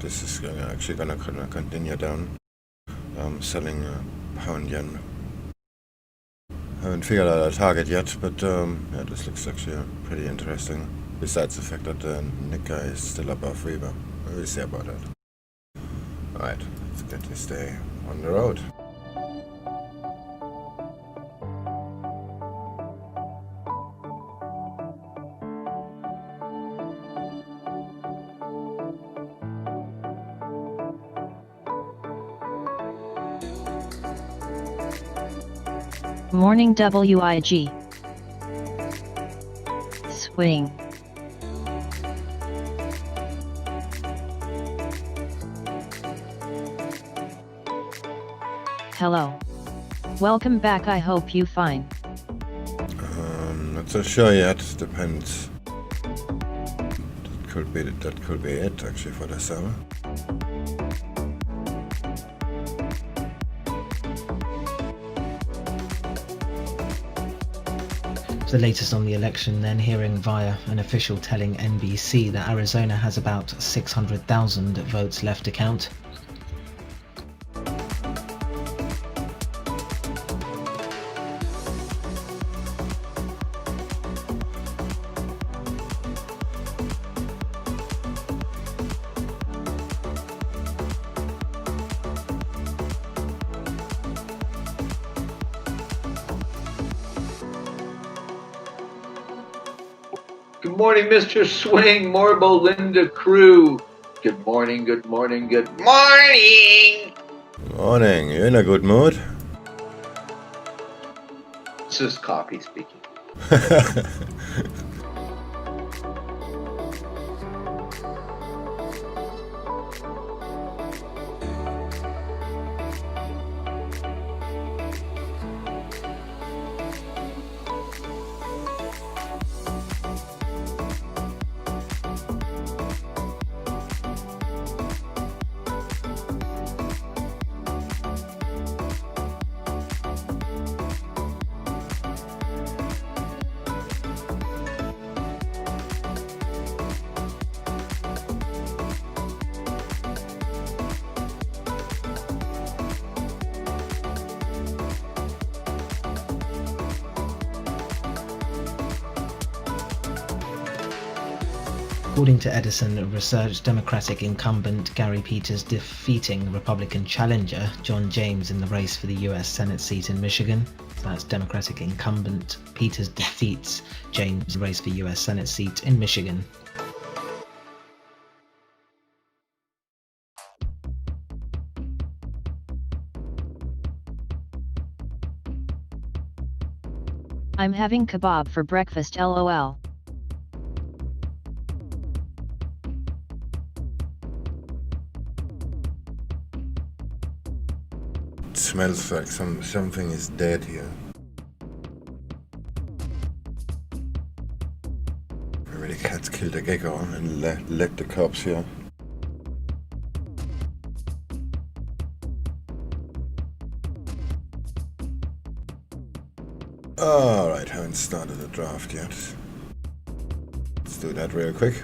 this is actually gonna continue down. Selling pound yen. Haven't figured out a target yet, but yeah, this looks actually pretty interesting. Besides the fact that the Nikkei is still above Weber. We'll see about that. Alright, let's get this day on the road. Morning WIG. Swing. Hello. Welcome back, I hope you fine. Not so sure yet, depends. That could be it actually for this hour. The latest on the election then, hearing via an official telling NBC that Arizona has about 600,000 votes left to count. Good morning, Mr. Swing, Morbo, Linda Crew. Good morning, good morning, good morning. Morning, you in a good mood? This is Coffee speaking. According to Edison Research, Democratic incumbent Gary Peters defeating Republican challenger John James in the race for the US Senate seat in Michigan. That's Democratic incumbent Peters defeats James in the race for US Senate seat in Michigan. I'm having kebab for breakfast, LOL. It smells like something is dead here. Maybe the cats killed a gecko and let the corpse here. Alright, haven't started the draft yet. Let's do that real quick.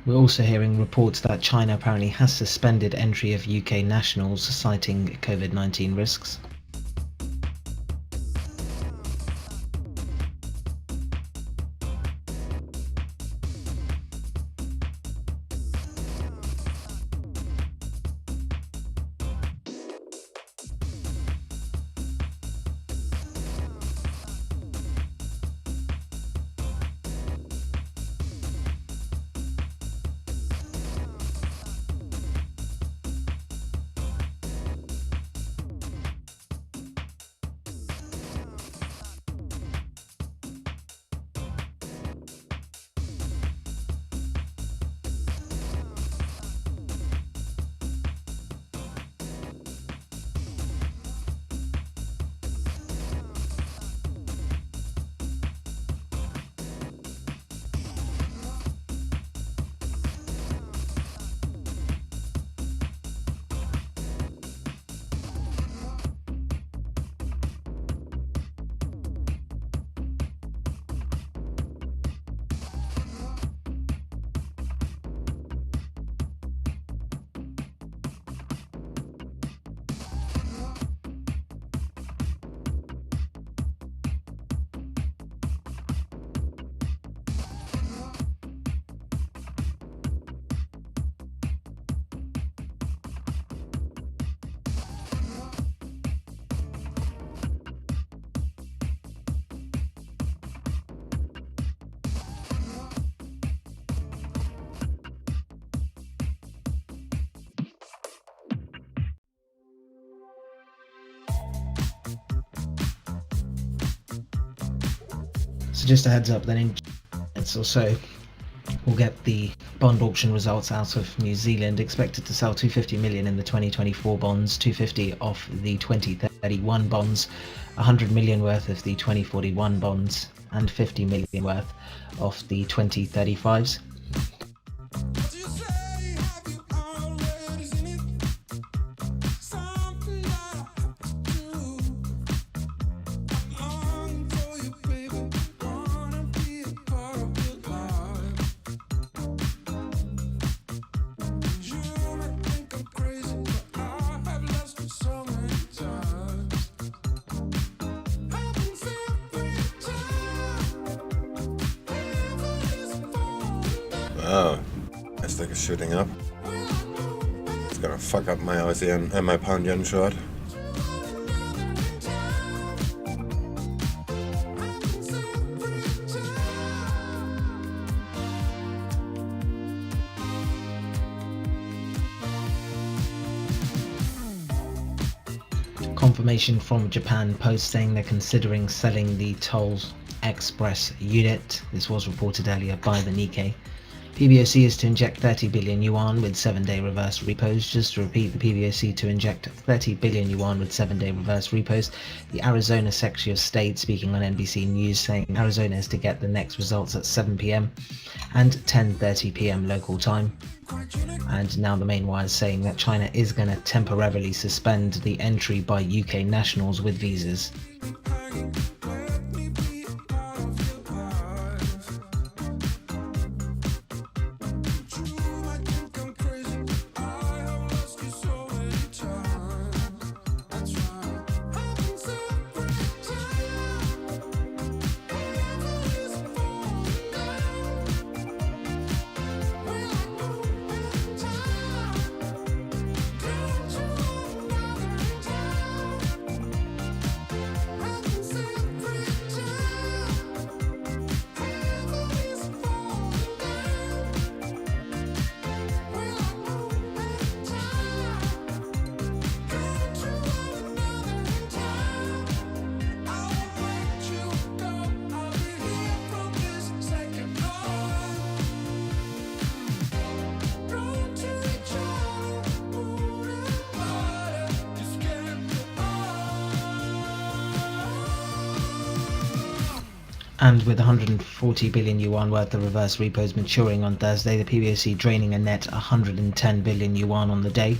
We're also hearing reports that China apparently has suspended entry of UK nationals, citing COVID-19 risks. So just a heads up, then in minutes or so we'll get the bond auction results out of New Zealand. Expected to sell 250 million in the 2024 bonds, 250 off the 2031 bonds, 100 million worth of the 2041 bonds, and 50 million worth of the 2035s. Wow, this thing is shooting up. It's gonna fuck up my Aussie and my pound yen short. Confirmation from Japan Post saying they're considering selling the Toll Express unit. This was reported earlier by the Nikkei. PBOC is to inject 30 billion yuan with 7-day reverse repos. Just to repeat, the PBOC to inject 30 billion yuan with 7-day reverse repos. The Arizona Secretary of State speaking on NBC News saying Arizona is to get the next results at 7 p.m. and 10:30 p.m. local time. And now the main wire is saying that China is going to temporarily suspend the entry by UK nationals with visas. And with 140 billion yuan worth of reverse repos maturing on Thursday, the PBOC draining a net 110 billion yuan on the day.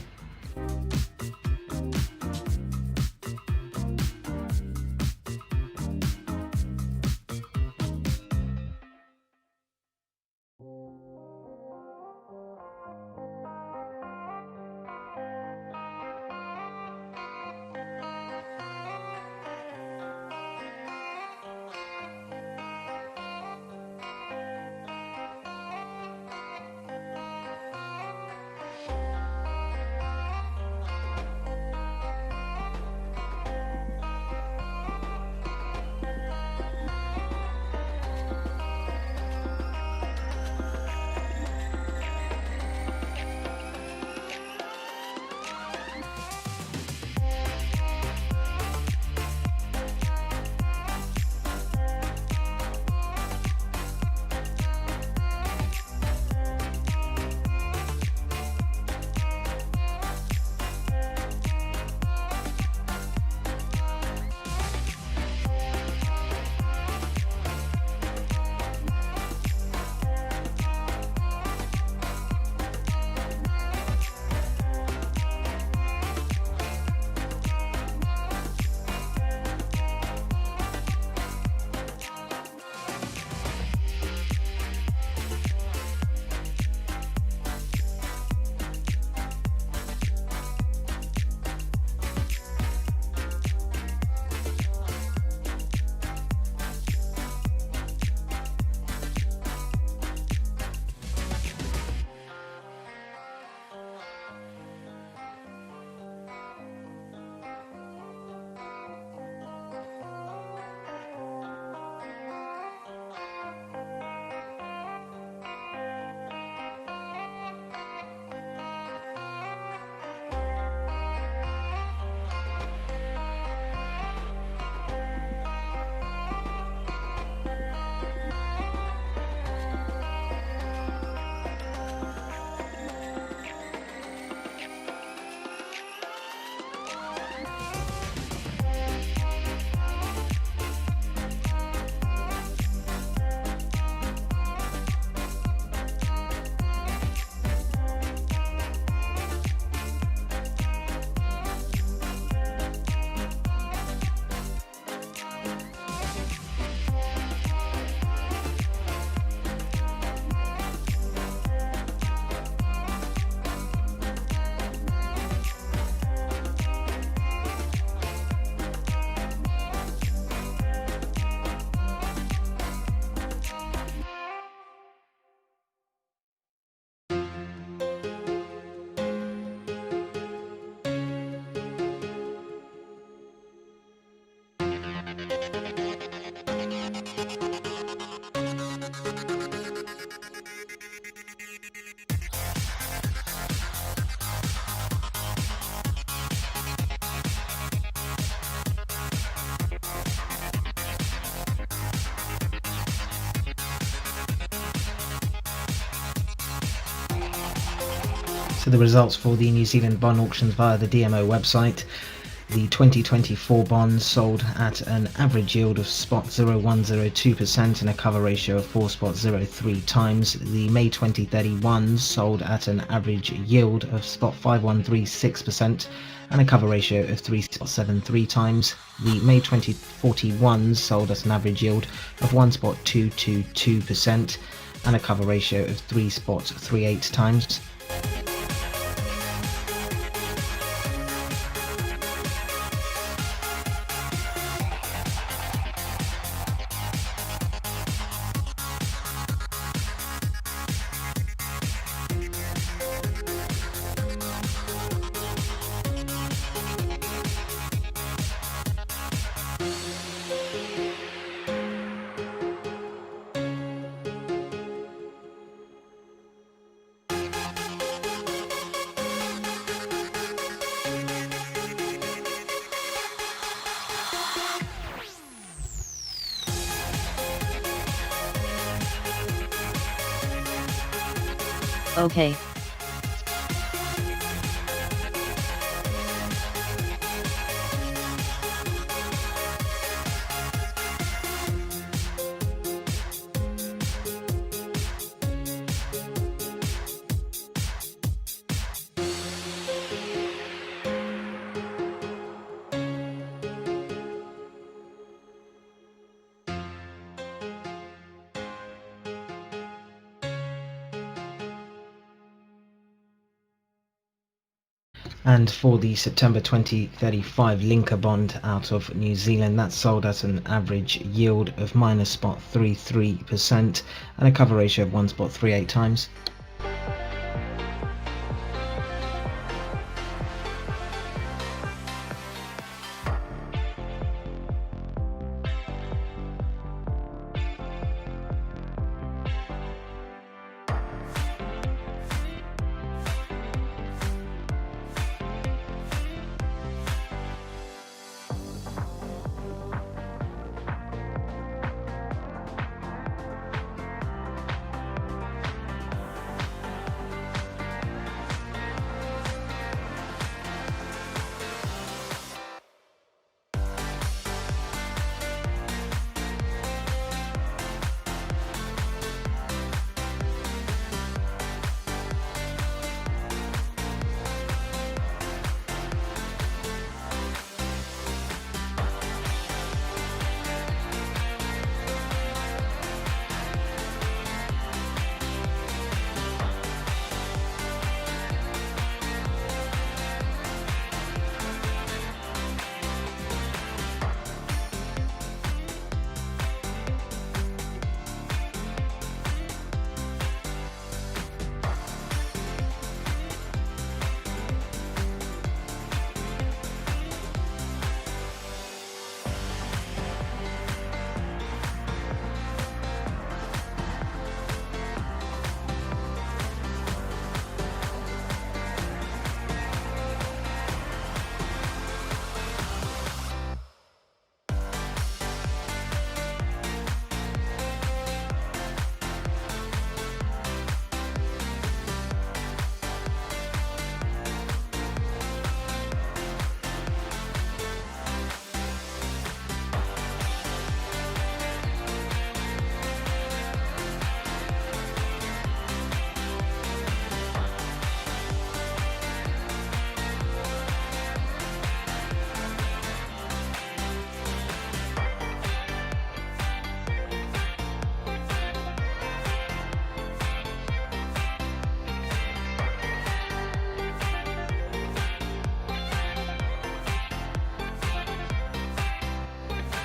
So the results for the New Zealand bond auctions via the DMO website. The 2024 bonds sold at an average yield of spot 0.102% and a cover ratio of 4.03 times. The May 2031s sold at an average yield of spot 5.136% and a cover ratio of 3.73 times. The May 2041s sold at an average yield of 1.222% and a cover ratio of 3.38 times. Okay. And for the September 2035 Linker bond out of New Zealand, that's sold at an average yield of -0.33% and a cover ratio of 1.38 times.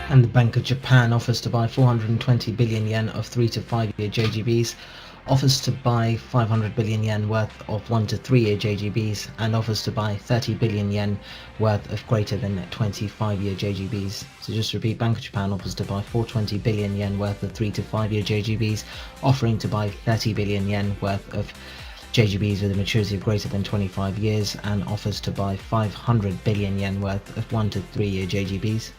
And the Bank of Japan offers to buy 420 billion yen of 3 to 5 year JGBs, offers to buy 500 billion yen worth of 1 to 3 year JGBs, and offers to buy 30 billion yen worth of greater than 25 year JGBs. So just to repeat, Bank of Japan offers to buy 420 billion yen worth of 3 to 5 year JGBs, offering to buy 30 billion yen worth of JGBs with a maturity of greater than 25 years, and offers to buy 500 billion yen worth of 1 to 3 year JGBs.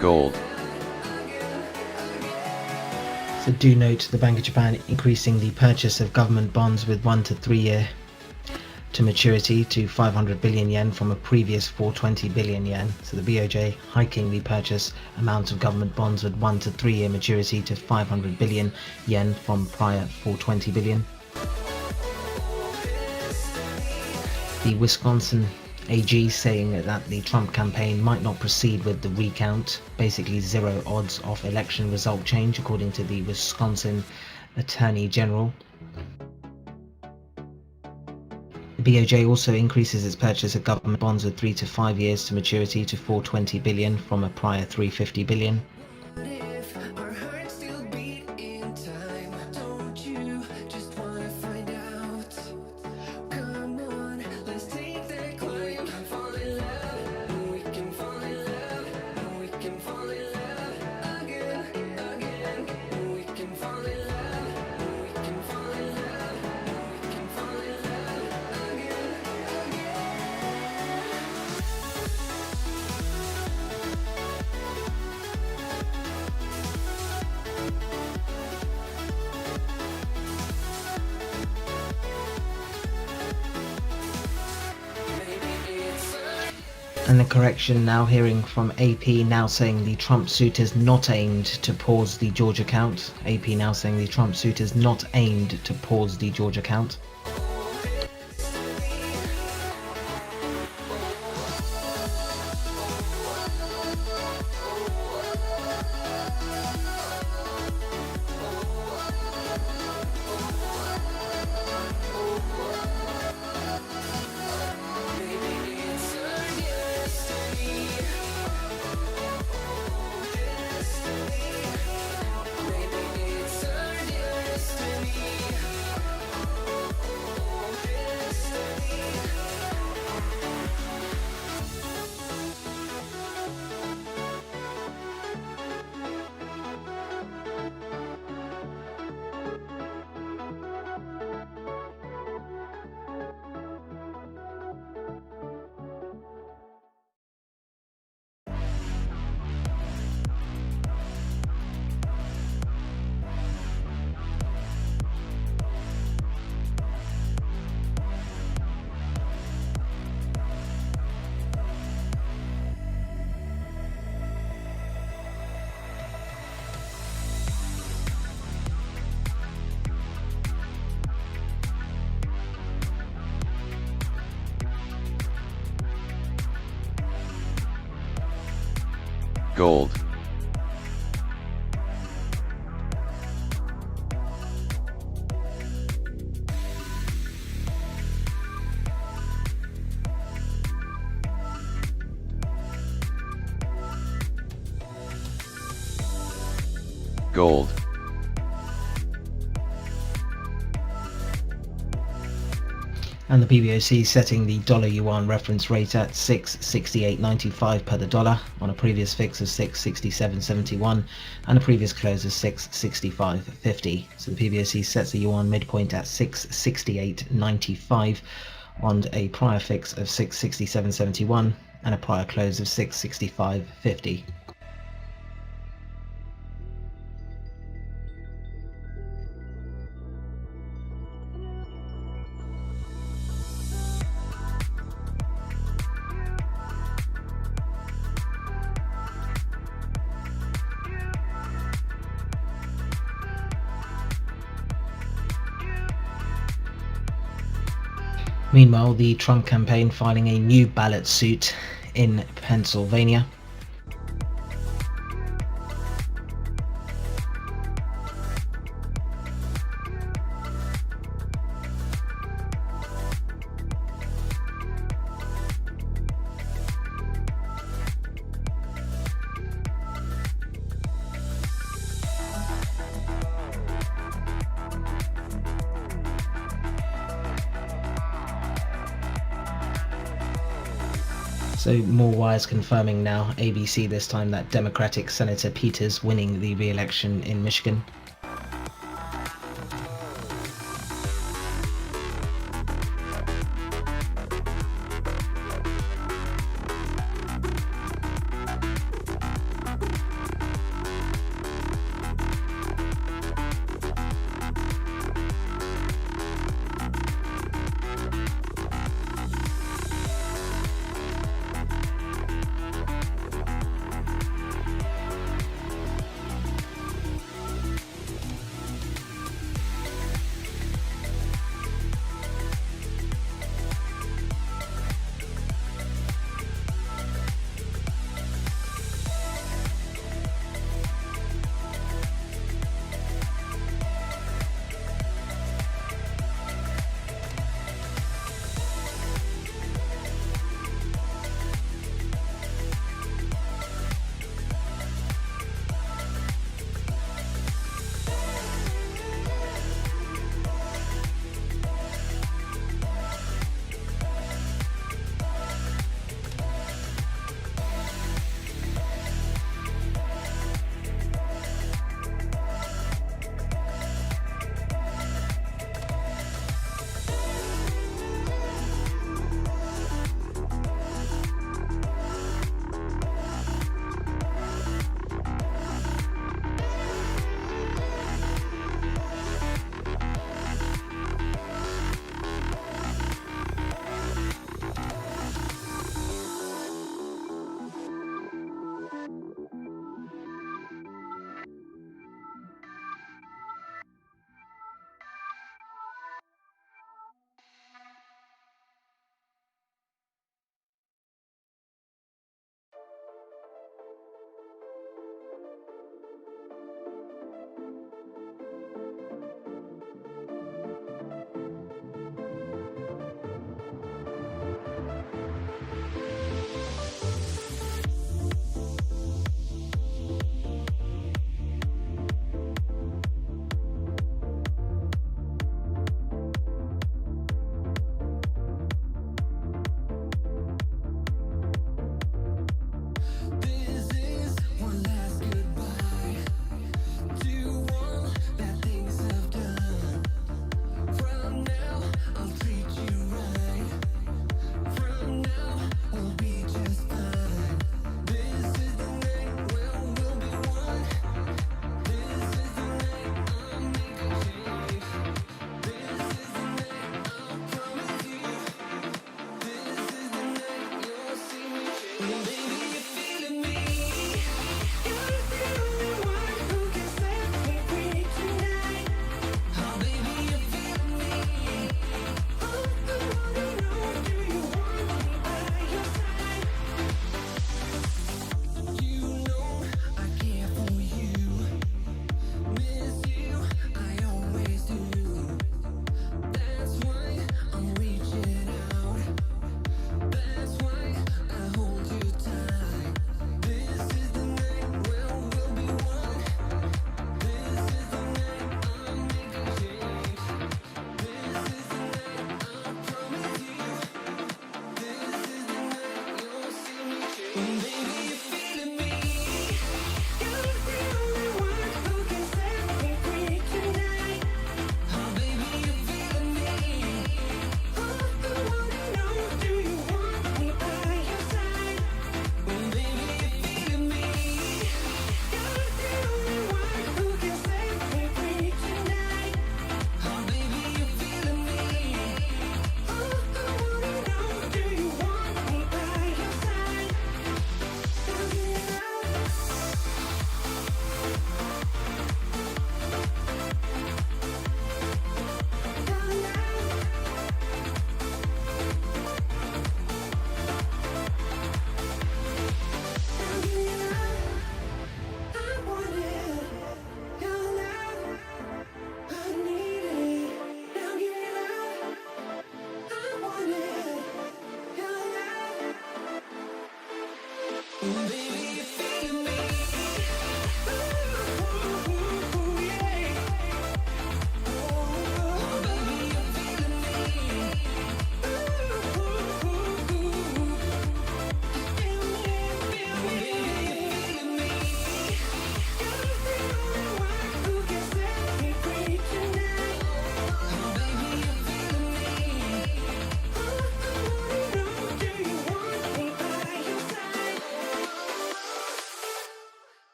Gold. So do note the Bank of Japan increasing the purchase of government bonds with 1 to 3 year to maturity to 500 billion yen from a previous 420 billion yen. So the BOJ hiking the purchase amount of government bonds with 1 to 3 year maturity to 500 billion yen from prior 420 billion. The Wisconsin AG saying that the Trump campaign might not proceed with the recount, basically 0 odds of election result change according to the Wisconsin Attorney General. The BOJ also increases its purchase of government bonds with 3 to 5 years to maturity to 420 billion from a prior 350 billion. And the correction now hearing from AP now saying the Trump suit is not aimed to pause the Georgia count. AP now saying the Trump suit is not aimed to pause the Georgia count. Gold. Gold. And the PBOC setting the dollar yuan reference rate at 668.95 per the dollar on a previous fix of 667.71 and a previous close of 665.50. So the PBOC sets the yuan midpoint at 668.95 on a prior fix of 667.71 and a prior close of 665.50. Meanwhile, the Trump campaign filing a new ballot suit in Pennsylvania. So more wires confirming now, ABC this time, that Democratic Senator Peters winning the re-election in Michigan.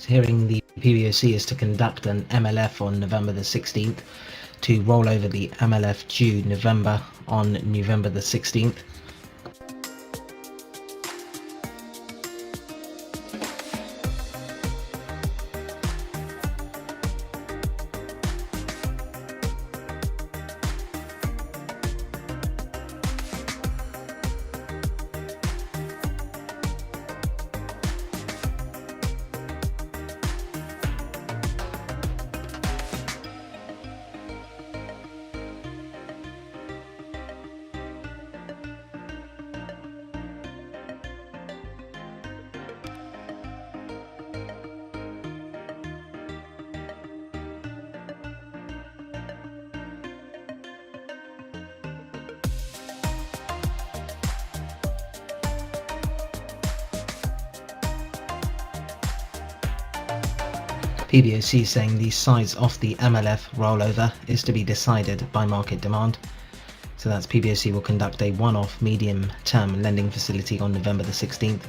Hearing the PBOC is to conduct an MLF on November the 16th to roll over the MLF due November on November the 16th. PBOC saying the size of the MLF rollover is to be decided by market demand. So that's PBOC will conduct a one-off medium-term lending facility on November the 16th.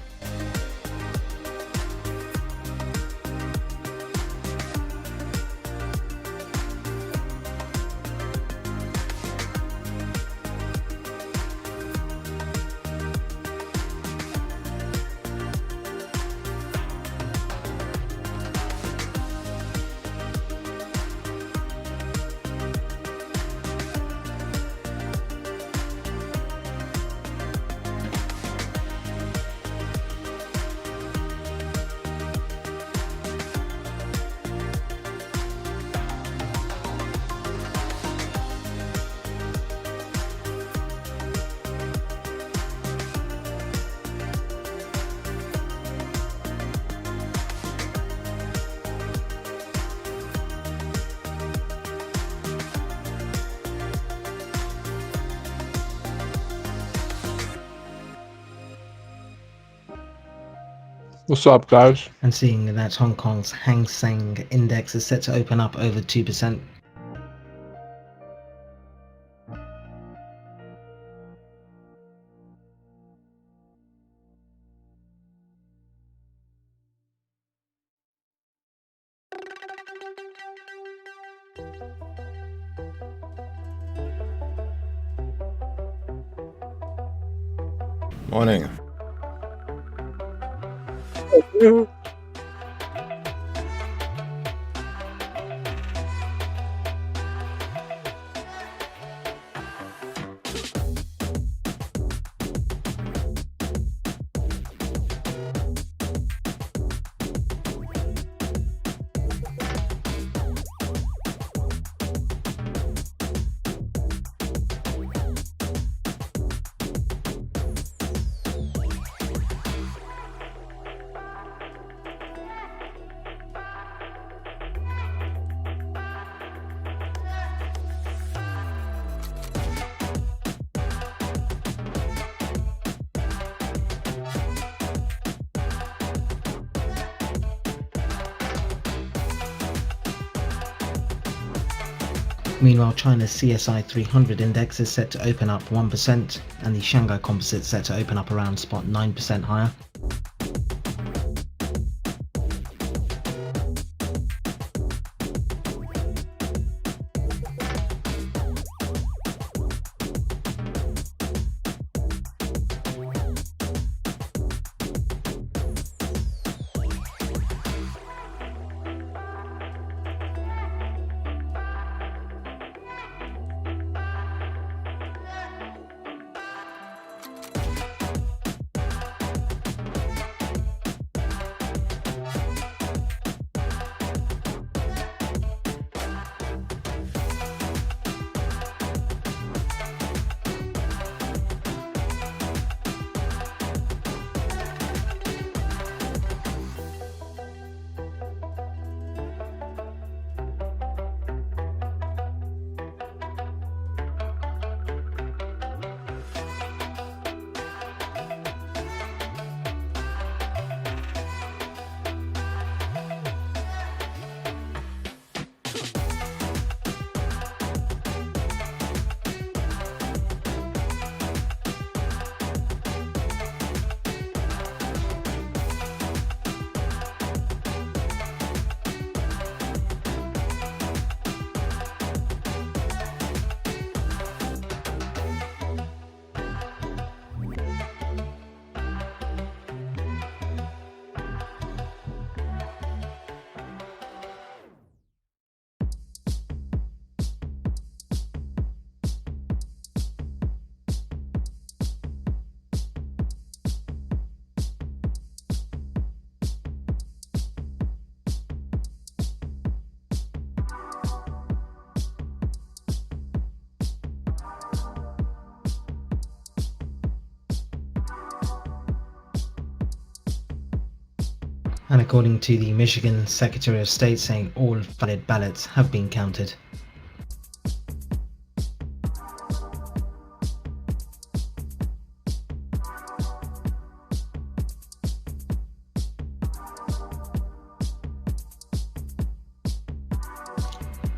What's up, guys? And seeing that Hong Kong's Hang Seng index is set to open up over 2%. Morning. Meanwhile, China's CSI 300 index is set to open up 1%, and the Shanghai Composite set to open up around spot 9% higher. And according to the Michigan Secretary of State, saying all valid ballots have been counted.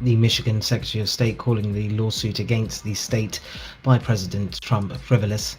The Michigan Secretary of State calling the lawsuit against the state by President Trump frivolous.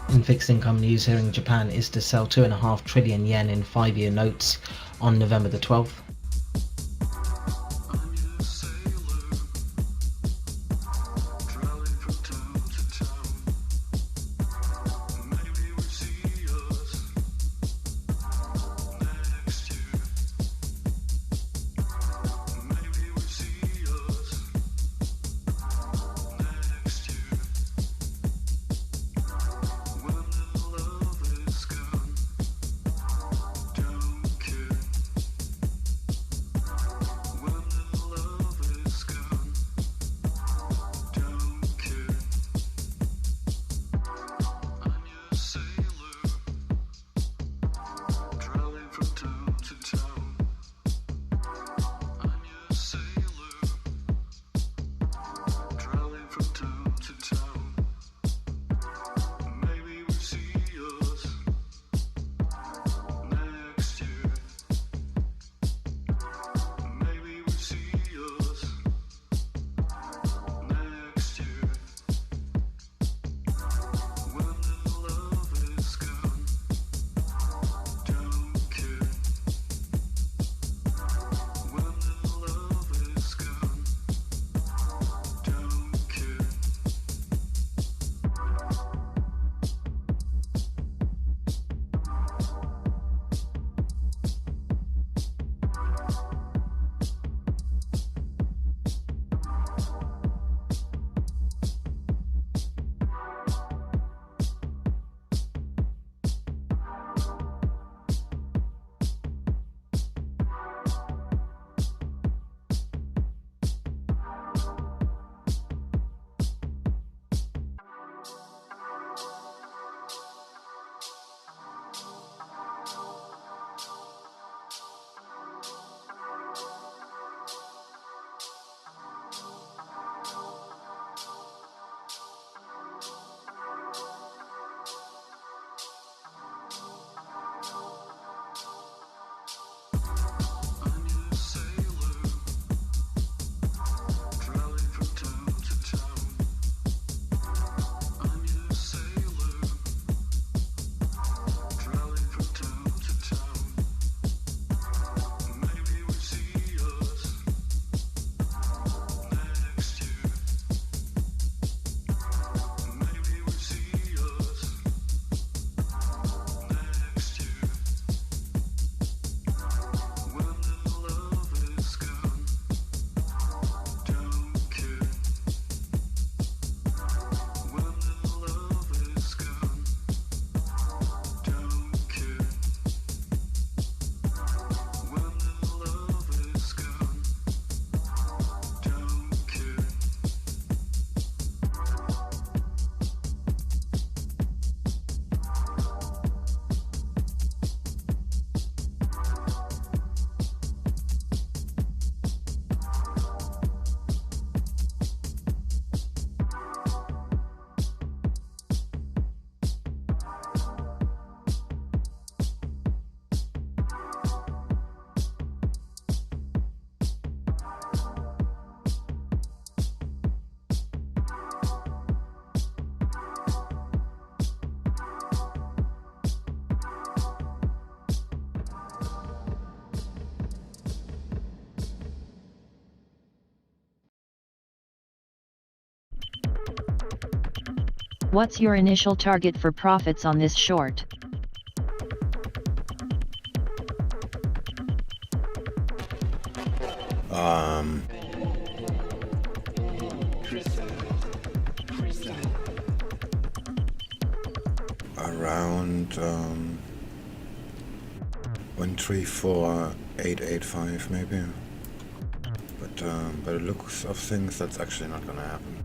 In fixed income news, here in Japan is to sell 2.5 trillion yen in 5-year notes on November the 12th. What's your initial target for profits on this short? Around 134,885 maybe. But by the looks of things, that's actually not gonna happen.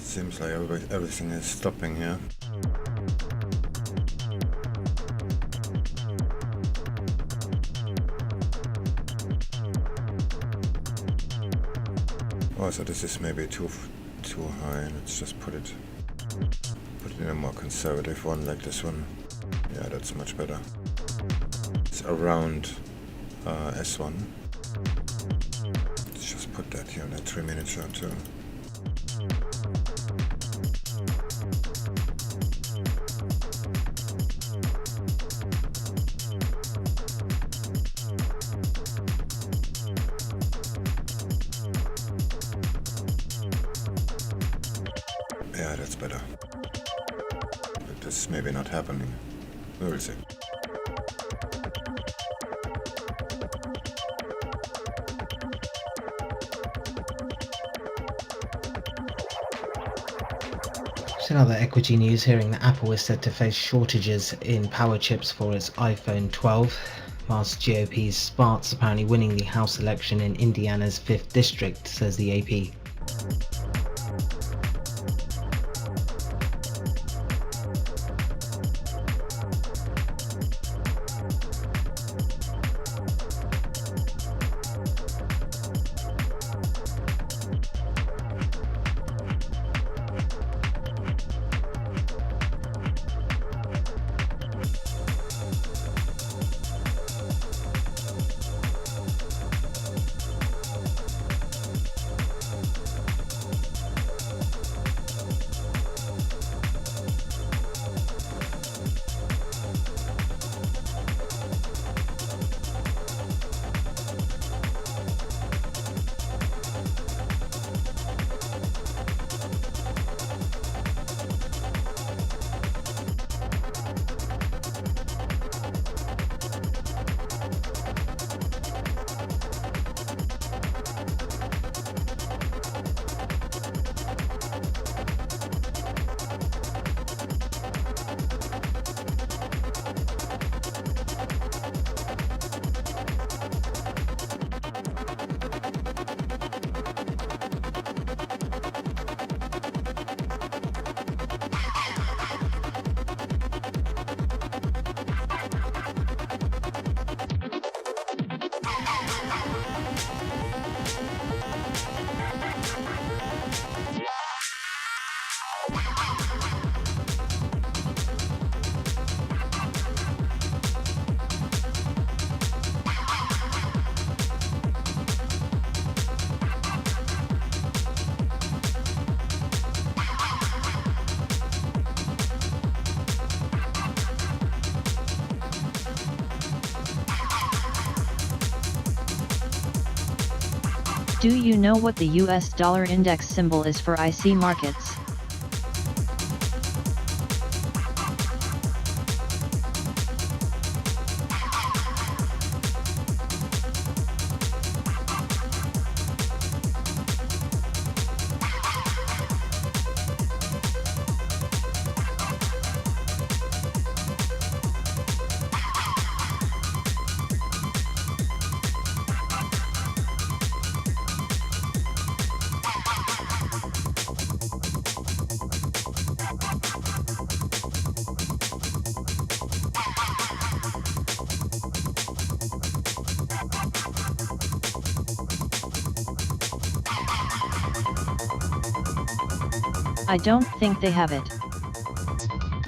Seems like everything is stopping here. Oh, so this is maybe too high. Let's just put it in a more conservative one like this one. Yeah, that's much better. It's around S1. Let's just put that here on that 3-minute chart too. Yeah, that's better. But this is maybe not happening. We will see. In other equity news, hearing that Apple is said to face shortages in power chips for its iPhone 12, whilst GOP's Sparks apparently winning the House election in Indiana's 5th district, says the AP. Do you know what the US dollar index symbol is for IC markets? I don't think they have it.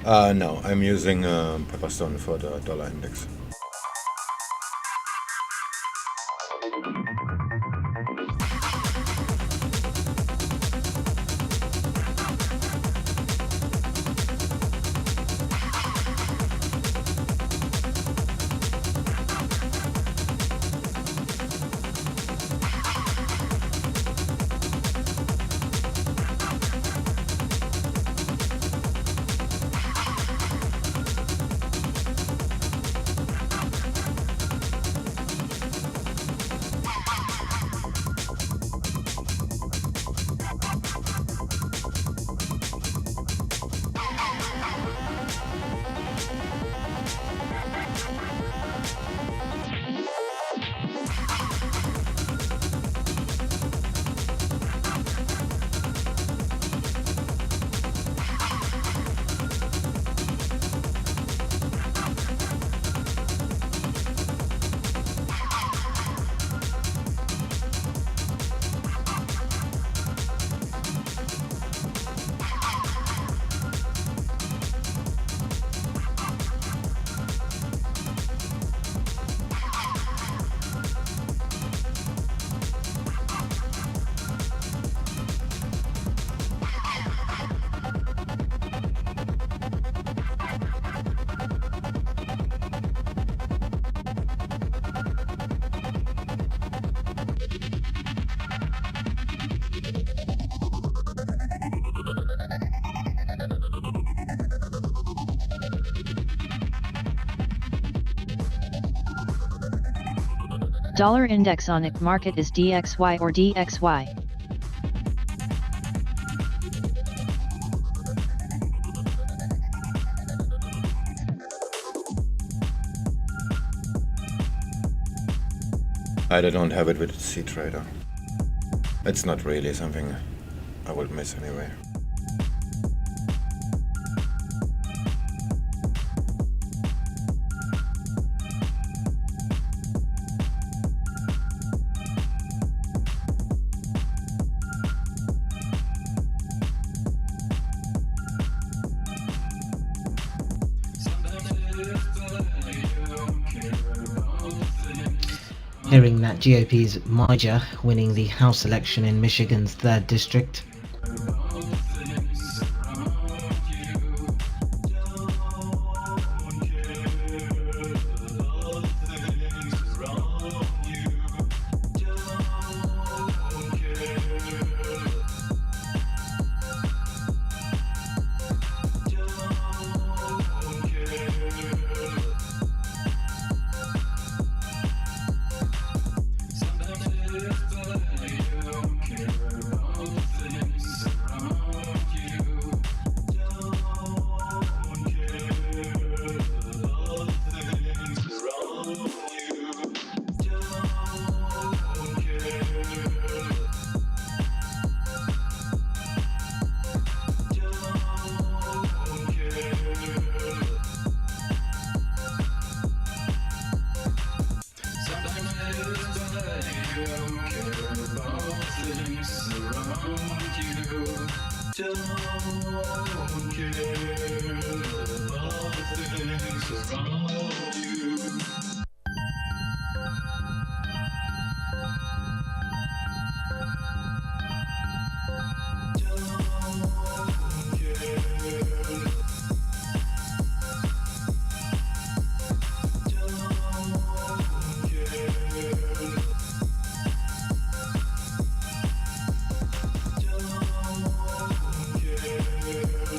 No, I'm using Pepperstone for the dollar index. Dollar index on IC market is DXY or DXY. I don't have it with C Trader. It's not really something I would miss anyway. Hearing that GOP's Major winning the House election in Michigan's 3rd District.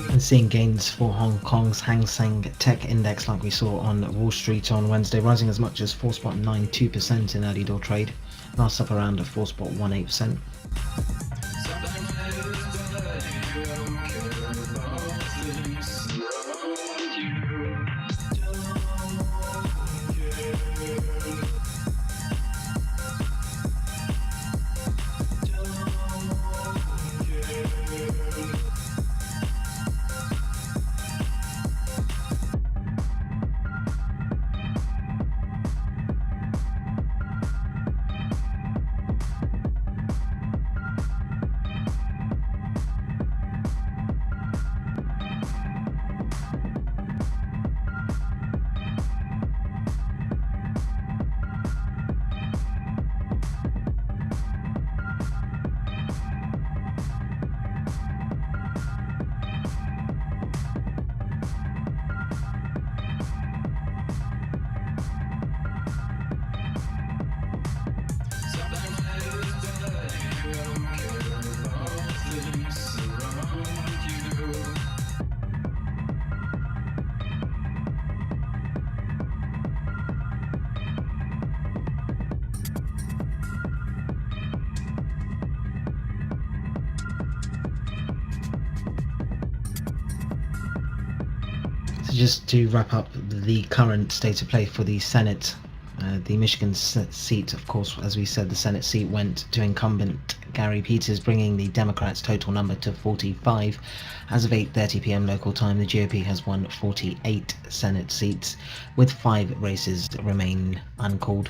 And seeing gains for Hong Kong's Hang Seng Tech Index like we saw on Wall Street on Wednesday, rising as much as 4.92% in early door trade, last up around 4.18%. Just to wrap up the current state of play for the Senate, the Michigan seat, of course, as we said, the Senate seat went to incumbent Gary Peters, bringing the Democrats' total number to 45. As of 8:30 p.m. local time, the GOP has won 48 Senate seats, with 5 races remain uncalled.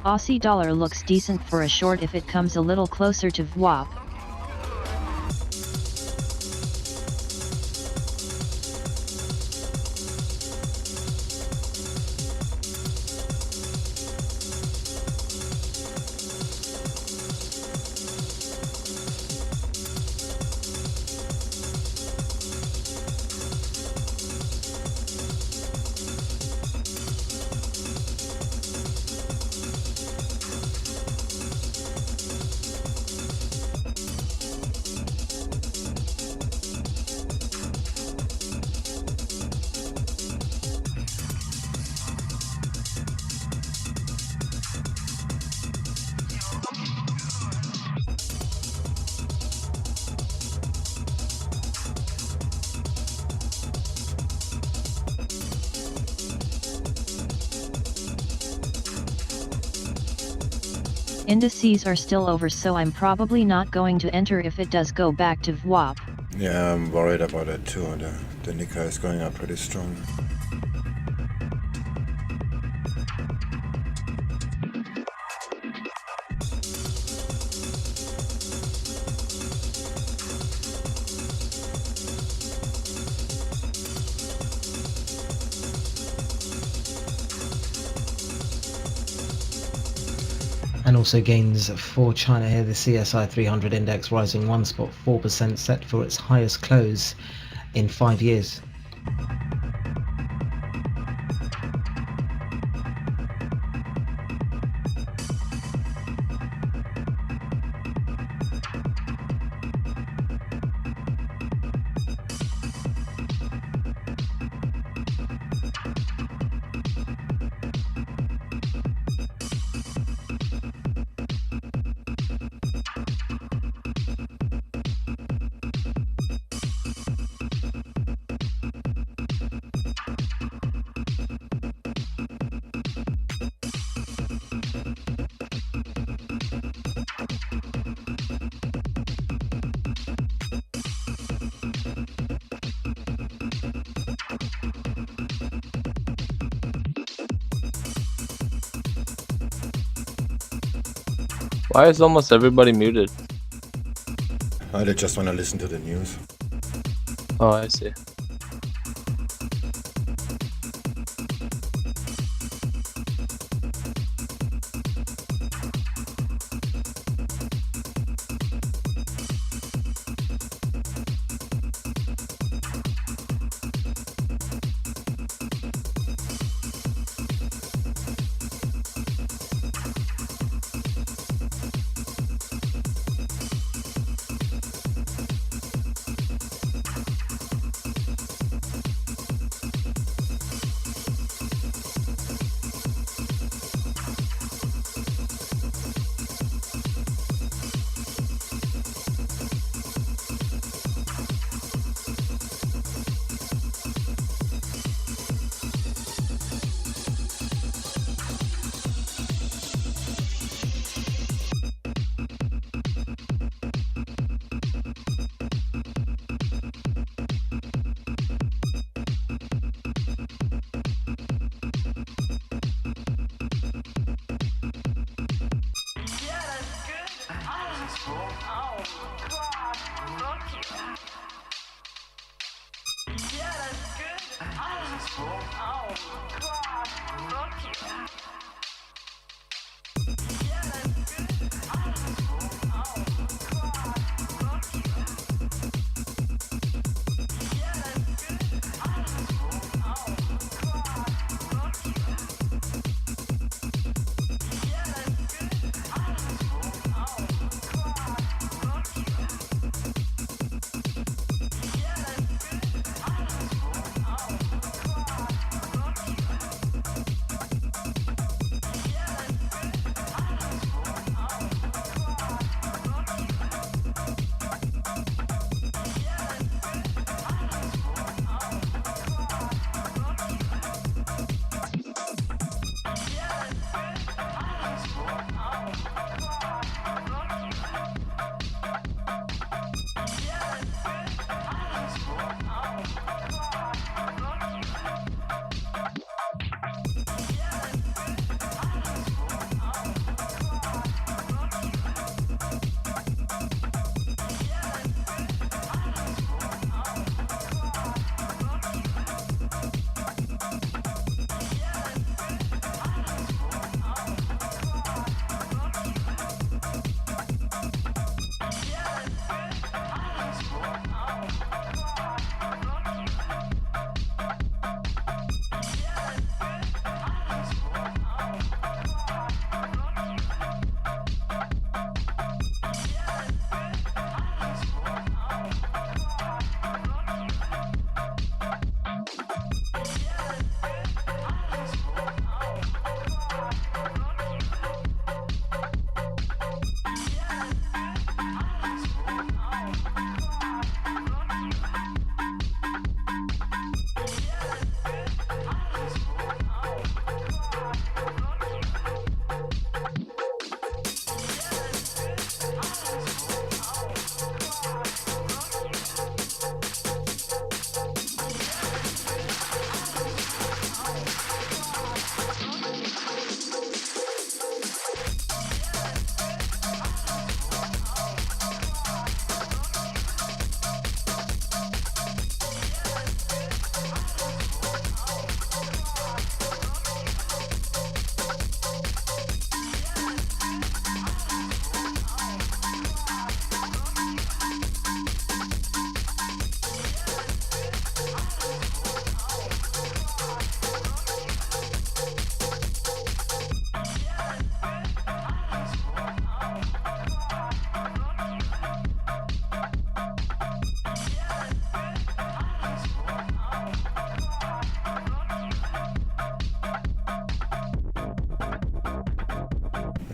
Aussie dollar looks decent for a short if it comes a little closer to VWAP. Indices are still over, so I'm probably not going to enter if it does go back to VWAP. Yeah, I'm worried about it too. The Nikkei is going up pretty strong. And also gains for China here, the CSI 300 index rising 1.4%, set for its highest close in 5 years. Why is almost everybody muted? I just want to listen to the news. Oh, I see.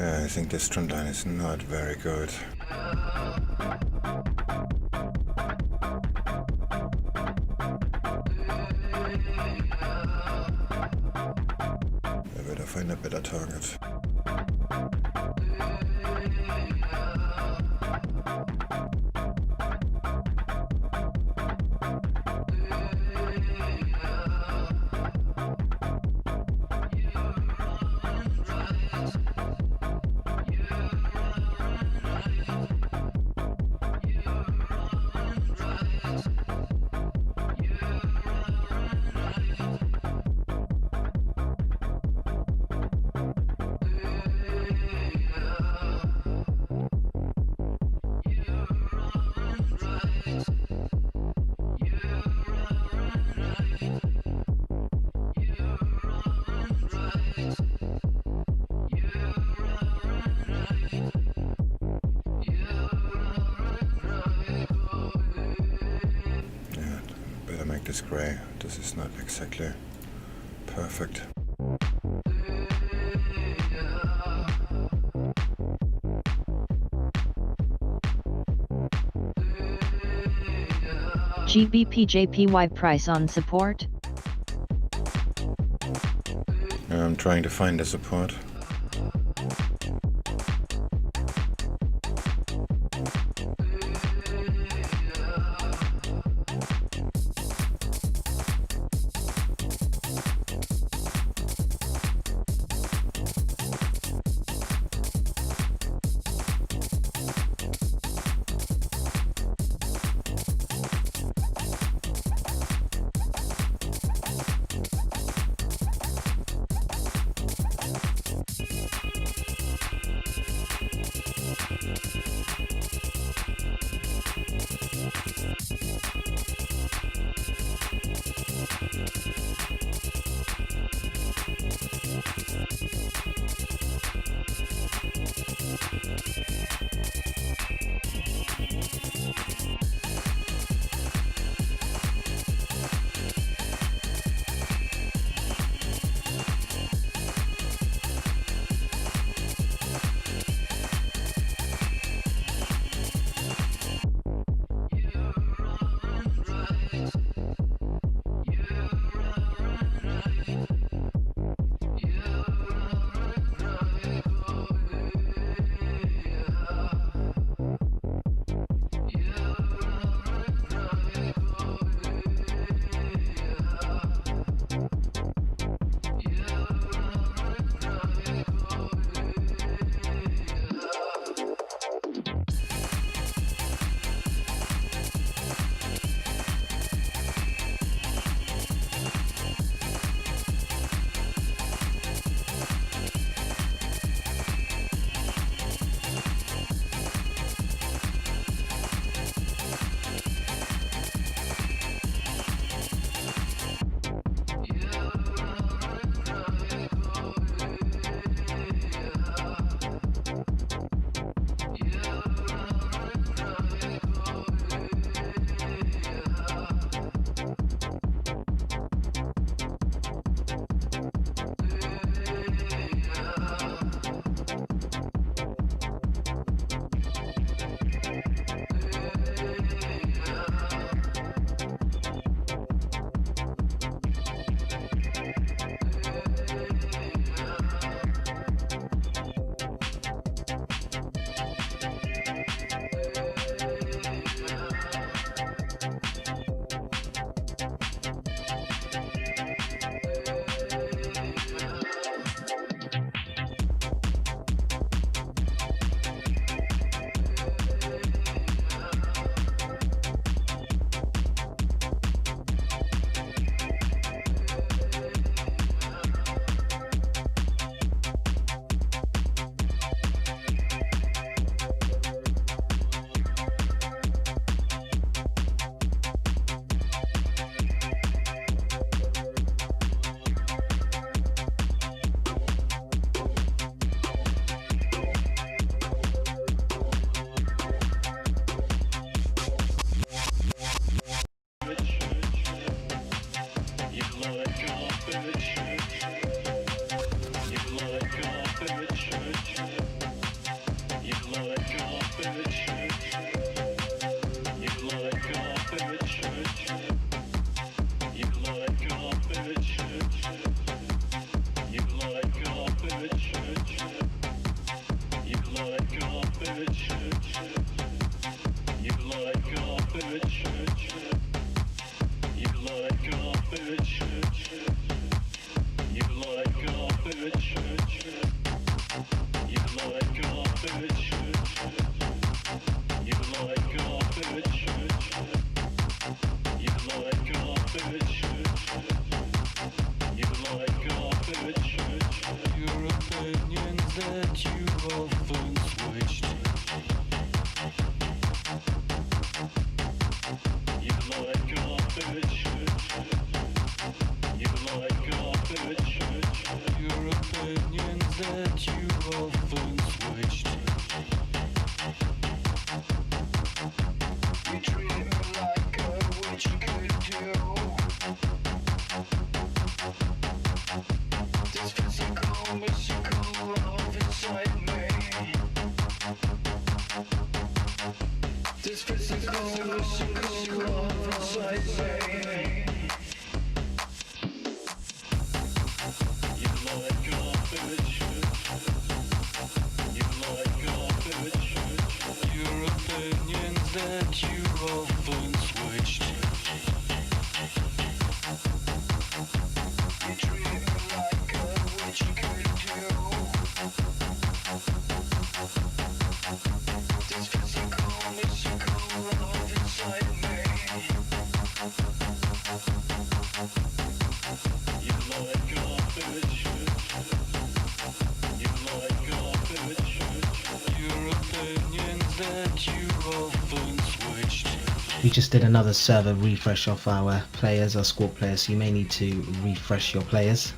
I think this trend line is not very good. I better find a better target. This gray. This is not exactly perfect. GBPJPY price on support? I'm trying to find the support. We just did another server refresh of our players, our squad players, so you may need to refresh your players.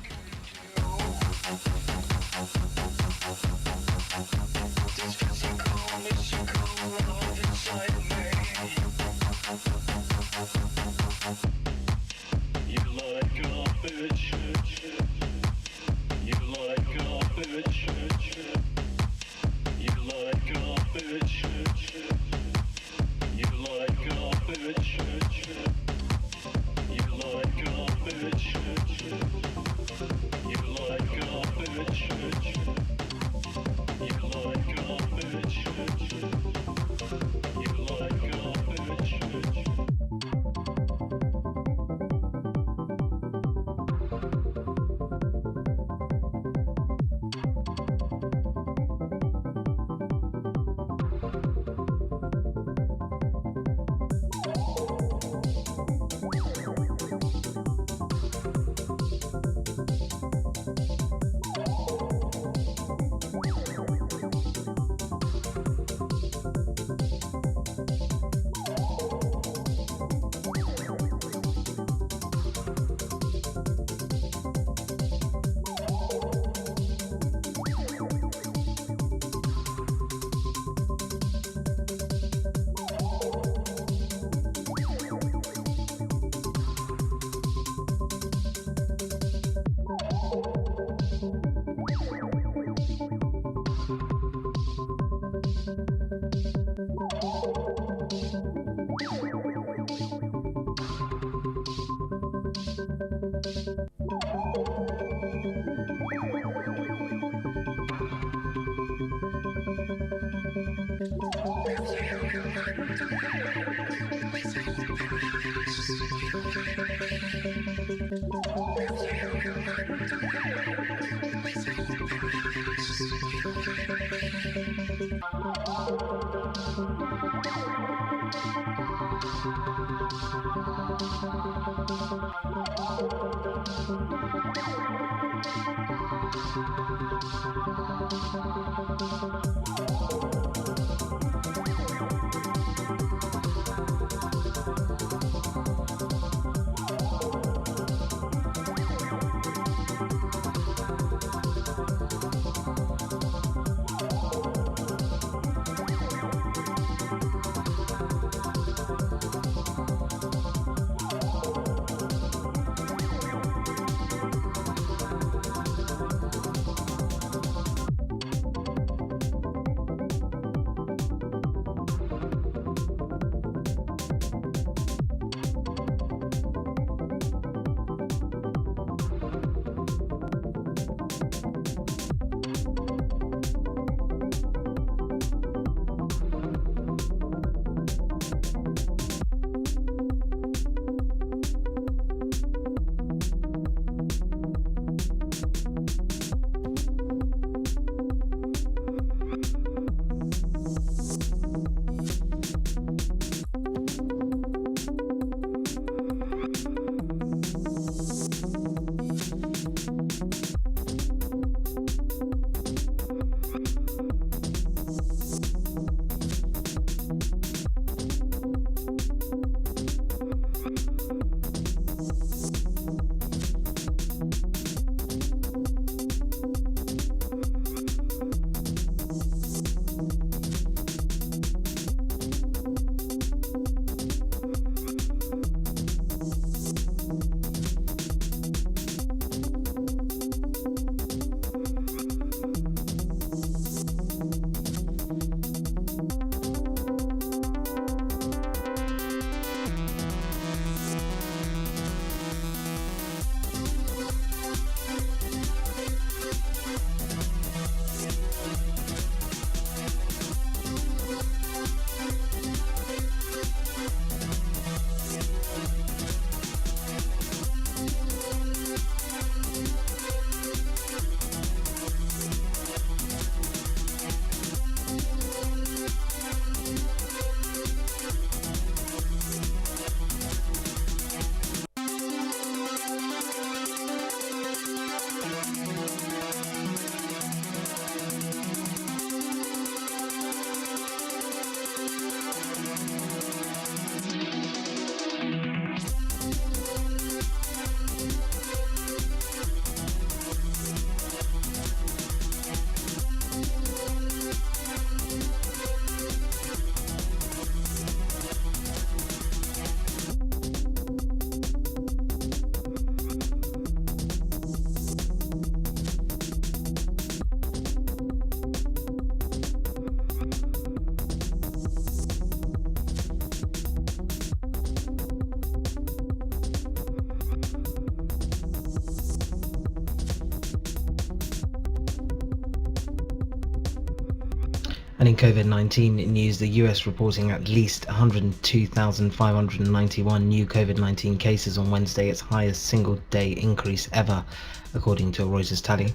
And in COVID-19 news, the US reporting at least 102,591 new COVID-19 cases on Wednesday, its highest single-day increase ever, according to a Reuters tally.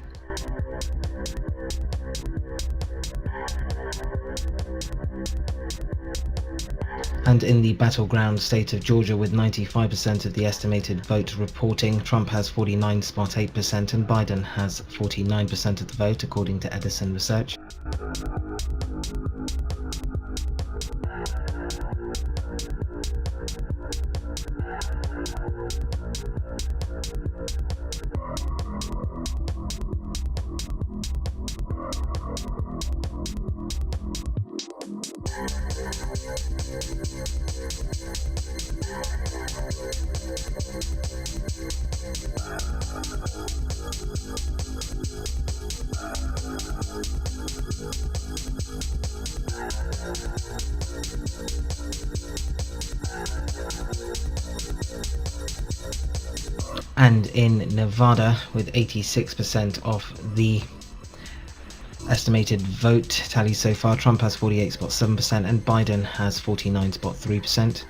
And in the battleground state of Georgia, with 95% of the estimated vote reporting, Trump has 49.8% and Biden has 49% of the vote, according to Edison Research. And in Nevada, with 86% of the estimated vote tally so far, Trump has 48.7% and Biden has 49.3%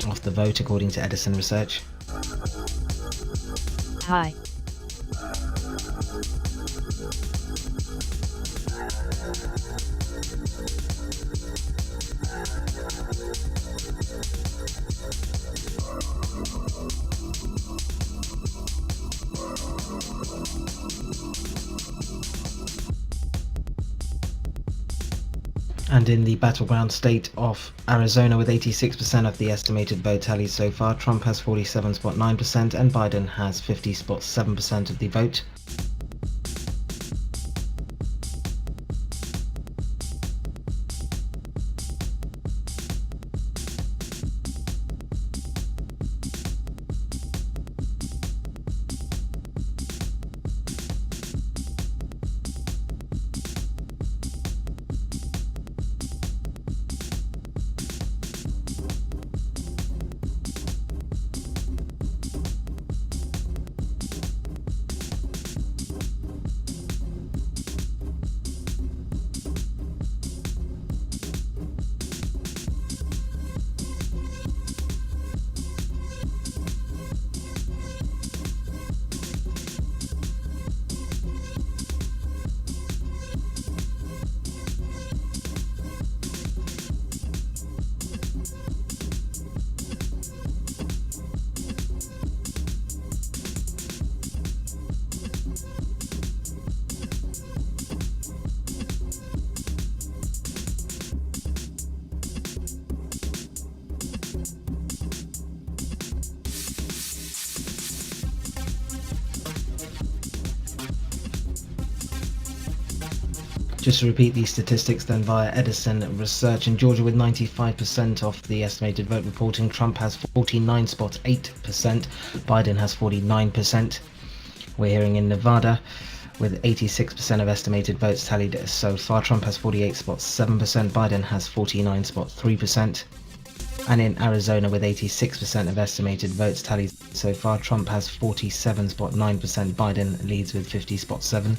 of the vote, according to Edison Research. Hi. And in the battleground state of Arizona, with 86% of the estimated vote tallied so far, Trump has 47.9% and Biden has 50.7% of the vote. Just to repeat these statistics then via Edison Research, in Georgia with 95% of the estimated vote reporting, Trump has 49.8%, Biden has 49%. We're hearing in Nevada with 86% of estimated votes tallied so far, Trump has 48.7%, Biden has 49.3%. And in Arizona with 86% of estimated votes tallied so far, Trump has 47.9%, Biden leads with 50.7%.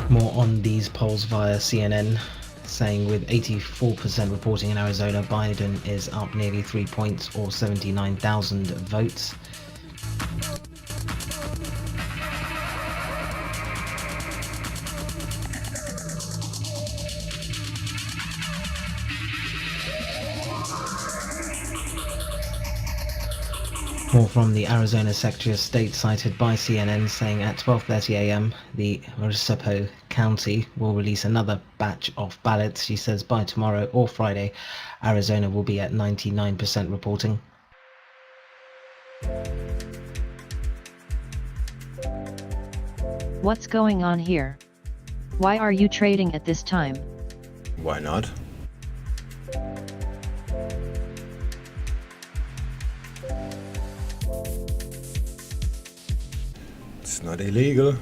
More on these polls via CNN, saying with 84% reporting in Arizona, Biden is up nearly 3 points or 79,000 votes. More from the Arizona Secretary of State cited by CNN, saying at 12:30 a.m. the Maricopa County will release another batch of ballots. She says by tomorrow or Friday, Arizona will be at 99% reporting. What's going on here? Why are you trading at this time? Why not? It's not illegal.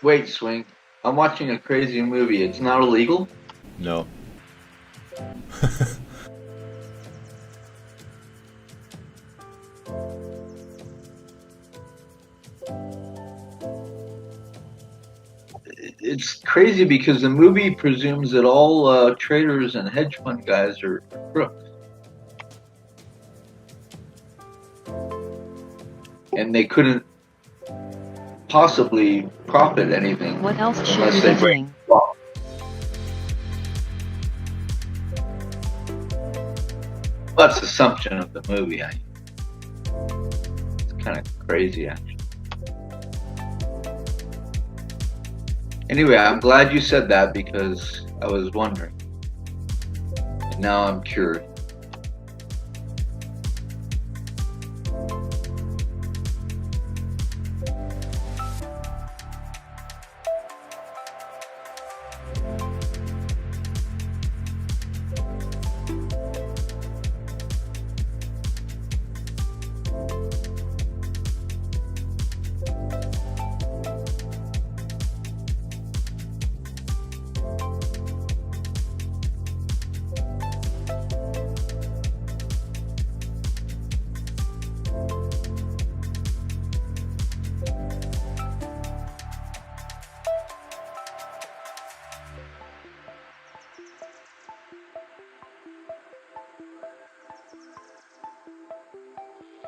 Wait, Swing. I'm watching a crazy movie. It's not illegal? No. It's crazy because the movie presumes that all traders and hedge fund guys are crooks. And they couldn't possibly profit anything. What else should unless we they be break doing? the law. That's assumption of the movie. It's kind of crazy, actually. Anyway, I'm glad you said that because I was wondering. And now I'm cured.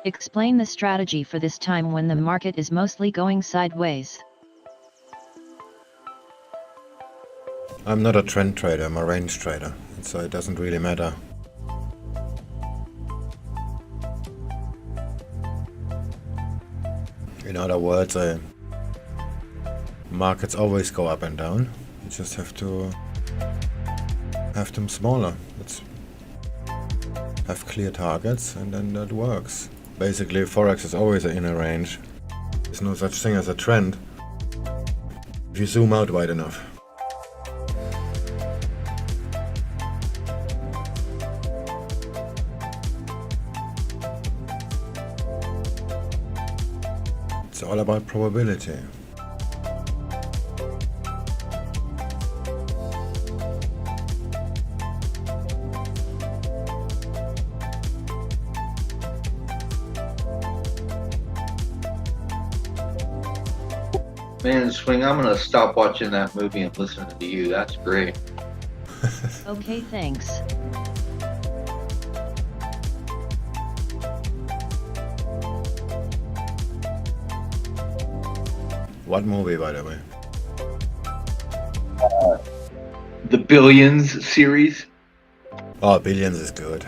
Explain the strategy for this time when the market is mostly going sideways. I'm not a trend trader, I'm a range trader, so it doesn't really matter. In other words, markets always go up and down. You just have to have them smaller. Have clear targets, and then that works. Basically, Forex is always in a range. There's no such thing as a trend if you zoom out wide enough. It's all about probability. Man, Swing, I'm gonna stop watching that movie and listen to you. That's great. Okay, thanks. What movie, by the way? The Billions series. Oh, Billions is good.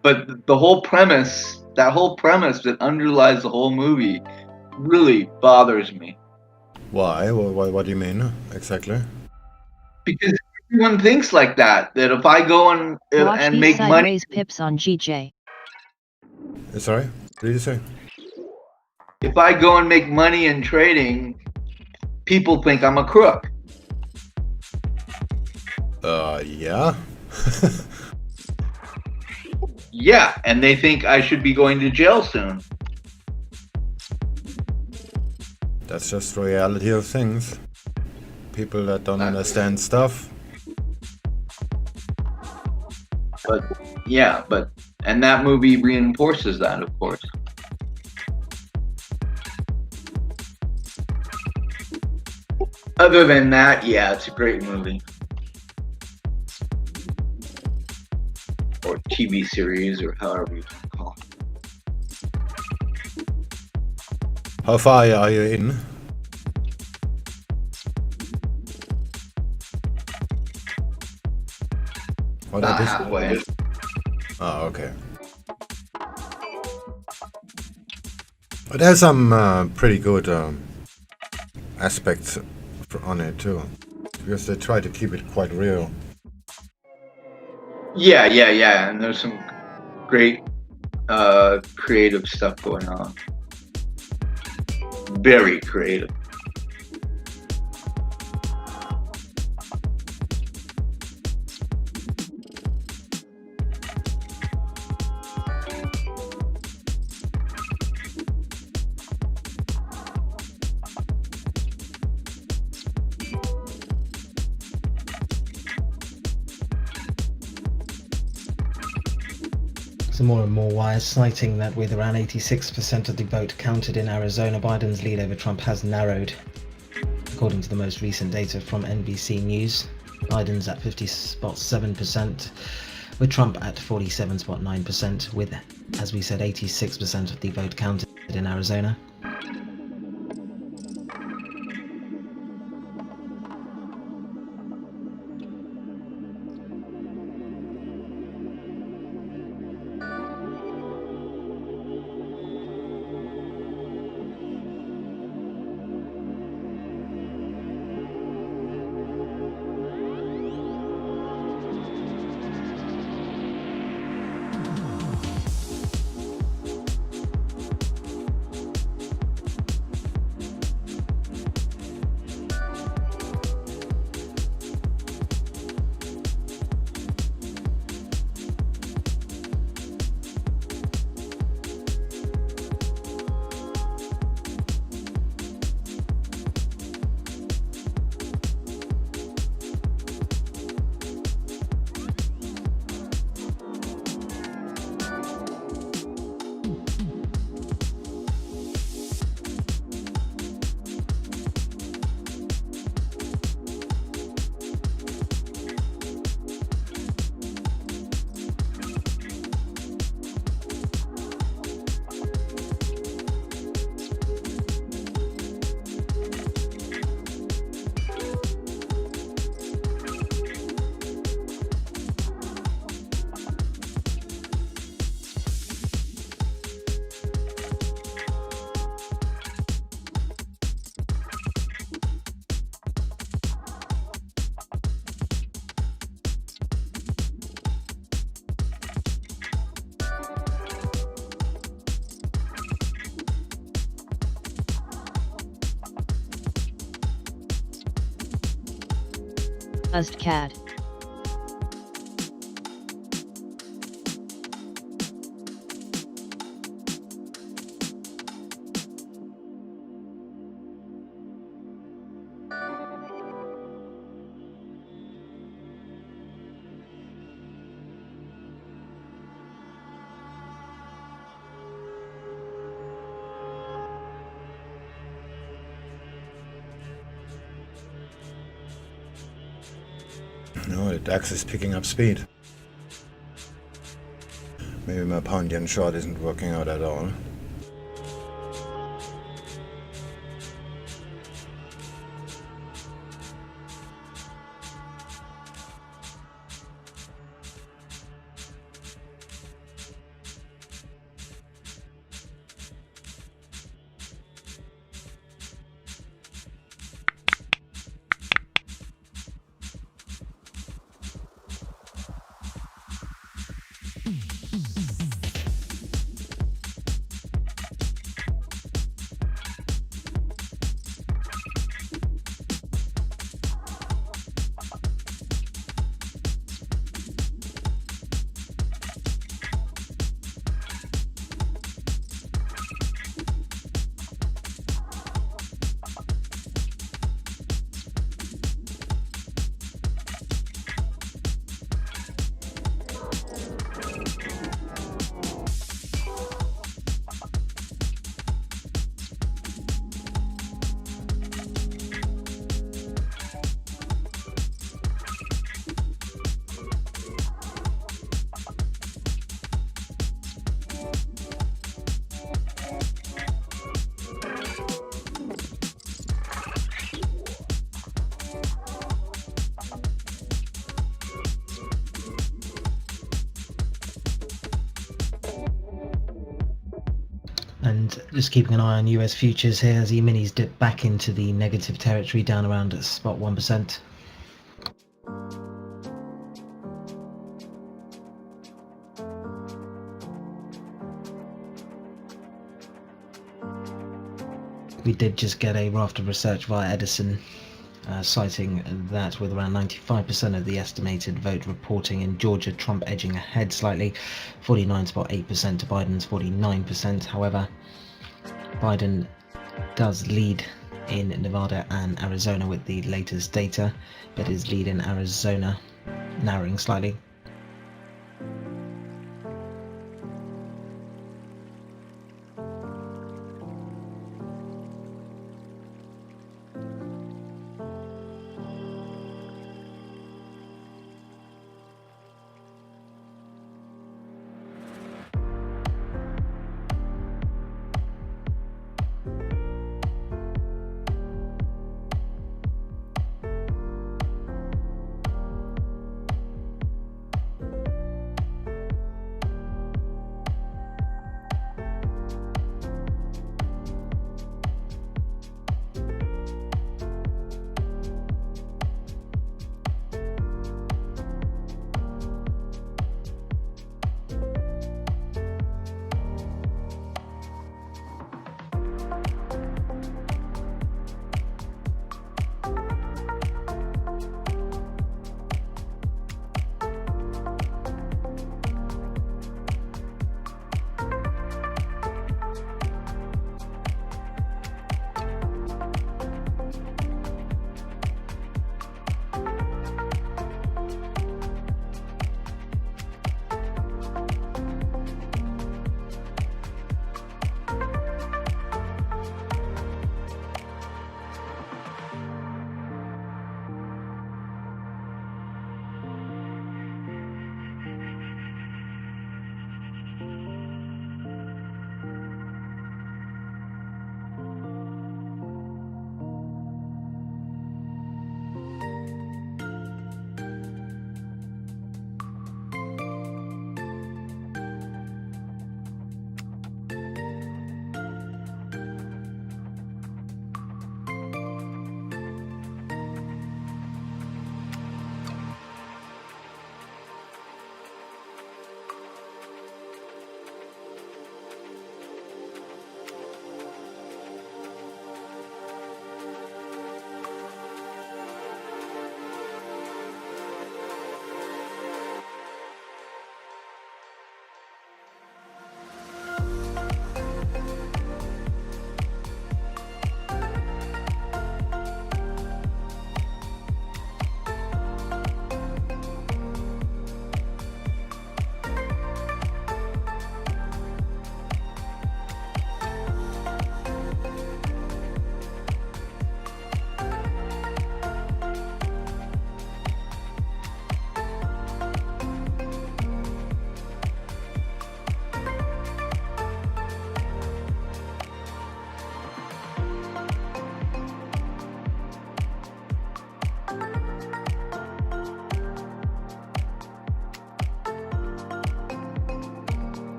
But the whole premise, that underlies the whole movie, really bothers me. Why? What do you mean exactly? Because everyone thinks like that if I go Watch and these make money, sideways pips on GJ. Sorry? What did you say? if I go and make money in trading, people think I'm a crook. Yeah. Yeah, and they think I should be going to jail soon. that's just the reality of things. People that don't understand stuff. But yeah, and that movie reinforces that, of course. Other than that, yeah, it's a great movie. Or TV series, or however you call it. How far are you in? About halfway. Oh, okay. But there's some pretty good aspects on it too, because they try to keep it quite real. Yeah, and there's some great creative stuff going on. Very creative. So more and more wires citing that with around 86% of the vote counted in Arizona, Biden's lead over Trump has narrowed. According to the most recent data from NBC News, Biden's at 50.7%, with Trump at 47.9%, with, as we said, 86% of the vote counted in Arizona. USD-CAD. No, the DAX is picking up speed. Maybe my pound yen short isn't working out at all. And just keeping an eye on US futures here as E-minis dip back into the negative territory, down around spot 1%. We did just get a raft of research via Edison citing that with around 95% of the estimated vote reporting in Georgia, Trump edging ahead slightly, 49.8% to Biden's 49%. However, Biden does lead in Nevada and Arizona with the latest data, but his lead in Arizona narrowing slightly.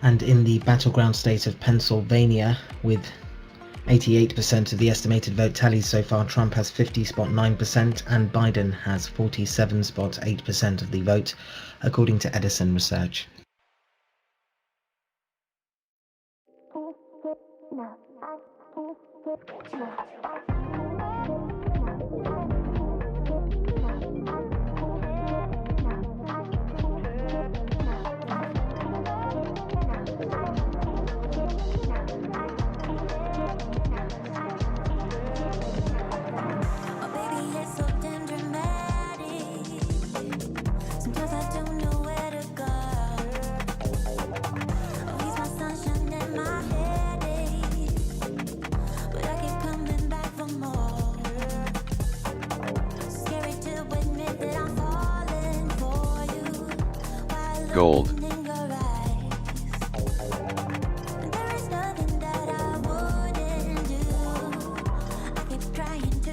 And in the battleground state of Pennsylvania, with 88% of the estimated vote tallies so far, Trump has 50.9% and Biden has 47.8% of the vote, according to Edison Research. Gold. Trying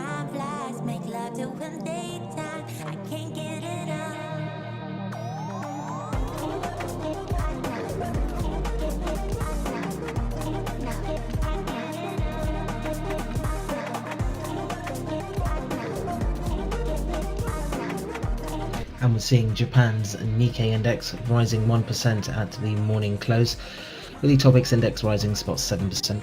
time flies, make love till in daytime. I can't get enough. And we're seeing Japan's Nikkei index rising 1% at the morning close, with the Topix index rising spot 7%.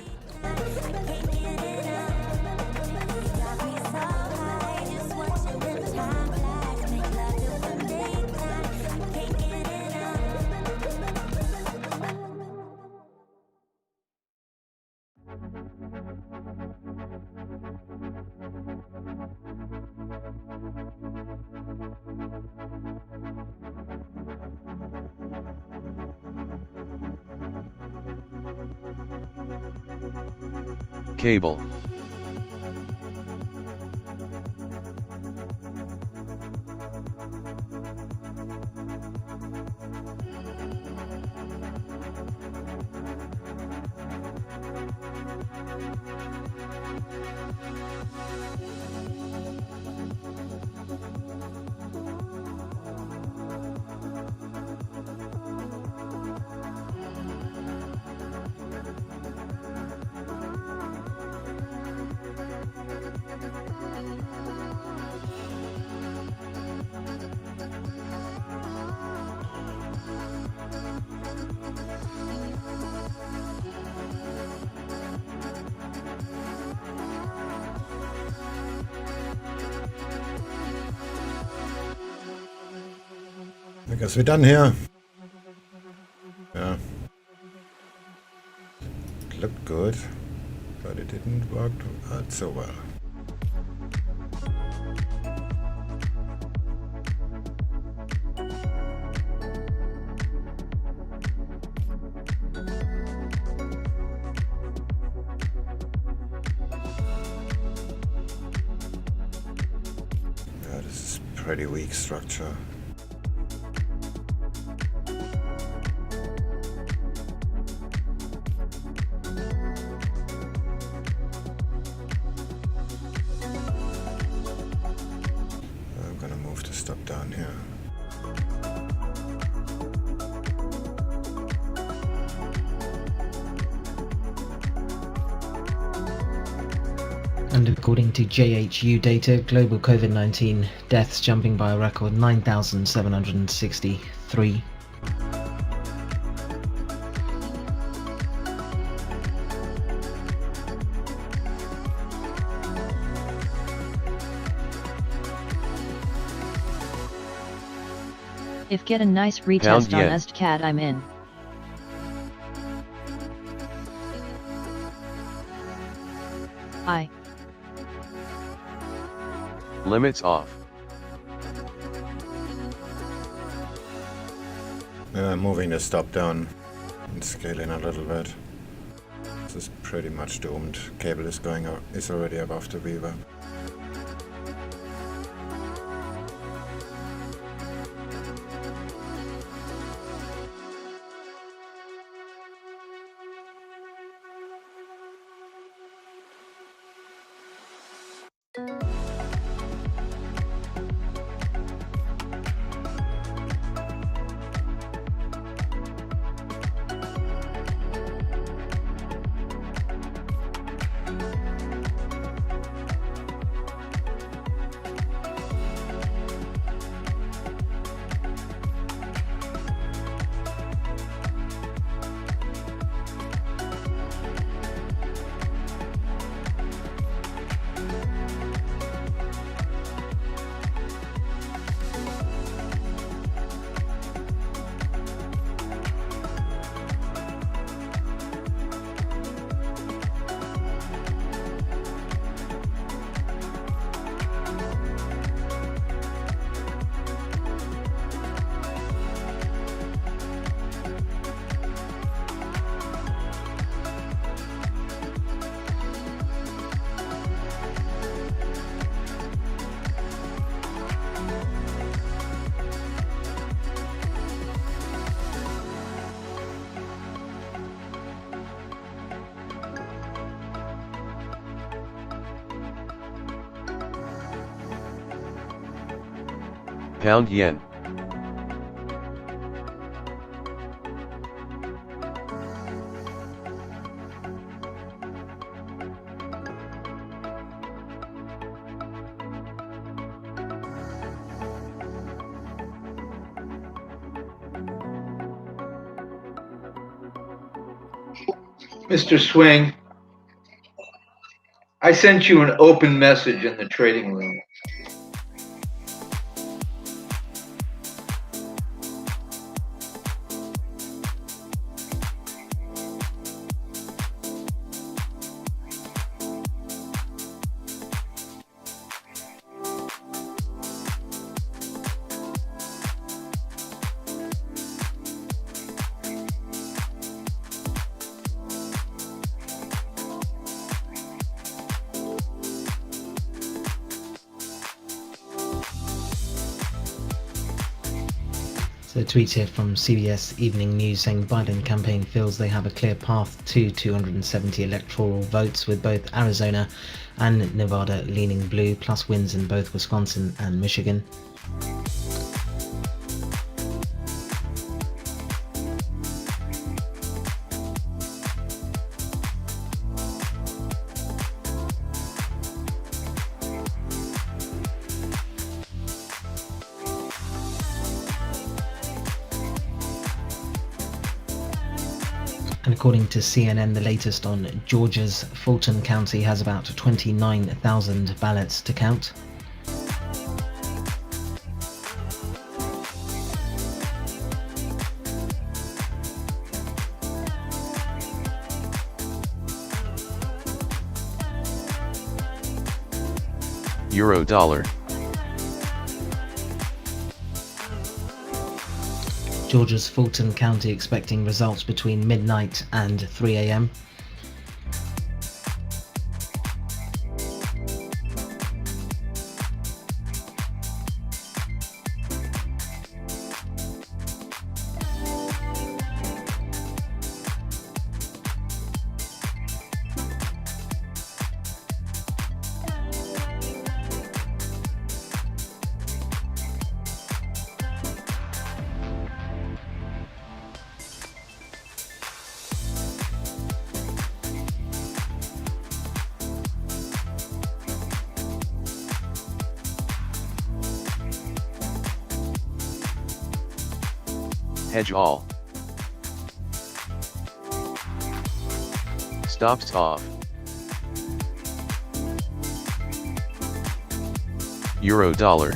Cable. I guess we're done here. Yeah. It looked good, but it didn't work out so well. Yeah, this is pretty weak structure. Stop down here. And according to JHU data, global COVID-19 deaths jumping by a record 9,763. If get a nice retest on USDCAD, I'm in. Limits off. Moving the stop down and scaling a little bit. This is pretty much doomed. Cable is already above the Weaver. Pound yen. Mr. Swing, I sent you an open message in the trading room. So a tweet here from CBS Evening News saying Biden campaign feels they have a clear path to 270 electoral votes, with both Arizona and Nevada leaning blue, plus wins in both Wisconsin and Michigan. And according to CNN, the latest on Georgia's Fulton County has about 29,000 ballots to count. Euro dollar. Georgia's Fulton County expecting results between midnight and 3 a.m. Hedge all. Stops off. Euro dollar.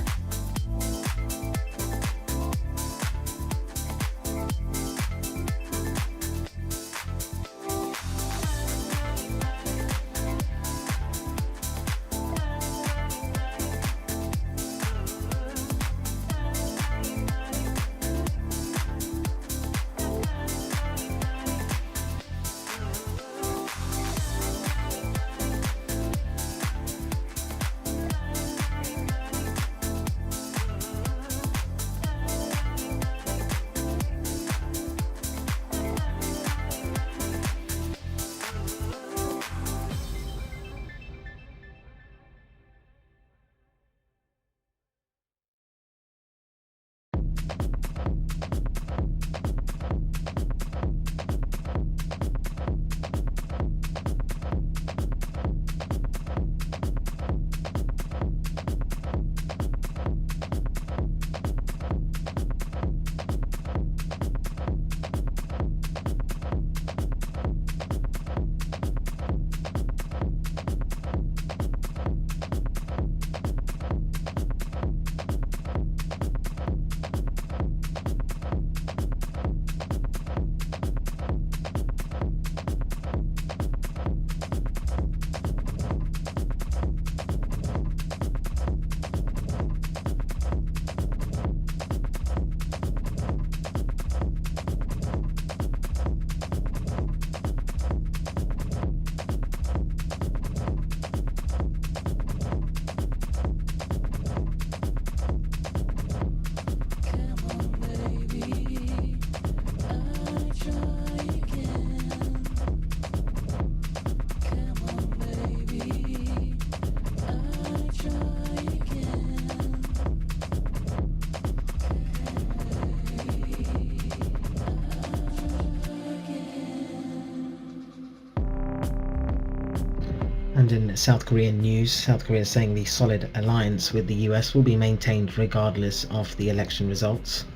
And in South Korean news, South Korea is saying the solid alliance with the US will be maintained regardless of the election results.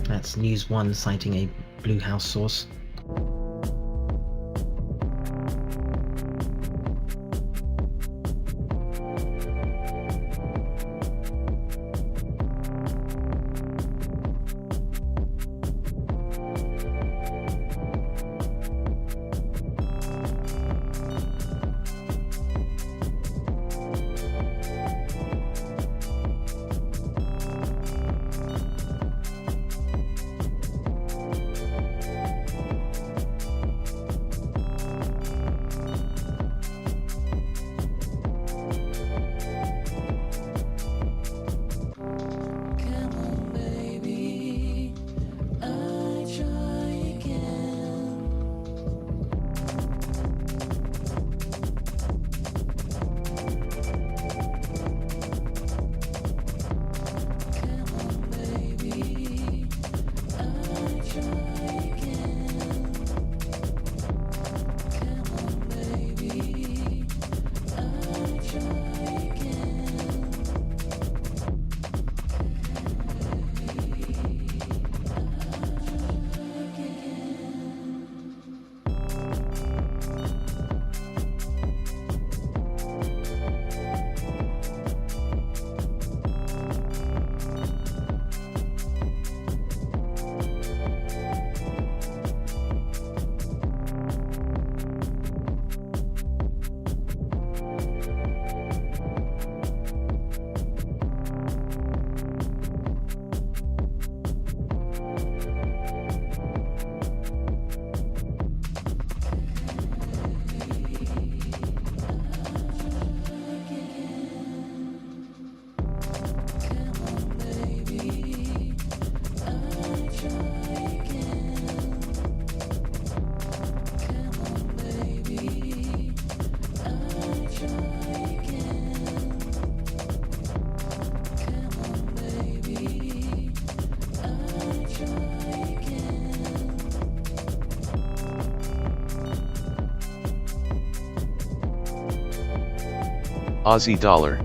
That's News One citing a Blue House source. Aussie dollar.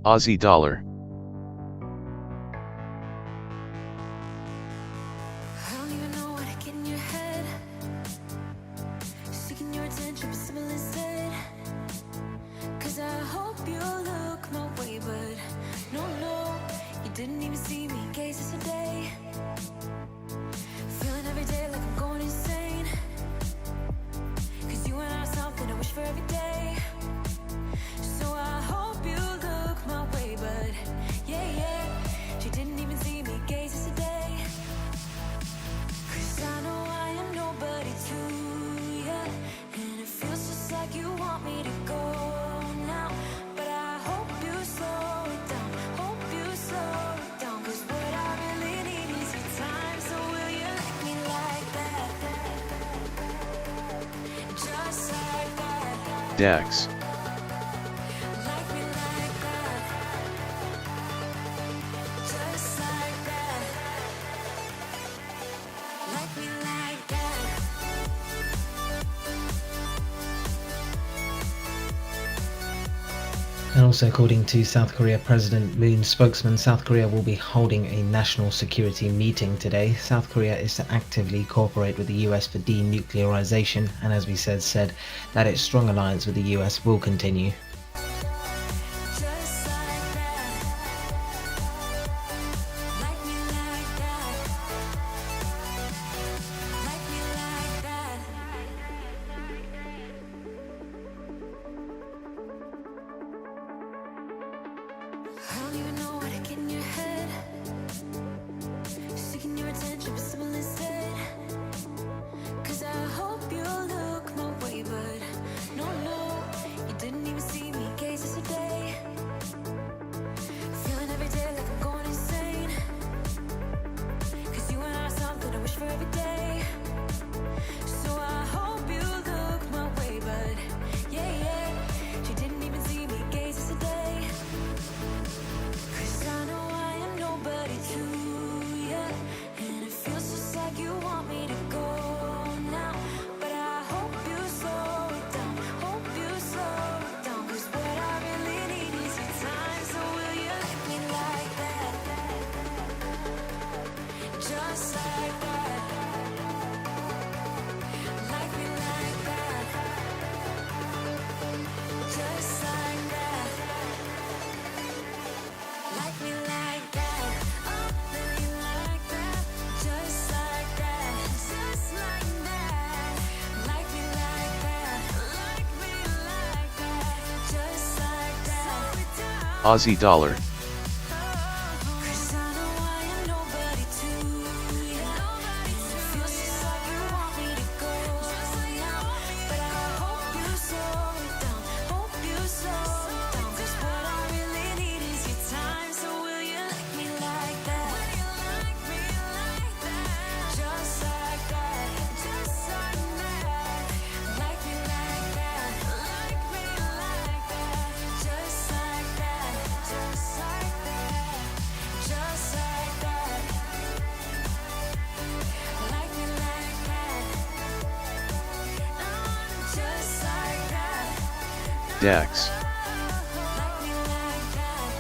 Aussie dollar. I don't even know what I get in your head. Seeking your attention, but simple instead. 'Cause I hope you look my way, but no, you didn't even see me gaze yesterday. Feeling every day like I'm going insane. 'Cause you and I are something I wish for every day. So I hope you look my way, but yeah, she didn't even see me gaze yesterday. 'Cause I know I am nobody to ya, and it feels just like you want me to go now. But I hope you slow it down, hope you slow it down. 'Cause what I really need is your time, so will you like me like that? Just like that. Dax. Like me like that. Just like that. Like me like that. also, according to South Korea President Moon's spokesman, South Korea will be holding a national security meeting today. South Korea is to actively cooperate with the US for denuclearization, and as we said that its strong alliance with the US will continue. Just like that. Like me like that. Like me like that. I don't even know how to get in your head. Seeking your attention, but simple instead. 'Cause I hope you look my way, but no, you didn't even see me gaze yesterday. Feeling every day like I'm going insane. 'Cause you and I are something I wish for every day. So I hope you look my way, but yeah, you didn't even see me gaze yesterday. 'Cause I know I am nobody to ya, and it feels just like you want me to go now. But I hope you slow it down, hope you slow it down. 'Cause what I really need is your time, so will you like me like that? Just like that. Like me like that. Just like that. Like me like that. Oh, really like that. Just like that. Just like that. Like me like that. Like me like that. Just like that. Aussie dollar. 'Cause I know I am nobody to ya. It feels just like you want me to go now. But I hope you slow it down. Hope you slow it down. 'Cause what I really need is your time. So will you like me like that? Will you like me like that? Just like that. Just like that. Like me like that. Like me like that. Just like that. Just like that. Just like that. Like me like that. Just like that. Dax. Like me like that.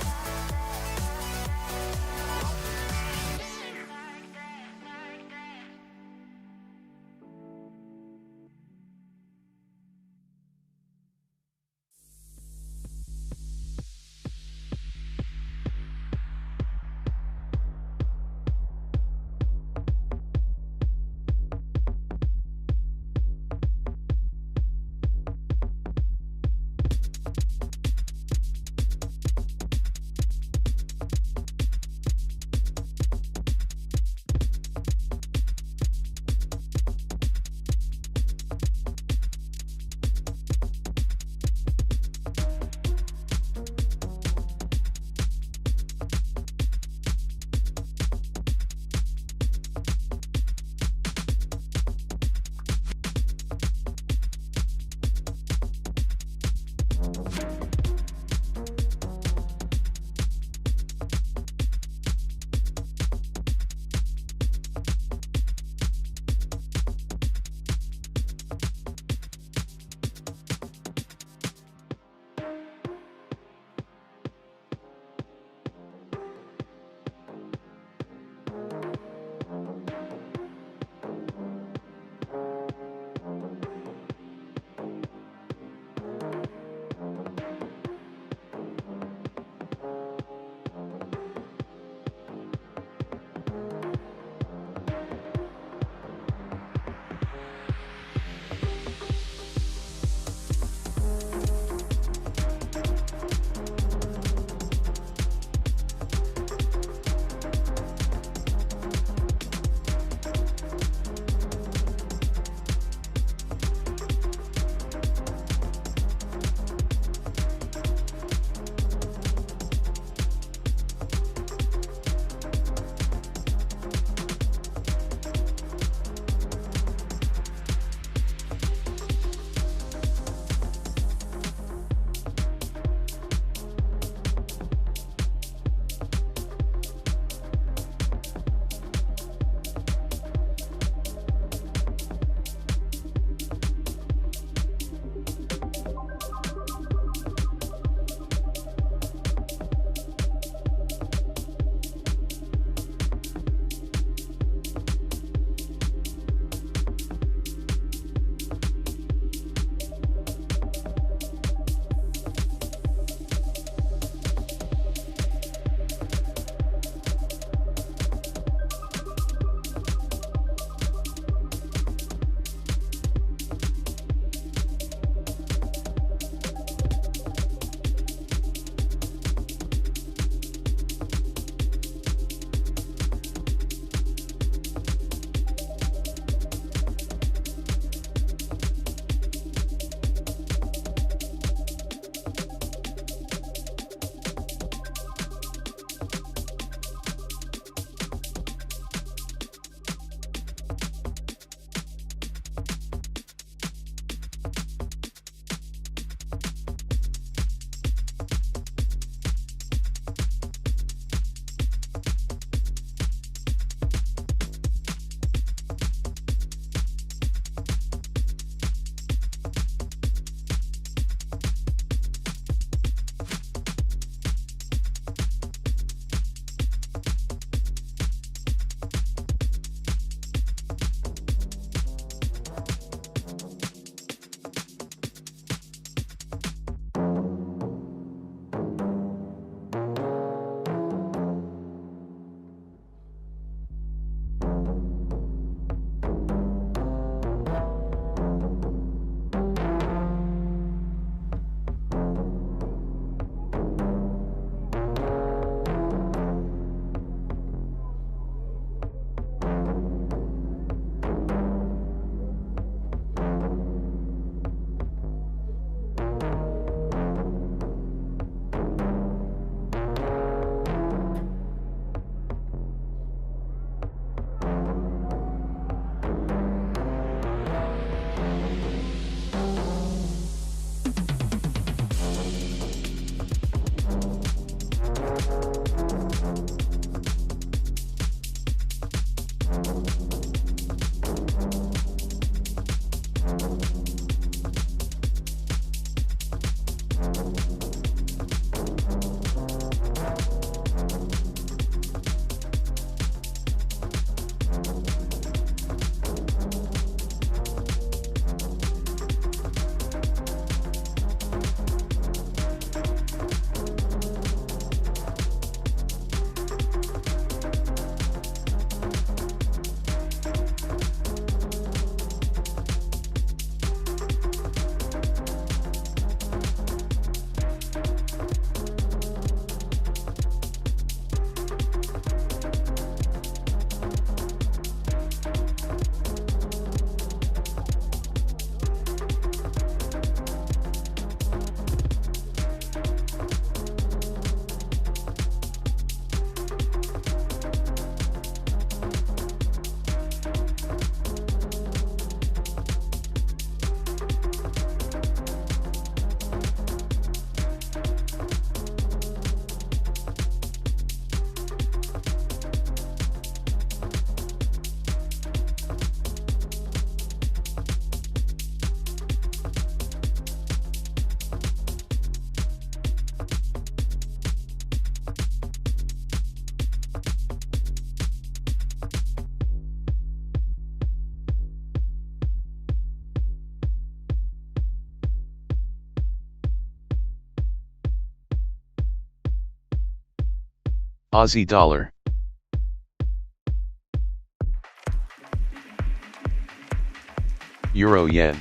Aussie dollar. Euro yen.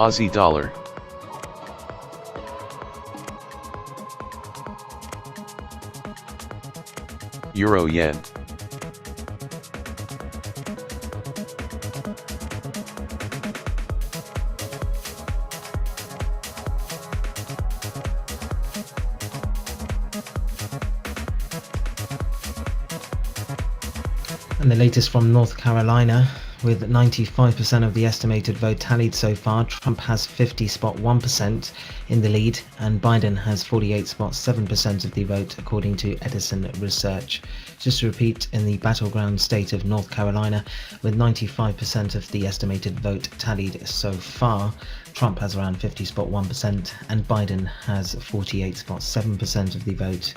Aussie dollar. Euro yen. And the latest from North Carolina, with 95% of the estimated vote tallied so far, Trump has 50.1% in the lead, and Biden has 48.7% of the vote, according to Edison Research. Just to repeat, in the battleground state of North Carolina, with 95% of the estimated vote tallied so far, Trump has around 50.1% and Biden has 48.7% of the vote.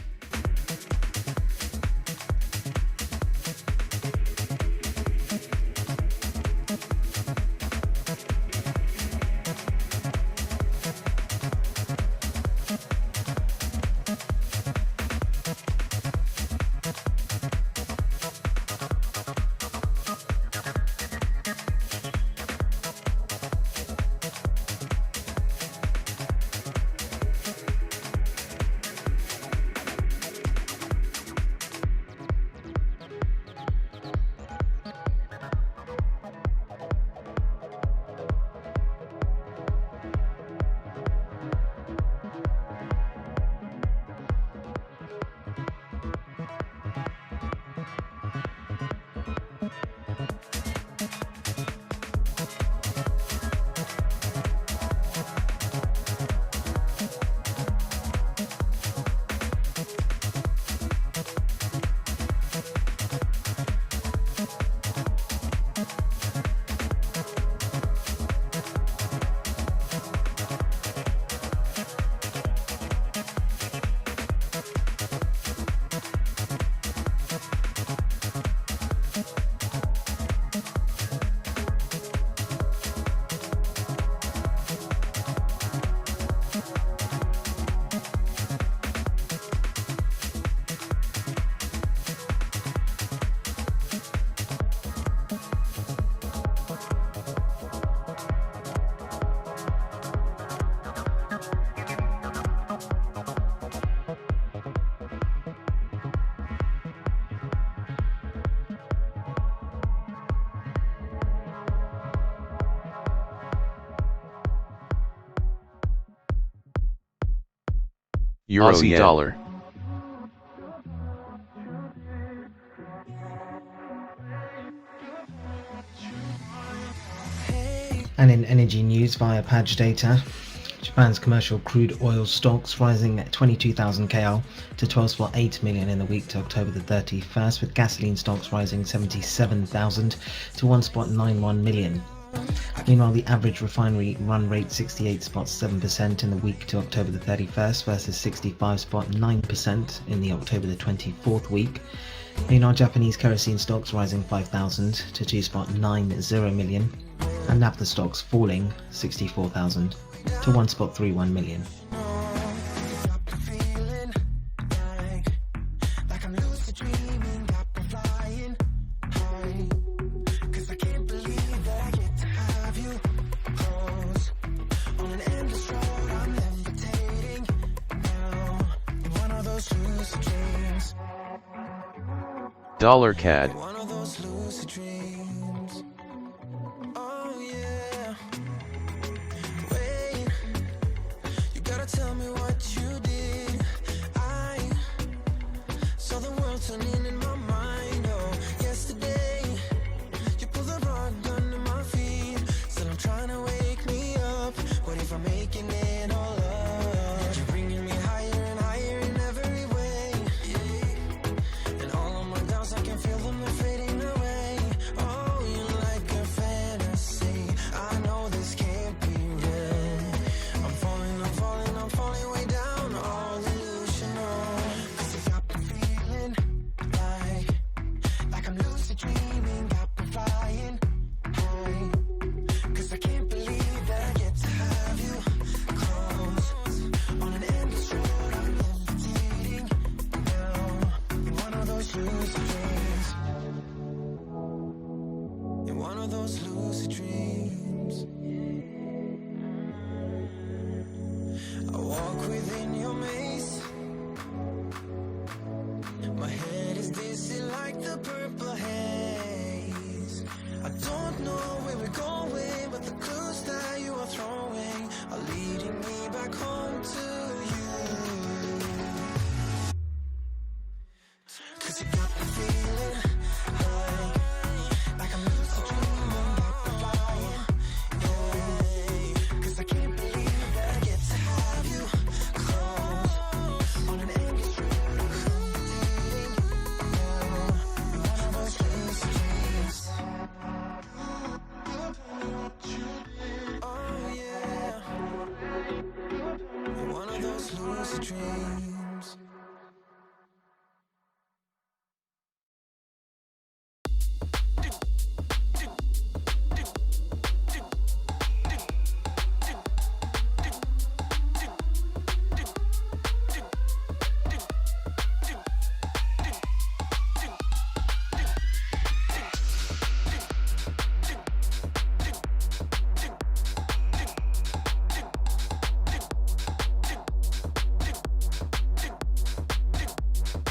Euro Aussie yen. Dollar. And in energy news via Page Data, Japan's commercial crude oil stocks rising at 22,000 KL to 12.8 million in the week to October the 31st, with gasoline stocks rising 77,000 to 1.91 million. Meanwhile, the average refinery run rate 68.7% in the week to October the 31st versus 65.9% in the October the 24th week. Meanwhile, Japanese kerosene stocks rising 5,000 to 2.90 million, and naphtha stocks falling 64,000 to 1.31 million. Dollar CAD.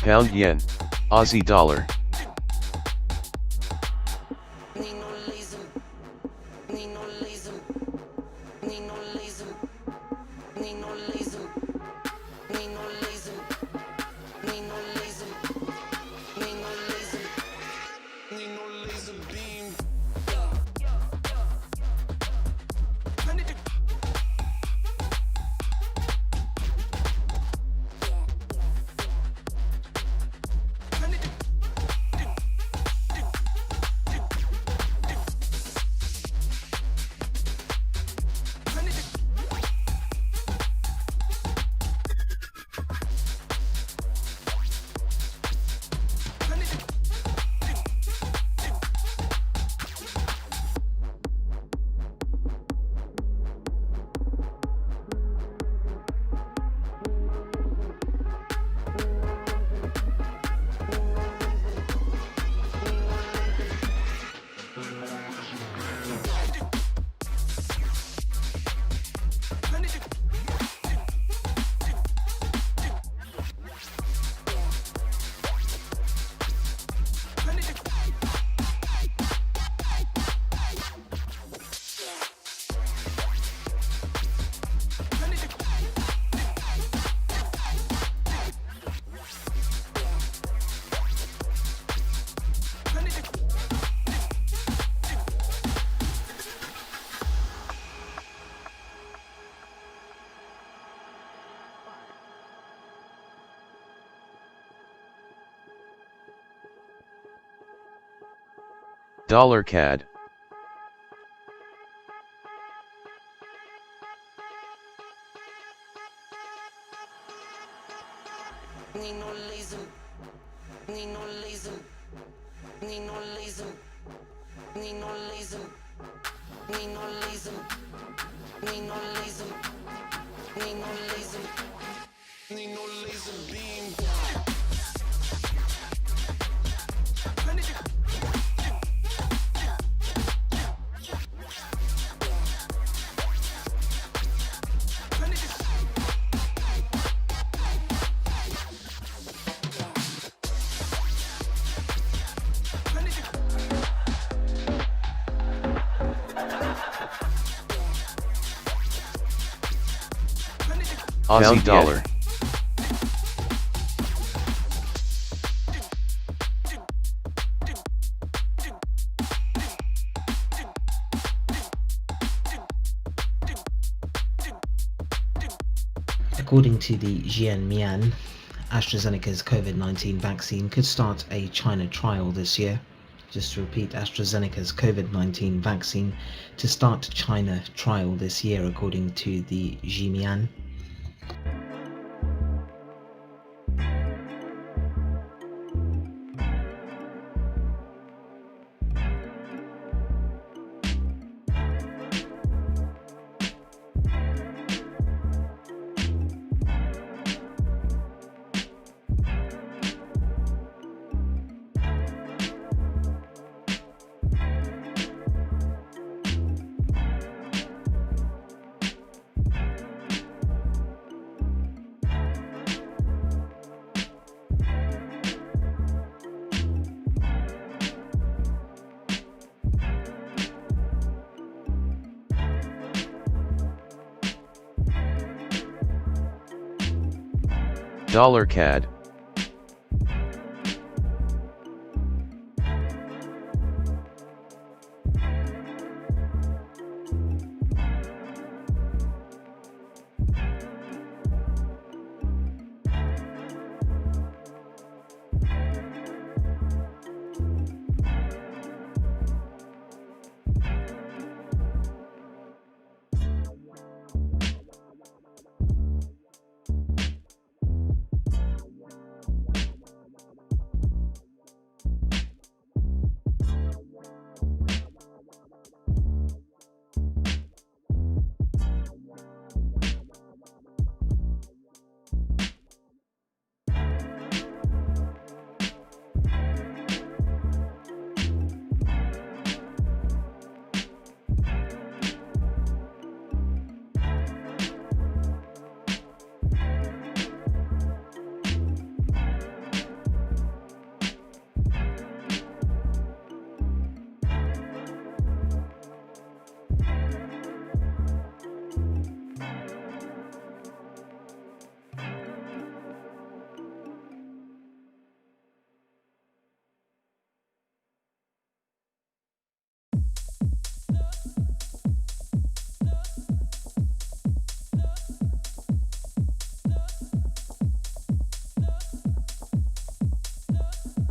Pound yen, Aussie dollar. Dollar CAD. Aussie dollar. According to the Jianmian, AstraZeneca's COVID-19 vaccine could start a China trial this year. Just to repeat, AstraZeneca's COVID-19 vaccine to start China trial this year, according to the Jianmian. Dollar CAD.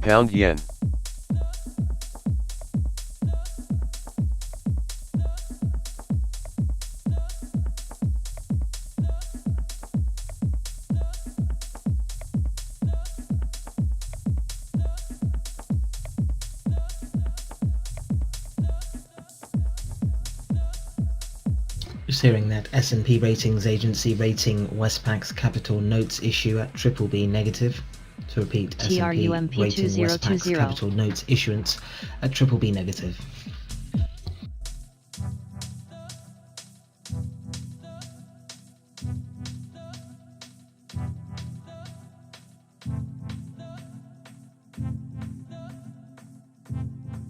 Pound yen. Just hearing that S&P ratings agency rating Westpac's capital notes issue at BBB negative. To repeat, S&P TRUMP rating Westpac's 2020. capital notes issuance at BBB negative.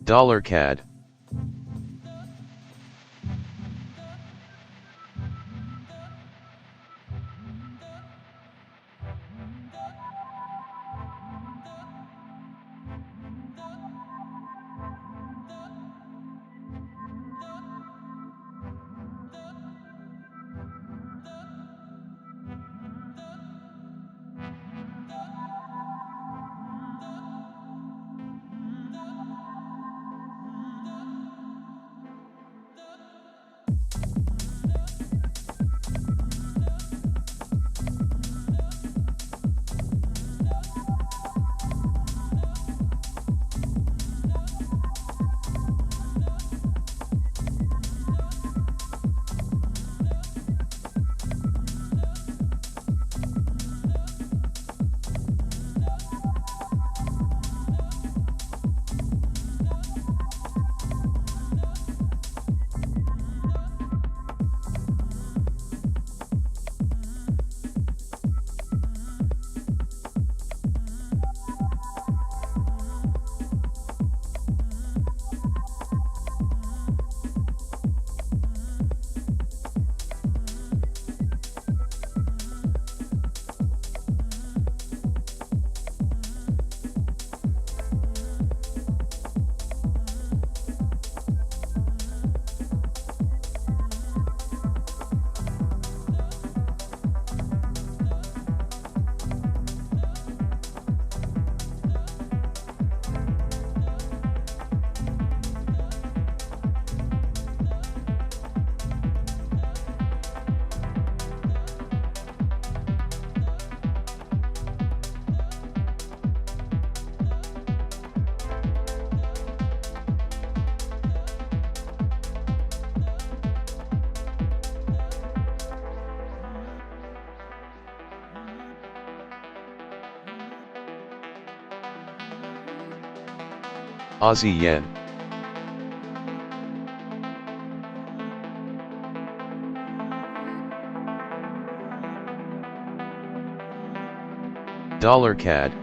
Dollar CAD. Aussie yen. Dollar CAD.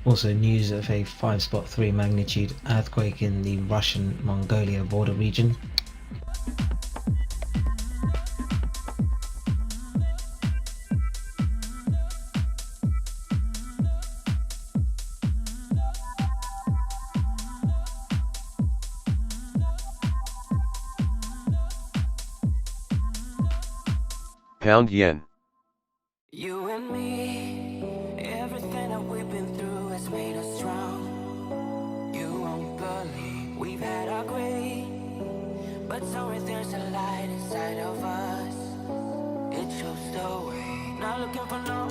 Also news of a 5.3 magnitude earthquake in the Russian-Mongolia border region. Pound yen. You and me, everything that we've been through has made us strong. You won't believe we've had our gray, but somewhere there's a light inside of us. It shows the way. Not looking for no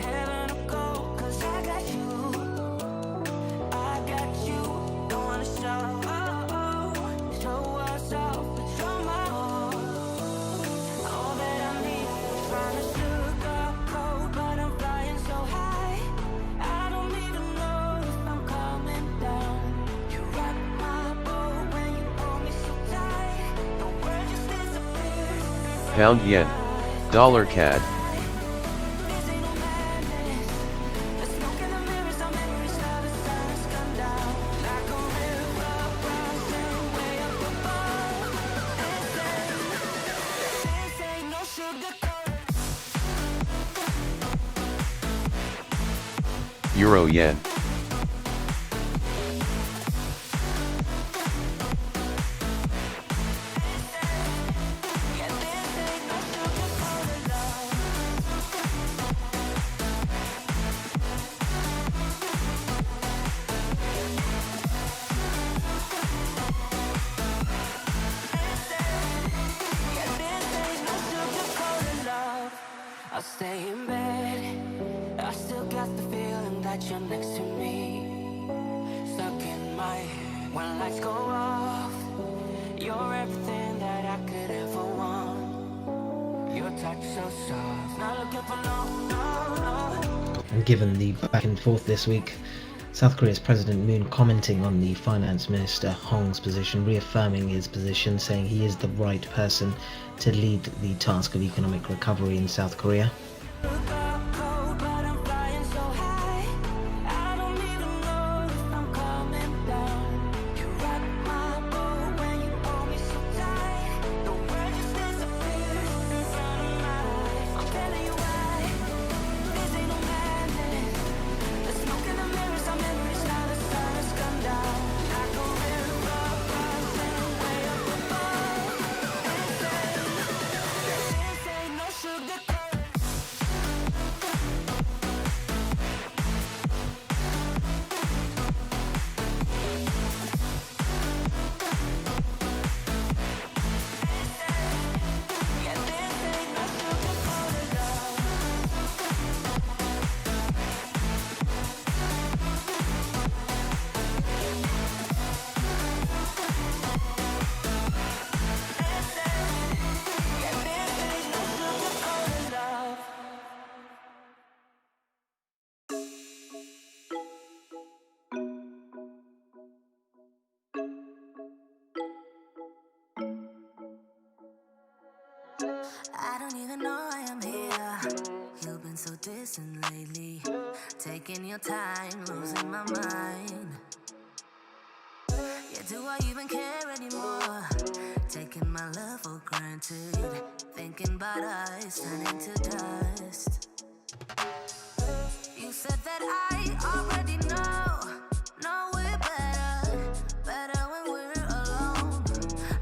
heaven or gold, 'cause I got you. Don't wanna show us off, but you're my all. All that I need. Trying to sugarcoat, but I'm flying so high. I don't even know if I'm coming down. You rock my boat when you hold me so tight. The world just disappears. Pound yen. Dollar CAD. This ain't no madness. The smoke in the mirrors, our memories how the sun's come down. Like a river rising way up above. This ain't no sugarcoat. Euro yen. I'll stay in bed. I still got the feeling that you're next to me. Stuck in my head when lights go off. You're everything that I could ever want. Your touch so soft. Not looking for no. And given the back and forth this week, South Korea's President Moon commenting on the Finance Minister Hong's position, reaffirming his position, saying he is the right person to lead the task of economic recovery in South Korea. I don't even know I am here. You've been so distant lately, taking your time, losing my mind. Yeah, do I even care anymore? Taking my love for granted, thinking about us turning to dust. You said that I already know we're better when we're alone.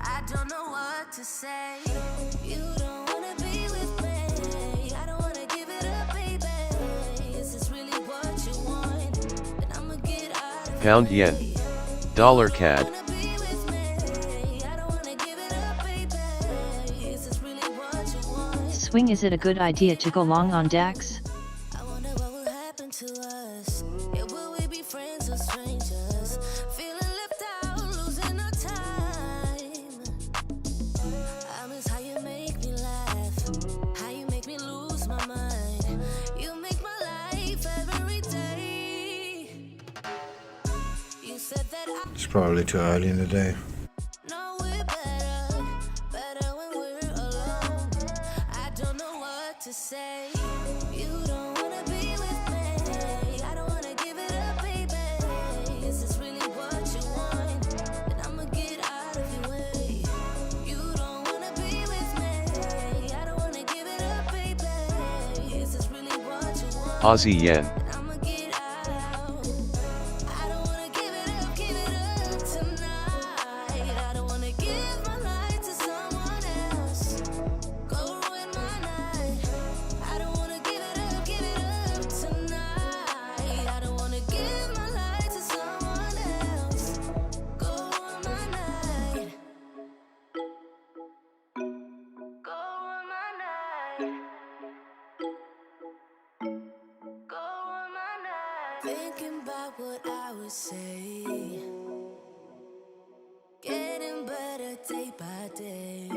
I don't know what to say. You don't wanna be with me, I don't wanna give it up, baby. Is this really what you want? Then I'ma get out of Pound yen. Dollar CAD. Swing, is it a good idea to go long on DAX? I wonder what will happen to us. Yeah, will we be friends or strangers? Feeling left out, losing our time. I miss how you make me laugh, how you make me lose my mind. You make my life every day. You said that It's probably too early in the day. know we're better when we're alone. I don't know what to say. You don't wanna be with me, I don't wanna give it up, baby. Is this really what you want? Then I'ma get out of your way. You don't wanna be with me, I don't wanna give it up, baby. Is this really what you want? Aussie yen. Then I'ma get out. I don't wanna give it up tonight. I don't wanna give my life to someone else. Go ruin my night. I don't wanna give it up tonight. I don't wanna give my life to someone else. Go ruin my night. Go ruin my night. Go ruin my night. Thinking about what I would say. Getting better day by day.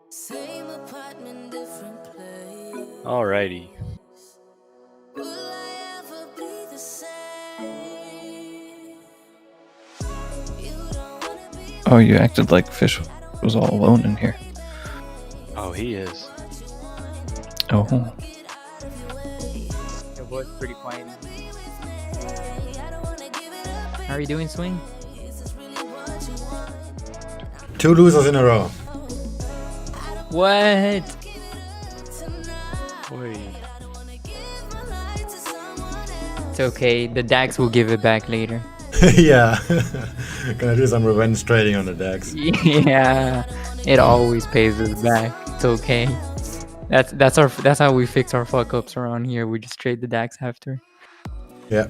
Same apartment, different place. Alrighty. Will I ever be the same? You don't wanna be Oh, you acted like Fish was all alone in here. Oh, he is. Oh, Your voice pretty quiet. How are you doing, Swing? 2 losers in a row. What? Oi. It's okay. The DAX will give it back later. Yeah. Gonna do some revenge trading on the DAX. Yeah, it always pays us back. It's okay. That's how we fix our fuck ups around here. We just trade the DAX after. Yeah.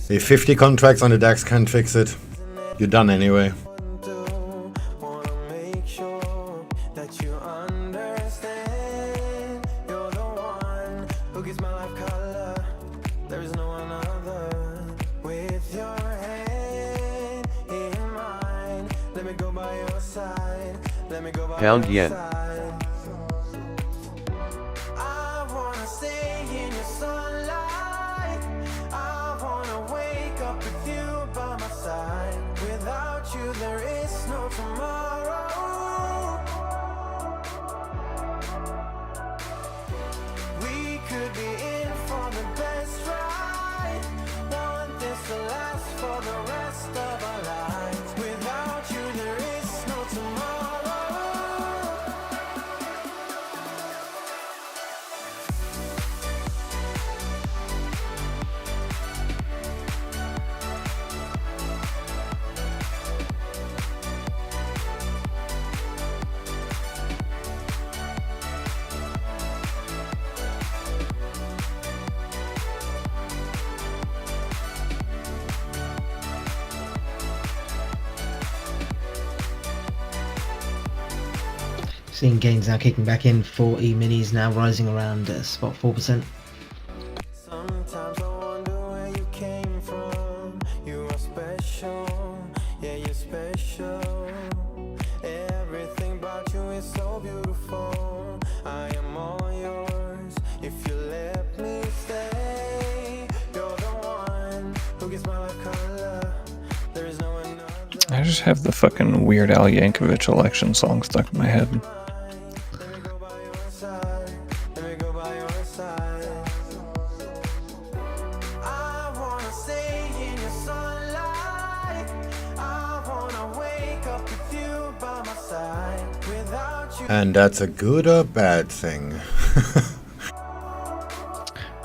If 50 contracts on the DAX can't fix it, you're done anyway. Pound yen. Seeing gains now kicking back in for E-minis, now rising around spot 4%. Sometimes I wonder where you came from. You are special, yeah, you're special. Everything about you is so beautiful. I am all yours if you let me stay. You're the one who gives my life color. I just have the fucking Weird Al Yankovic election song stuck in my head. And that's a good or bad thing?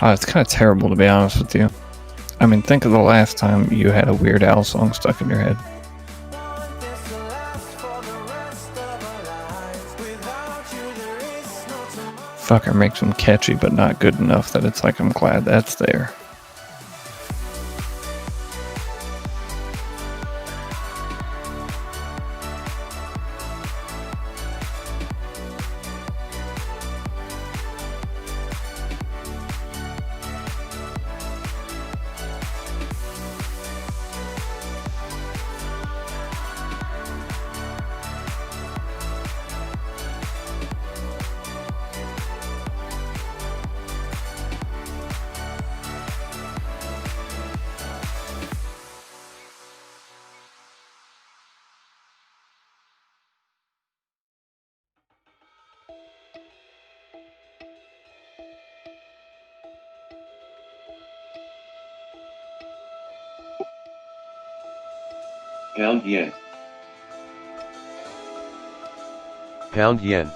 It's kind of terrible, to be honest with you. I mean, think of the last time you had a Weird Al song stuck in your head. Fucker makes them catchy, but not good enough that it's like, I'm glad that's there. Pound yen. Pound yen.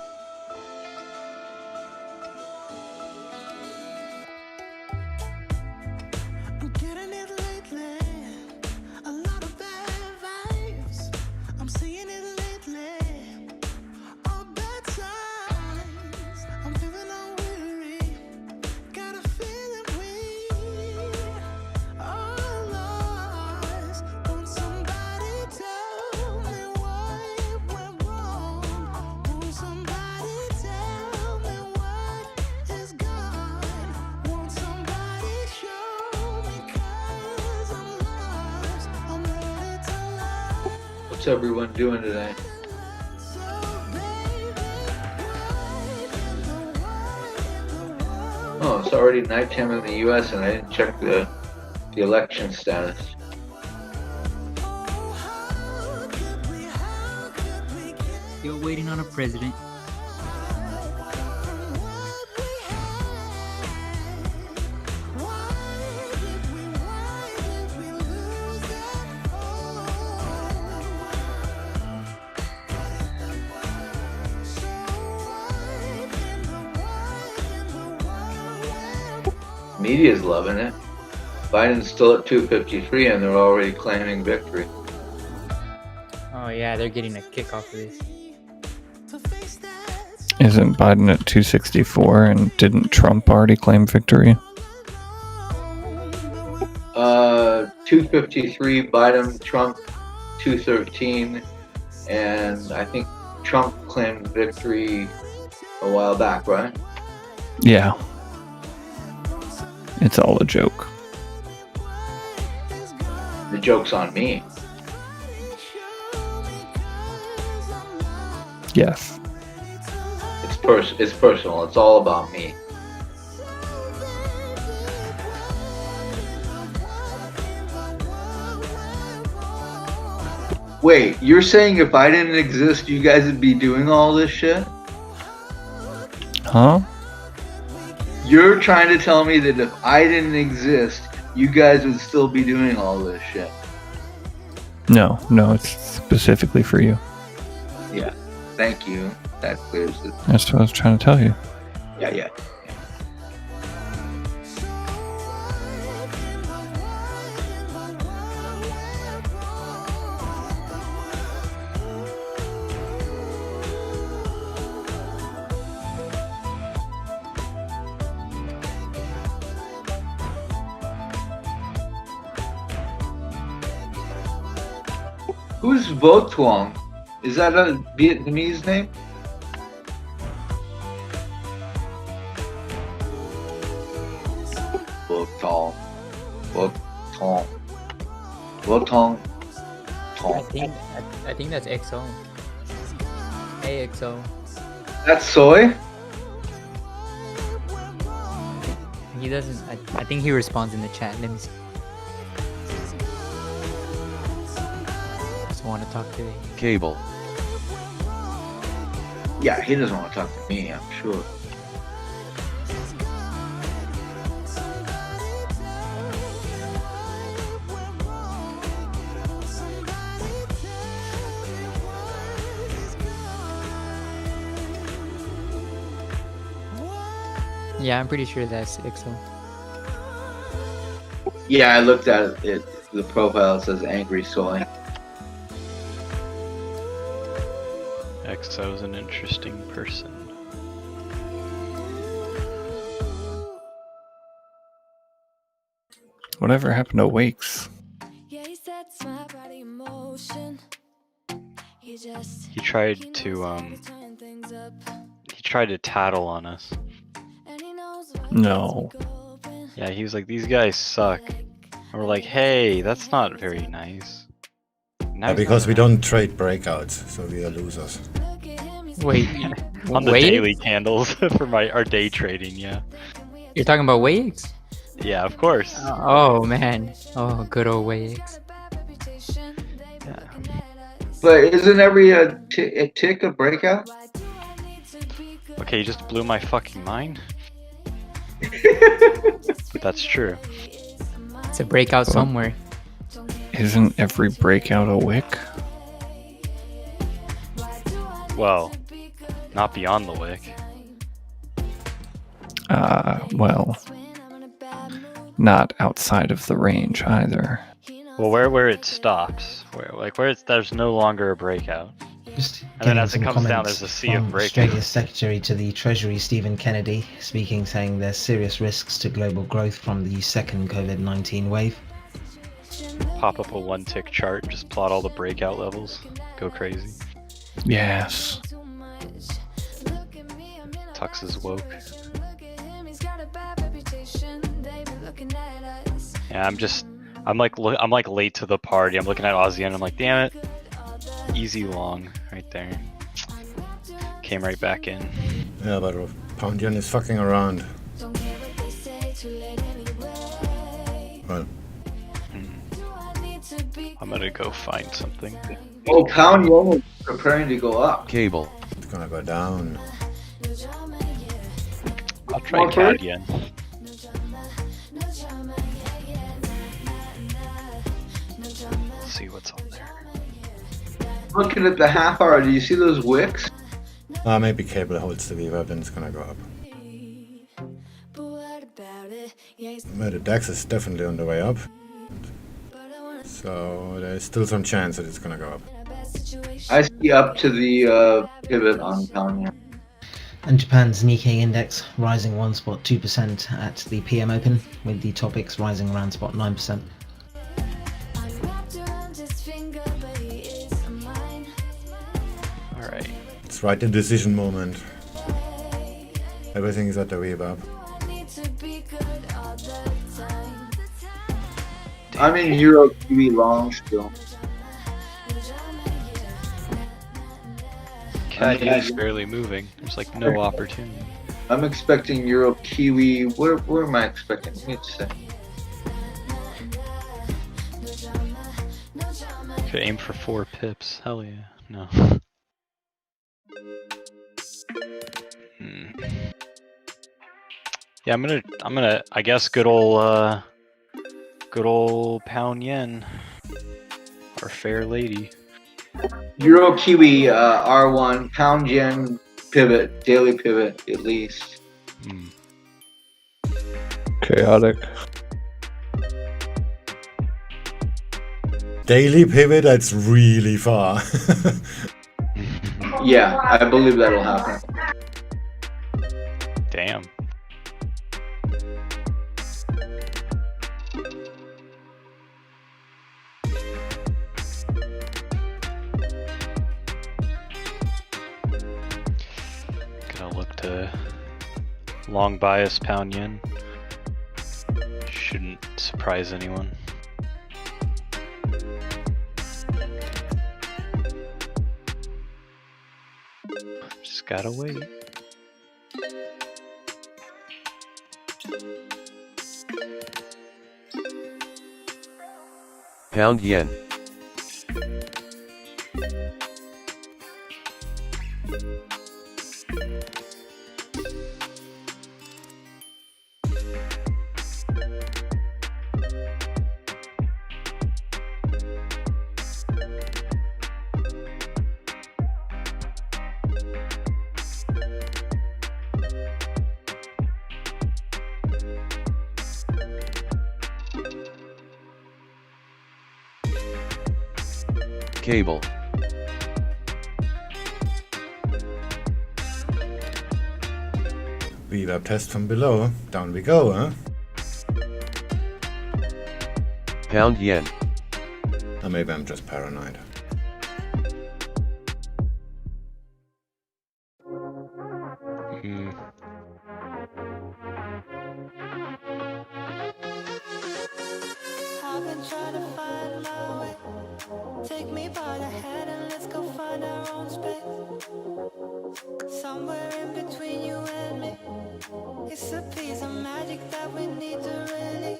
What's everyone doing today? Oh, it's already nighttime in the U.S. and I didn't check the election status. Still waiting on a president. Media's loving it. Biden's still at 253 and they're already claiming victory. Oh yeah, they're getting a kick off of this. Isn't Biden at 264 and didn't Trump already claim victory? 253, Biden, Trump 213, and I think Trump claimed victory a while back, right? Yeah. It's all a joke. The joke's on me. Yes. It's personal. It's all about me. Wait, you're saying if I didn't exist, you guys would be doing all this shit? Huh? You're trying to tell me that if I didn't exist, you guys would still be doing all this shit? No, it's specifically for you. Yeah, thank you. That clears it. That's what I was trying to tell you. Yeah. Who's Vo Tuong? Is that a Vietnamese name? Vo Tuong. I think that's XO. AXO. That's soy? He doesn't. I think he responds in the chat. Let me see. doesn't want to talk to you. Cable. Yeah, he doesn't want to talk to me, I'm sure. Yeah, I'm pretty sure that's IXO. Yeah, I looked at it. The profile says angry soy. EXO's an interesting person. Whatever happened to Wakes? He tried to tattle on us. No. Yeah, he was like, these guys suck. And we're like, hey, that's not very nice. Now he's because not we don't trade breakouts, so we are losers. Wait, on the Wait? daily candles for our day trading, yeah. You're talking about Wakes? Yeah, of course. Oh man. Oh, good old Wakes. Yeah. But isn't every tick a breakout? Okay, you just blew my fucking mind. But that's true. It's a breakout somewhere. Isn't every breakout a wick? Well, not beyond the wick. Well, not outside of the range either. Well, where it stops, where there's no longer a breakout. Just And then getting as it some comes down, comments there's a sea of from breakouts. Australia's Secretary to the Treasury, Stephen Kennedy, speaking, saying there's serious risks to global growth from the second COVID-19 wave. Pop up a one-tick chart, just plot all the breakout levels, go crazy. Yes. Tux is woke. Yeah, I'm like late to the party. I'm looking at Aussie and I'm like, damn it, easy long right there. Came right back in. Yeah, but pound yen is fucking around. Well, I'm gonna go find something. Oh, pound yen is preparing to go up. Cable. it's gonna go down. I'll try CAD yen. See what's on there. Looking at the half hour, do you see those wicks? Maybe cable holds the VWAP, then it's gonna go up. But the DAX is definitely on the way up. So there's still some chance that it's gonna go up. I see up to the pivot on pound yen. And Japan's Nikkei index rising 1.2% at the PM Open, with the topics rising around 9%. Alright. It's right in decision moment. Everything is at the VWAP. I'm in Euro Kiwi long still. CAD yen is barely moving. There's like no opportunity. I'm expecting Euro Kiwi. Where am I expecting? Let me see. Could aim for 4 pips. Hell yeah. No. Yeah, I'm gonna I guess good old pound yen. Our fair lady. Euro Kiwi R1 pound yen pivot, daily pivot at least. Chaotic. Daily pivot, that's really far. Yeah, I believe that'll happen. Damn. Gonna look to long bias pound yen. Shouldn't surprise anyone. Just gotta wait. Pound yen. Cable. VWAP test from below. Down we go, huh? Pound yen. Or maybe I'm just paranoid. I've been trying to find my way. Take me by the hand and let's go find our own space. Somewhere in between you and me. It's a piece of magic that we need to release.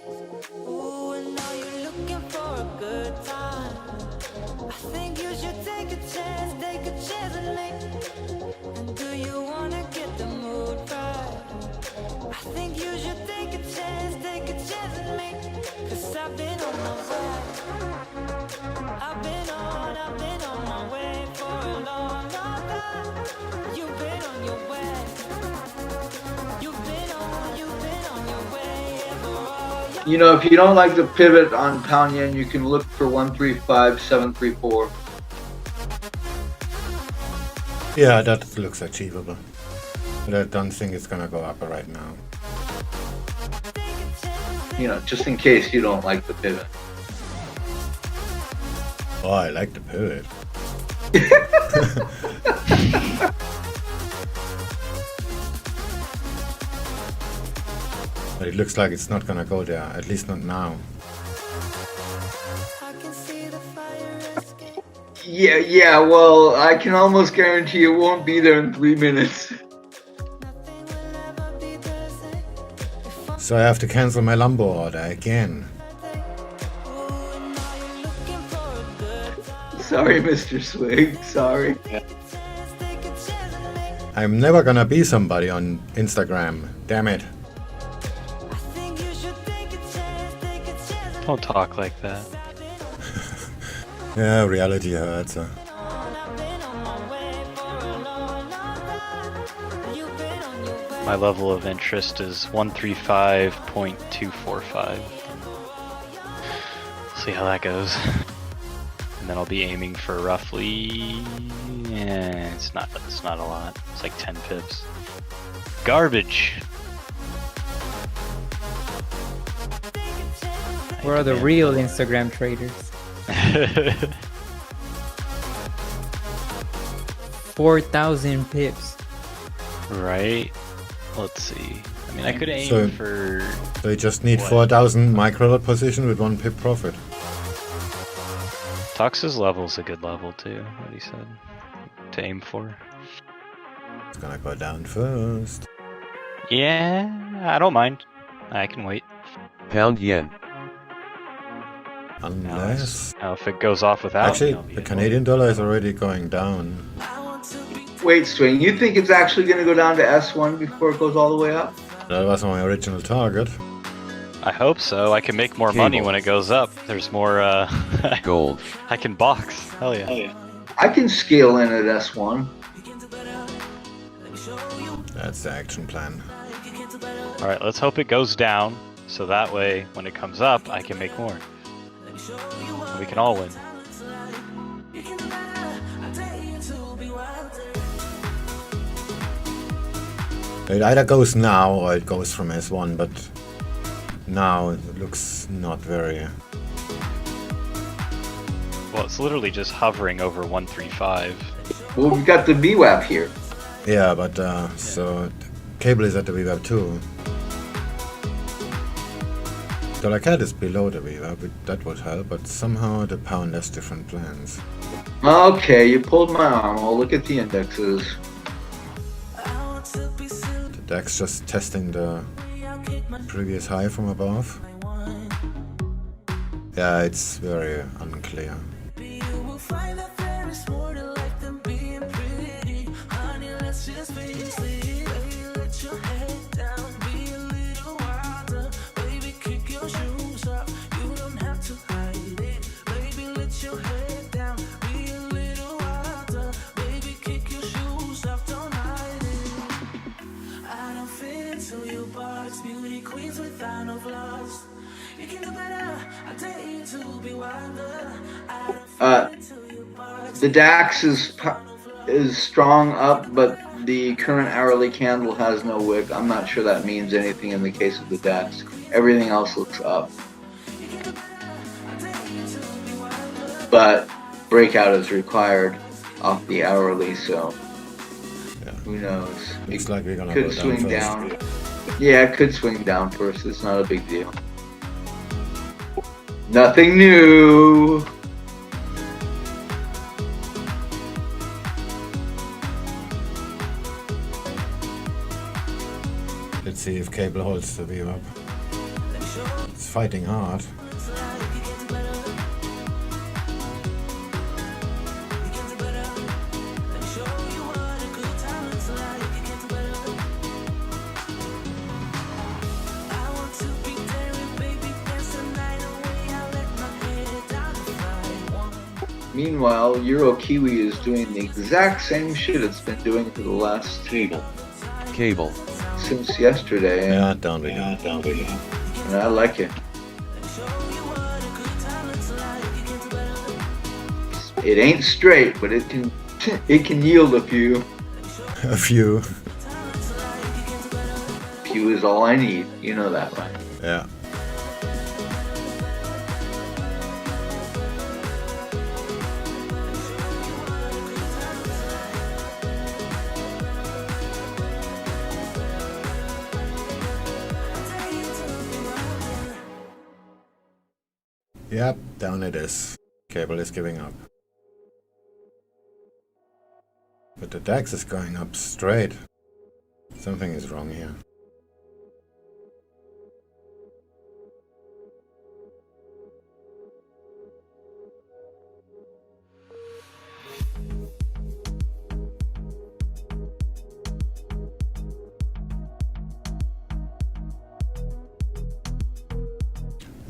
Ooh, and now you're looking for a good time. I think you should take a chance with me. And do you wanna get the mood right? I think you should take a chance with me. 'Cause I've been on my way. I've been on my way for a long time. You've been on your way. You've been on your way. You know, if you don't like the pivot on pound yen, you can look for 135.734. Yeah, that looks achievable. But I don't think it's gonna go up right now. You know, just in case you don't like the pivot. Oh, I like the pivot. But it looks like it's not gonna go there, at least not now. Yeah, well, I can almost guarantee it won't be there in 3 minutes. So I have to cancel my Lambo order again. Sorry, Mr. Swig, sorry. I'm never gonna be somebody on Instagram, damn it. Don't talk like that. Yeah, reality hurts. Huh? My level of interest is 135.245. See how that goes. And then I'll be aiming for roughly... it's not a lot. It's like 10 pips. Garbage! Where are the real Instagram traders? 4,000 pips. Right? Let's see. I mean, I could aim So for... They just need what? 4,000 micro lot position with 1 pip profit. Tux's level's a good level too, what he said. To aim for. It's gonna go down first. Yeah, I don't mind. I can wait. Pound yen. Unless... Now if it goes off without Actually, me, I'll be the able- Canadian dollar is already going down. Wait, Swing, you think it's actually going to go down to S1 before it goes all the way up? That was my original target. I hope so. I can make more money Cable. when it goes up. There's more, Gold. I can box. Hell yeah. I can scale in at S1. That's the action plan. Alright, let's hope it goes down. So that way, when it comes up, I can make more. And we can all win. It either goes now or it goes from S1, but now it looks not very... Well, it's literally just hovering over 135. Well, we've got the VWAP here. Yeah, but so cable is at the VWAP too. Dollar CAD is below the VWAP, that would help, but somehow the pound has different plans. Okay, you pulled my arm. I'll look at the indexes. The DAX just testing the previous high from above. Yeah, it's very unclear. Damn, it's more to life than being pretty. Honey, let's just face it. Baby, let your head down, be a little wilder. Baby, kick your shoes up, you don't have to hide it. Baby, let your head down, be a little wilder. Baby, kick your shoes up, don't hide it. I don't fit into your box, beauty queens without no flaws. You can do better, I dare you to be wilder. I don't fit into your box. The DAX is strong up, but the current hourly candle has no wick. I'm not sure that means anything in the case of the DAX. Everything else looks up. But breakout is required off the hourly, so who knows? Looks like we're gonna could go swing down down. Yeah, it could swing down first. It's not a big deal. Nothing new. Let's see if cable holds the view up. It's fighting hard. Meanwhile, Euro Kiwi is doing the exact same shit it's been doing for the last Cable. since yesterday. Yeah, down we go. And I like it. It ain't straight, but it can yield a few. A few. Few is all I need. You know that, right? Yeah. Yep, down it is. Cable is giving up. But the DAX is going up straight. Something is wrong here.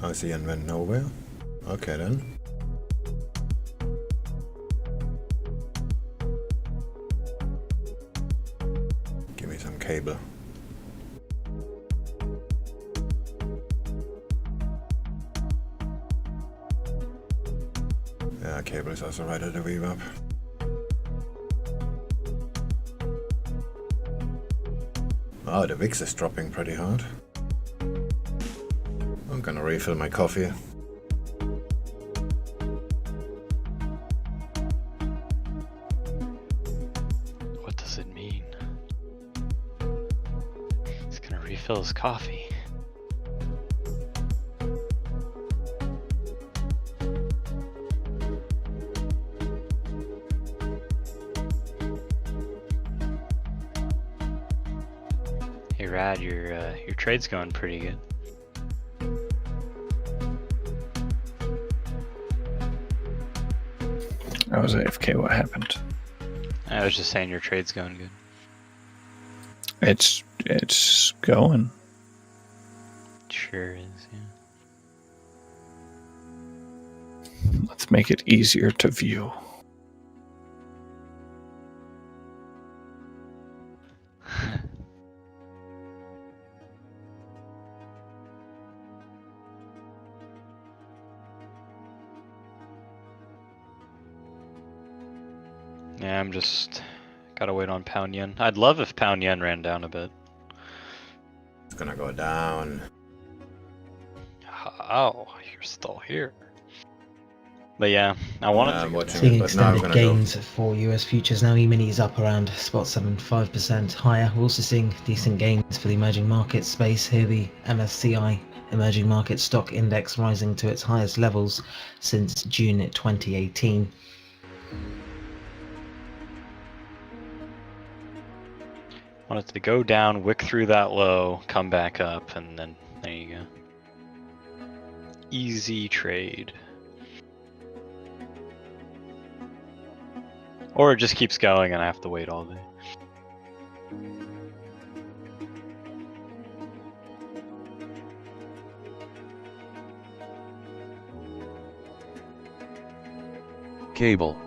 ASEAN went nowhere. Okay then. Give me some cable. Yeah, cable is also right at the weave up. Oh, the VIX is dropping pretty hard. I'm gonna refill my coffee. What does it mean? He's gonna refill his coffee. Hey Rad, your trade's going pretty good. I was AFK, what happened? I was just saying your trade's going good. It's going. Sure is, yeah. Let's make it easier to view. Yeah, I'm just gotta wait on pound yen. I'd love if pound yen ran down a bit. It's gonna go down. Oh, you're still here. But yeah, I wanted to. Watching Seeing it, but now I'm extended gonna gains for US futures now. E-mini is up around spot 75% higher. We're also seeing decent gains for the emerging market space here. The MSCI Emerging Market Stock Index rising to its highest levels since June 2018. Want it to go down, wick through that low, come back up, and then there you go. Easy trade. Or it just keeps going and I have to wait all day. Cable.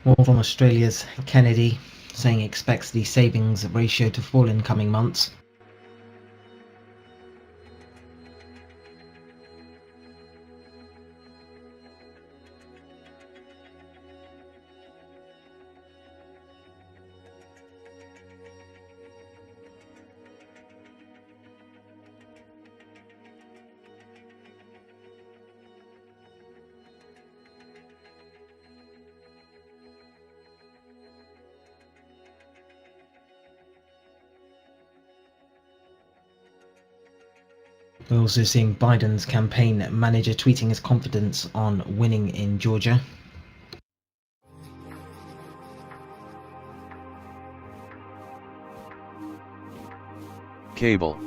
More from Australia's Kennedy, saying he expects the savings ratio to fall in coming months. We're also seeing Biden's campaign manager tweeting his confidence on winning in Georgia. Cable.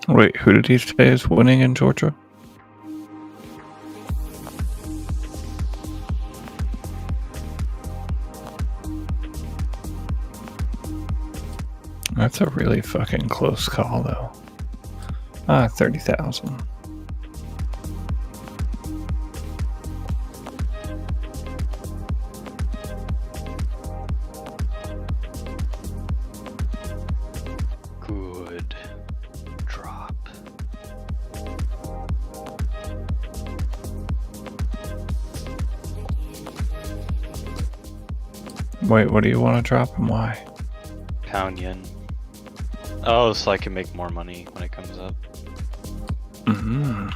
Wait, who did he say is winning in Georgia? That's a really fucking close call, though. 30,000. Good drop. Wait, what do you want to drop and why? Pound yen. Oh, so I can make more money when it comes up. Mm-hmm.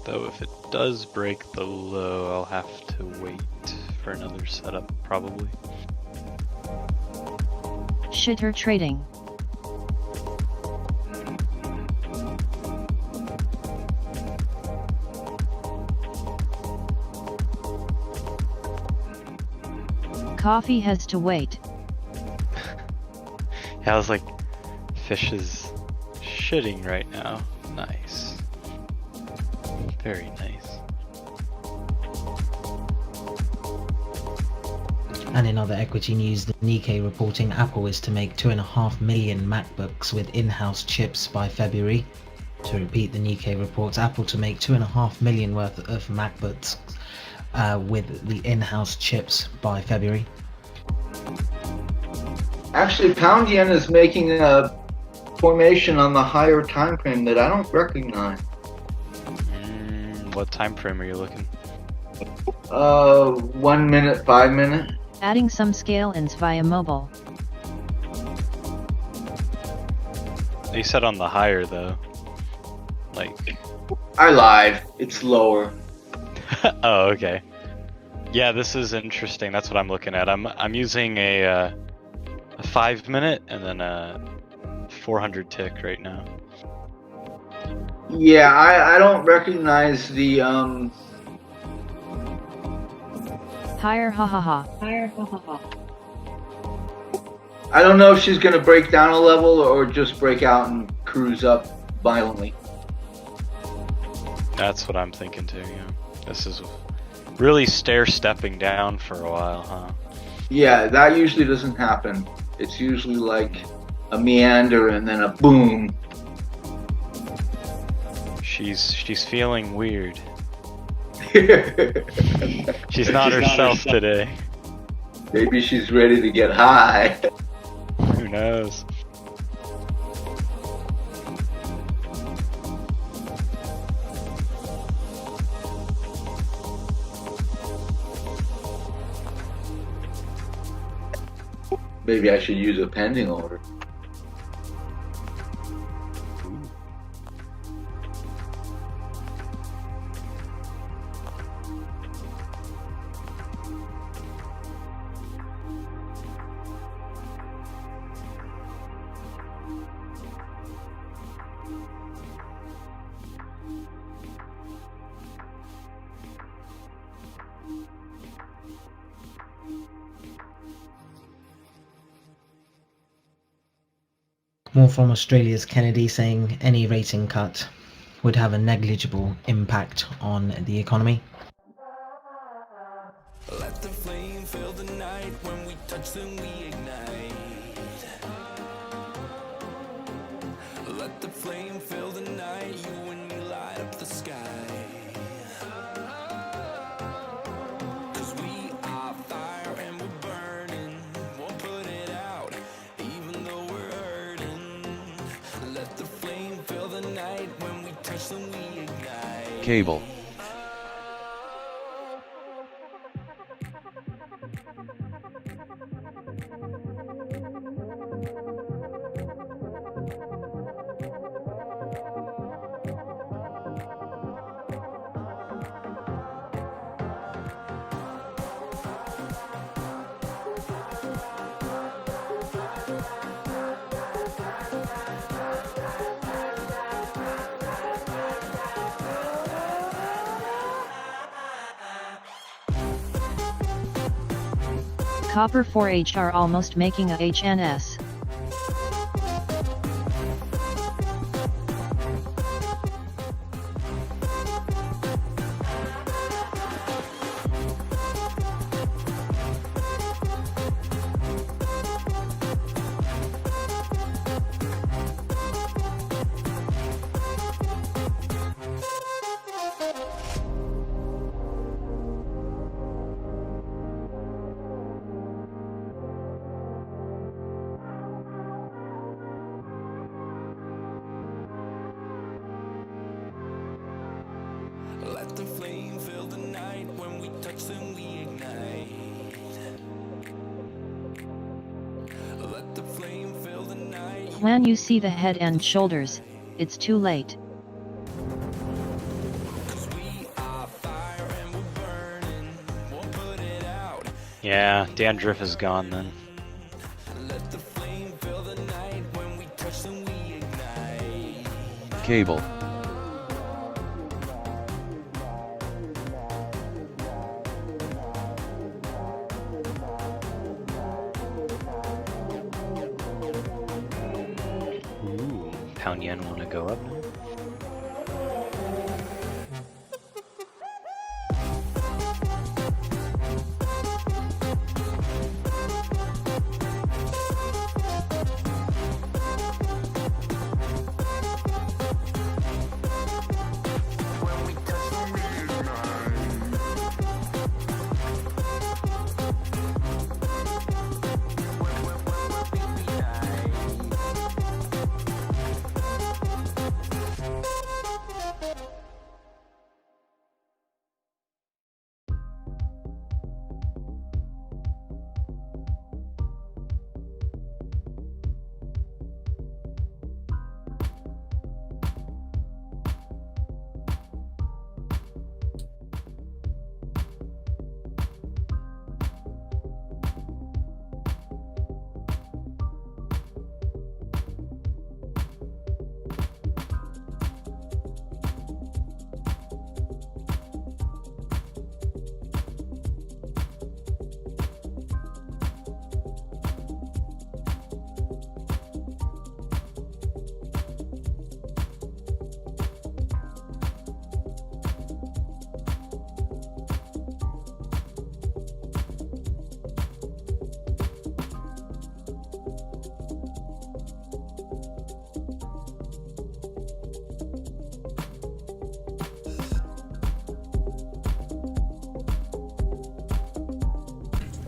Though if it does break the low, I'll have to wait for another setup, probably. Shitter trading. Coffee has to wait. Yeah, I was like, fish is shitting right now. Nice. Very nice. And in other equity news, the Nikkei reporting Apple is to make 2.5 million MacBooks with in-house chips by February. To repeat, the Nikkei reports Apple to make 2.5 million worth of MacBooks with the in-house chips by February. Actually, pound yen is making a formation on the higher time frame that I don't recognize. What time frame are you looking? 1 minute, 5 minute. Adding some scale-ins via mobile. They said on the higher though. Like. I lied. It's lower. Oh, okay. Yeah, this is interesting. That's what I'm looking at. I'm using a 5 minute and then a 400 tick right now. Yeah, I don't recognize the Higher, ha ha ha. I don't know if she's gonna break down a level or just break out and cruise up violently. That's what I'm thinking too, yeah. This is really stair-stepping down for a while, huh? Yeah, that usually doesn't happen. It's usually like a meander and then a boom. She's feeling weird. She's not herself today. Maybe she's ready to get high. Who knows? Maybe I should use a pending order. More from Australia's Kennedy saying any rating cut would have a negligible impact on the economy. Let the flame fill the night. When we touch them we ignite. Let the flame fill the night. You and me light up the sky. 'Cause we are fire and we're burning. Won't put it out even though we're hurting. Let the flame fill the night. When we touch them we ignite. Cable. Copper 4HR almost making a HNS. Let the flame fill the night. When we touch them we ignite. Let the flame fill the night. When you see the head and shoulders, it's too late. 'Cause we are fire and we're burning. Won't put it out. Yeah, dandruff is gone then. Let the flame fill the night. When we touch them we ignite. Cable. Pound yen want to go up now? When we touch them we ignite. When we ignite.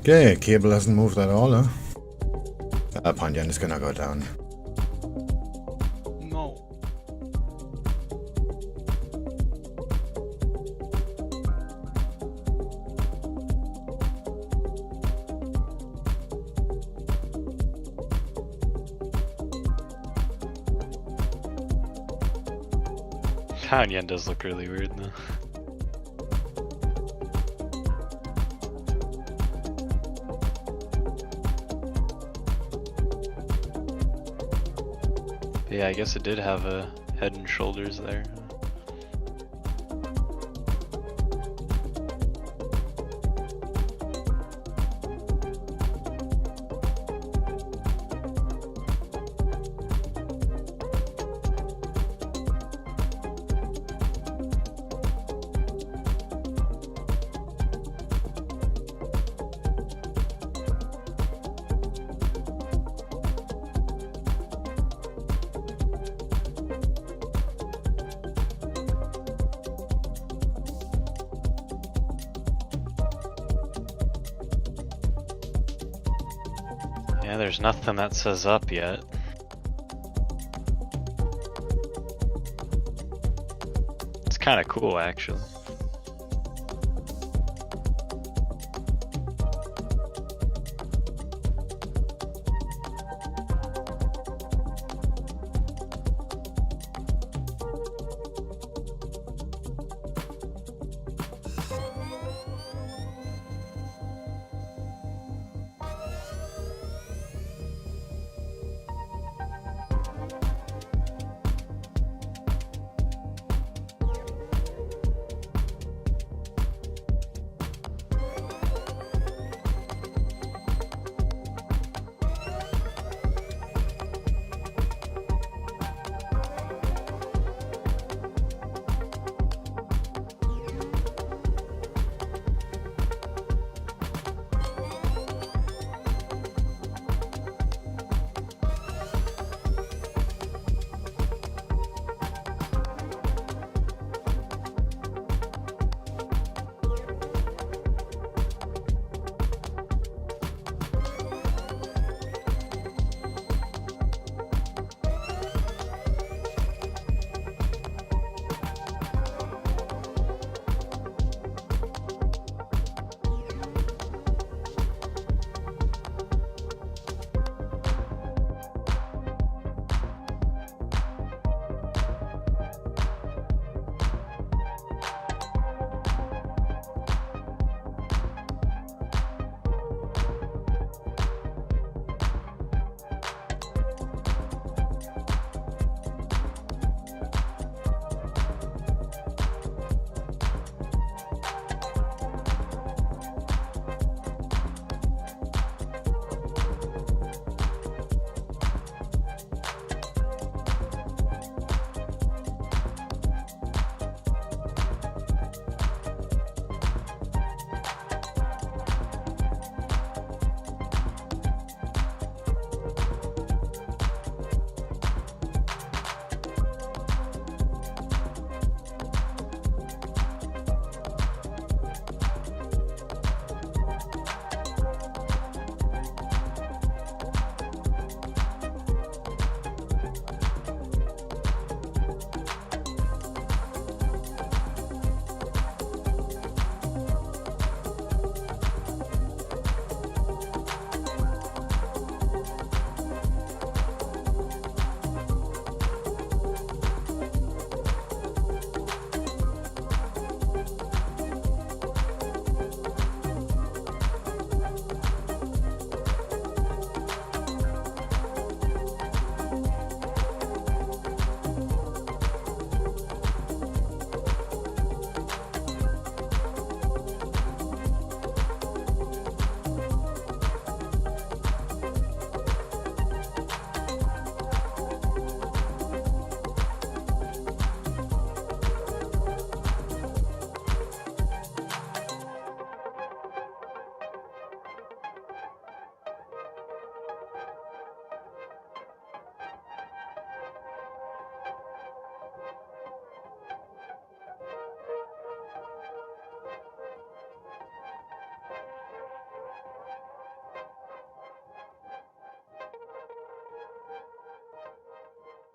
Okay, cable hasn't moved at all, huh? Pound yen is gonna go down. No. Pound yen does look really weird though. Yeah, I guess it did have a head and shoulders there. Yeah, there's nothing that says up yet. It's kind of cool, actually.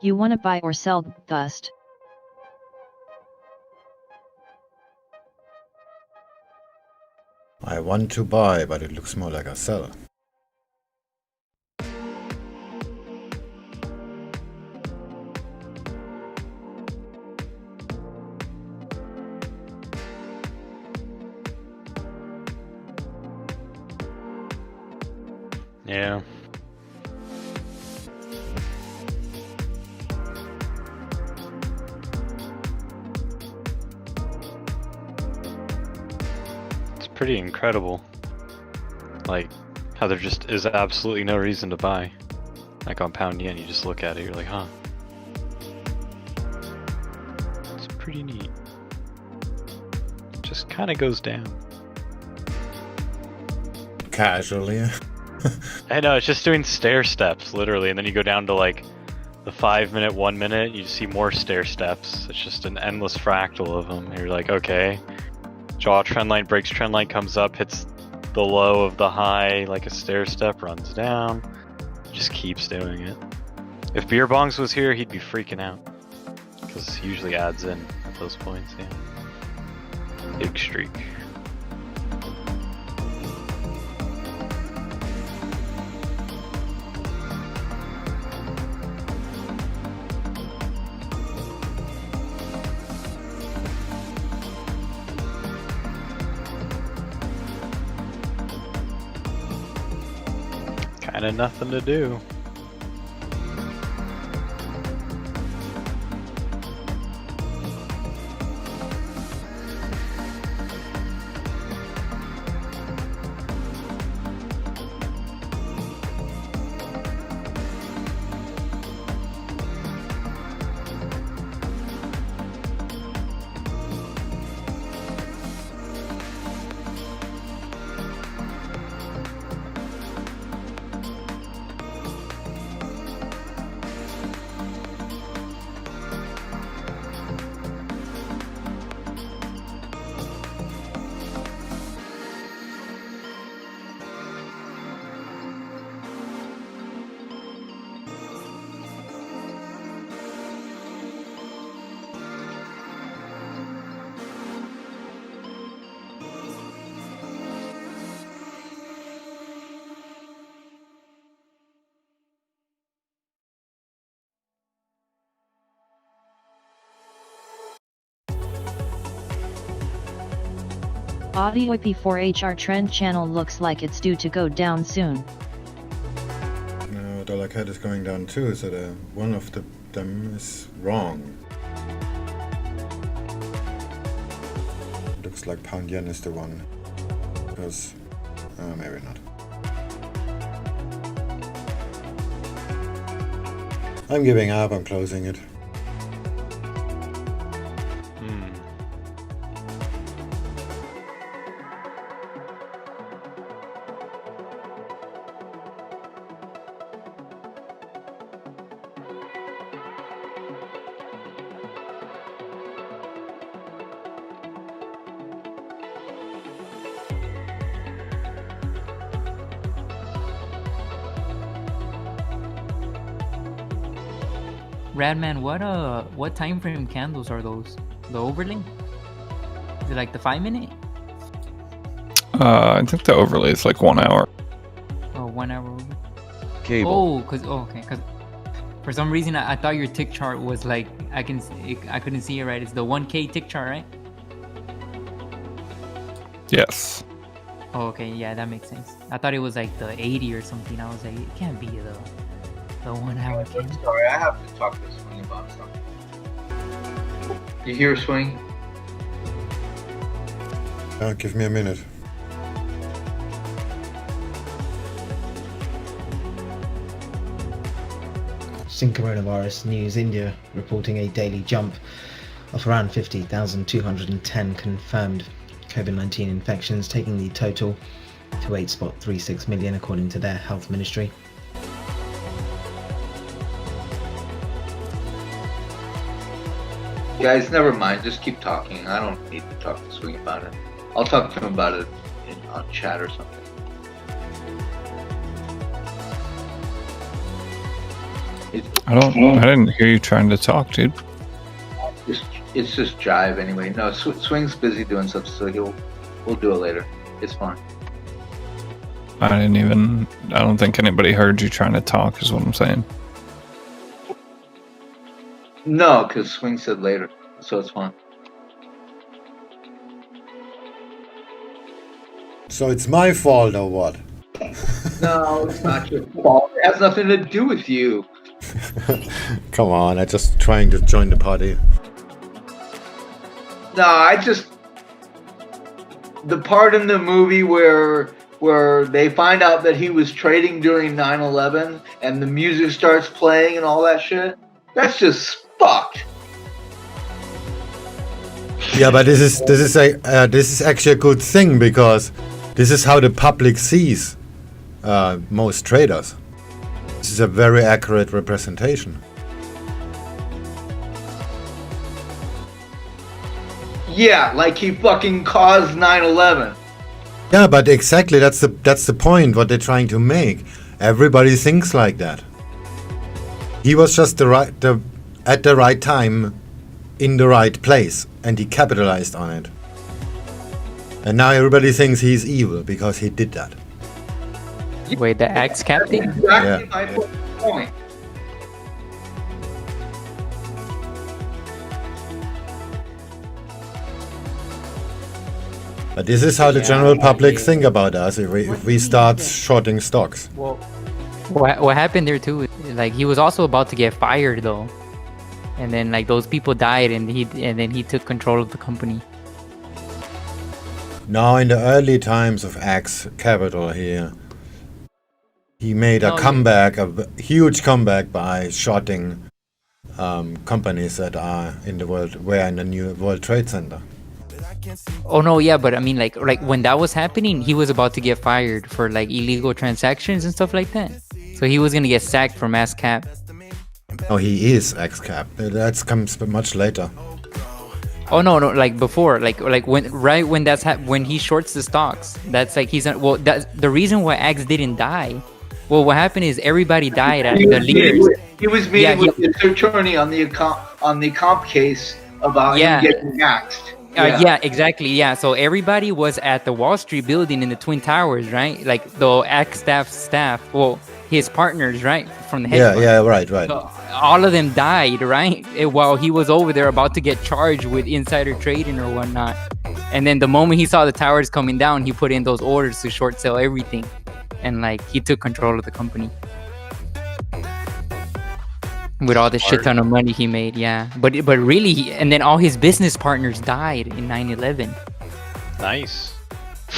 You wanna buy or sell, Gust? I want to buy, but it looks more like a sell. Yeah. It's pretty incredible. Like, how there just is absolutely no reason to buy. Like on pound yen, you just look at it, you're like, huh. It's pretty neat. It just kind of goes down. Casually. I know, it's just doing stair steps, literally, and then you go down to like the 5 minute, 1 minute, you see more stair steps. It's just an endless fractal of them. You're like, okay, draw trendline, breaks trendline, comes up, hits the low of the high, like a stair step, runs down, just keeps doing it. If Beer Bongs was here, he'd be freaking out, because he usually adds in at those points, yeah. Big streak. Kinda nothing to do. AUDJPY 4HR trend channel looks like it's due to go down soon. No, dollar CAD is going down too, so one of them is wrong. Looks like pound yen is the one, because maybe not. I'm giving up, I'm closing it. Radman, what time frame candles are those? The overlay? Is it like the 5 minute? I think the overlay is like 1 hour. Oh, 1 hour overlay. Cable. Okay, cause for some reason I thought your tick chart was like I couldn't see it right. It's the 1K tick chart, right? Yes. Oh, okay, yeah, that makes sense. I thought it was like the 80 or something. I was like, it can't be the 1 hour candle. Sorry, I have to talk to Swing about something. You hear Swing? Give me a minute. In coronavirus news, India reporting a daily jump of around 50,210 confirmed COVID-19 infections, taking the total to 8.36 million according to their health ministry. Guys, never mind. Just keep talking. I don't need to talk to Swing about it. I'll talk to him about it on chat or something. I didn't hear you trying to talk, dude. It's just jive anyway. No, Swing's busy doing stuff, so we'll do it later. It's fine. I don't think anybody heard you trying to talk, is what I'm saying. No, because Swing said later, so it's fine. So it's my fault or what? No, it's not your fault. It has nothing to do with you. Come on, I'm just trying to join the party. No, the part in the movie where they find out that he was trading during 9/11 and the music starts playing and all that shit, that's just fucked. Yeah, but this is actually a good thing, because this is how the public sees most traders. This is a very accurate representation. Yeah, like he fucking caused 9/11. Yeah, but exactly, that's the point what they're trying to make. Everybody thinks like that. He was just at the right time, in the right place, and he capitalized on it. And now everybody thinks he's evil because he did that. Wait, the axe captain? Exactly my point. But this is how the general public think about us if we start shorting stocks. Well, what happened there too? Like he was also about to get fired though, and then like those people died, and then he took control of the company. Now, in the early times of Axe Capital here, he made a comeback, a huge comeback by shorting companies that are in the new World Trade Center. Oh no, yeah, but I mean like when that was happening, he was about to get fired for like illegal transactions and stuff like that. So he was gonna get sacked from ASCAP. Oh, he is ASCAP. That comes much later. Oh no, like before, like when he shorts the stocks, that's like that's the reason why Axe didn't die. Well, what happened is everybody died at the leaders. He was meeting with the attorney on the comp case about him getting axed. Yeah, exactly. Yeah, so everybody was at the Wall Street building in the Twin Towers, right? Like the Axe staff, well, his partners, right, from the hedge fund. Yeah, right. So all of them died, right? While he was over there about to get charged with insider trading or whatnot. And then the moment he saw the towers coming down, he put in those orders to short sell everything, and like he took control of the company. With all the shit ton of money he made, yeah. But really, and then all his business partners died in 9/11. Nice.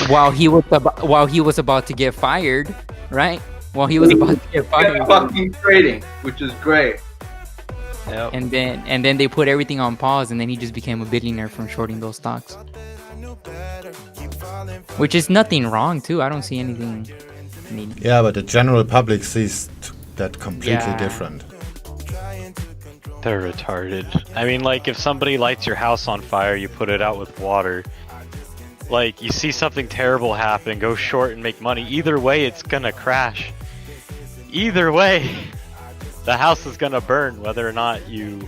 While he was about to get fired, right? While he was about to get fired. Fucking trading, which is great. Yep. And then they put everything on pause, and then he just became a billionaire from shorting those stocks. Which is nothing wrong too. I don't see anything. Yeah, but the general public sees that completely different. They're retarded. I mean, like, if somebody lights your house on fire, you put it out with water. Like, you see something terrible happen, go short and make money. Either way, it's gonna crash. Either way, the house is gonna burn, whether or not you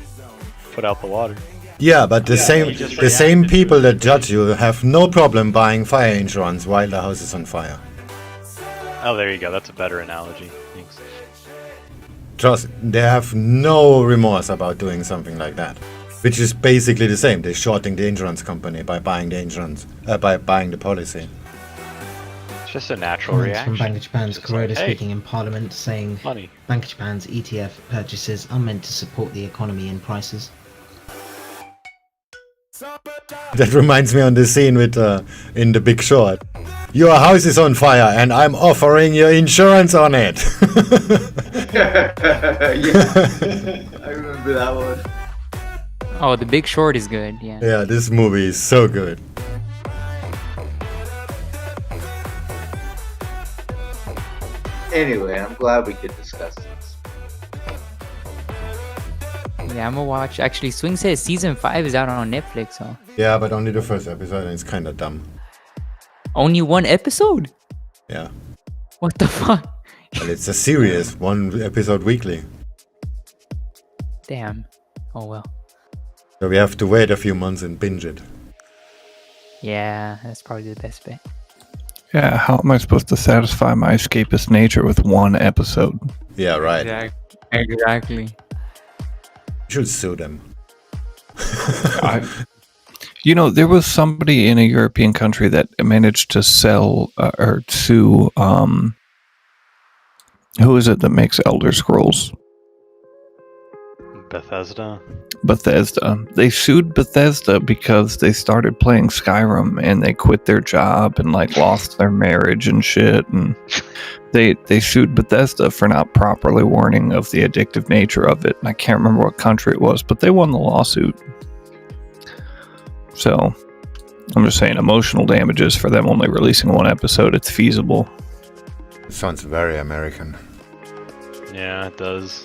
put out the water. Yeah, but the same people that judge you have no problem buying fire insurance while the house is on fire. Oh, there you go. That's a better analogy. Thanks. Trust, they have no remorse about doing something like that, which is basically the same. They're shorting the insurance company by buying the insurance, by buying the policy. It's just a natural Comments reaction. from Bank of Japan's Kuroda like, hey, speaking in Parliament, saying money. Bank of Japan's ETF purchases are meant to support the economy and prices. That reminds me on the scene with in The Big Short. Your house is on fire and I'm offering you insurance on it. Yeah, I remember that one. Oh, The Big Short is good, yeah. Yeah, this movie is so good. Anyway, I'm glad we could discuss this. Yeah, I'm gonna watch. Actually, Swing says season 5 is out on Netflix, so. Yeah, but only the first episode, and it's kind of dumb. Only one episode? Yeah. What the fuck? Well, it's a series, one episode weekly. Damn. Oh well. So we have to wait a few months and binge it. Yeah, that's probably the best bet. Yeah, how am I supposed to satisfy my escapist nature with one episode? Yeah, right. Exactly. You should sue them. There was somebody in a European country that managed to sell or sue. Who is it that makes Elder Scrolls? Bethesda. They sued Bethesda because they started playing Skyrim and they quit their job and lost their marriage and shit, and they sued Bethesda for not properly warning of the addictive nature of it. And I can't remember what country it was, but they won the lawsuit. So I'm just saying, emotional damages for them only releasing one episode, it's feasible. It sounds very American. Yeah, it does.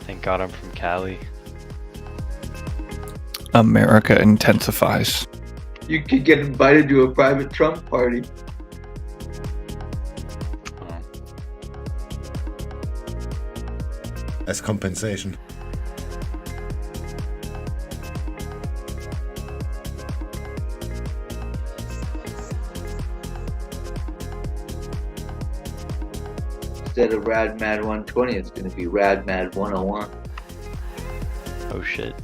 Thank God I'm from Cali. America intensifies. You could get invited to a private Trump party. As compensation. Instead of Rad Mad 120, it's going to be Rad Mad 101. Oh shit.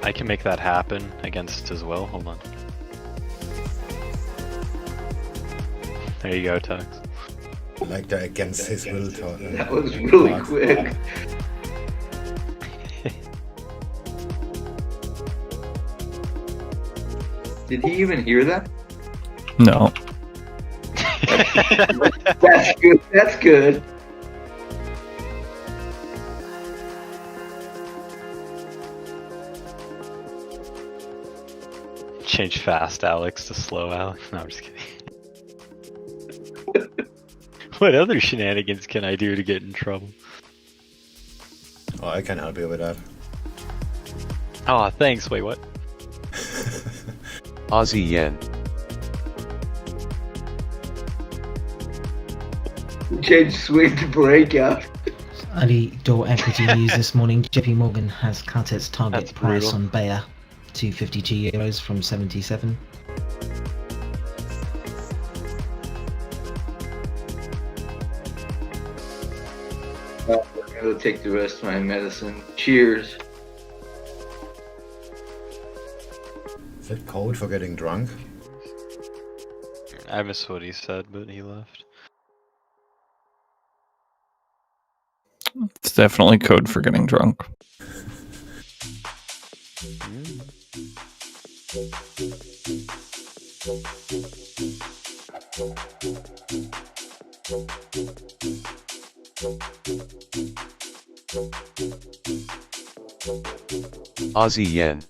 I can make that happen against as well. Hold on. There you go, Tux. Like that against his will. That was really quick. Did he even hear that? No. That's good. That's good. Change fast Alex to slow Alex. No, I'm just kidding. What other shenanigans can I do to get in trouble? Oh, I can help you with that. Oh, thanks. Wait, what? Aussie yen. Change swing to breakout. Early door equity news this morning. JP Morgan has cut its target That's price brutal. on Bayer to €52 from 77. I'll take the rest of my medicine. Cheers. Is that code for getting drunk? I missed what he said, but he left. It's definitely code for getting drunk. Aussie yen.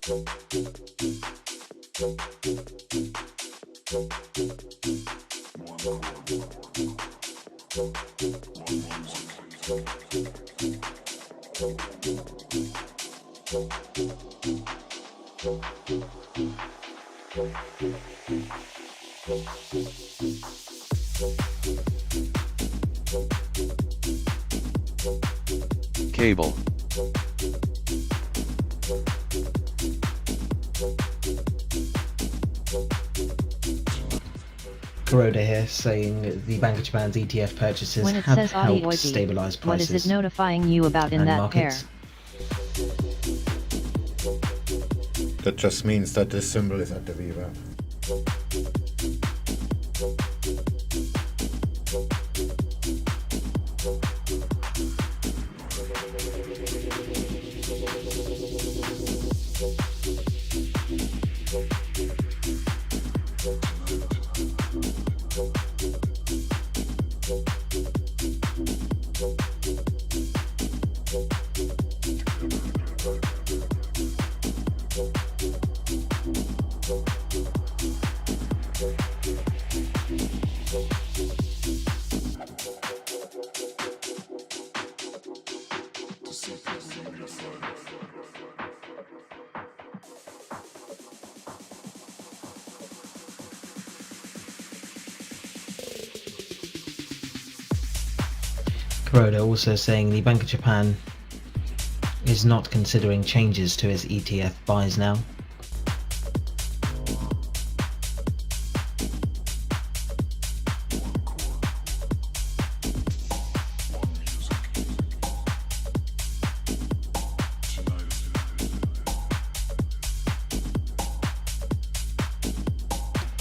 Cable. Kuroda here saying the Bank of Japan's ETF purchases When it have says helped AUDJPY, stabilize what prices. is it notifying you about in and that markets. pair? That just means that this symbol is at the Viva. Kuroda also saying the Bank of Japan is not considering changes to its ETF buys now.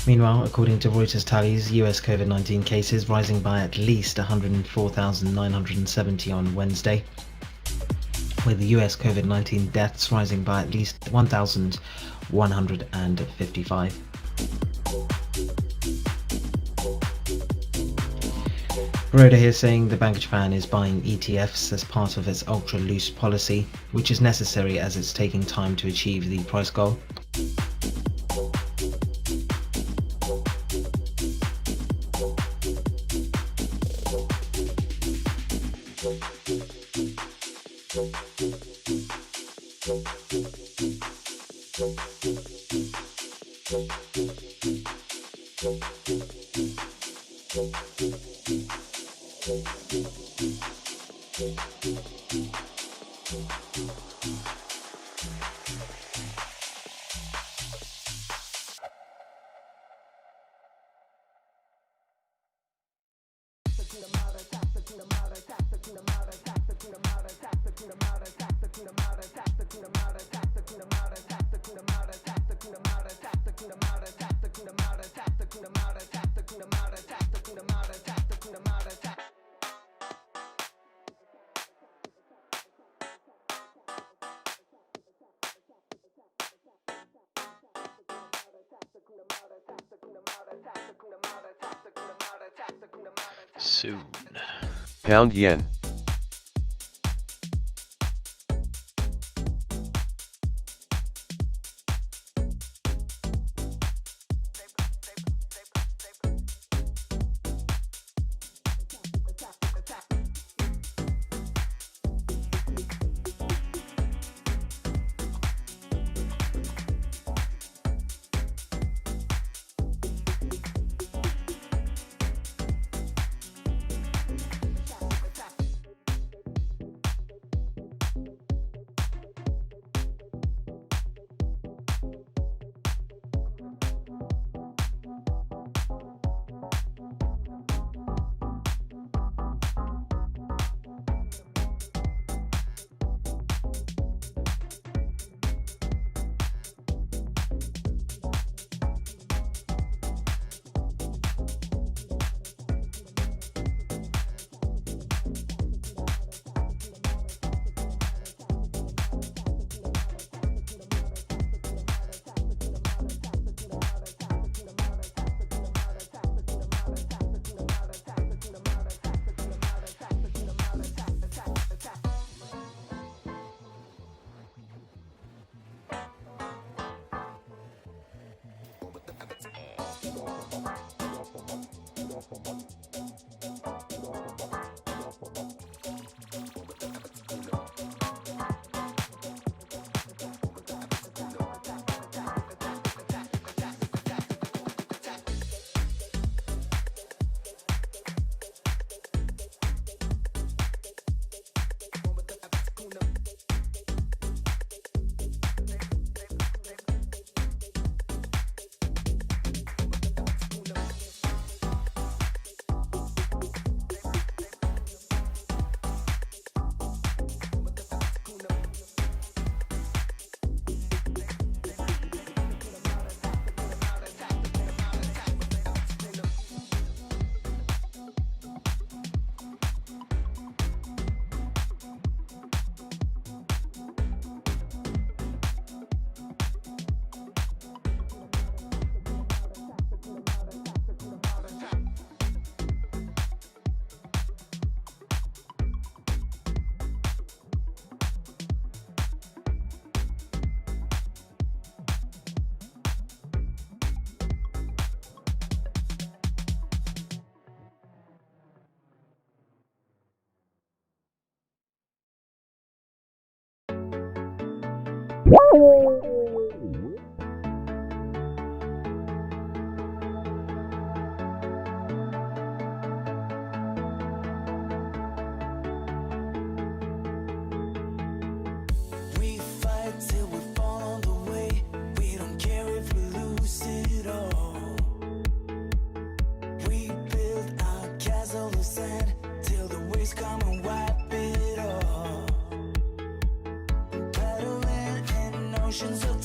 Meanwhile, according to Reuters tallies, US COVID-19 cases rising by at least 104,970 on Wednesday, with the US COVID-19 deaths rising by at least 1,155. Kuroda here saying the Bank of Japan is buying ETFs as part of its ultra-loose policy, which is necessary as it's taking time to achieve the price goal. Soon. Pound yen.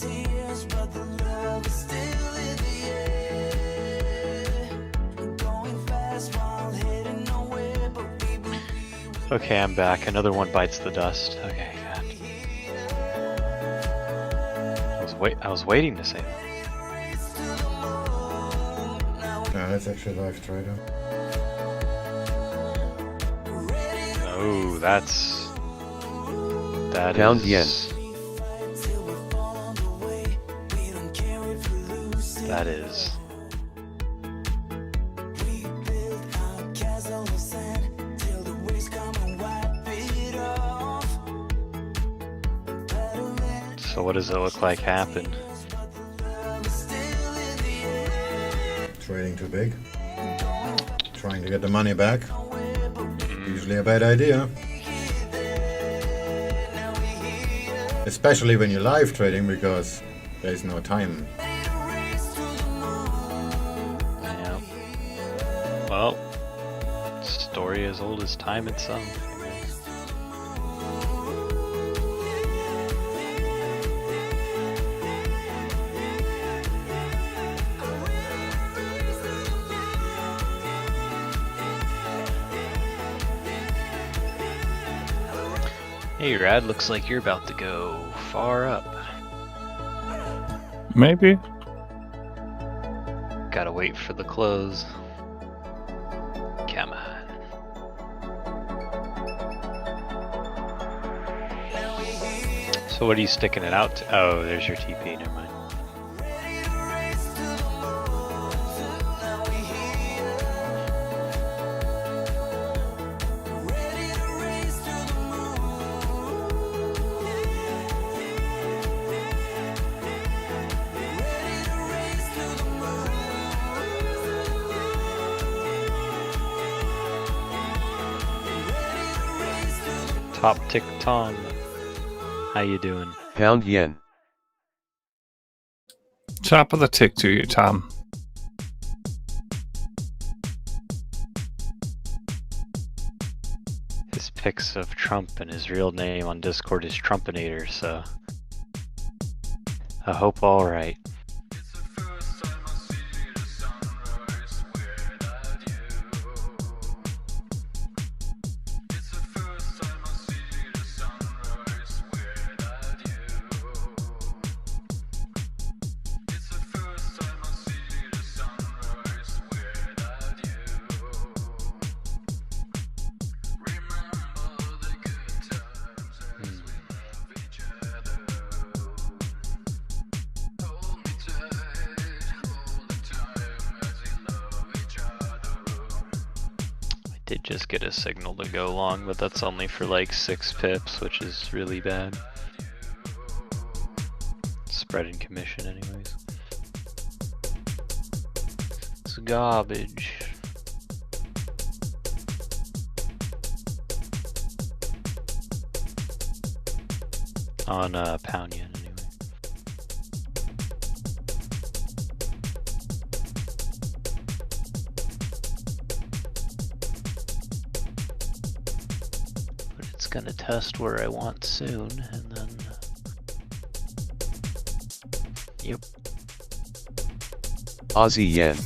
tears, but the love is still in the air. Going fast while heading nowhere, but we will be. Okay, I'm back. Another one bites the dust. Okay, God. I was waiting to say that. Yeah, that's actually live trader. Oh, that Pound is yen. That is. So what does it look like happened? Trading too big. Trying to get the money back. Usually a bad idea. Especially when you're live trading, because there's no time. Yeah. Well, story as old as time itself. Hey, Rad, looks like you're about to go far up. Maybe. Gotta wait for the close. Come on. So what are you sticking it out to? Oh, there's your TP, never mind. Top Tick Tom, how you doing? Pound yen. Top of the tick to you, Tom. His pics of Trump and his real name on Discord is Trumpinator, so I hope all right. Did just get a signal to go long, but that's only for like 6 pips, which is really bad. Spread and commission anyways. It's garbage. On pound yen anyway. Gonna test where I want soon, and then yep. Aussie yen.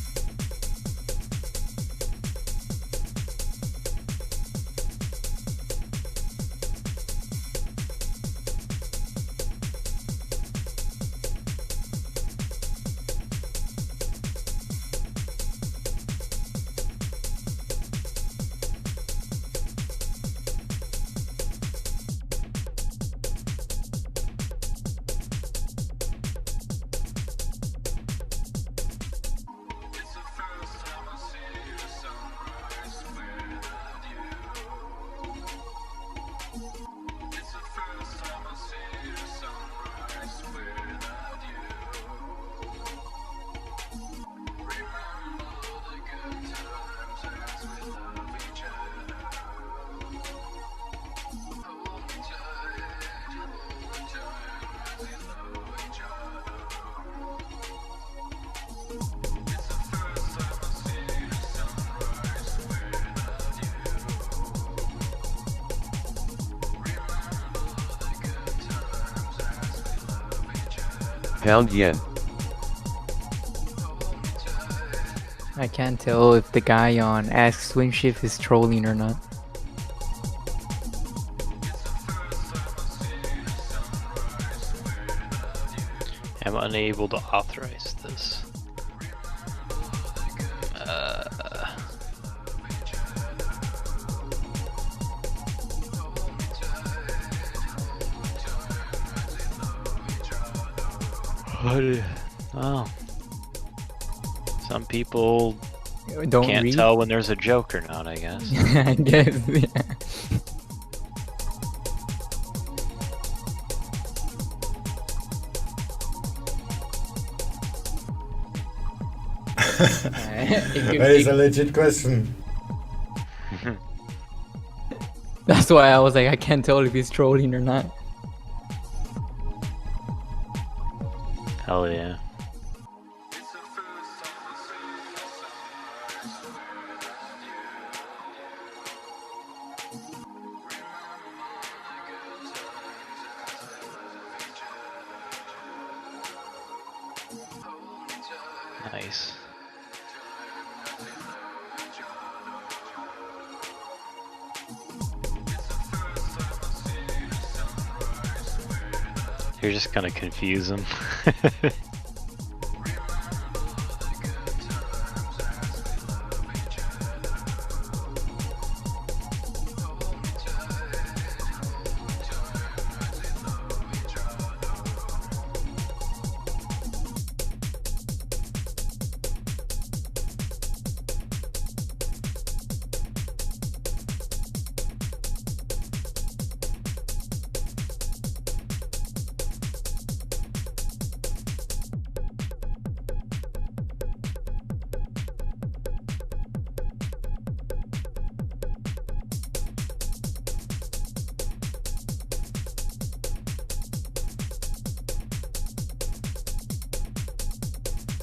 Pound yen. I can't tell if the guy on Ask SwingFish is trolling or not. I'm unable to authorize this. Oh. Some people Don't can't read? tell when there's a joke or not, I guess. I guess, yeah. That is a legit question. That's why I was like, I can't tell if he's trolling or not. Hell yeah. Nice. You're just gonna confuse him.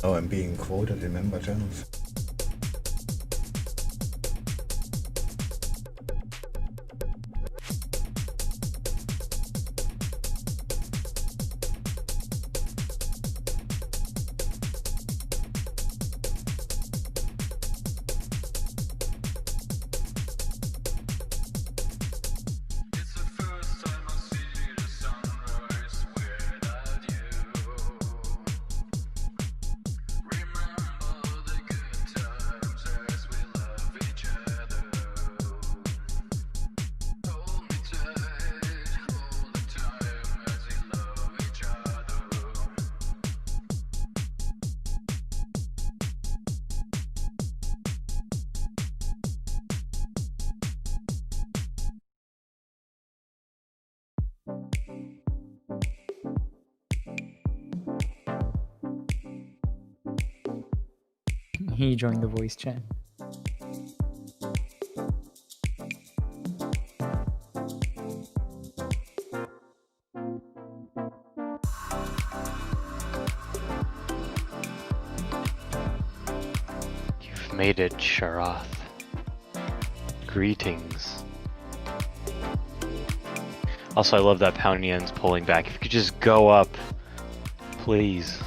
Oh, I'm being quoted in member channels. He joined the voice chat. You've made it, Sharath. Greetings. Also, I love that pound yen's pulling back. If you could just go up, please.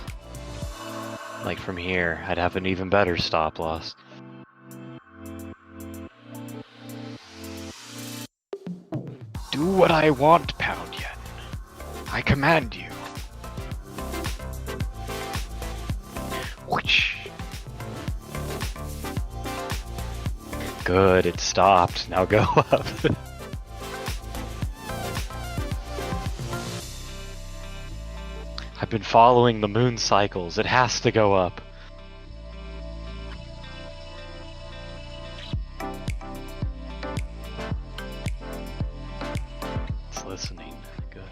Like from here, I'd have an even better stop loss. Do what I want, pound yen. I command you. Whoosh. Good, it stopped. Now go up. I've been following the moon cycles. It has to go up. It's listening. Good.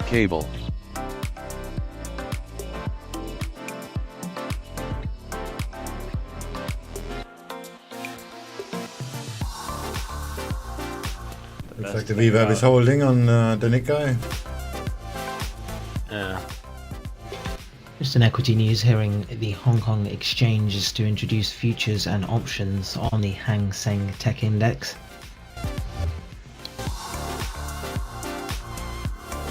Cable. Looks like the reverb is holding on the Nick guy. Yeah. Just Just in equity news, hearing the Hong Kong exchange is to introduce futures and options on the Hang Seng Tech Index.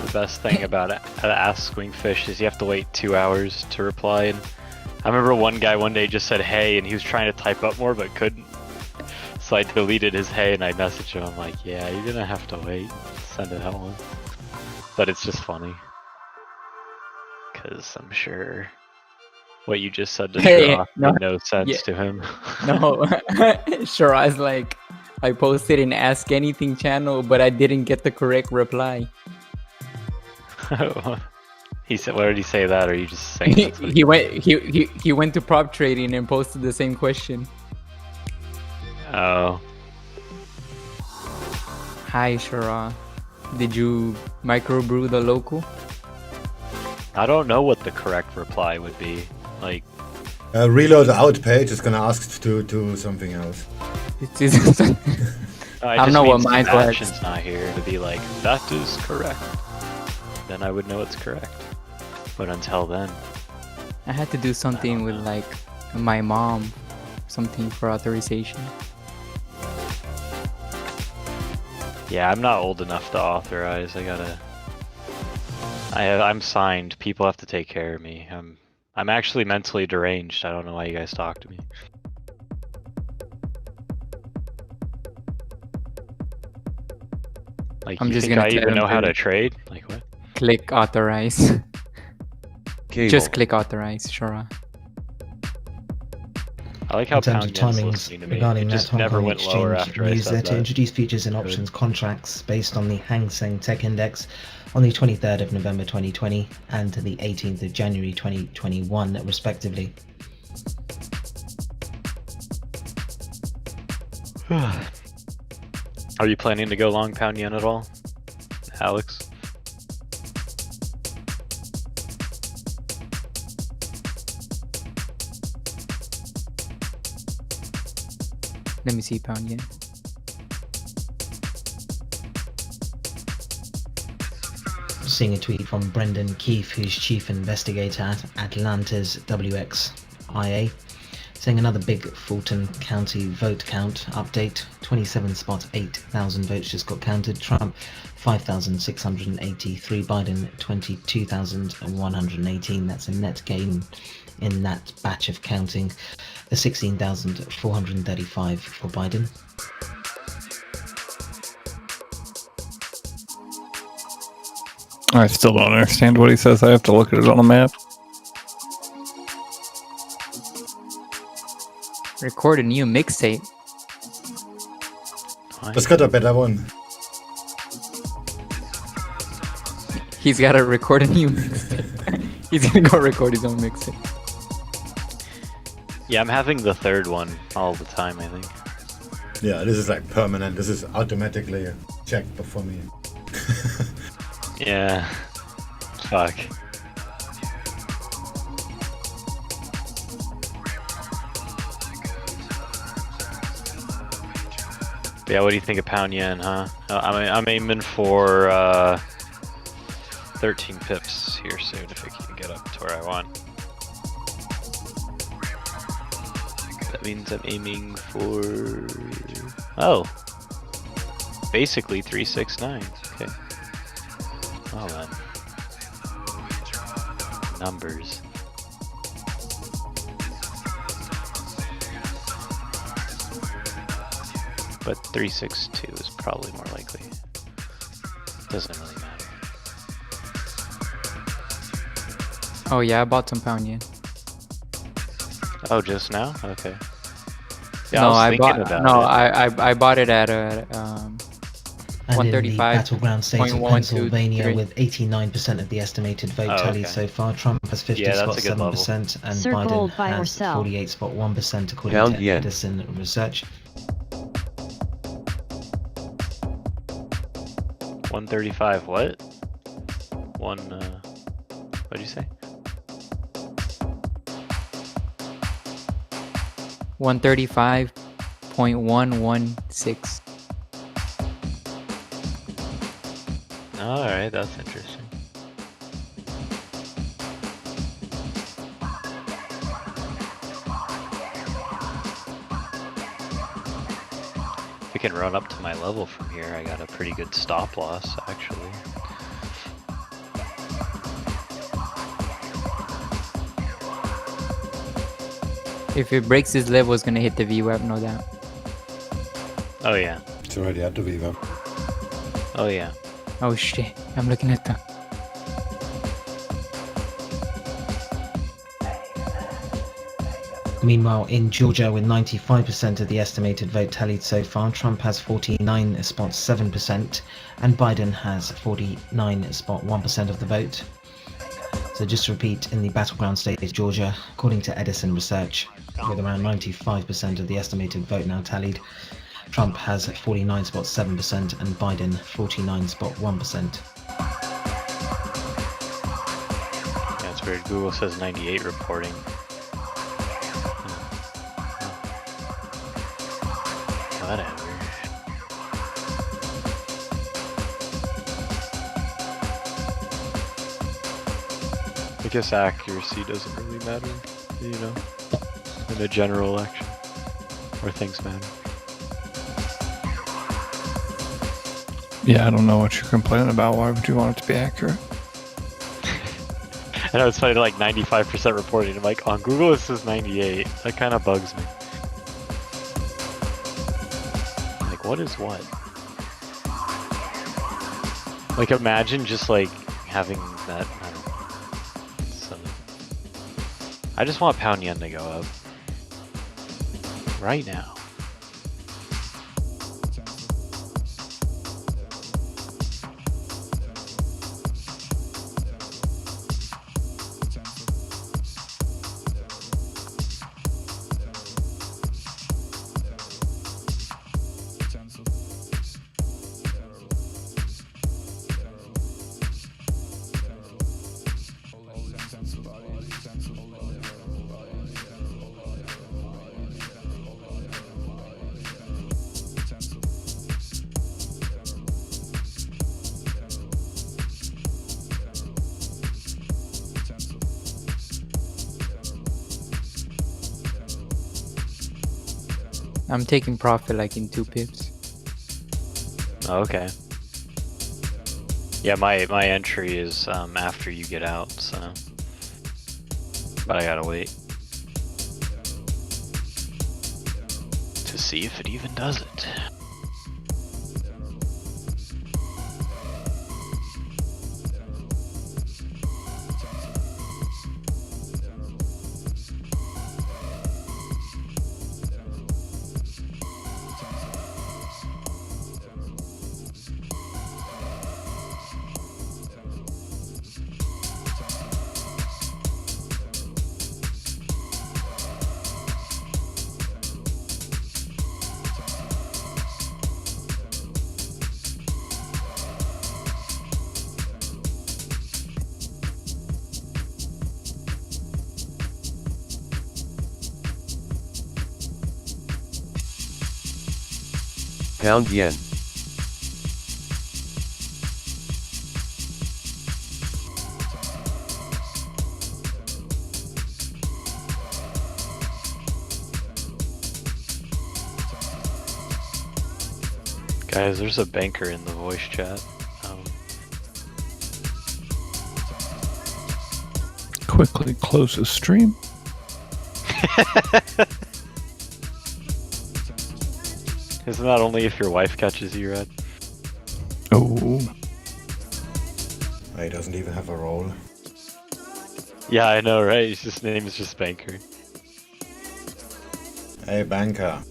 The best thing about Ask SwingFish is you have to wait 2 hours to reply. And I remember one guy one day just said hey, and he was trying to type up more but couldn't. So I deleted his hey and I messaged him. I'm like, yeah, you're gonna have to wait. Send it out once. But it's just funny. Because I'm sure what you just said to Shara made no sense to him. No, Shara's like, I posted an Ask Anything channel, but I didn't get the correct reply. He said, "Where did he say that?" Or are you just saying? He went to prop trading and posted the same question. Oh. Hi Shara, did you microbrew the local? I don't know what the correct reply would be. Like, reload the out page is gonna ask to do something else. I don't know what mine was. Action's not here to be like, that is correct. Then I would know it's correct. But until then, I had to do something with like my mom, something for authorization. yeah, I'm not old enough to authorize. I'm signed. People have to take care of me. I'm actually mentally deranged. I don't know why you guys talk to me. Like, you think I even know how to trade? Like, what? Click authorize. Just click authorize, Shara. I like how in terms of Pound Yen's timings listening to me. regarding It that just Hong never Kong went lower exchange after I news there said to that. introduce futures and options contracts based on the Hang Seng Tech Index on the 23rd of November 2020 and the 18th of January 2021 respectively. Are you planning to go long Pound Yen at all, Alex? Let me see Pound Yen. Seeing a tweet from Brendan Keefe, who's chief investigator at Atlanta's WXIA, saying another big Fulton County vote count update. 27.8 votes just got counted. Trump 5,683, Biden 22,118. That's a net gain in that batch of counting. 16,435 for Biden. I still don't understand what he says. I have to look at it on a map. Record a new mixtape. Let's get a better one. He's got to record a new mixtape. He's gonna go record his own mixtape. Yeah, I'm having the third one all the time, I think. Yeah, this is like permanent. This is automatically checked for me. Yeah. Fuck. Yeah, what do you think of Pound Yen, huh? I'm aiming for 13 pips here soon if I can get up to where I want. That means I'm aiming for... Oh! Basically 369. Okay. Well then. Numbers. But 362 is probably more likely. Doesn't really matter. Oh yeah, I bought some Pound Yen. Oh, just now? Okay. Yeah, No, I bought it at And in the 135.123. battleground state of Pennsylvania, with 89% of the estimated vote tallied so far, Trump has 50.7% and Circle, Biden buy or has sell. 48.1% according Pound to yen. Edison Research. 135 what? What'd you say? 135.116. Alright, that's interesting. If we can run up to my level from here, I got a pretty good stop loss, actually. If it breaks this level, it's gonna hit the VWAP, no doubt. Oh yeah. It's already at the VWAP. Oh yeah. Oh shit, I'm looking at the... Meanwhile, in Georgia, with 95% of the estimated vote tallied so far, Trump has 49.7% and Biden has 49.1% of the vote. So just to repeat, in the battleground state is Georgia, according to Edison Research, with around 95% of the estimated vote now tallied, Trump has 49.7% and Biden 49.1%. Yeah, it's weird. Google says 98 reporting. Whatever. I guess accuracy doesn't really matter, you know, in a general election where things matter. Yeah, I don't know what you're complaining about. Why would you want it to be accurate? I know it's funny, like 95% reporting. I'm like, on Google it says 98. That kind of bugs me. Like, what is what? Like, imagine just like having that. I don't know. So, I just want pound yen to go up right now. I'm taking profit like in 2 pips. Okay. Yeah, my entry is after you get out, so. But I gotta wait to see if it even does it. Pound yen. Guys, there's a banker in the voice chat. Quickly close the stream. Isn't that only if your wife catches you, Red? Oh. He doesn't even have a role. Yeah, I know, right? His name is just Banker. Hey, banker.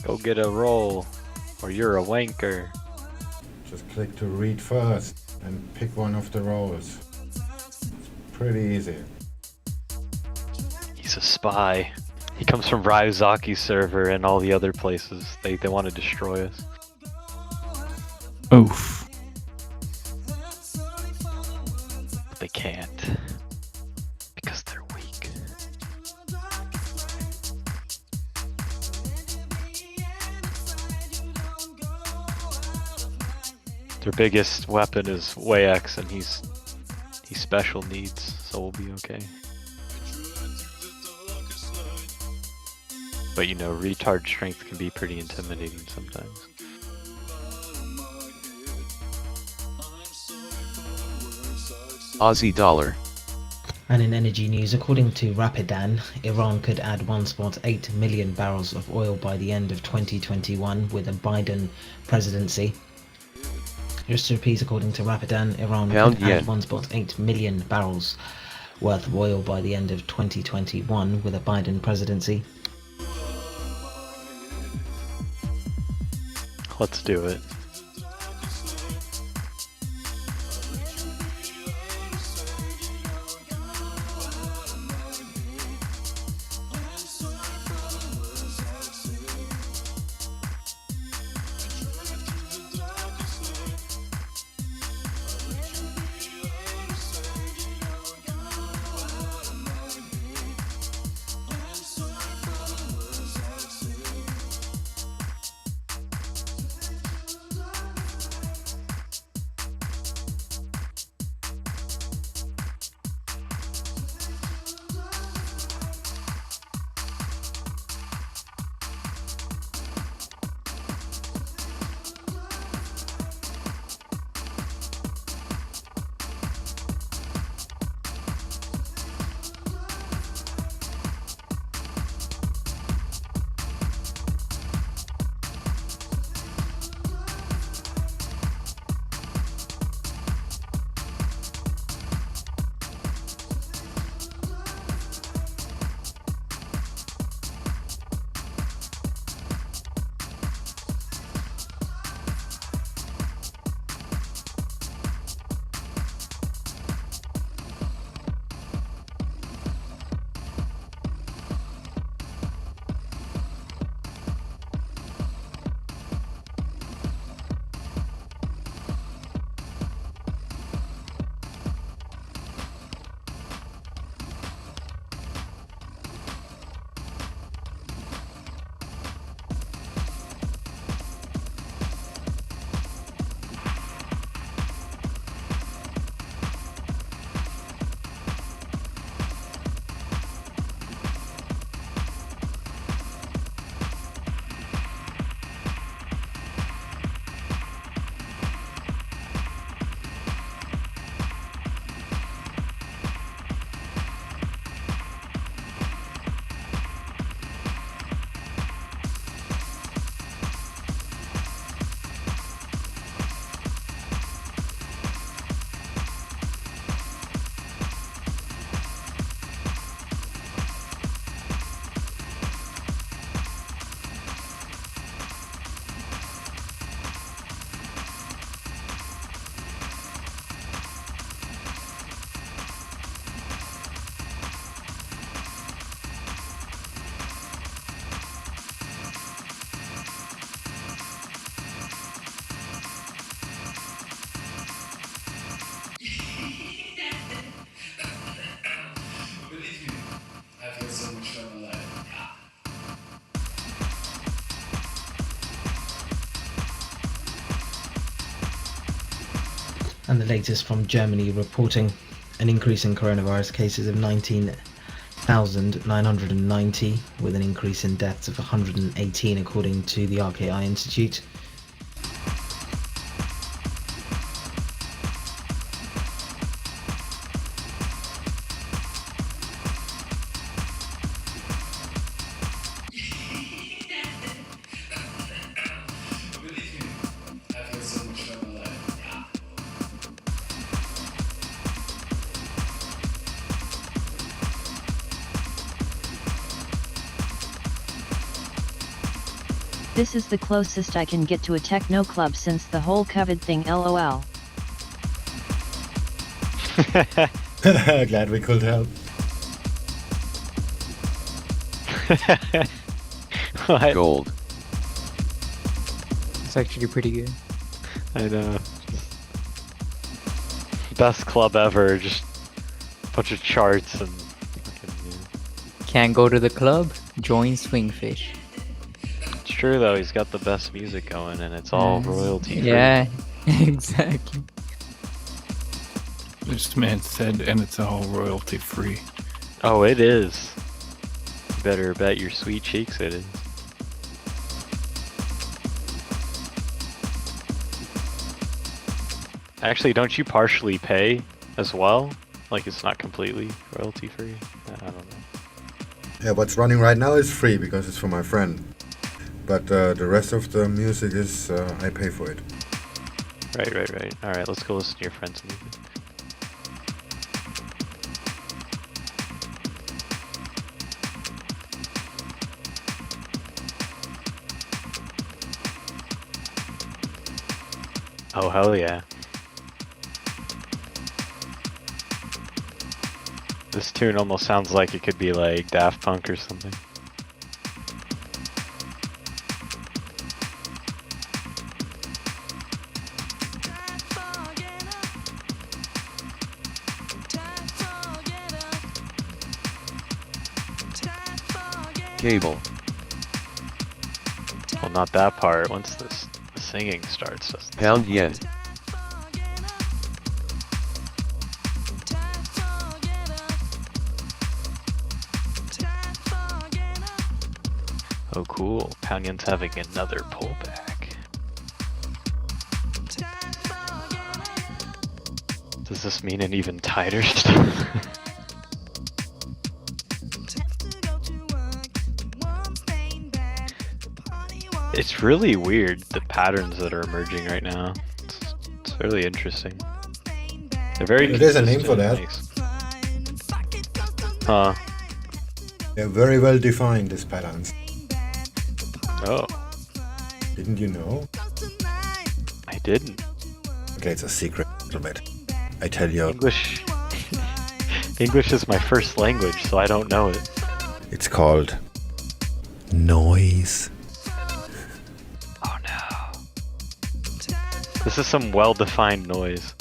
Go get a roll, or you're a wanker. Just click to read first and pick one of the roles. It's pretty easy. He's a spy. He comes from Ryozaki's server and all the other places. They want to destroy us. Oof. But they can't. Because they're weak. Their biggest weapon is WayX, and he's special needs, so we'll be okay. But you know, retard strength can be pretty intimidating sometimes. Aussie dollar. And in energy news, according to Rapidan, Iran could add 1.8 million barrels of oil by the end of 2021 with a Biden presidency. Just to repeat, according to Rapidan, Iran Pound could add yen. 1.8 million barrels worth of oil by the end of 2021 with a Biden presidency. Let's do it. And the latest from Germany reporting an increase in coronavirus cases of 19,990 with an increase in deaths of 118 according to the RKI Institute. This is the closest I can get to a techno club since the whole COVID thing, lol. Glad we could help. What? Gold. It's actually pretty good. I know. Best club ever, just a bunch of charts and Can't go to the club? Join SwingFish. It's true though, he's got the best music going and it's all royalty free. Yeah, exactly. This man said, and it's all royalty free. Oh, it is. better bet your sweet cheeks it is. Actually, don't you partially pay as well? Like it's not completely royalty free? I don't know. Yeah, what's running right now is free because it's for my friend. But the rest of the music is, I pay for it. Right. Alright, let's go listen to your friend's music. Oh, hell yeah. This tune almost sounds like it could be like Daft Punk or something. Cable. Well, not that part. Once the singing starts. Pound yen. Oh, cool. Pound yen's having another pullback. Does this mean an even tighter stop? It's really weird, the patterns that are emerging right now. It's really interesting. They're very There's a name for that. nice. Huh. They're very well defined, these patterns. Oh. Didn't you know? I didn't. Okay, it's a secret a little bit. I tell you. English. English is my first language, so I don't know it. It's called noise. Oh no. This is some well-defined noise.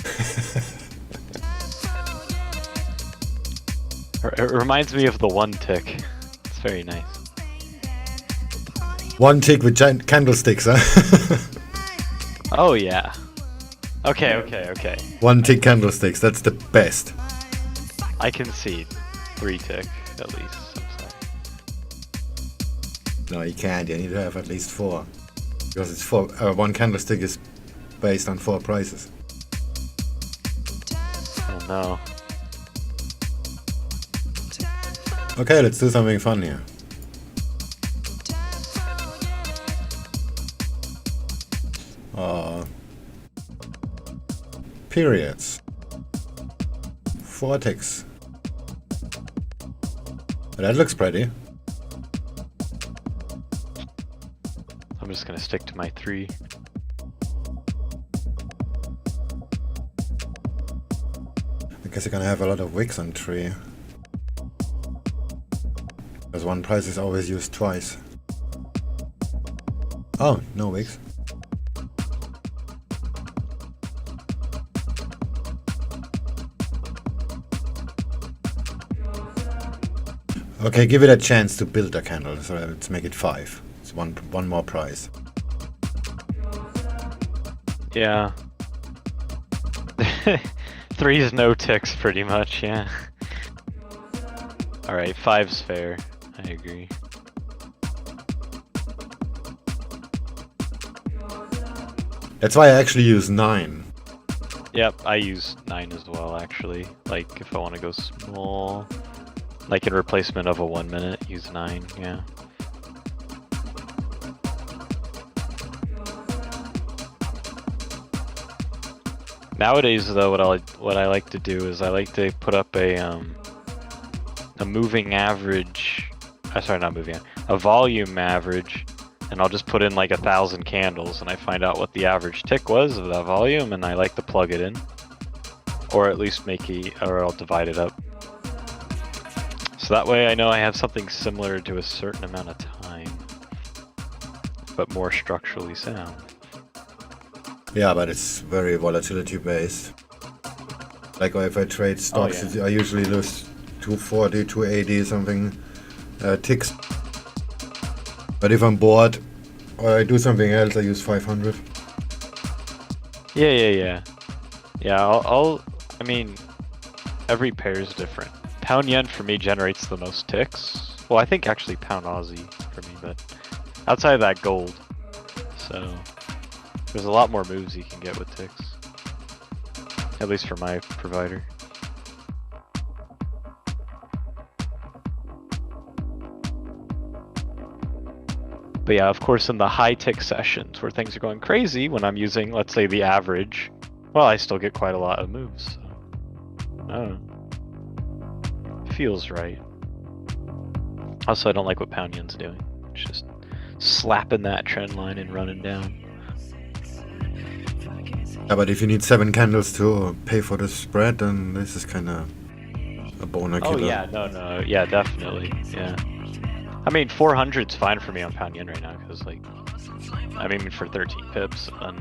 It reminds me of the one tick. It's very nice. One tick with giant candlesticks, huh? Oh yeah. Okay. One tick candlesticks, that's the best. I concede 3 tick at least. I'm sorry. No, you can't. You need to have at least 4. Because it's 4. One candlestick is based on 4 prices. Oh no. Okay, let's do something fun here. Periods. 4 ticks. That looks pretty. I'm just gonna stick to my 3. I guess you're gonna have a lot of wicks on 3. Because one price is always used twice. Oh, no wicks. Okay, give it a chance to build a candle, so let's make it 5. It's one more price. Yeah. 3 is no ticks pretty much, yeah. Alright, 5's fair. I agree. That's why I actually use 9. Yep, I use 9 as well actually. Like if I want to go small. Like in replacement of a 1 minute, use 9, yeah. Nowadays though, what I like to do is I like to put up a moving average, sorry, not moving, a volume average, and I'll just put in like 1,000 candles and I find out what the average tick was of that volume and I like to plug it in. Or at least or I'll divide it up. So that way I know I have something similar to a certain amount of time, but more structurally sound. Yeah, but it's very volatility based. Like if I trade stocks, I usually lose 240, 280 something ticks. But if I'm bored or I do something else, I use 500. Yeah. I mean, every pair is different. Pound yen for me generates the most ticks, Well, I think actually pound Aussie for me, but outside of that gold. So there's a lot more moves you can get with ticks. At least for my provider. But yeah, of course, in the high tick sessions where things are going crazy, when I'm using, let's say, the average, well, I still get quite a lot of moves. So, I don't know. Feels right. Also, I don't like what Pound Yen's doing. It's just slapping that trend line and running down. Yeah, but if you need 7 candles to pay for the spread, then this is kind of a boner killer. Oh yeah, no, yeah, definitely, yeah. I mean, 400's fine for me on Pound Yen right now, because, like, I mean, for 13 pips, and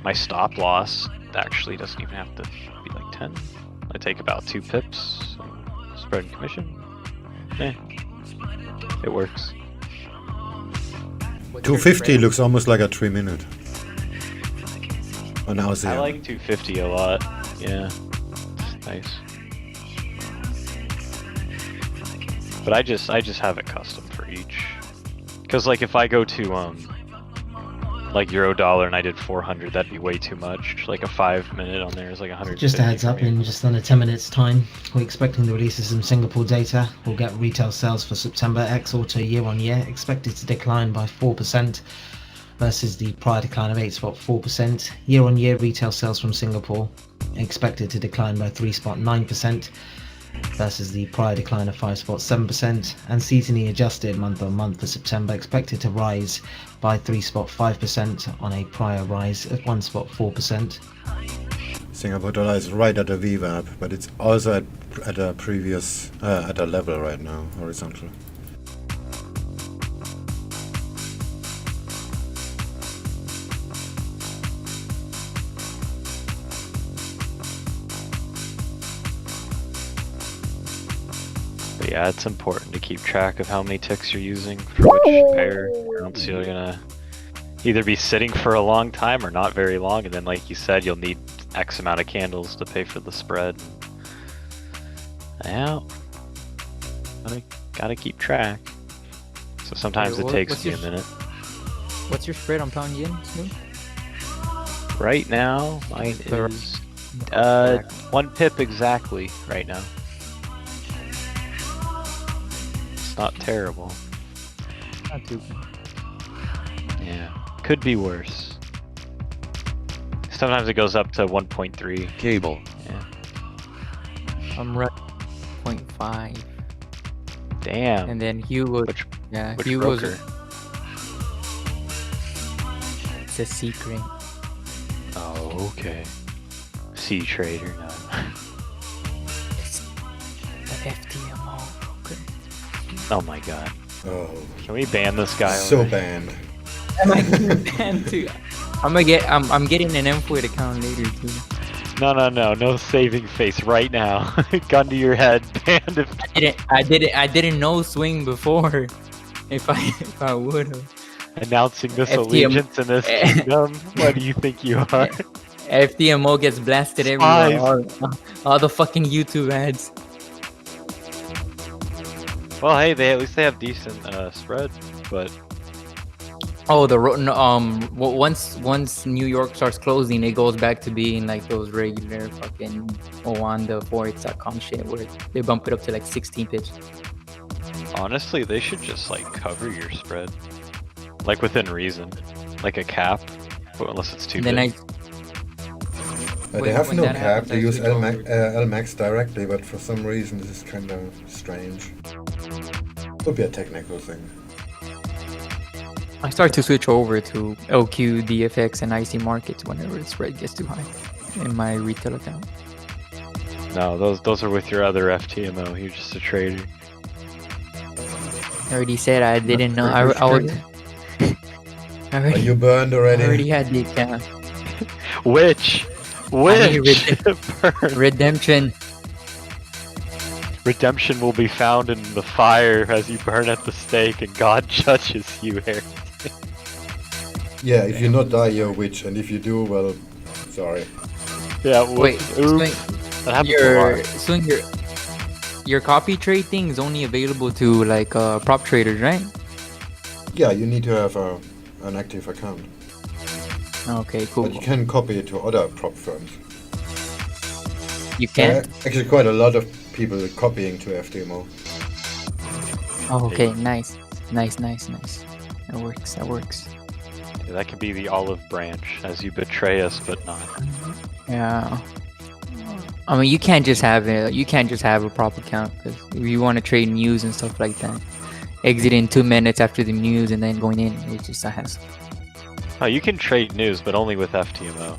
my stop loss actually doesn't even have to be like 10. I take about 2 pips, so spread and commission. It works. 250 looks almost like a 3-minute. Oh, now I like 250 a lot, yeah, it's nice. But I just have it custom for each. Cause like if I go to like euro dollar and I did 400, that'd be way too much. Like a 5 minute on there is like 100. Just a heads up, in just under 10 minutes time, we're expecting the release of some Singapore data. We'll get retail sales for September X Auto year on year, expected to decline by 4% versus the prior decline of 8.4%. Year on year retail sales from Singapore expected to decline by 3.9%. versus the prior decline of 5.7%, and seasonally adjusted month on month for September expected to rise by 3.5% on a prior rise of 1.4%. Singapore dollar is right at a VWAP, but it's also at a previous at a level right now, horizontal. Yeah, it's important to keep track of how many ticks you're using for which pair, or else you're gonna either be sitting for a long time or not very long, and then like you said, you'll need X amount of candles to pay for the spread. Yeah, gotta keep track. So sometimes it takes me a minute. What's your spread on Pound Yen, Smooth? Right now, mine is 1 pip exactly right now. Not terrible. Not too bad. Yeah, could be worse. Sometimes it goes up to 1.3. Cable. Yeah. I'm right 0.5. Damn. And then Hugo. Which Hugo's. broker? It's a secret. Oh, okay. C trader, no. It's the FTMO broker. Oh my god. Oh. Can we ban this guy? So already? banned. Am I getting banned too? I'm getting an M4 account later too. No saving face right now. Gun to your head, banned if I didn't know swing before. If I would have. Announcing this FTM allegiance in this kingdom. What do you think you are? FTMO gets blasted everywhere. All the fucking YouTube ads. Well, hey, at least they have decent spread, but oh, once New York starts closing, it goes back to being like those regular fucking Owanda Forex.com shit where they bump it up to like 16 pips. honestly, they should just like cover your spread, like within reason, like a cap, but unless it's too big. They have no cap, they use LMAX directly, but for some reason this is kind of strange. Could be a technical thing. I start to switch over to LQ, DFX, and IC markets whenever the spread gets too high in my retail account. No, those are with your other FTMO. You're just a trader. I already said I didn't know. Are you burned already? I already had the account. Which? Redemption. Redemption will be found in the fire as you burn at the stake, and God judges you, Harry. Yeah, if you not die, you're a witch, and if you do, well, sorry. Yeah, wait, that happens a lot. Swing your copy trade thing is only available to like prop traders, right? Yeah, you need to have an active account. Okay, cool. But you can copy it to other prop firms. You can? Actually, quite a lot of people copying to FTMO. Oh, okay, nice. Nice. That works. Yeah, that could be the olive branch, as you betray us, but not. Yeah. I mean, you can't just have a prop account, because if you want to trade news and stuff like that, exiting 2 minutes after the news and then going in, it's just a hassle. Oh, you can trade news, but only with FTMO.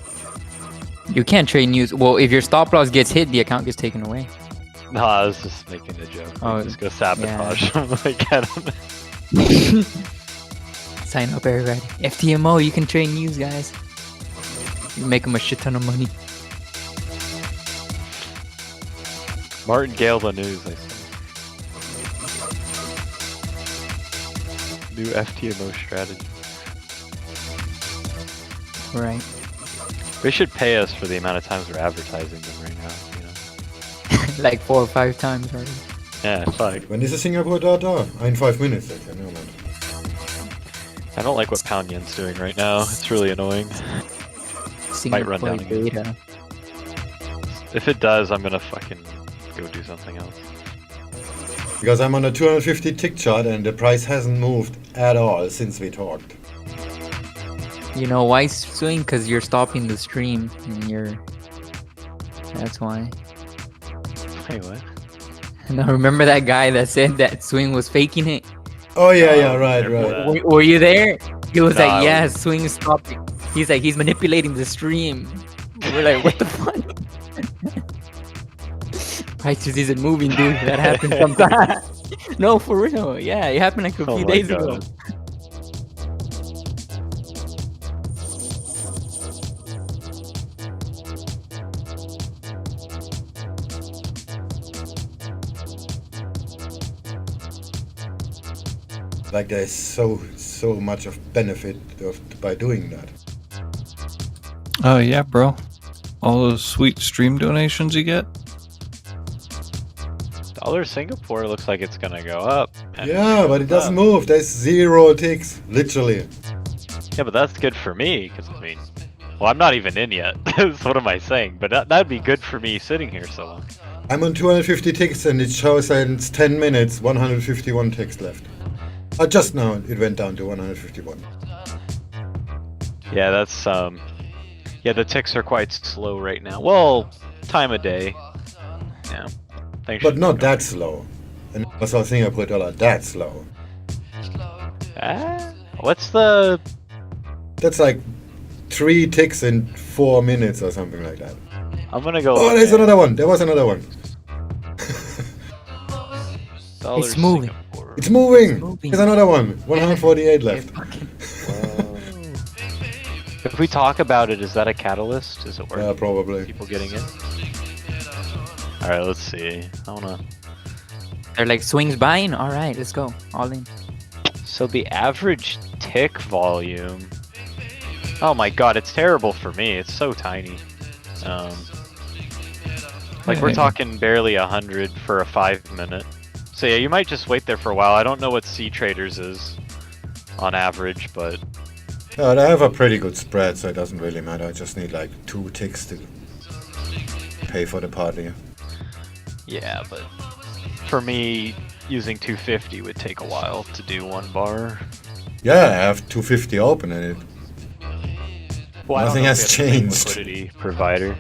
You can't trade news. Well, if your stop loss gets hit, the account gets taken away. No, I was just making a joke. Oh, Just go sabotage. yeah. Like, I don't... Sign up, everybody. FTMO, you can trade news, guys. You make them a shit ton of money. Martingale the news, I say. New FTMO strategy. Right. They should pay us for the amount of times we're advertising them right now, you know? Like 4 or 5 times already. Yeah, fuck. When is the Singapore data? In 5 minutes, I can know, man. I don't like what Pound Yen's doing right now. It's really annoying. Might run down again. Data. If it does, I'm gonna fucking go do something else. Because I'm on a 250 tick chart and the price hasn't moved at all since we talked. You know why, Swing? Because you're stopping the stream and you're... That's why. Wait, what? Now remember that guy that said that Swing was faking it? Oh yeah, right. Were you there? He was No, like, I yeah, wasn't. Swing is stopping. He's like, he's manipulating the stream. We're like, what the fuck? Righteous isn't moving, dude. That happens sometimes. No, for real. Yeah, it happened like a Oh few my days God. ago. Like there's so much of benefit by doing that. Oh yeah, bro. All those sweet stream donations you get. Dollar Singapore looks like it's gonna go up. and Yeah, but it goes doesn't up. move. There's 0 ticks, literally. Yeah, but that's good for me, because I mean, well, I'm not even in yet. So what am I saying? But that'd be good for me sitting here so long. I'm on 250 ticks and it shows that it's 10 minutes, 151 ticks left. Just now it went down to 151. Yeah, that's yeah, the ticks are quite slow right now. Well, time of day. Yeah. Thanks. But not that slow. And also Singapore dollar that slow. What's the? That's like 3 ticks in 4 minutes or something like that. I'm gonna go. Oh, there's another one. There was another one. Dollar It's moving. Singapore. It's moving. It's moving. There's another one. 148 left. If we talk about it, is that a catalyst? Is it working? Yeah, probably. People getting in? Alright, let's see. I wanna... They're like, Swing's buying? Alright, let's go. All in. So the average tick volume... Oh my god, it's terrible for me. It's so tiny. Like, we're talking barely 100 for a 5 minute. So yeah, you might just wait there for a while. I don't know what C Traders is on average, but... They have a pretty good spread, so it doesn't really matter. I just need like 2 ticks to pay for the party. Yeah, but for me, using 250 would take a while to do 1 bar. Yeah, I have 250 open and it... Well, I don't Nothing know if has we have the same changed. Liquidity provider.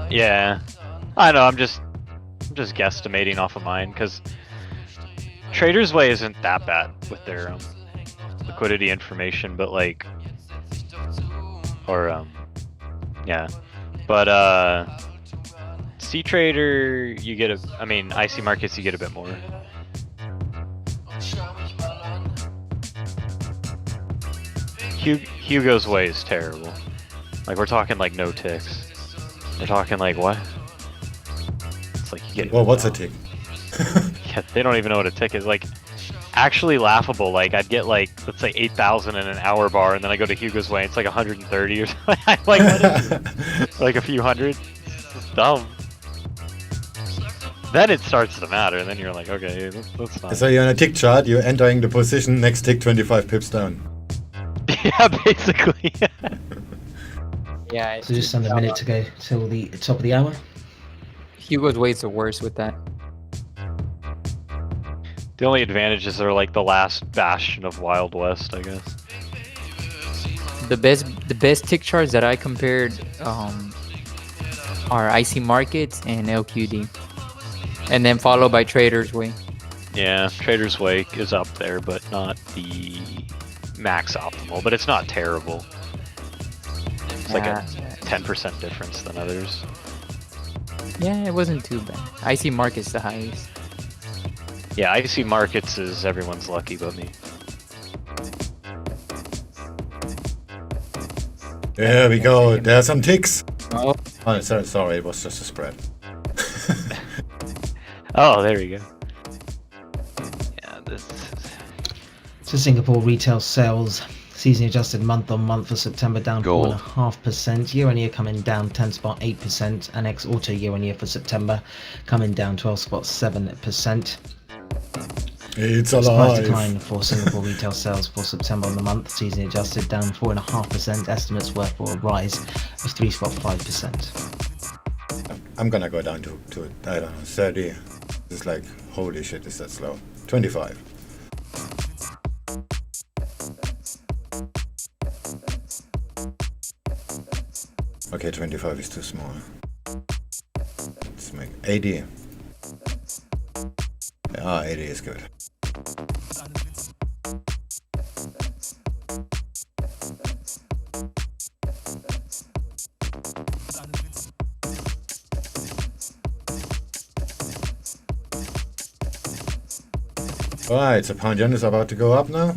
Yeah, I know. I'm just guesstimating off of mine because Trader's Way isn't that bad with their liquidity information, but like, or yeah, but C Trader you get I mean IC Markets you get a bit more. Hugo's Way is terrible. Like we're talking like no ticks. We're talking like what? It's like you get. Well, what's a tick? Yeah, they don't even know what a tick is. Like, actually laughable. Like I'd get like let's say 8,000 in an hour bar, and then I go to Hugo's Way, and it's like 130 or something. I'm like, what is it? Like a few hundred. It's just dumb. then it starts to matter, and then you're like, okay, that's not. So you're on a tick chart, you're entering the position, next tick 25 pips down. Yeah, basically. Yeah. So just under a minute to go till the top of the hour. Hugo's ways are worse with that. The only advantages are like the last bastion of Wild West, I guess. The best tick charts that I compared are IC Markets and LQD, and then followed by Trader's Way. Yeah, Trader's Way is up there, but not the max optimal. But it's not terrible. It's like a 10% difference than others. Yeah, it wasn't too bad. IC Markets the highest. Yeah, IC Markets is everyone's lucky but me. There we go. There are some ticks. Oh, Oh, sorry, it was just a spread. Oh, there we go. Yeah, this. So Singapore retail sales, season adjusted month on month for September down Gold. 4.5%, year on year coming down 10.8%, and ex auto year on year for September coming down 12.7%. It's Surprise alive. decline for Singapore retail sales for September on the month, season adjusted down 4.5%. Estimates were for a rise of 3.5%. I'm gonna go down to I don't know, 30. It's like, holy shit, is that slow? 25. Okay, 25 is too small. Let's make 80. Ah, 80 is good. Alright, so pound yen is about to go up now.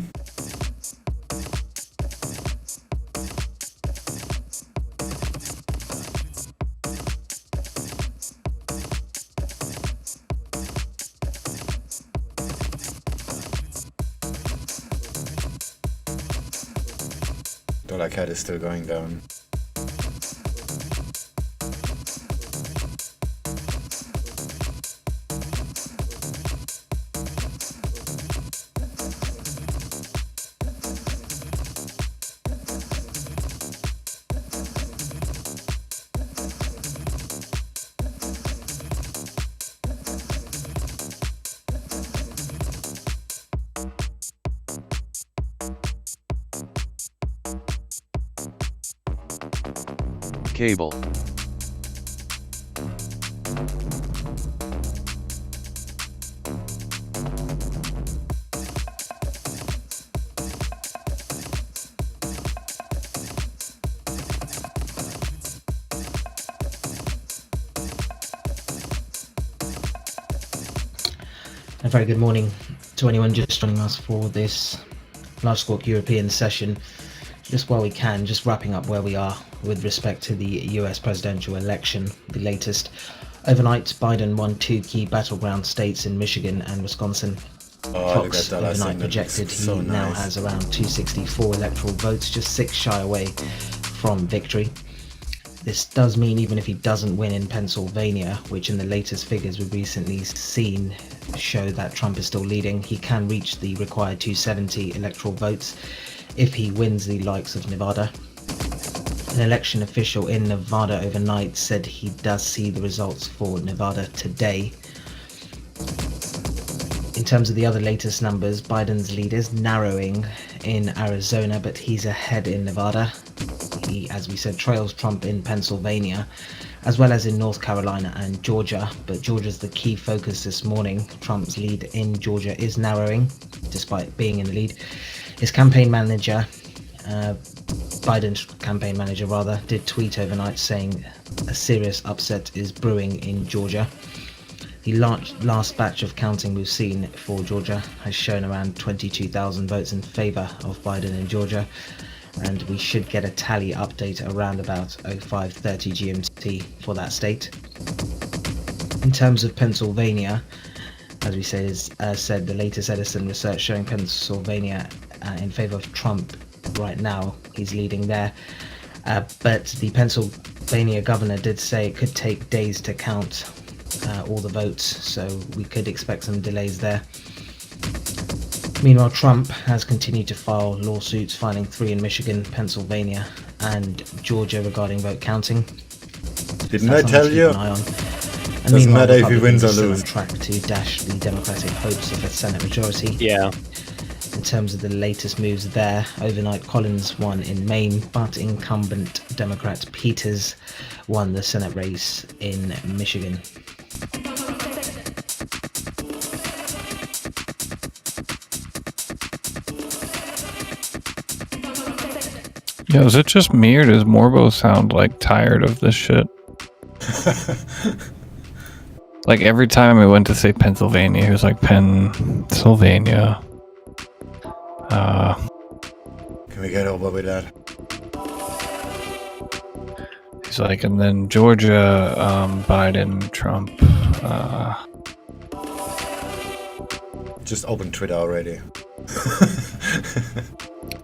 Dollar CAD is still going down. Cable. A very good morning to anyone just joining us for this large squawk European session. Just while we can, just wrapping up where we are with respect to the US presidential election, the latest. Overnight, Biden won 2 key battleground states in Michigan and Wisconsin. Fox overnight projected he now has around 264 electoral votes, just 6 shy away from victory. This does mean even if he doesn't win in Pennsylvania, which in the latest figures we've recently seen show that Trump is still leading, he can reach the required 270 electoral votes if he wins the likes of Nevada. An election official in Nevada overnight said he does see the results for Nevada today. In terms of the other latest numbers, Biden's lead is narrowing in Arizona, but he's ahead in Nevada. He, as we said, trails Trump in Pennsylvania, as well as in North Carolina and Georgia, but Georgia's the key focus this morning. Trump's lead in Georgia is narrowing, despite being in the lead. His campaign manager, Biden's campaign manager rather, did tweet overnight saying a serious upset is brewing in Georgia. The last batch of counting we've seen for Georgia has shown around 22,000 votes in favour of Biden in Georgia, and we should get a tally update around about 05:30 GMT for that state. In terms of Pennsylvania, as we said, the latest Edison research showing Pennsylvania in favour of Trump right now. He's leading there, but the Pennsylvania governor did say it could take days to count all the votes, so we could expect some delays there. Meanwhile, Trump has continued to file lawsuits, filing 3 in Michigan, Pennsylvania, and Georgia regarding vote counting. Didn't I tell you? And Doesn't matter if he wins or Republicans are still loses. on track to dash the Democratic hopes of a Senate majority. Yeah. In terms of the latest moves there, overnight Collins won in Maine, but incumbent Democrat Peters won the Senate race in Michigan. Yeah, is it just me or does Morbo sound like tired of this shit? Like every time I went to say Pennsylvania, he was like Pennsylvania. Can we get over with that? He's like, and then Georgia, Biden, Trump. Just open Twitter already.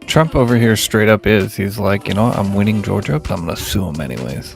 Trump over here straight up is. He's like, you know what, I'm winning Georgia, but I'm gonna sue him anyways.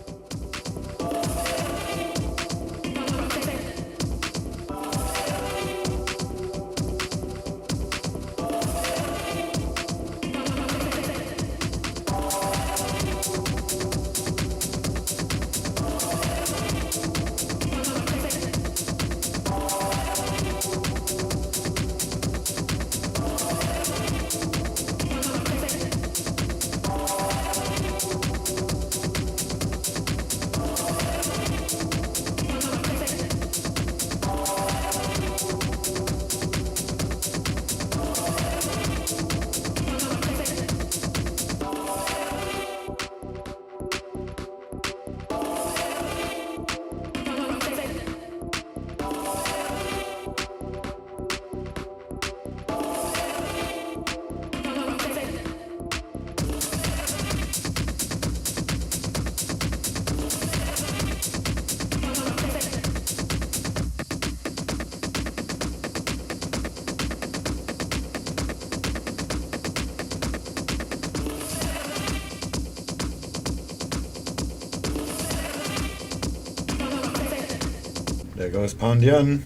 There goes Pound Yen.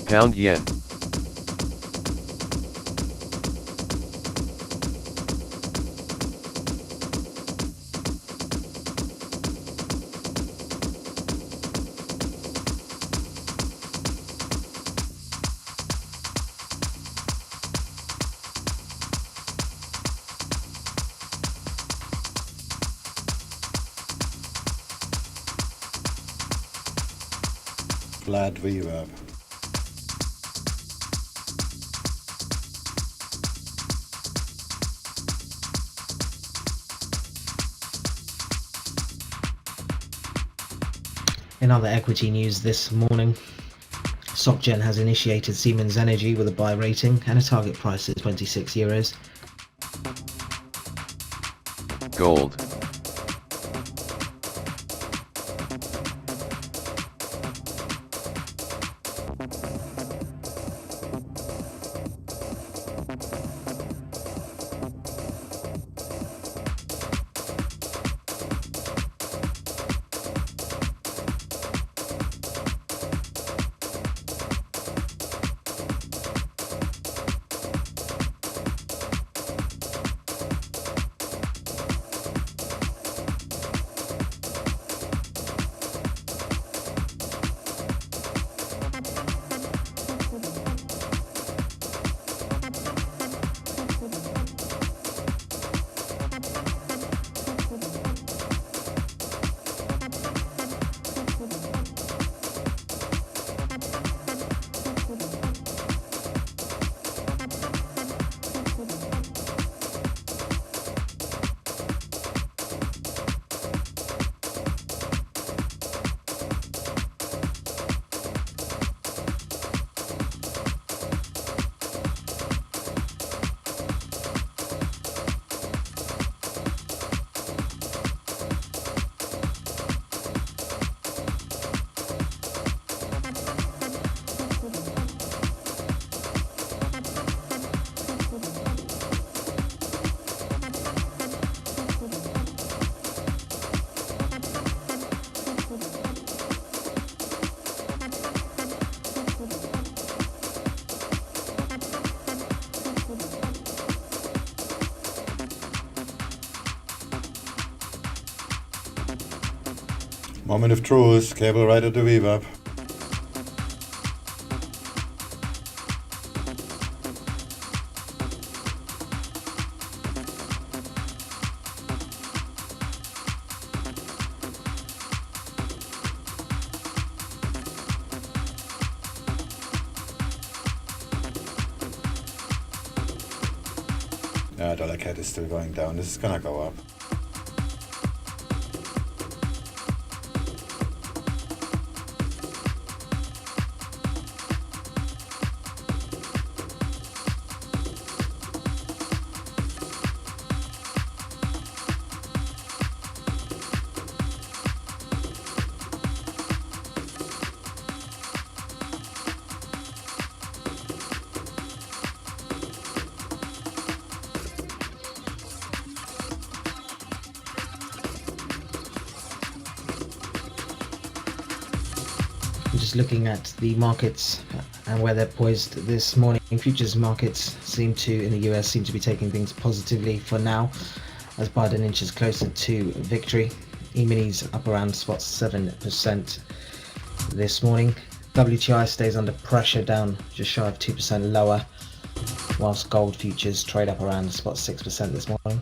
Pound yen. Glad VWAP. In other equity news this morning, SocGen has initiated Siemens Energy with a buy rating and a target price of €26. Gold. Moment of truth, cable right at the VWAP. Yeah, dollar CAD is still going down. This is gonna go up. Just looking at the markets and where they're poised this morning, futures markets in the US seem to be taking things positively for now as Biden inches closer to victory. E-minis up around spot 7% this morning. WTI stays under pressure, down just shy of 2% lower, whilst gold futures trade up around spot 6% this morning.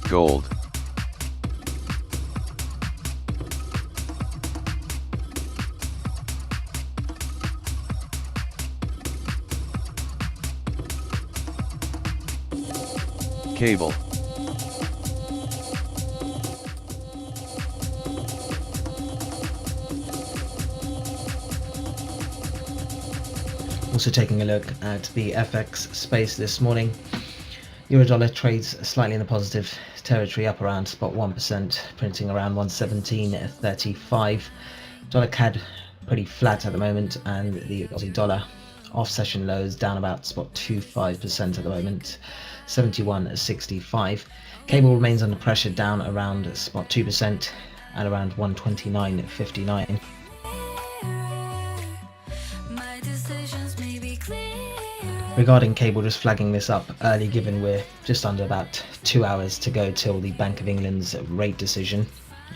Gold. Cable. Also taking a look at the FX space this morning. Euro dollar trades slightly in the positive territory, up around spot 1%, printing around 117.35. Dollar CAD pretty flat at the moment, and the Aussie dollar off session lows down about spot 25% at the moment, 71.65. Cable remains under pressure, down around spot 2% at around 129.59. Regarding cable, just flagging this up early, given we're just under about 2 hours to go till the Bank of England's rate decision.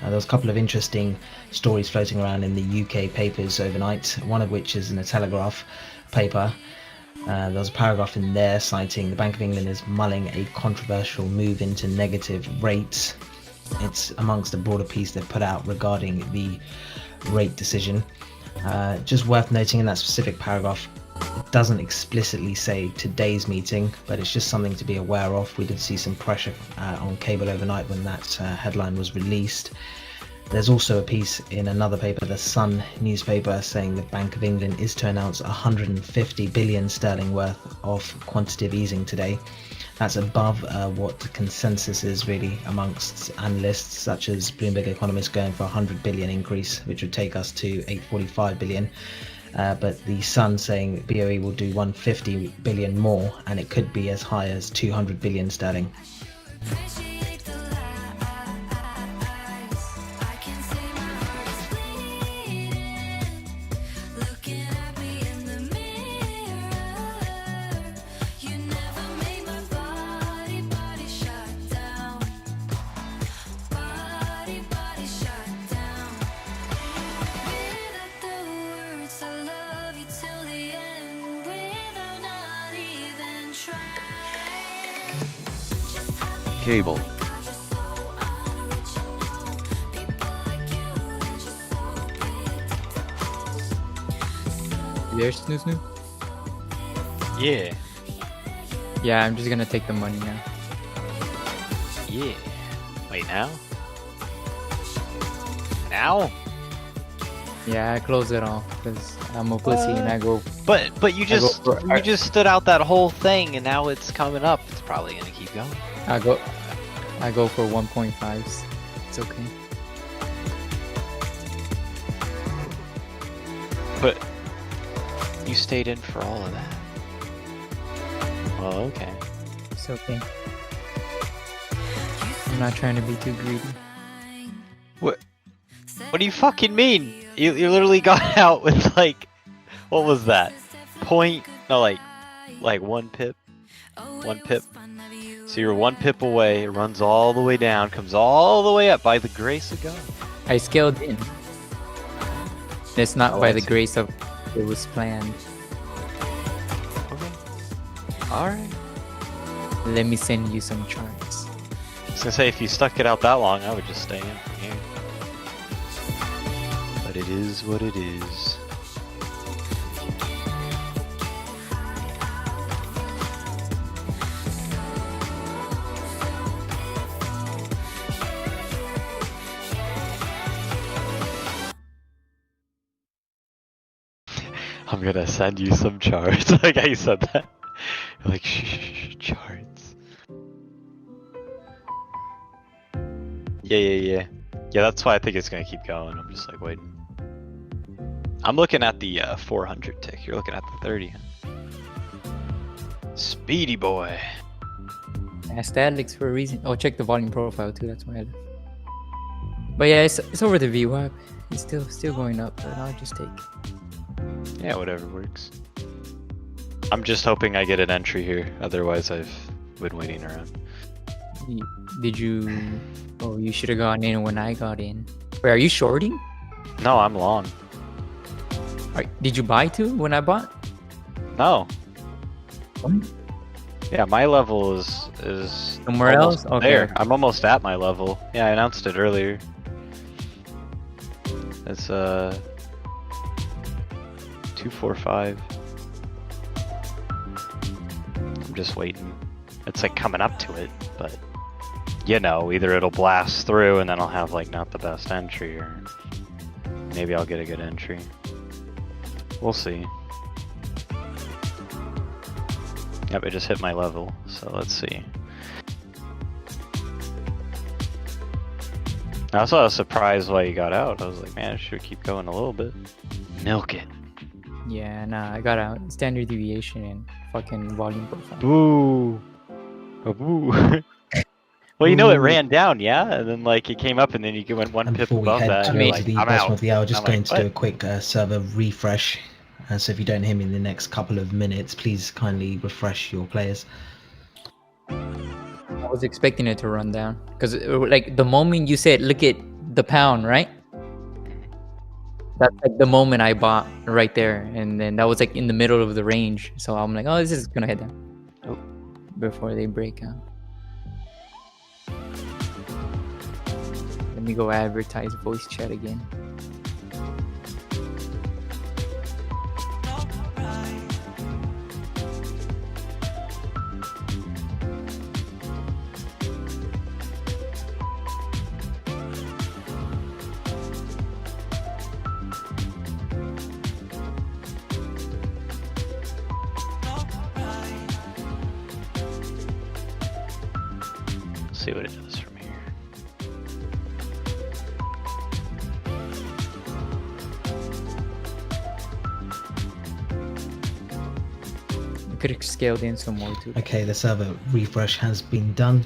There was a couple of interesting stories floating around in the UK papers overnight, one of which is in a Telegraph paper. There was a paragraph in there citing the Bank of England is mulling a controversial move into negative rates. It's amongst a broader piece they've put out regarding the rate decision. Just worth noting, in that specific paragraph, it doesn't explicitly say today's meeting, but it's just something to be aware of. We did see some pressure on cable overnight when that headline was released. There's also a piece in another paper, the Sun newspaper, saying the Bank of England is to announce 150 billion sterling worth of quantitative easing today. That's above what the consensus is really amongst analysts, such as Bloomberg economists going for 100 billion increase, which would take us to 845 billion. But the Sun saying BOE will do 150 billion more, and it could be as high as 200 billion sterling. Cable. You there, Snoo Snoo? Yeah. Yeah, I'm just gonna take the money now. Yeah. Wait, now? Now? Yeah, I close it off because I'm a pussy and I go. But you just stood out that whole thing and now it's coming up. It's probably gonna keep going. I go for 1.5s. It's okay. But you stayed in for all of that. Well, okay. It's okay. I'm not trying to be too greedy. What do you fucking mean? You literally got out with like, what was that? Like 1 pip? 1 pip. So you're 1 pip away, it runs all the way down, comes all the way up by the grace of God. I scaled in. It's not by the grace of it was planned. Okay. Alright. Let me send you some charts. I was gonna say, if you stuck it out that long, I would just stay in from here. But it is what it is. I'm gonna send you some charts. Like how you said that. You're like, shh, charts. Yeah, that's why I think it's gonna keep going. I'm just like waiting. I'm looking at the 400 tick. You're looking at the 30. Speedy boy. Yeah, statics for a reason. Oh, check the volume profile too. That's why I left. But yeah, it's over the VWAP. It's still going up, but I'll just take it. Yeah, whatever works. I'm just hoping I get an entry here. Otherwise, I've been waiting around. Did you? Oh, you should have gone in when I got in. Wait, are you shorting? No, I'm long. Did you buy too when I bought? No. What? Yeah, my level is somewhere else. Okay. There. I'm almost at my level. Yeah, I announced it earlier. It's 245. I'm just waiting. It's like coming up to it, but you know, either it'll blast through and then I'll have like not the best entry, or maybe I'll get a good entry. We'll see. Yep, it just hit my level, so let's see. I also was surprised why you got out. I was like, man, it should keep going a little bit. Milk it. Yeah, nah, I got out. Standard deviation and fucking volume profile. Boo. Oh, boo. Well, you know, it ran down, yeah? And then, like, it came up and then you went 1 pip above that. Before we head Like, to the I'm bottom out. of the hour, just I'm going like, to do a what? quick server refresh. So if you don't hear me in the next couple of minutes, please kindly refresh your players. I was expecting it to run down because, like, the moment you said, "Look at the pound," right? That's like the moment I bought right there, and then that was like in the middle of the range. So I'm like, "Oh, this is gonna head down." Oh, before they break out. Let me go advertise voice chat again. see what it does from here. You could have scaled in some more too. Okay, the server refresh has been done.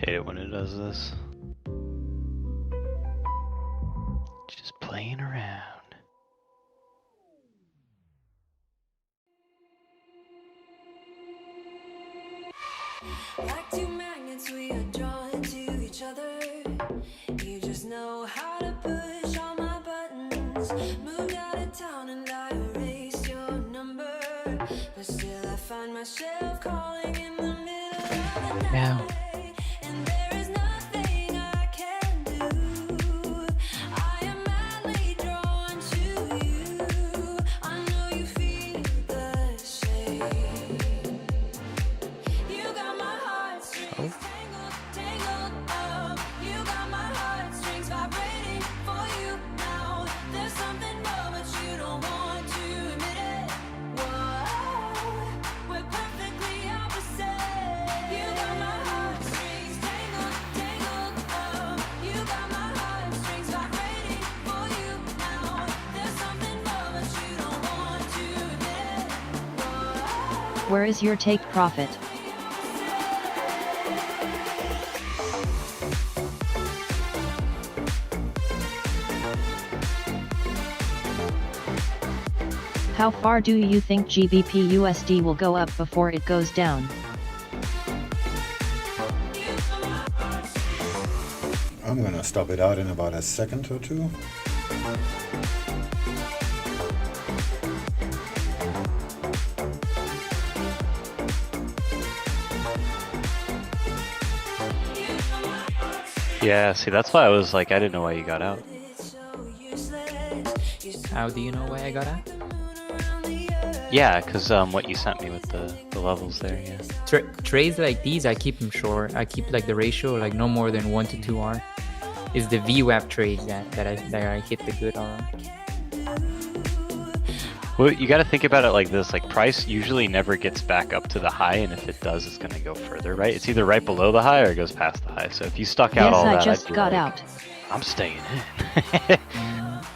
Hate it when it does this. Just playing around. Like two magnets, we are drawn to each other. You just know how to push all my buttons. Moved out of town and I erased your number, but still I find myself calling in the middle of the night. Now. And there is nothing I can do. I am madly drawn to you. I know you feel the same. You got my heartstrings tangled, tangled up. You got my heartstrings vibrating for you now. There's something more, but you don't want to admit it. Whoa, we're perfectly opposite. You got my heartstrings tangled, tangled up. You got my heartstrings vibrating for you now. There's something more, but you don't want to admit it. Whoa. Where is your take profit? How far do you think GBPUSD will go up before it goes down? I'm gonna stop it out in about a second or two. Yeah, see, that's why I was like, I didn't know why you got out. How do you know why I got out? Yeah, because what you sent me with the levels there, yeah. Trades like these, I keep them short. I keep like the ratio like no more than 1 to 2R. It's the VWAP trades that I hit the good on. Well, you got to think about it like this, like price usually never gets back up to the high, and if it does, it's going to go further, right? It's either right below the high or it goes past the high. So if you stuck out Yes, all I that, just I'd be got like, out. I'm staying in.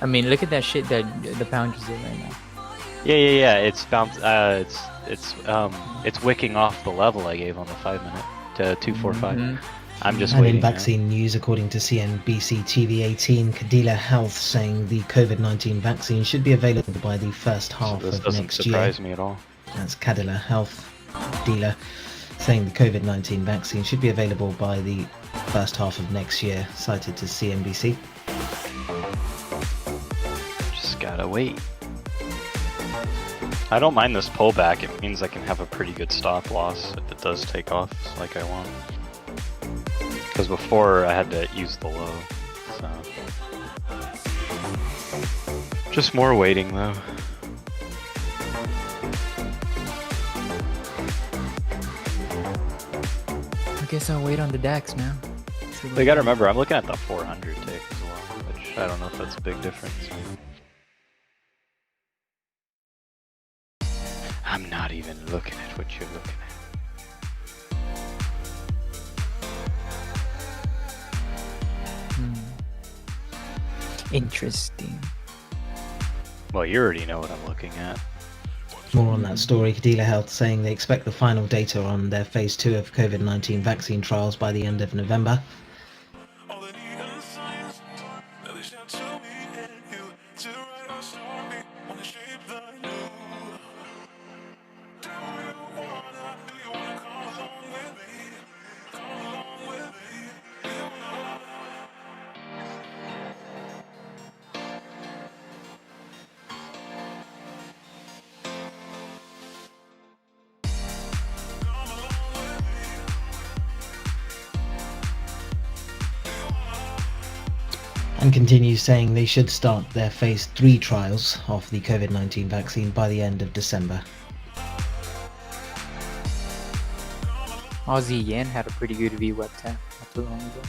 I mean, look at that shit that the pound just did right now. Yeah. It's bounced. It's wicking off the level I gave on the 5 minute to 245. I'm just And waiting. in vaccine news, according to CNBC TV18, Cadila Health saying the COVID-19 vaccine should be available by the first half So this of doesn't next surprise year. me at all. That's Cadila Health dealer saying the COVID-19 vaccine should be available by the first half of next year, cited to CNBC. Just gotta wait. I don't mind this pullback. It means I can have a pretty good stop loss if it does take off like I want. Because before I had to use the low, so. Just more waiting though. I guess I'll wait on the DAX now. They gotta remember, I'm looking at the 400 tick as well, which I don't know if that's a big difference. I'm not even looking at what you're looking at. Interesting. Well, you already know what I'm looking at. More on that story, Cadila Health saying they expect the final data on their phase 2 of COVID-19 vaccine trials by the end of November. and continues saying they should start their phase 3 trials of the COVID-19 vaccine by the end of December. Aussie yen had a pretty good VWAP tap not too long ago.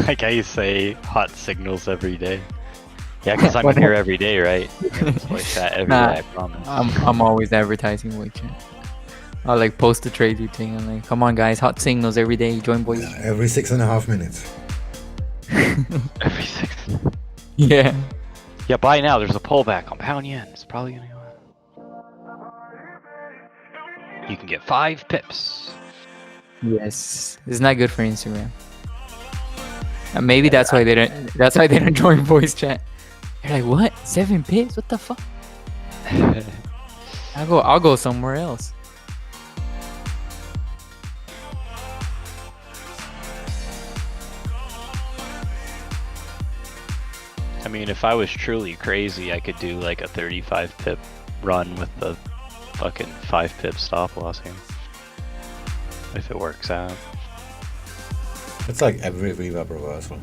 Like how you say hot signals every day. Yeah, because I'm in here every day, right? It's like that every day, I promise. I'm always advertising WeChat. I'll like post a trade routine and like, come on guys, hot signals every day, join boys. Yeah, every 6.5 minutes. Every 6. Yeah. Yeah, buy now. There's a pullback on pound yen. It's probably gonna go up. You can get 5 pips. Yes, it's not good for Instagram. And maybe that's why they don't. That's why they don't join voice chat. They're like, what? 7 pips? What the fuck? I'll go somewhere else. I mean, if I was truly crazy, I could do like a 35 pip run with the fucking 5 pip stop loss here. If it works out. It's like every VWAP reversal.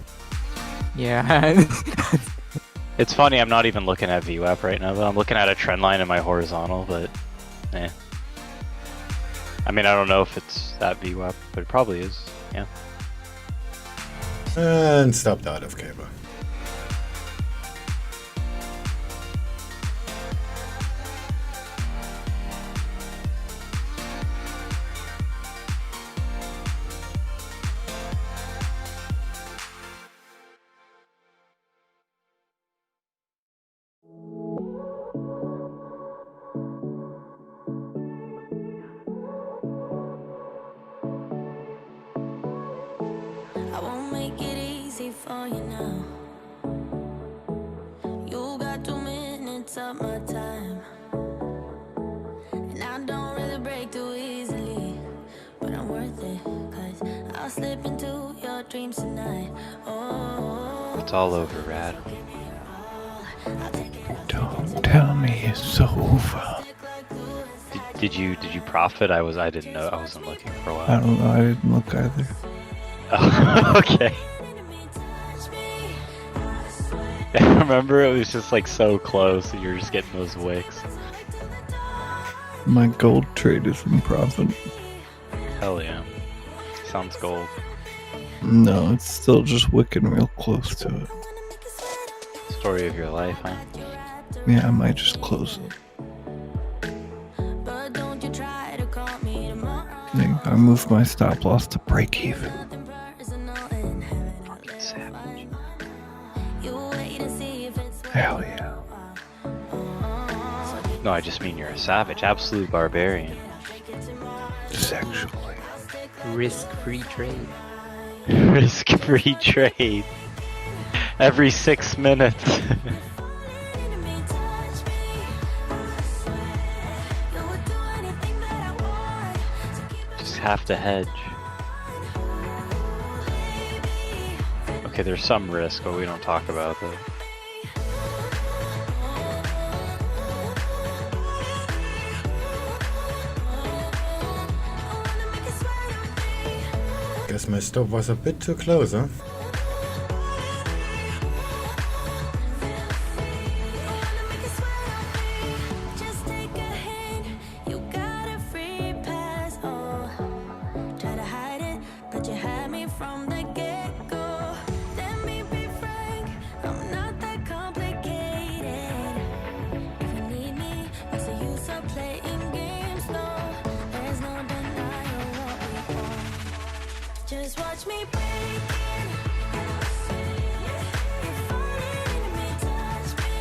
Yeah. It's funny, I'm not even looking at VWAP right now, but I'm looking at a trend line in my horizontal, but eh. I mean, I don't know if it's that VWAP, but it probably is, yeah. And stopped out of cable. I won't make it easy for you now. You got 2 minutes of my time, and I don't really break too easily, but I'm worth it, 'cause I'll slip into your dreams tonight. Oh, It's all over, Rad. Don't tell me it's over. Did you profit? I didn't know. I wasn't looking for a while. I don't know. I didn't look either. Oh, okay. I remember it was just like so close and you were just getting those wicks. My gold trade is in profit. Hell yeah. Sounds gold. No, it's still just wicking real close to it. Story of your life, huh? Yeah, I might just close it. I moved my stop loss to break even. Fucking savage. Hell yeah. No, I just mean you're a savage. Absolute barbarian. Sexually. Risk-free trade. Risk-free trade. Every 6 minutes. Just have to hedge. Okay, there's some risk, but we don't talk about that. Guess my stop was a bit too close, huh? Just watch me break it. If only me touch me.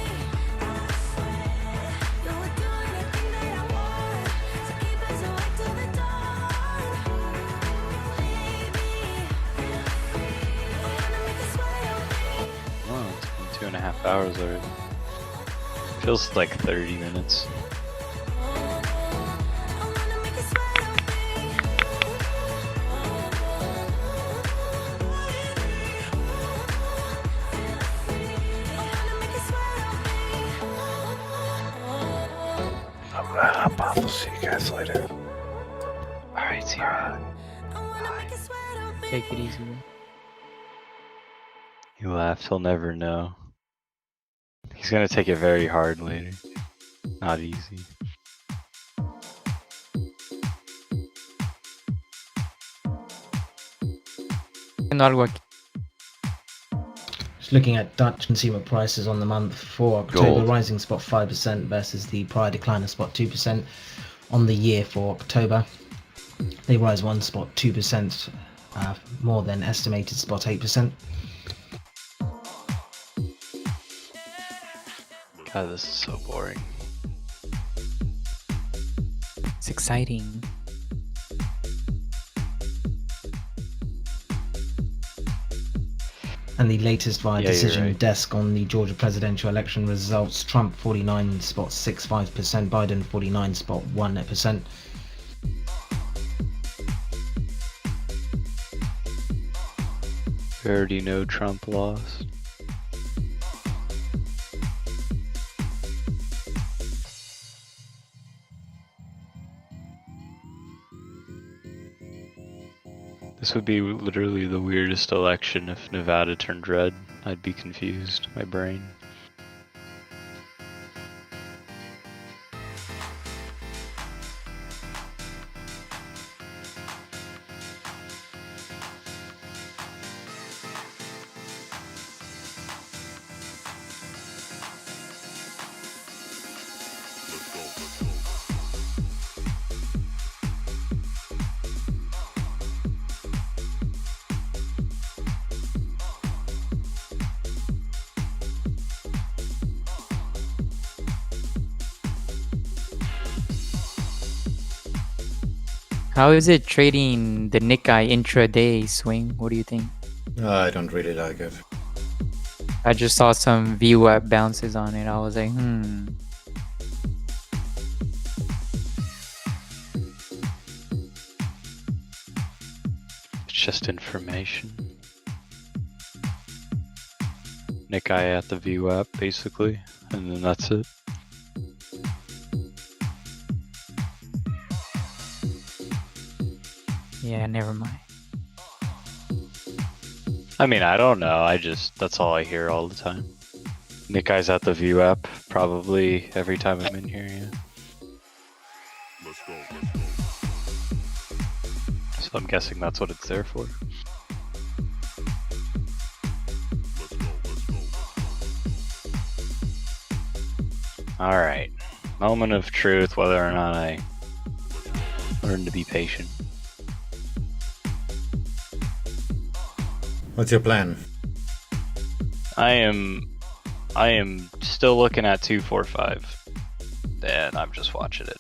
You would do anything that I want to keep us awake till the dawn. Baby, I wanna make it sweat. Oh, it's been 2.5 hours already. Feels like 30 minutes. I wanna make it sweat. We'll see you guys later. Alright, see ya. Take it easy. He laughed, he'll never know. He's gonna take it very hard later. Not easy. Just looking at Dutch consumer prices on the month for October, Gold. rising spot 5% versus the prior decline of spot 2% on the year for October. They rise 1 spot 2% more than estimated spot 8%. God, this is so boring. It's exciting. And the latest via Yeah, you're decision right. desk on the Georgia presidential election results: Trump 49.65%, Biden 49.1%. We already know Trump lost. This would be literally the weirdest election if Nevada turned red. I'd be confused, my brain. How is it trading the Nikkei intraday swing? What do you think? I don't really like it. I just saw some VWAP bounces on it. I was like, It's just information. Nikkei at the VWAP, basically, and then that's it. yeah, never mind. I mean, I don't know. That's all I hear all the time. Nikkei's at the VWAP, probably every time I'm in here, yeah. So I'm guessing that's what it's there for. Alright. Moment of truth, whether or not I learn to be patient. What's your plan? I am still looking at 245, and I'm just watching it,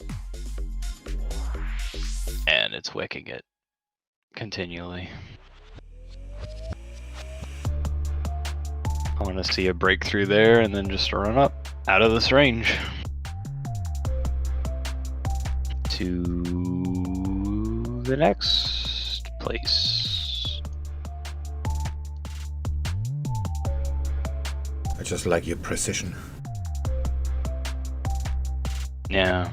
and it's wicking it continually. I want to see a breakthrough there, and then just run up out of this range to the next place. I just like your precision. Yeah.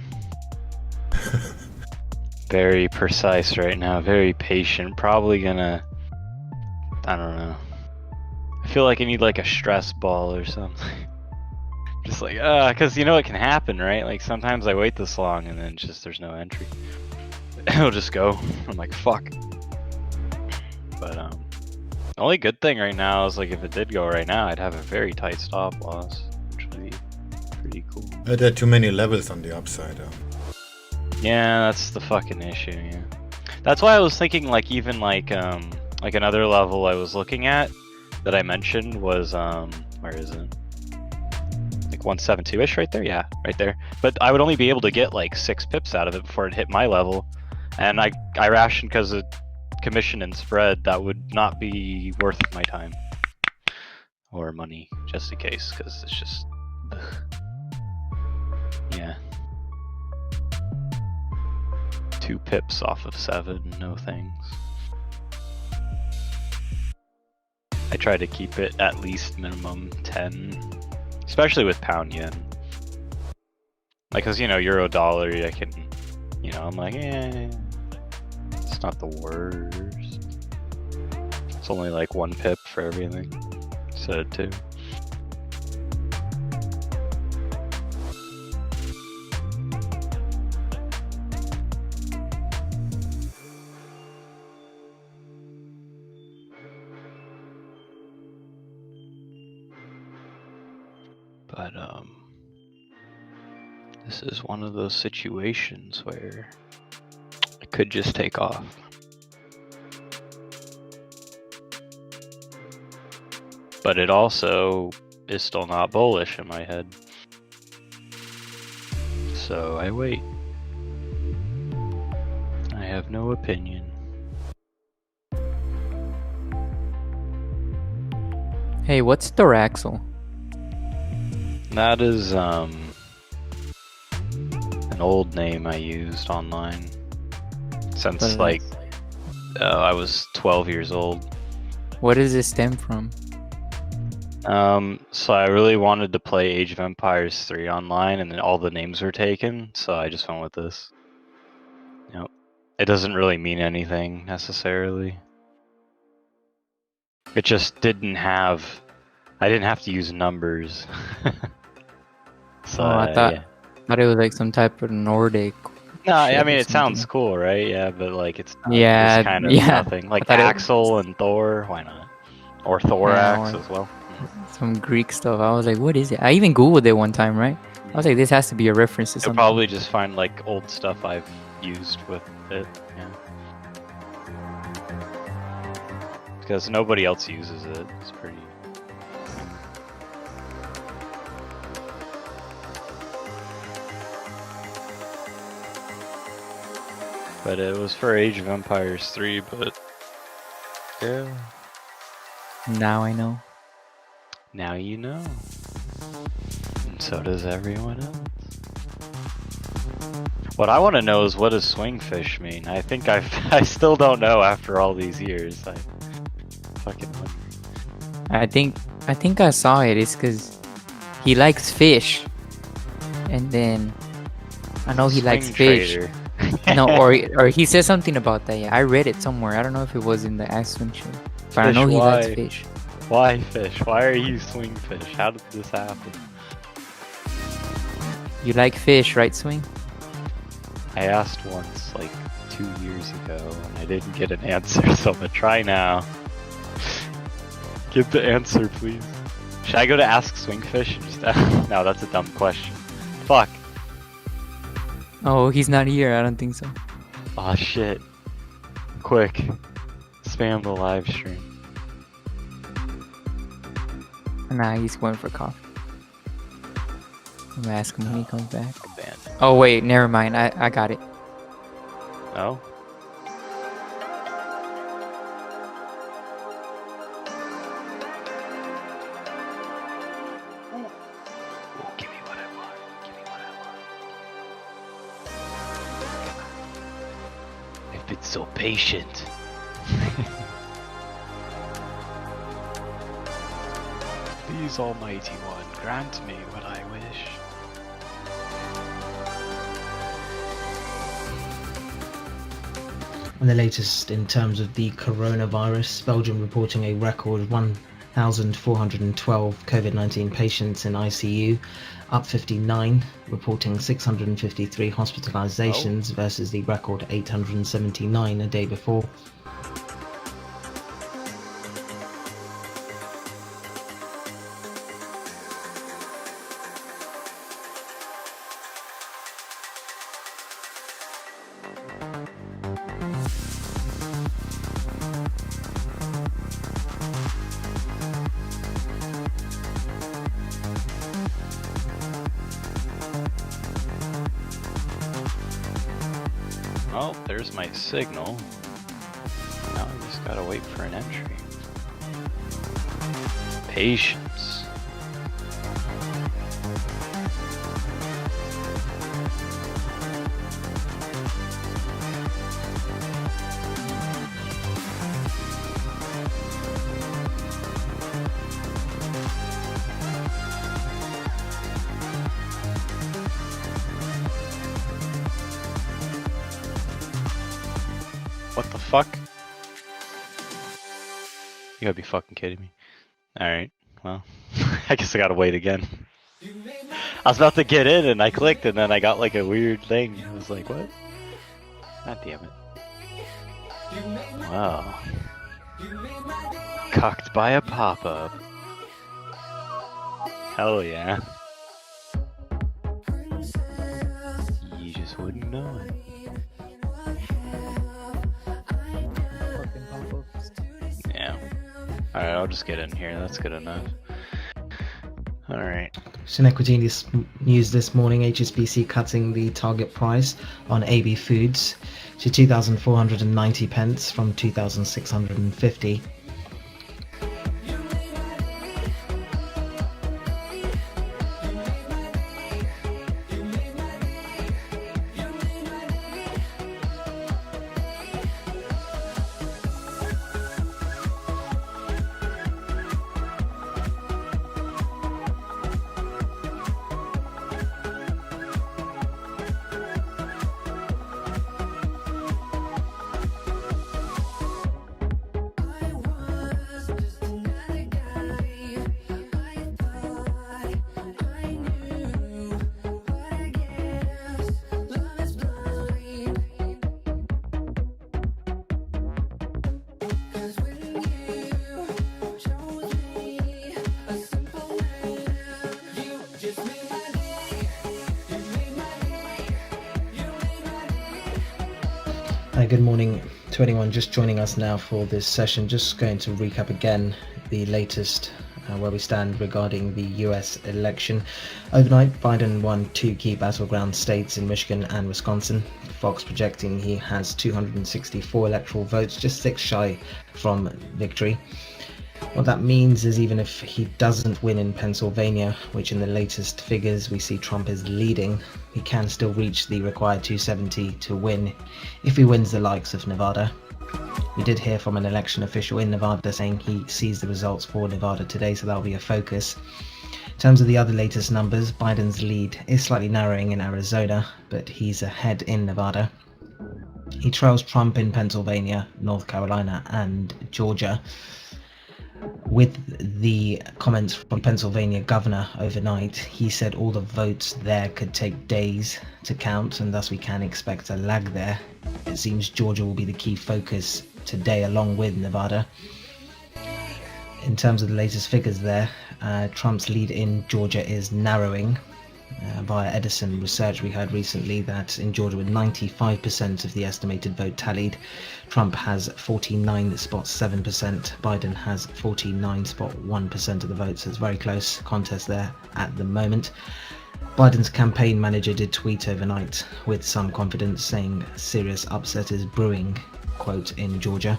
Very precise right now, very patient. Probably gonna, I don't know. I feel like I need like a stress ball or something. Just like, cause you know it can happen, right? Like sometimes I wait this long and then just there's no entry. It'll just go. I'm like, fuck. But the only good thing right now is like if it did go right now, I'd have a very tight stop loss, which would be pretty cool. There are too many levels on the upside. Yeah, that's the fucking issue, yeah. That's why I was thinking like even like another level I was looking at that I mentioned was where is it? Like 172-ish right there? Yeah, right there. But I would only be able to get like 6 pips out of it before it hit my level. And I rationed because of commission and spread. That would not be worth my time. Or money, just in case, because it's just... ugh. Yeah. 2 pips off of 7, no thanks. I try to keep it at least minimum 10, especially with pound yen. Like, cause you know, euro dollar, I can you know, I'm like, it's not the worst. It's only like 1 pip for everything instead of 2. But this is one of those situations where it could just take off. But it also is still not bullish in my head. So I wait. I have no opinion. Hey, what's Thoraxel? That is an old name I used online since like I was 12 years old. What does it stem from? So I really wanted to play Age of Empires 3 online, and then all the names were taken, so I just went with this. You know, it doesn't really mean anything necessarily. It just didn't have. I didn't have to use numbers. So I thought it was like some type of Nordic. No, I mean it sounds cool, right? Yeah, but like it's not, yeah, it's kind of nothing. Like Axel and Thor, why not? Or Thorax as well. Some Greek stuff. I was like, what is it? I even Googled it one time, right? I was like, this has to be a reference to You'll something. probably just find like old stuff I've used with it, yeah. Because nobody else uses it. It's pretty. But it was for Age of Empires 3, but yeah. Now I know. Now you know. And so does everyone else. What I want to know is, what does SwingFish mean? I think I still don't know after all these years. I fucking wonder. I think I saw it. It's because he likes fish. And then I know he likes fish. No, or he said something about that. Yeah, I read it somewhere. I don't know if it was in the Ask Swing show, but I know he likes fish. Why fish? Why are you SwingFish? How did this happen? You like fish, right, Swing? I asked once, like 2 years ago, and I didn't get an answer, so I'm gonna try now. Give the answer, please. Should I go to Ask SwingFish? No, that's a dumb question. Fuck. Oh, he's not here. I don't think so. Aw, shit. Quick. Spam the live stream. Nah, he's going for coffee. I'm gonna ask him when he comes back. Oh, wait. Never mind. I got it. No? Give me what I want. Give me what I want. I've been so patient. Please, Almighty One, grant me what I wish. And the latest in terms of the coronavirus, Belgium reporting a record 1,412 COVID-19 patients in ICU, up 59, reporting 653 hospitalizations versus the record 879 a day before. Well, there's my signal. Now I just gotta wait for an entry. Patience. What the fuck? You gotta be fucking kidding me. Alright, well, I guess I gotta wait again. I was about to get in and I clicked and then I got like a weird thing. I was like, what? God damn it. Wow. Cocked by a pop-up. Hell yeah. You just wouldn't know it. Yeah. Alright, I'll just get in here. That's good enough. Alright. So in equity news this morning, HSBC cutting the target price on AB Foods to 2,490 pence from 2,650. Good morning to anyone just joining us now for this session. Just going to recap again the latest where we stand regarding the US election. Overnight, Biden won 2 key battleground states in Michigan and Wisconsin. Fox projecting he has 264 electoral votes, just 6 shy from victory. What that means is even if he doesn't win in Pennsylvania, which in the latest figures we see Trump is leading, he can still reach the required 270 to win if he wins the likes of Nevada. We did hear from an election official in Nevada saying he sees the results for Nevada today, so that'll be a focus. In terms of the other latest numbers, Biden's lead is slightly narrowing in Arizona, but he's ahead in Nevada. He trails Trump in Pennsylvania, North Carolina, and Georgia. With the comments from Pennsylvania governor overnight, he said all the votes there could take days to count, and thus we can expect a lag there. It seems Georgia will be the key focus today along with Nevada. In terms of the latest figures there, Trump's lead in Georgia is narrowing. Via Edison research, we heard recently that in Georgia, with 95% of the estimated vote tallied, Trump has 49.7%, Biden has 49.1% of the votes. So it's a very close contest there at the moment. Biden's campaign manager did tweet overnight with some confidence, saying serious upset is brewing, quote, in Georgia.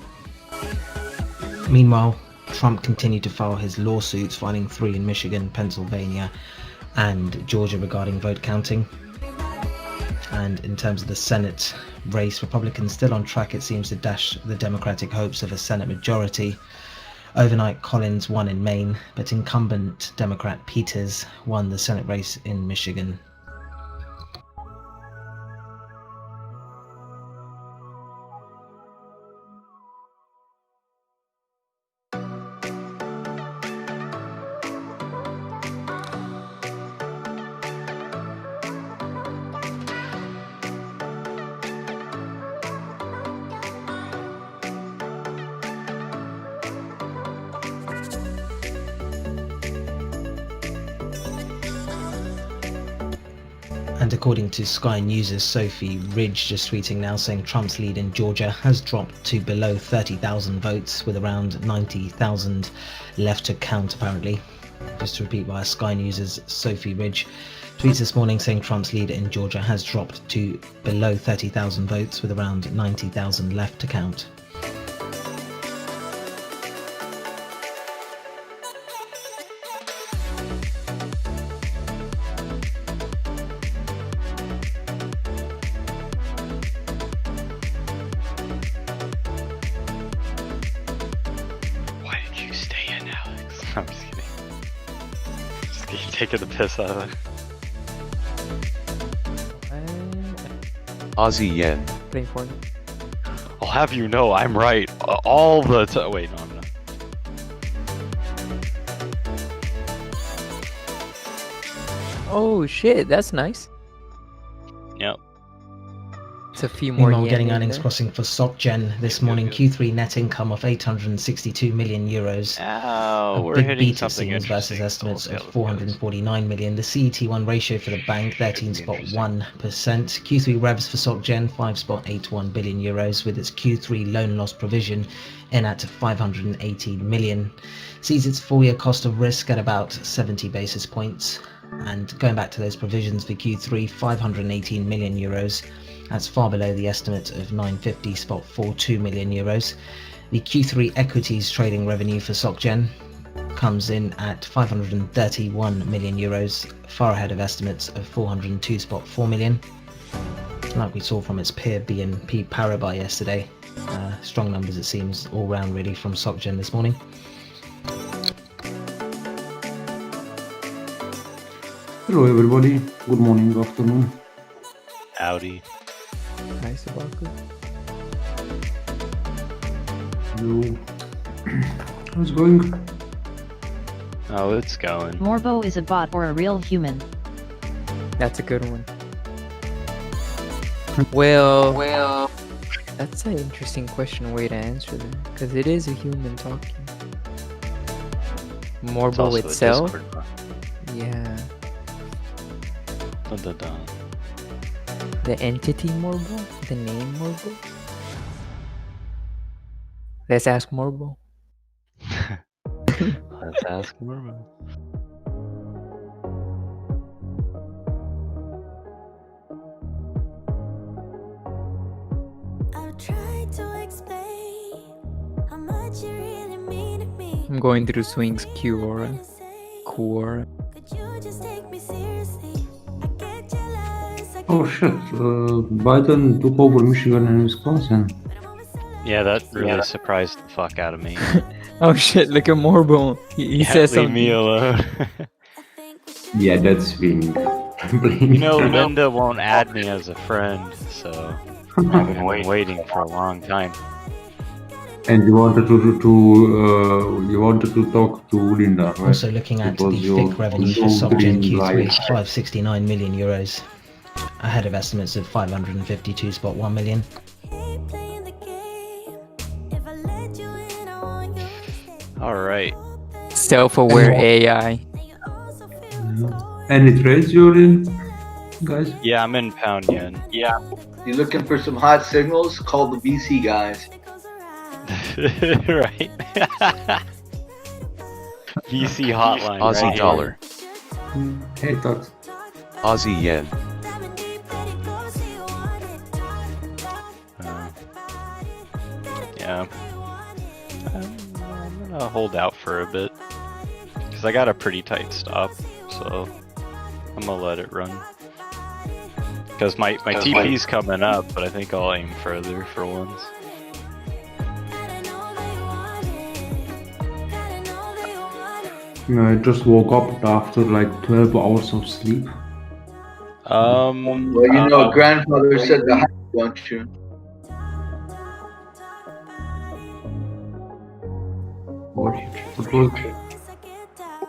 Meanwhile, Trump continued to file his lawsuits, filing 3 in Michigan, Pennsylvania, and Georgia regarding vote counting. And in terms of the Senate race, Republicans still on track, it seems, to dash the Democratic hopes of a Senate majority. Overnight, Collins won in Maine, but incumbent Democrat Peters won the Senate race in Michigan. And according to Sky News' Sophie Ridge just tweeting now, saying Trump's lead in Georgia has dropped to below 30,000 votes, with around 90,000 left to count apparently. Just to repeat, via Sky News' Sophie Ridge tweets this morning saying Trump's lead in Georgia has dropped to below 30,000 votes, with around 90,000 left to count. I'm just kidding. Just taking the piss out of it. Aussie yen. Playing for it. I'll have you know I'm right all the time. Wait, no, I'm not. Oh shit, that's nice. Yep. It's a few more Meanwhile, yen getting in earnings there. crossing for SocGen this morning. Q3 net income of 862 million euros. Ow, A we're big hitting beat, it something seems, versus interesting. estimates of 449 million. The CET1 ratio for the bank, 13.1%. Q3 revs for SocGen, 5.81 billion euros, with its Q3 loan loss provision in at 518 million. Sees its full-year cost of risk at about 70 basis points. And going back to those provisions for Q3, 518 million euros. That's far below the estimate of 950.42 million euros. The Q3 equities trading revenue for SocGen comes in at 531 million euros, far ahead of estimates of 402.4 million. Like we saw from its peer BNP Paribas yesterday. Strong numbers, it seems, all round really from SocGen this morning. Hello everybody, good morning, afternoon. Howdy. Nice about good. Hello. How's it going? Oh, it's going. Morbo is a bot or a real human? That's a good one. Well, that's an interesting question way to answer that, because it is a human talking. It's Morbo also a itself? Discord bot. Yeah. Dun, dun, dun. The entity Morbo? The name Morbo? Let's ask Morbo. Let's ask Morbo. I've tried to explain how much you really mean to me. I'm going through Swing's Quora. Could you just take me seriously? I get jealous. Oh shit, Biden took over Michigan and Wisconsin. Yeah, that really surprised the fuck out of me. Oh shit, look at Morbo. He Yeah, says leave something. me alone. Yeah, that's being. You know, Linda won't add me as a friend, so I've been waiting for a long time. And you wanted to talk to Linda, right? Also looking at the FIC revenue for SocGen Q3, 569 million euros, ahead of estimates of 552.1 million. Alright. Self-aware AI. Any trades you're in, guys? Yeah, I'm in pound yen. Yeah. You looking for some hot signals? Call the VC guys. Right. VC hotline. Aussie right dollar. Hey, Tox. Aussie yen. Yeah. I'm gonna hold out for a bit. Because I got a pretty tight stop, so I'm gonna let it run. Because my TP's coming up, but I think I'll aim further for once. I just woke up after like 12 hours of sleep. Well, you know, grandfather said the hype, don't you? What was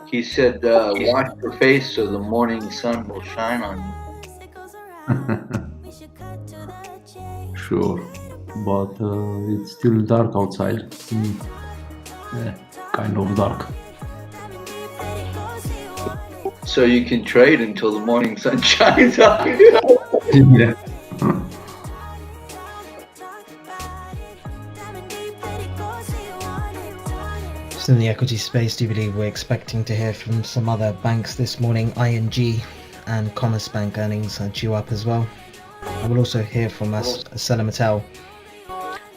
He said, wash your face so the morning sun will shine on you. Sure, but it's still dark outside. Yeah, kind of dark. So you can trade until the morning sun shines on you. Yeah. So in the equity space, do you believe we're expecting to hear from some other banks this morning? ING and Commerzbank earnings are due up as well. I will also hear from us ArcelorMittal,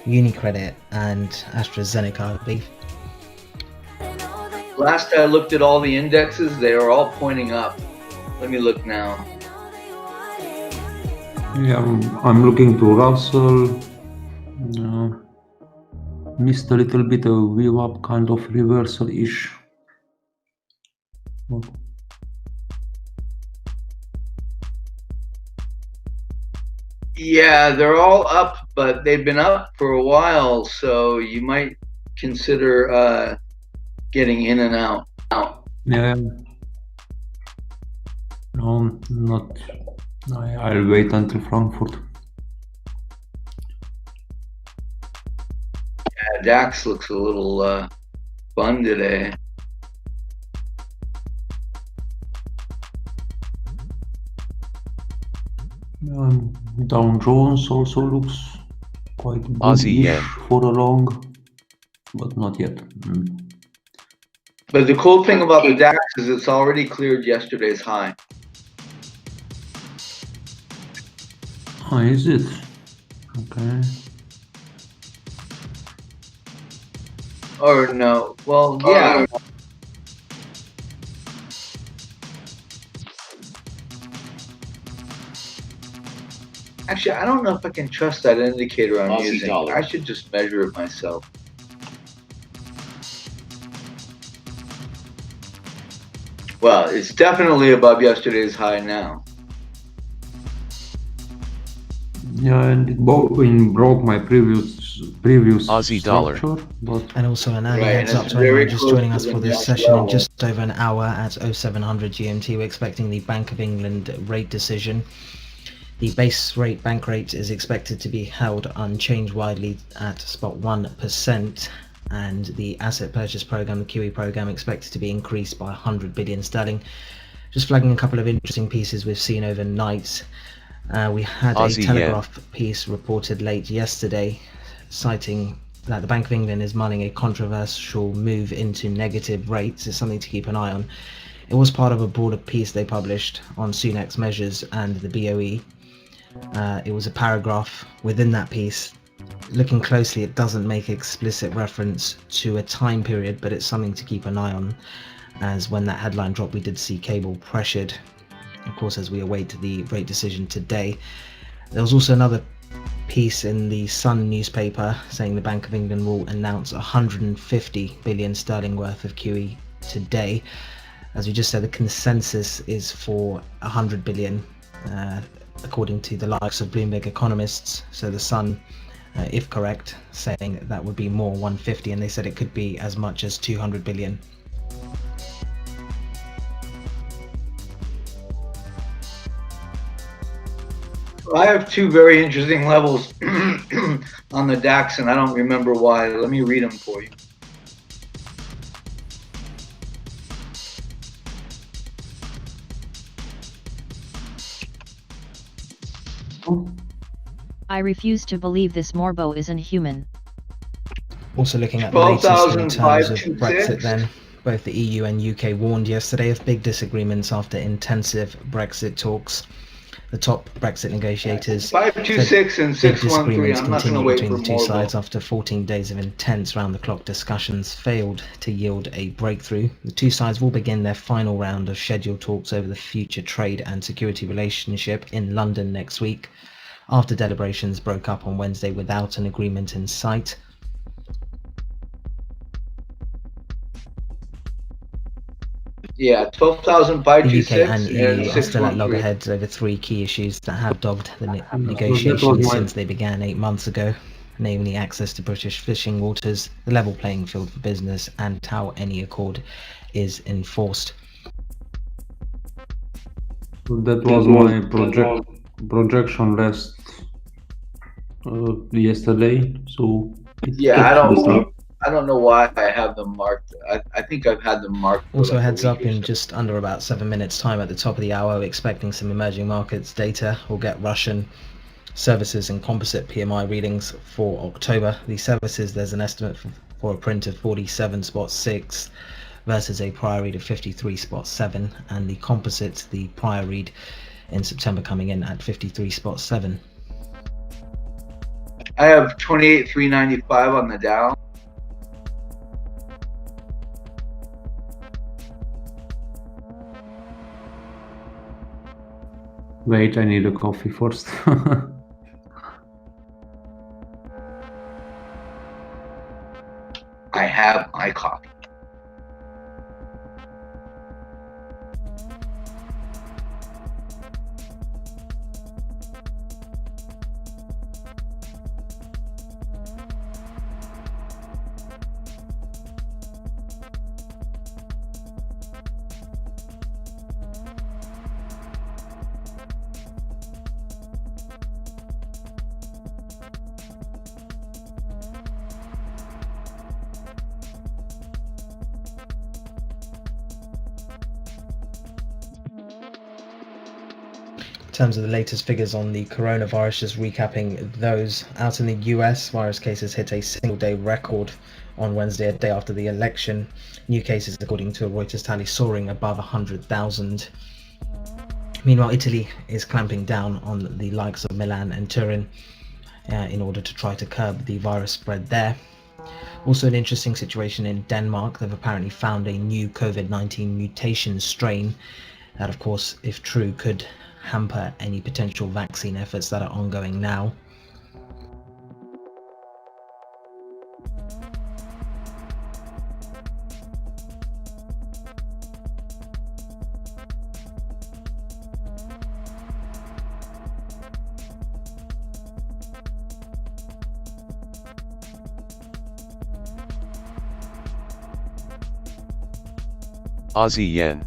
UniCredit and AstraZeneca, I believe. Last I looked at all the indexes, they are all pointing up. Let me look now. Yeah, I'm looking to Russell. Missed a little bit of VWAP kind of reversal-ish. Oh. Yeah, they're all up, but they've been up for a while, so you might consider getting in and out. Yeah. No, not. I'll wait until Frankfurt. Yeah, DAX looks a little fun today. Dow Jones also looks quite Aussie bullish yen. for a long, but not yet. But the cool thing about the DAX is it's already cleared yesterday's high. Oh, is it? Okay. Or no, well, yeah. Actually, I don't know if I can trust that indicator I'm Aussie using. dollar. I should just measure it myself. Well, it's definitely above yesterday's high now. Yeah, and it broke my previous Aussie dollar. structure, but And also an early Right, heads and up it's to anyone very just close joining to us the for this next session in level. just over an hour at 0700 GMT. We're expecting the Bank of England rate decision. The base rate, bank rate, is expected to be held unchanged widely at spot 1%, and the asset purchase program, the QE program, expected to be increased by 100 billion sterling. Just flagging a couple of interesting pieces we've seen overnight. We had Aussie a Telegraph piece reported late yesterday citing that the Bank of England is mulling a controversial move into negative rates. It's something to keep an eye on. It was part of a broader piece they published on Sunak's measures and the BOE. It was a paragraph within that piece. Looking closely, it doesn't make explicit reference to a time period, but it's something to keep an eye on, as when that headline dropped, we did see cable pressured, of course, as we await the rate decision today. There was also another piece in the Sun newspaper saying the Bank of England will announce 150 billion sterling worth of QE today. As we just said, the consensus is for 100 billion, according to the likes of Bloomberg economists. So the Sun, if correct, saying that would be more 150, and they said it could be as much as 200 billion. I have two very interesting levels on the DAX, and I don't remember why. Let me read them for you. I refuse to believe this Morbo isn't human. Also looking at the latest in terms of 12,526. Brexit then, both the EU and UK warned yesterday of big disagreements after intensive Brexit talks. The top Brexit negotiators 526 and big 613. disagreements I'm not going to continue wait between for the two more. sides after 14 days of intense round-the-clock discussions failed to yield a breakthrough. The two sides will begin their final round of scheduled talks over the future trade and security relationship in London next week, after deliberations broke up on Wednesday without an agreement in sight. Yeah, The 12,526 UK and and EU are still at 613. loggerheads over three key issues that have dogged the So that was negotiations my- since they began 8 months ago, namely access to British fishing waters, the level playing field for business, and how any accord is enforced. That was my projection yesterday. So it Yeah, kept I don't know why I have them marked. I think I've had them marked. For Also, like a heads week up, or in so. just under about 7 minutes time at the top of the hour, we're expecting some emerging markets data. We'll get Russian services and composite PMI readings for October. The services, there's an estimate for a print of 47.6 versus a prior read of 53.7, and the composite, the prior read in September, coming in at 53.7. I have 28,395 on the Dow. Wait, I need a coffee first. I have my coffee. terms of the latest figures on the coronavirus, just recapping those. Out in the US, virus cases hit a single-day record on Wednesday, a day after the election. New cases, according to a Reuters tally, soaring above 100,000. Meanwhile, Italy is clamping down on the likes of Milan and Turin in order to try to curb the virus spread there. Also an interesting situation in Denmark. They've apparently found a new COVID-19 mutation strain that, of course, if true, could hamper any potential vaccine efforts that are ongoing now. Aussie yen.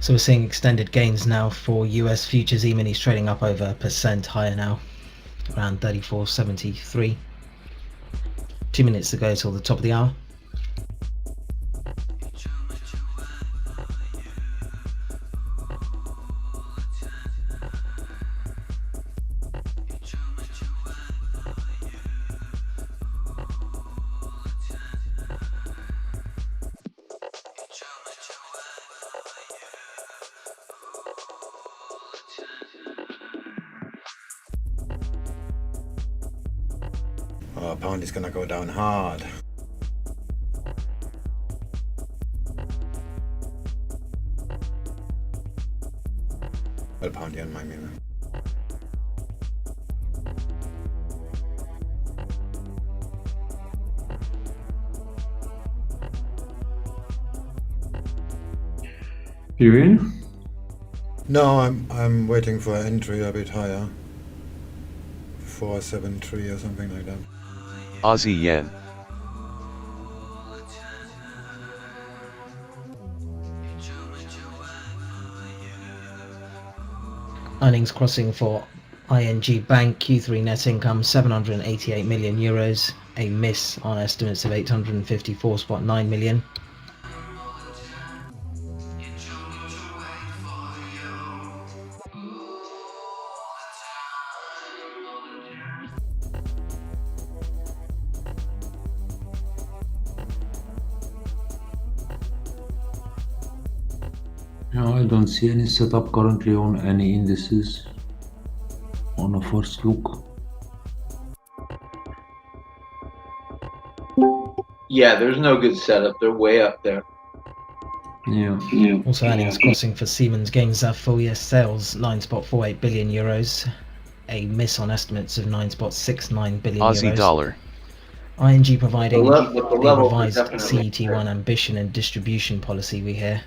So we're seeing extended gains now for US futures. E-minis trading up over 1% higher now, around 34.73. 2 minutes to go till the top of the hour. Oh, pound is gonna go down hard. Well, pound yen, I mean. You in? No, I'm waiting for entry a bit higher. 473 or something like that. Aussie yen. Earnings crossing for ING Bank. Q3 net income 788 million euros, a miss on estimates of 854.9 million. No, I don't see any setup currently on any indices on a first look. Yeah, there's no good setup. They're way up there. Yeah. Also earnings crossing for Siemens Gamesa. Full year sales 9.48 billion euros, a miss on estimates of 9.69 billion Aussie euros. dollar. ING providing The a levels are revised definitely CET1 higher. ambition and distribution policy, we hear.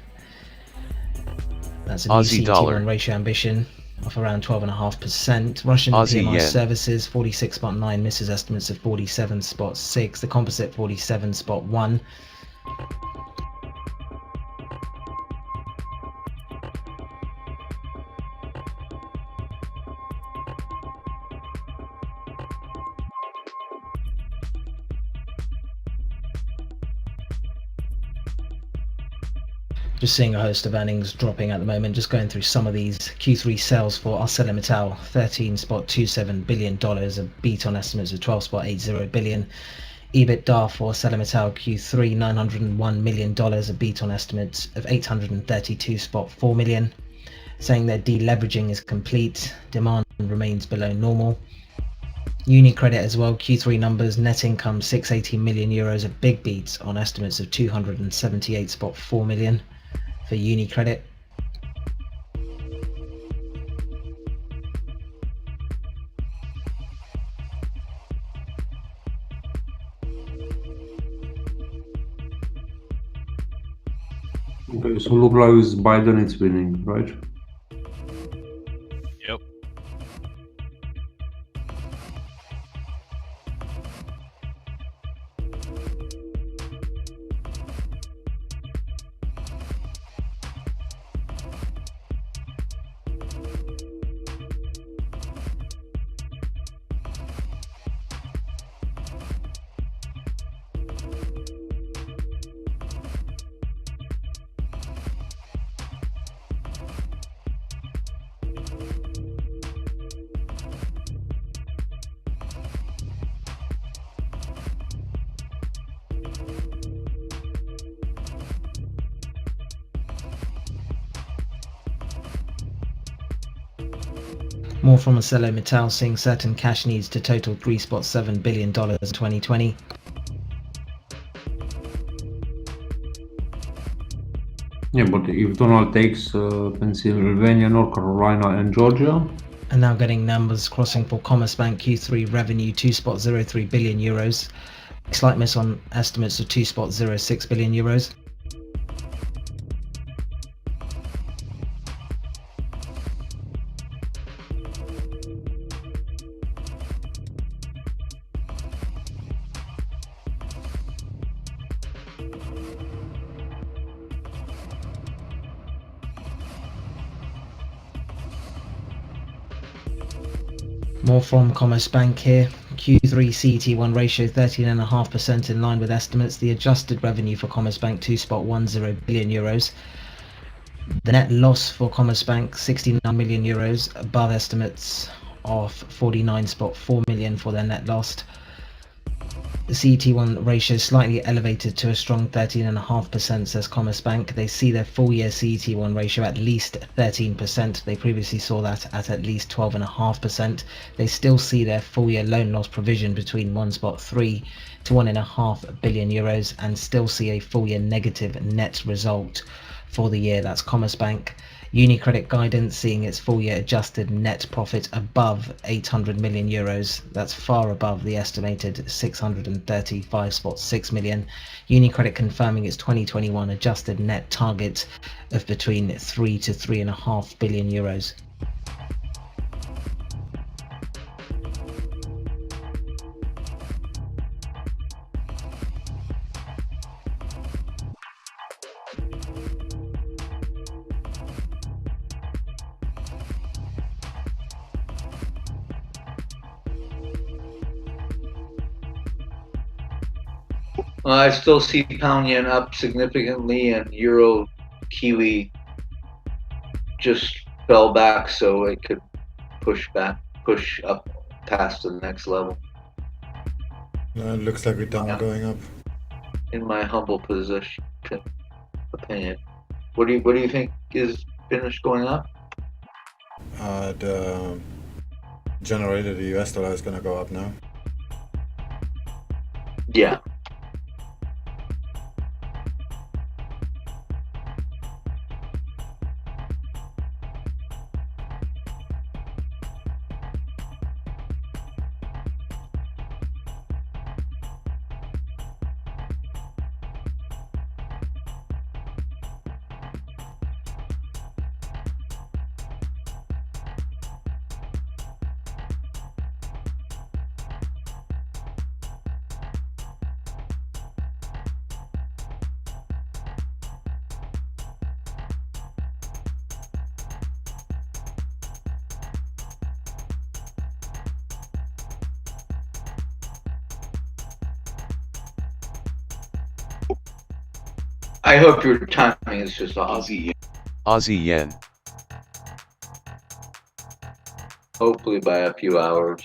That's a new Aussie CET1 dollar. ratio ambition off around 12.5%. Russian Aussie PMI yen. services 46.9 misses estimates of 47.6. The composite 47.1. Just seeing a host of earnings dropping at the moment. Just going through some of these. Q3 sales for ArcelorMittal, $13.27 billion, a beat on estimates of $12.80 billion. EBITDA for ArcelorMittal Q3, $901 million, a beat on estimates of $832.4 million. Saying their deleveraging is complete, demand remains below normal. UniCredit as well, Q3 numbers, net income 680 million euros, a big beat on estimates of 278.4 million for UniCredit. Okay, so look like it's Biden is winning, right? Yep. More from ArcelorMittal, seeing certain cash needs to total $3.7 billion in 2020. Yeah, but if Donald takes Pennsylvania, North Carolina, and Georgia, And now getting numbers crossing for Commerzbank Q3 revenue 2.03 billion euros. Slight miss on estimates of 2.06 billion euros. More from Commerzbank here. Q3 CET1 ratio 13.5% in line with estimates. The adjusted revenue for Commerzbank 2.10 billion euros. The net loss for Commerzbank 69 million euros, above estimates of 49.4 million for their net loss. The CET1 ratio slightly elevated to a strong 13.5%, says Commerzbank. They see their full year CET1 ratio at least 13%. They previously saw that at least 12.5%. They still see their full year loan loss provision between 1.3 to 1.5 billion euros and still see a full year negative net result for the year. That's Commerzbank. UniCredit guidance seeing its full year adjusted net profit above 800 million euros. That's far above the estimated 635.6 million. UniCredit confirming its 2021 adjusted net target of between 3 to 3.5 billion euros. I still see pound yen up significantly, and euro kiwi just fell back, so it could push up past the next level. No, it looks like we're done going up. In my humble opinion, what do you think is finished going up? The generated the US dollar is gonna go up now. Yeah. I hope your timing is just Aussie. Aussie yen. Hopefully by a few hours.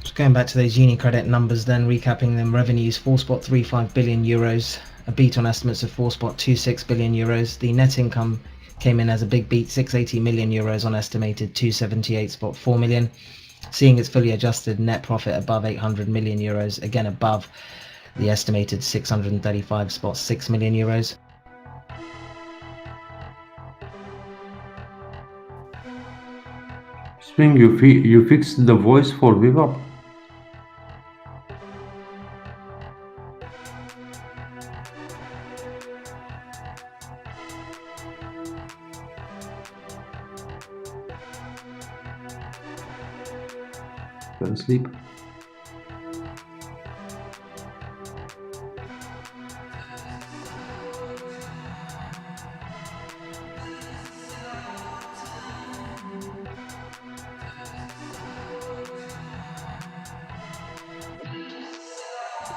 Just going back to those UniCredit numbers then, recapping them. Revenues 4.35 billion euros, a beat on estimates of 4.26 billion euros. The net income came in as a big beat, 680 million euros on estimated 278.4 million, seeing its fully adjusted net profit above 800 million euros, again above the estimated 635.6 million euros. Swing, you fixed the voice for Vivap? Fell asleep.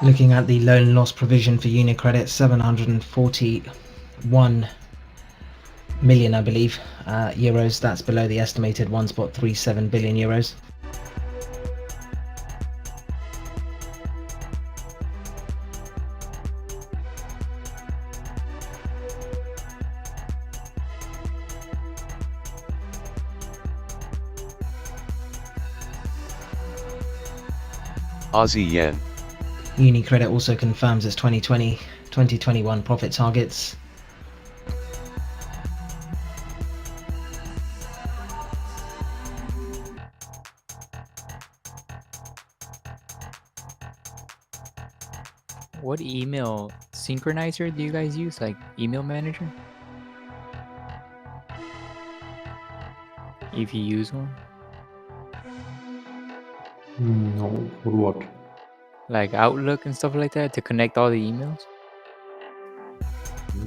Looking at the loan loss provision for UniCredit, 741 million, I believe, euros. That's below the estimated 1.37 billion euros. Aussie yen. UniCredit also confirms its 2020-2021 profit targets. What email synchronizer do you guys use? Like email manager? If you use one? No, for what? Like Outlook and stuff like that to connect all the emails?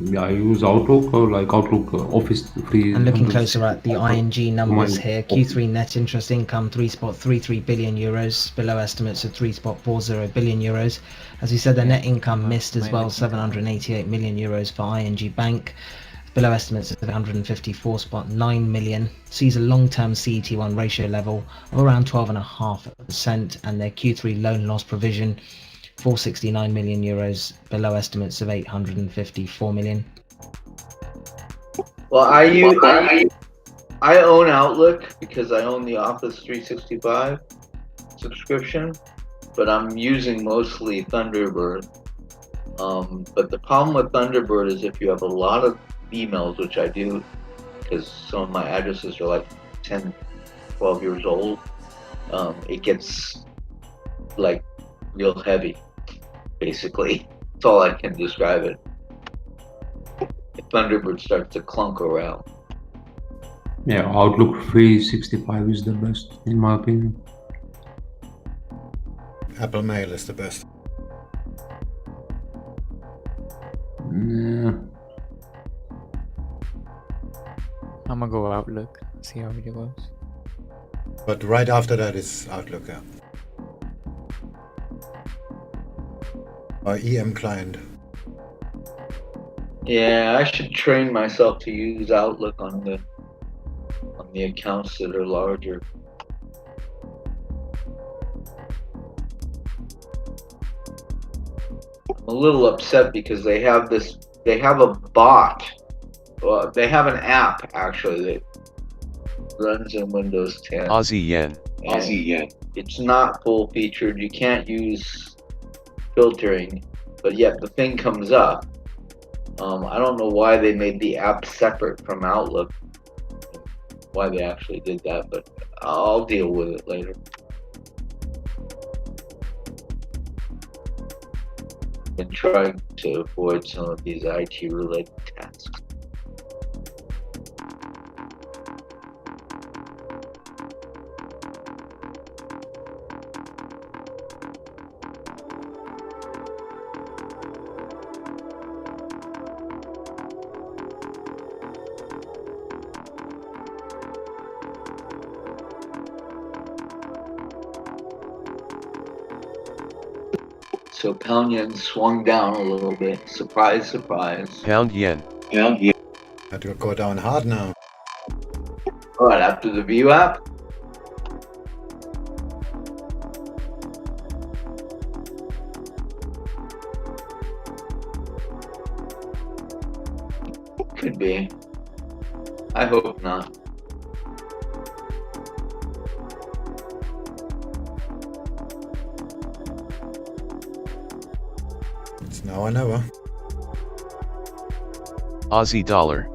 Yeah, I use Outlook or like Outlook Office free. And looking closer at the ING numbers my here, Q3 net interest income 3.33 billion euros, below estimates of 3.40 billion euros. As we said, the net income missed as well, 788 million euros for ING Bank, below estimates of 154.9 million. Sees a long-term CET1 ratio level of around 12.5%, and their Q3 loan loss provision 469 million euros, below estimates of 854 million. Well, I own Outlook because I own the Office 365 subscription, but I'm using mostly Thunderbird. But the problem with Thunderbird is if you have a lot of emails, which I do, because some of my addresses are like 10, 12 years old, it gets like real heavy, basically. That's all I can describe it. Thunderbird starts to clunk around. Yeah, Outlook 365 is the best, in my opinion. Apple Mail is the best. Yeah. I'm gonna go Outlook, see how it goes. But right after that is Outlook, yeah. Or EM client. Yeah, I should train myself to use Outlook on the accounts that are larger. I'm a little upset because they have a bot. Well, they have an app actually that runs in Windows 10. Aussie yen. Aussie yen. It's not full featured. You can't use filtering, but yet the thing comes up. I don't know why they made the app separate from Outlook, why they actually did that, but I'll deal with it later. And trying to avoid some of these IT related tasks. So pound yen swung down a little bit. Surprise, surprise. Pound yen. Pound yen. Had to go down hard now. What, after the VWAP? Could be. I hope not. It's now or never. Aussie dollar.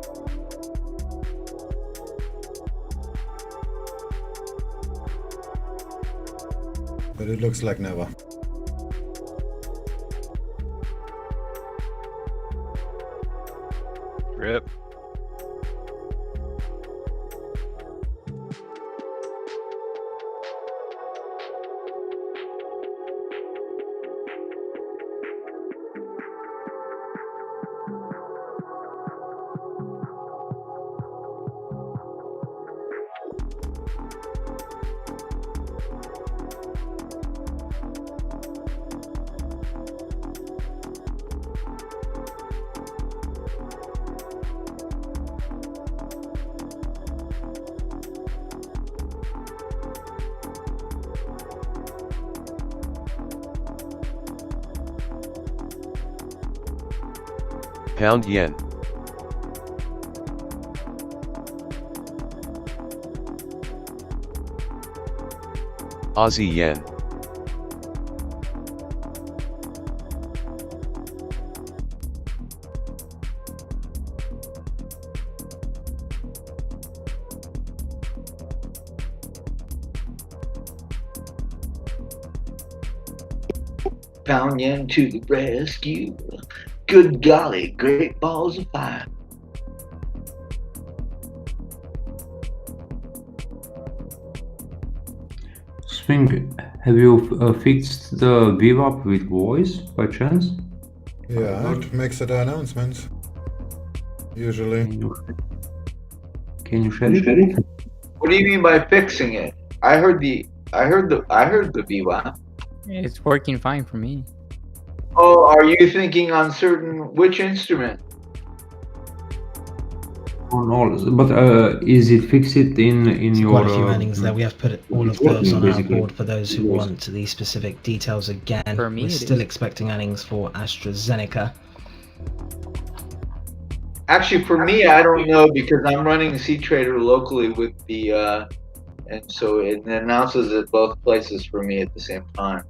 But it looks like never. Rip. Pound yen. Aussie yen. Pound yen to the rescue. Good golly, great balls of fire. Swing, have you fixed the VWAP with voice by chance? Yeah, it makes the announcements. Usually. Can you share it? What do you mean by fixing it? I heard the VWAP. It's working fine for me. Oh, are you thinking on which instrument? On all, but is it fixed in your? Quite a few earnings there. We have put all of those on our basically. board for those who want the specific details again. For me, We're it still is. expecting earnings for AstraZeneca. Actually, for me, I don't know because I'm running CTrader locally with the, and so it announces at both places for me at the same time.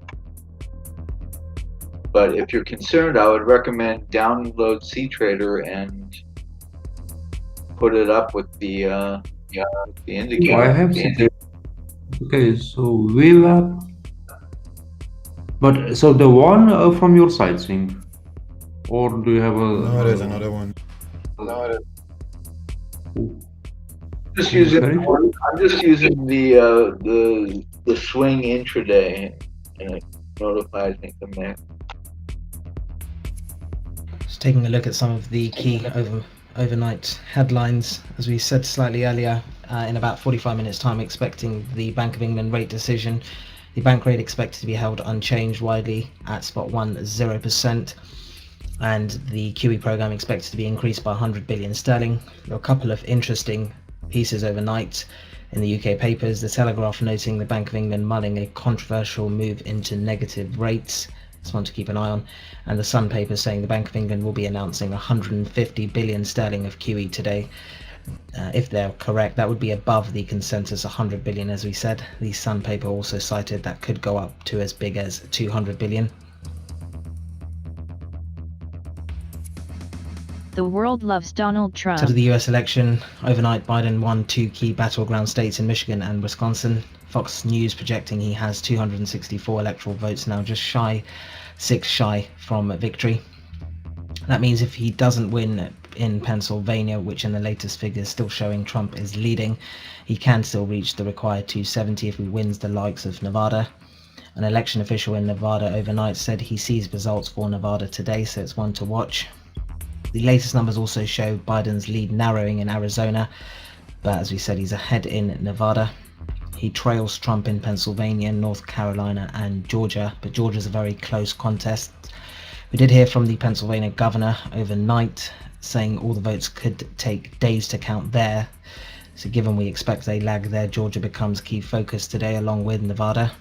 But if you're concerned, I would recommend download CTrader and put it up with the indicator. I have CTrader. Okay, so VWAP. But so the one from your side, Swing, or do you have a? No, there's another one. Just using, I'm just using the swing intraday, and it notifies me from there. Just taking a look at some of the key overnight headlines. As we said slightly earlier, in about 45 minutes time, expecting the Bank of England rate decision. The bank rate expected to be held unchanged widely at spot 0%, and the QE program expected to be increased by 100 billion sterling. There are a couple of interesting pieces overnight in the UK papers. The Telegraph noting the Bank of England mulling a controversial move into negative rates. It's one to keep an eye on. And the Sun paper saying the Bank of England will be announcing 150 billion sterling of QE today. If they're correct, that would be above the consensus 100 billion, as we said. The Sun paper also cited that could go up to as big as 200 billion. The world loves Donald Trump. To the US election, overnight Biden won 2 key battleground states in Michigan and Wisconsin. Fox News projecting he has 264 electoral votes now, just 6 shy from victory. That means if he doesn't win in Pennsylvania, which in the latest figures still showing Trump is leading, he can still reach the required 270 if he wins the likes of Nevada. An election official in Nevada overnight said he sees results for Nevada today, so it's one to watch. The latest numbers also show Biden's lead narrowing in Arizona, but as we said, he's ahead in Nevada. He trails Trump in Pennsylvania, North Carolina, and Georgia, but Georgia's a very close contest. We did hear from the Pennsylvania governor overnight saying all the votes could take days to count there. So given we expect a lag there, Georgia becomes key focus today along with Nevada.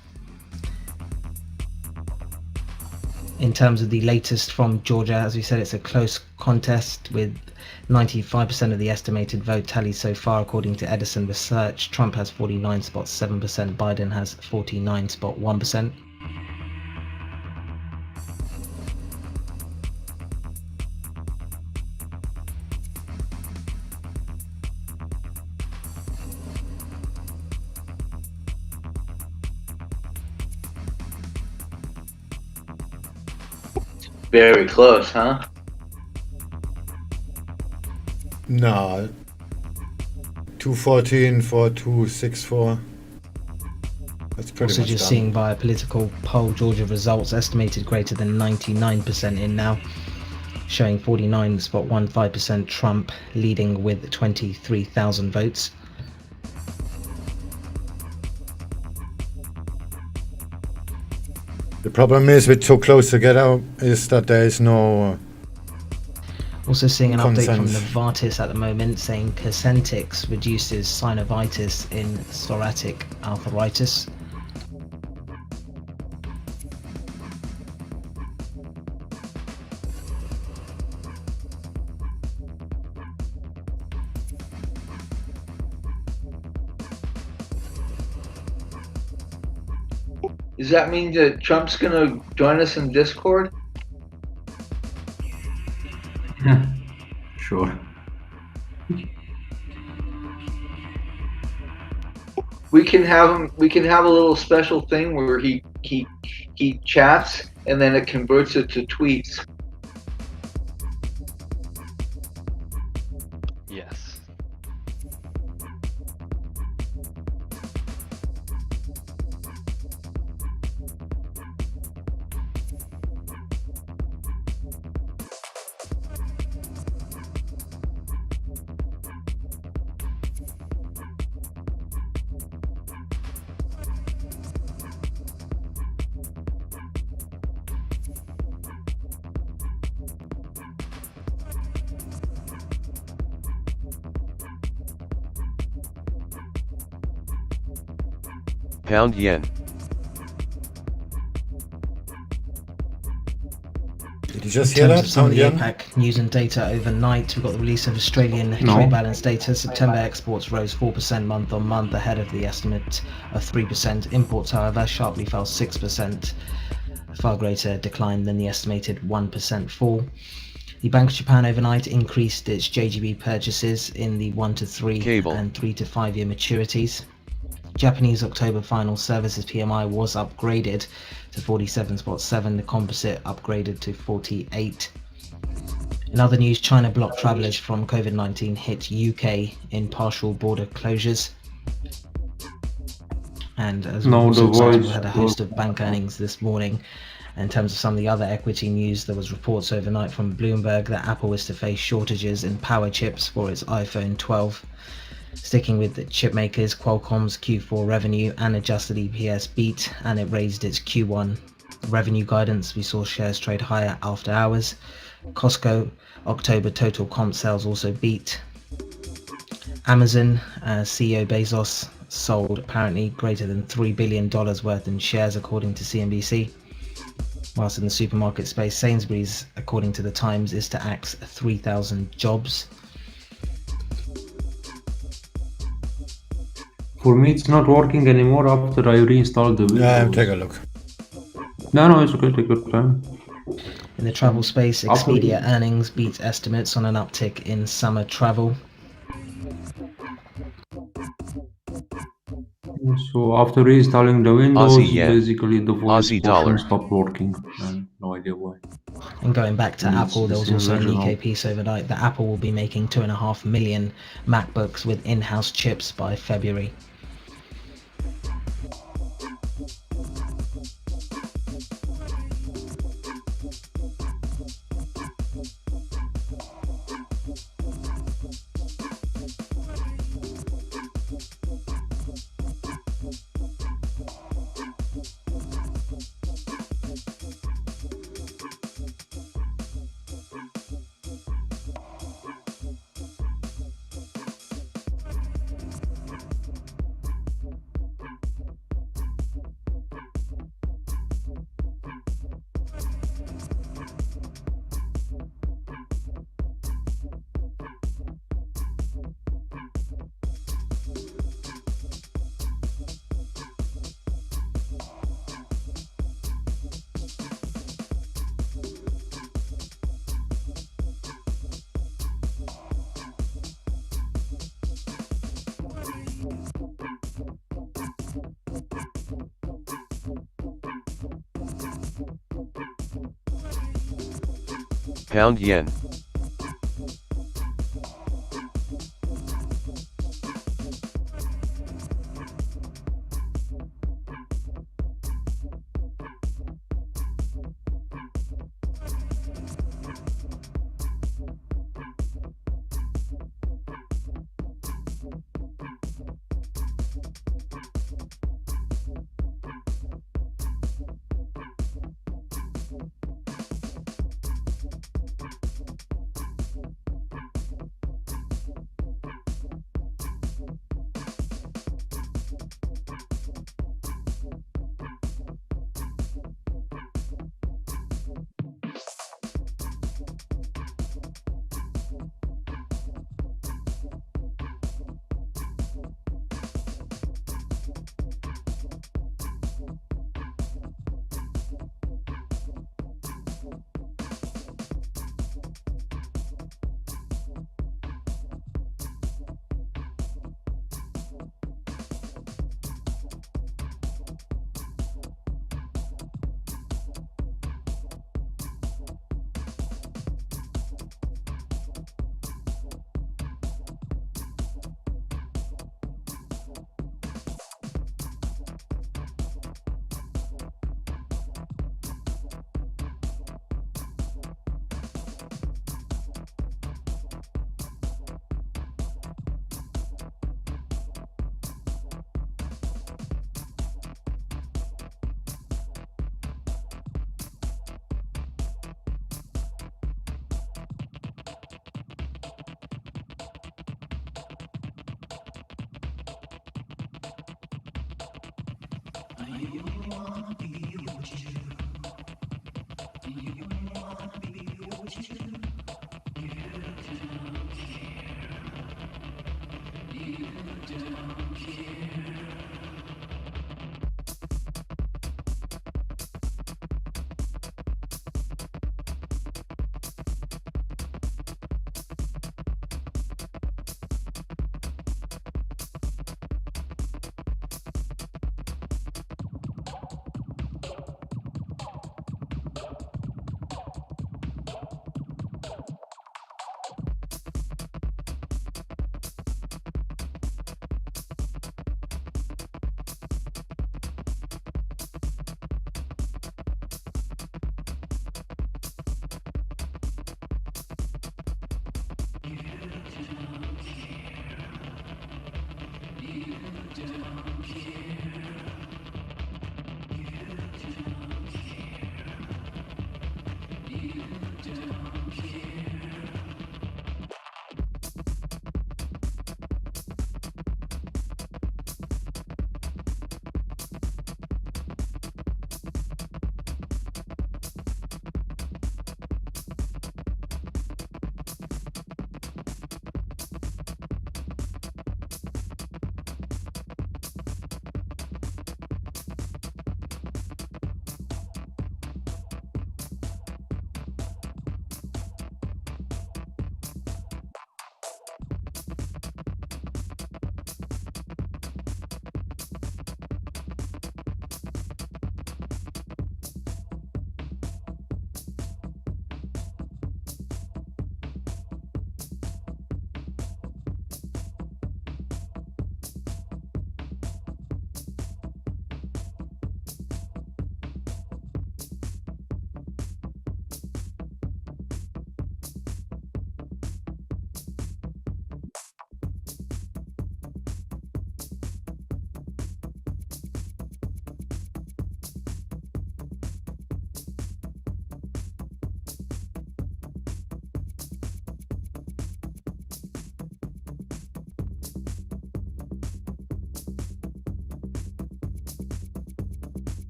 In terms of the latest from Georgia, as we said, it's a close contest with 95% of the estimated vote tally so far according to Edison Research. Trump has 49.7%, Biden has 49.1%. Very close, huh? No. 214 for 264. That's pretty Also much just done. seeing via political poll Georgia results estimated greater than 99% in now, showing 49.15% Trump leading with 23,000 votes. The problem is with so close together is that there is no Also seeing an update from consensus. Novartis at the moment saying Cosentyx reduces synovitis in psoriatic arthritis. Does that mean that Trump's gonna join us in Discord? Sure. We can have him. We can have a little special thing where he chats and then it converts it to tweets. Yes. Pound yen. Did you just In hear terms that? of some of the Pound yen? APAC news and data overnight, we got the release of Australian No. trade balance data. September exports rose 4% month on month ahead of the estimate of 3%. Imports, however, sharply fell 6%, a far greater decline than the estimated 1% fall. The Bank of Japan overnight increased its JGB purchases in the 1 to 3 Cable. and 3 to 5 year maturities. Japanese October final services PMI was upgraded to 47.7, the composite upgraded to 48. In other news, China blocked travellers from COVID-19 hit UK in partial border closures. And as we No, also the cited, we voice had a host of bank earnings this morning. In terms of some of the other equity news, there was reports overnight from Bloomberg that Apple is to face shortages in power chips for its iPhone 12. Sticking with the chip makers, Qualcomm's Q4 revenue and adjusted EPS beat, and it raised its Q1 revenue guidance. We saw shares trade higher after hours. Costco October total comp sales also beat. Amazon CEO Bezos sold apparently greater than $3 billion worth in shares according to CNBC. Whilst in the supermarket space, Sainsbury's, according to the Times, is to axe 3,000 jobs. For me, it's not working anymore after I reinstalled the Windows. Yeah, take a look. No, it's okay. Take your time. In the travel space, Apple- Expedia earnings beat estimates on an uptick in summer travel. So after reinstalling the Windows, Aussie yen. basically the voice Aussie portion dollar. stopped working. And no idea why. And going back to And it's Apple, there the was same also a version Nikkei of- piece overnight that Apple will be making 2.5 million MacBooks with in-house chips by February. Pound yen.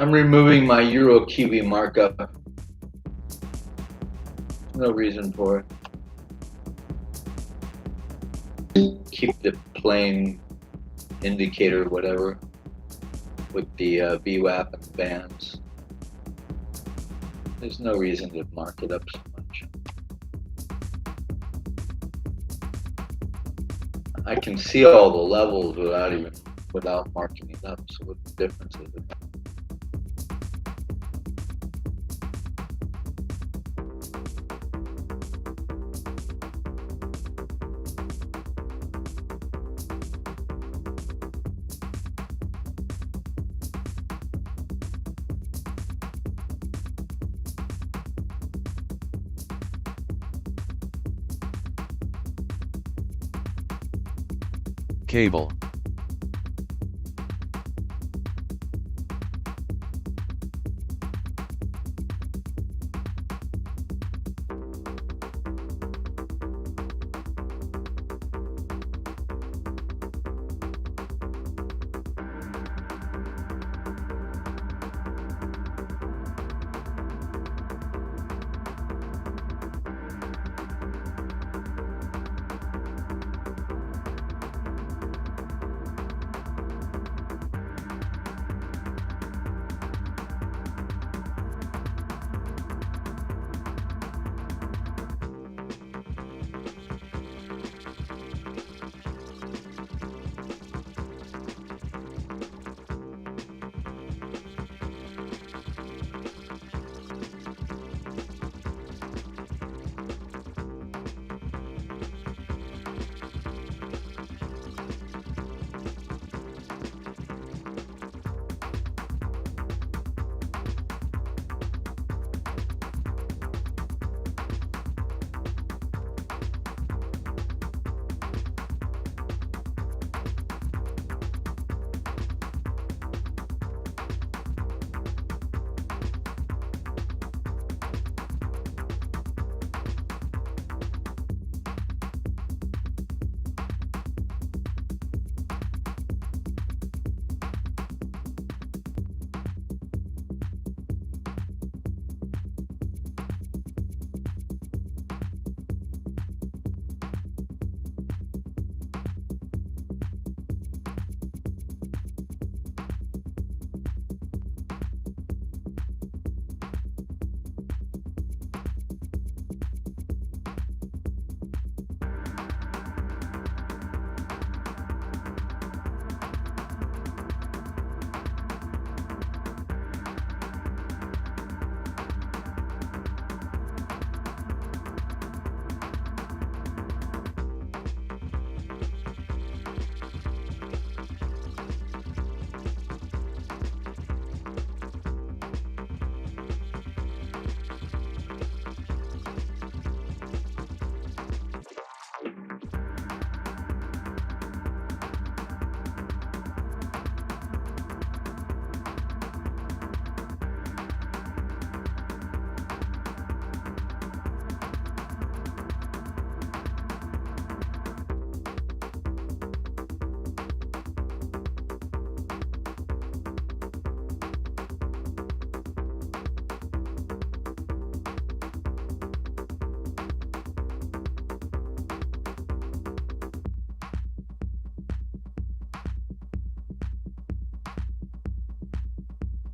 I'm removing my Euro Kiwi markup. No reason for it. Keep the plain indicator, whatever, with the VWAP and the bands. There's no reason to mark it up so much. I can see all the levels without marking it up. So what the difference is it? Cable.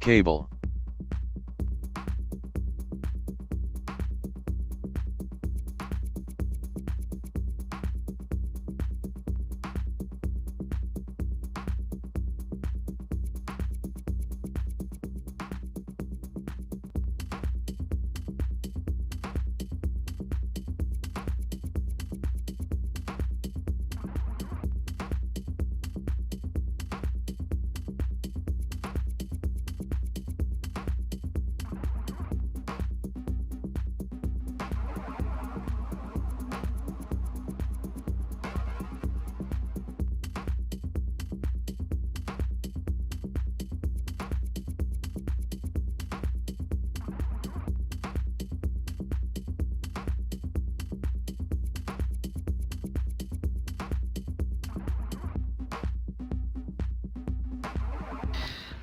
Cable.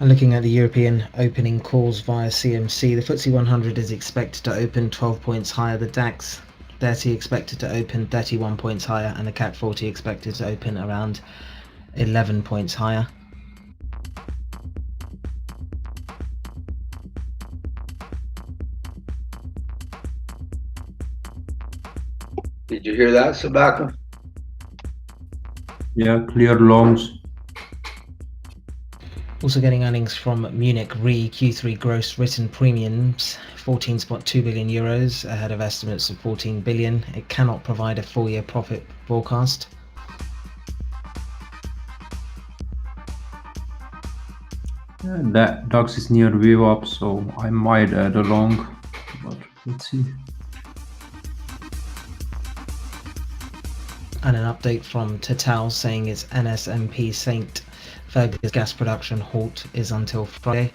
And looking at the European opening calls via CMC, the FTSE 100 is expected to open 12 points higher, the DAX 30 expected to open 31 points higher, and the CAC 40 expected to open around 11 points higher. Did you hear that, Sabaka? Yeah, clear longs. Also getting earnings from Munich Re, Q3 gross written premiums 14.2 billion euros, ahead of estimates of 14 billion. It cannot provide a full year profit forecast. That DAX is near wave up, so I might add a long, but let's see. And an update from Total saying its NSMP St. Fergus gas production halt is until Friday.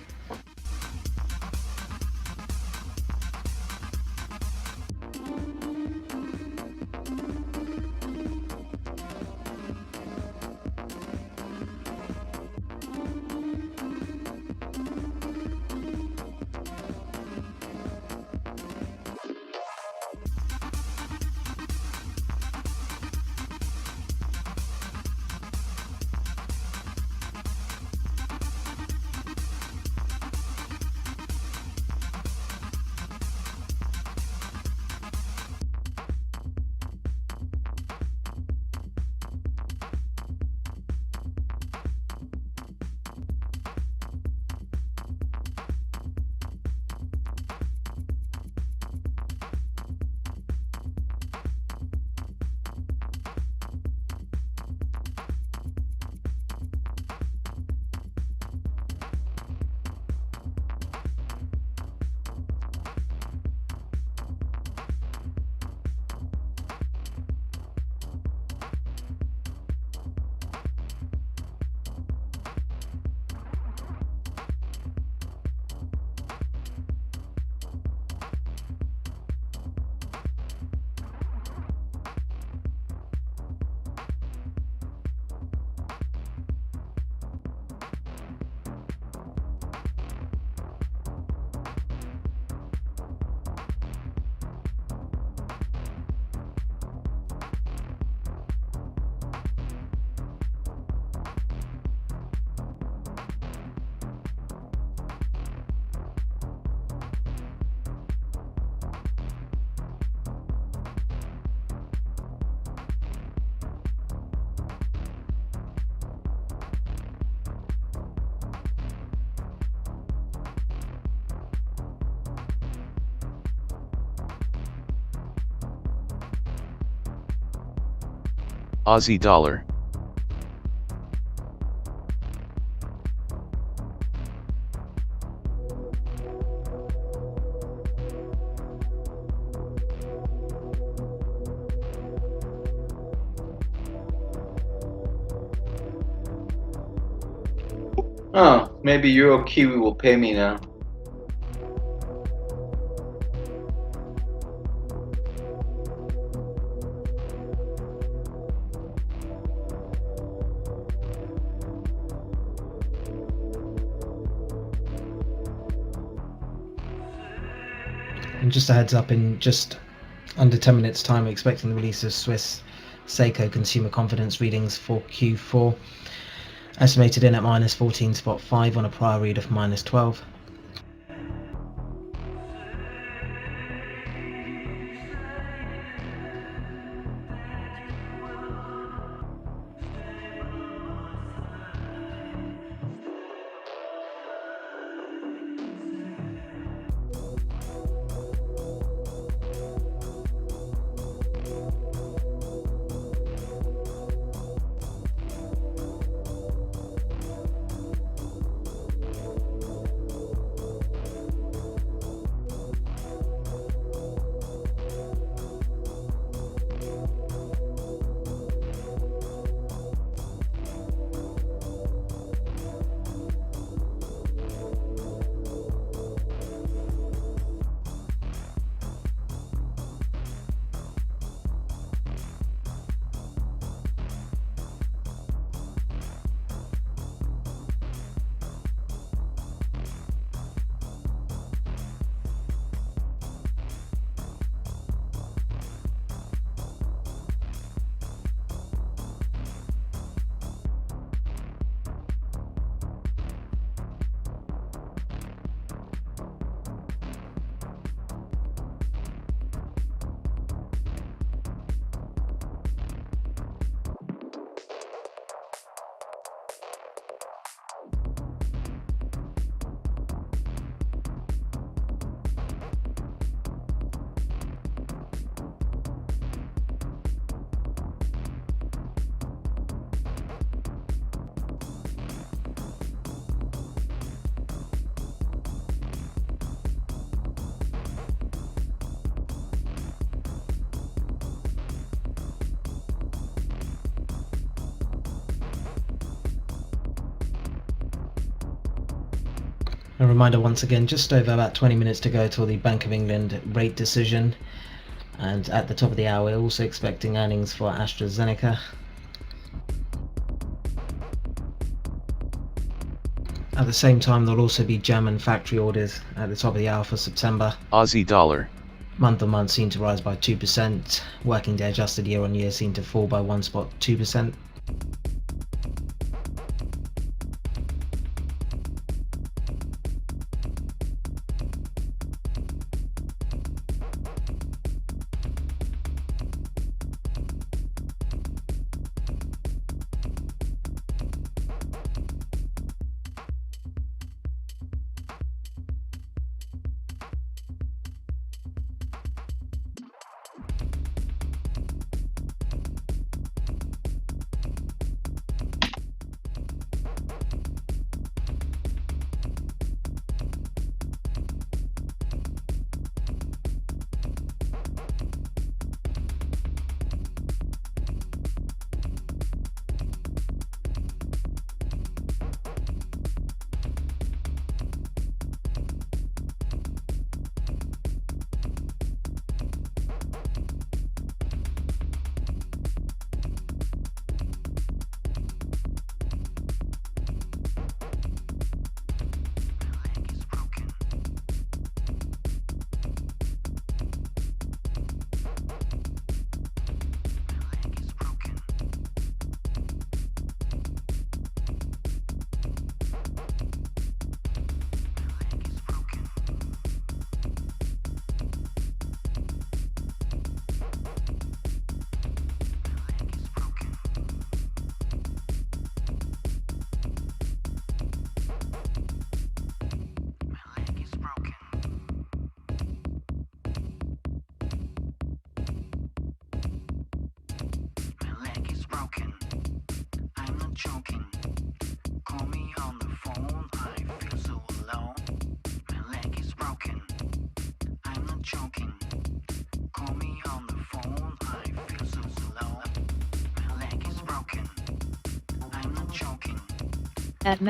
Aussie dollar. Oh, maybe Euro Kiwi will pay me now. And just a heads up, in just under 10 minutes time, we're expecting the release of Swiss Seiko consumer confidence readings for Q4, estimated in at minus 14.5 on a prior read of minus 12. A reminder once again, just over about 20 minutes to go till the Bank of England rate decision. And at the top of the hour, we're also expecting earnings for AstraZeneca. At the same time, there'll also be German factory orders at the top of the hour for September. Aussie dollar. Month on month seen to rise by 2%. Working day adjusted year on year seen to fall by 1.2%.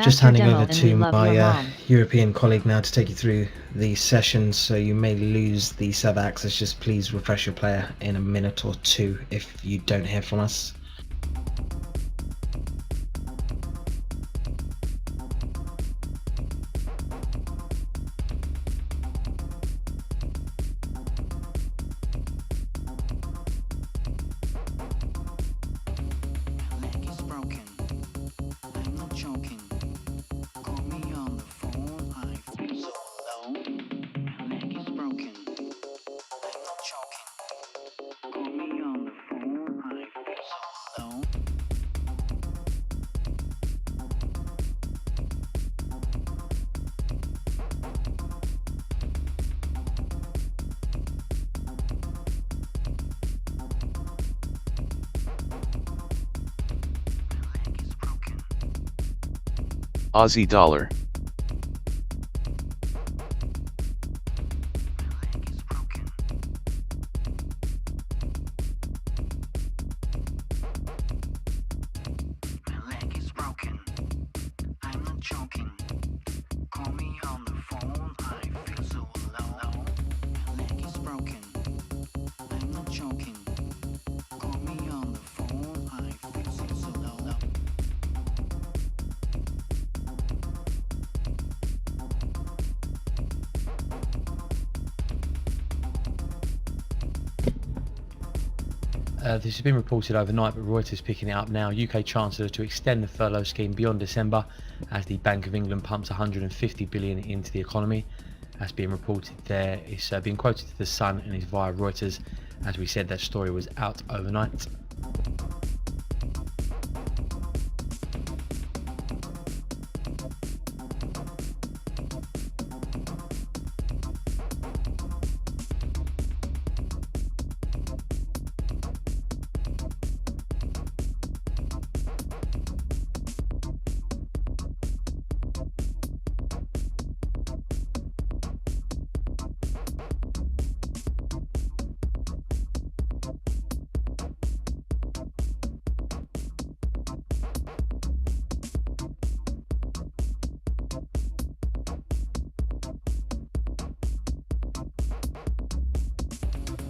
Just handing over to my European colleague now to take you through the session, so you may lose the server access. Just please refresh your player in a minute or two if you don't hear from us. Aussie dollar. This has been reported overnight, but Reuters picking it up now. UK Chancellor to extend the furlough scheme beyond December as the Bank of England pumps 150 billion into the economy. That's being reported there. It's being quoted to The Sun and is via Reuters. As we said, that story was out overnight.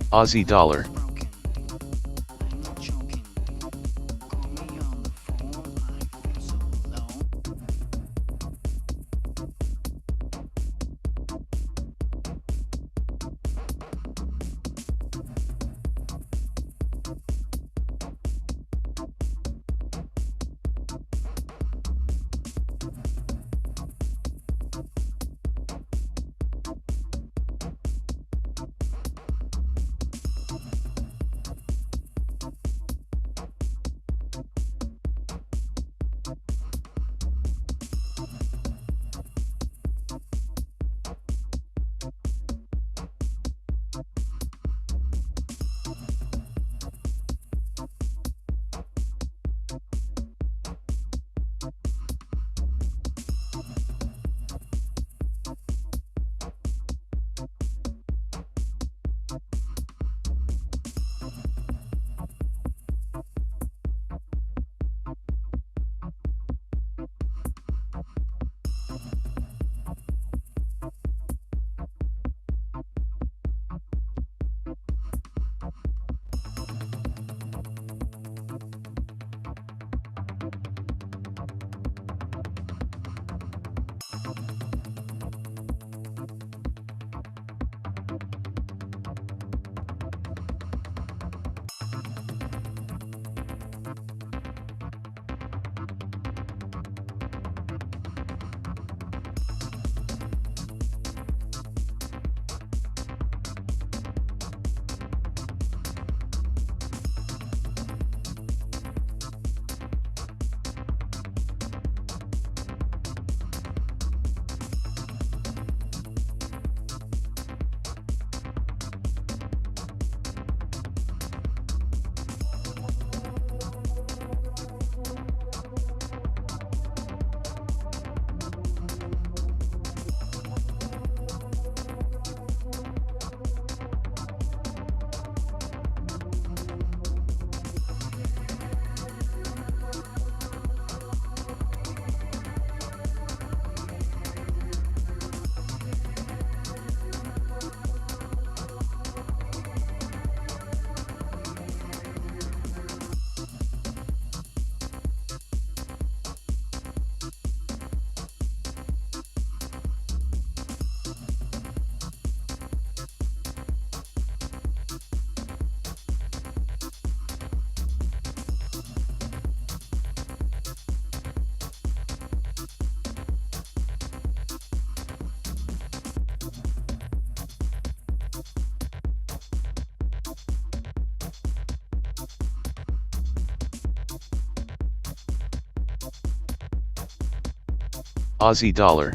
Aussie dollar. Aussie dollar.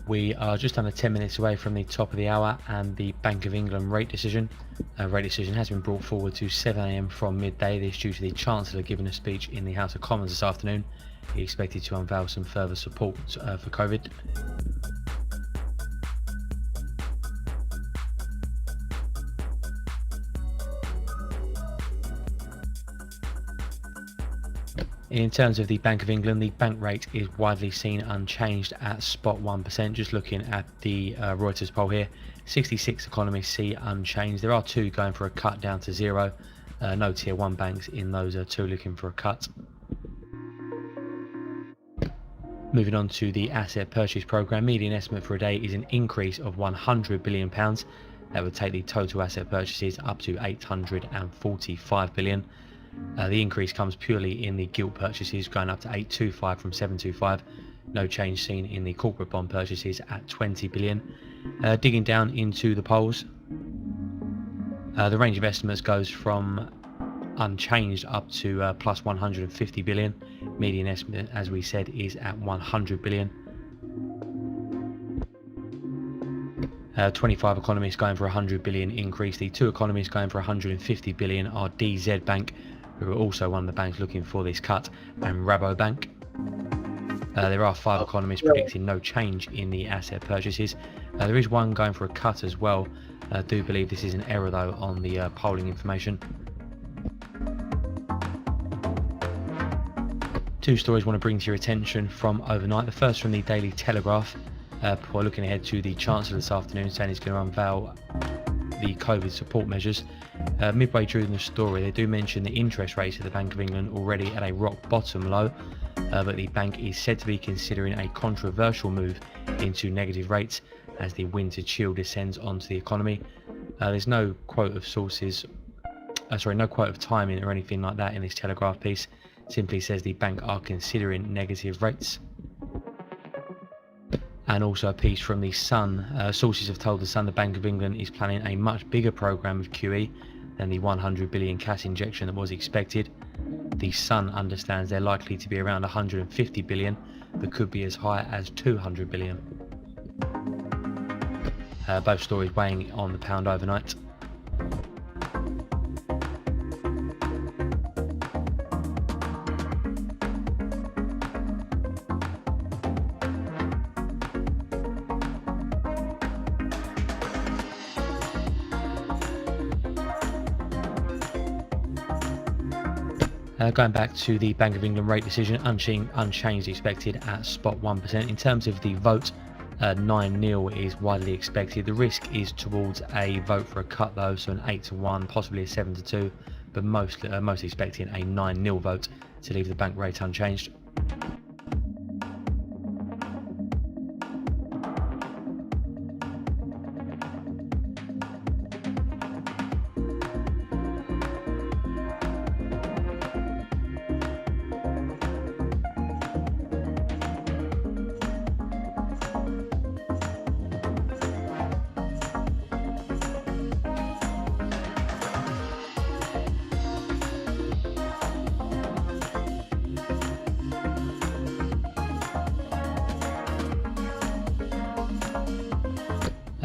We are just under 10 minutes away from the top of the hour and the Bank of England rate decision. Rate decision has been brought forward to 7 a.m. from midday. This due to the Chancellor giving a speech in the House of Commons this afternoon. He expected to unveil some further support for COVID. In terms of the Bank of England, the bank rate is widely seen unchanged at spot 1%. Just looking at the Reuters poll here, 66 economists see unchanged. There are 2 going for a cut down to 0. No tier 1 banks in those 2 looking for a cut. Moving on to the asset purchase programme, median estimate for a day is an increase of £100 billion. That would take the total asset purchases up to £845 billion. The increase comes purely in the gilt purchases, going up to 825 from 725. No change seen in the corporate bond purchases at 20 billion. Digging down into the polls, the range of estimates goes from unchanged up to plus 150 billion. Median estimate, as we said, is at 100 billion. 25 economists going for 100 billion increase. The 2 economists going for 150 billion are DZ Bank, who are also one of the banks looking for this cut, and Rabobank. There are 5 economists predicting no change in the asset purchases. There is 1 going for a cut as well. I do believe this is an error though on the polling information. 2 stories I want to bring to your attention from overnight. The first from the Daily Telegraph. We're looking ahead to the Chancellor this afternoon, saying he's going to unveil the COVID support measures. Midway through the story, they do mention the interest rates of the Bank of England already at a rock bottom low, but the bank is said to be considering a controversial move into negative rates as the winter chill descends onto the economy. There's no quote of sources, no quote of timing or anything like that in this Telegraph piece. It simply says the bank are considering negative rates. And also a piece from the Sun. Sources have told the Sun the Bank of England is planning a much bigger programme of QE than the 100 billion cash injection that was expected. The Sun understands they're likely to be around 150 billion, but could be as high as 200 billion. Both stories weighing on the pound overnight. Going back to the Bank of England rate decision, unchanged expected at spot 1%. In terms of the vote, 9-0 is widely expected. The risk is towards a vote for a cut though, so an 8-1, possibly a 7-2, but most expecting a 9-0 vote to leave the bank rate unchanged.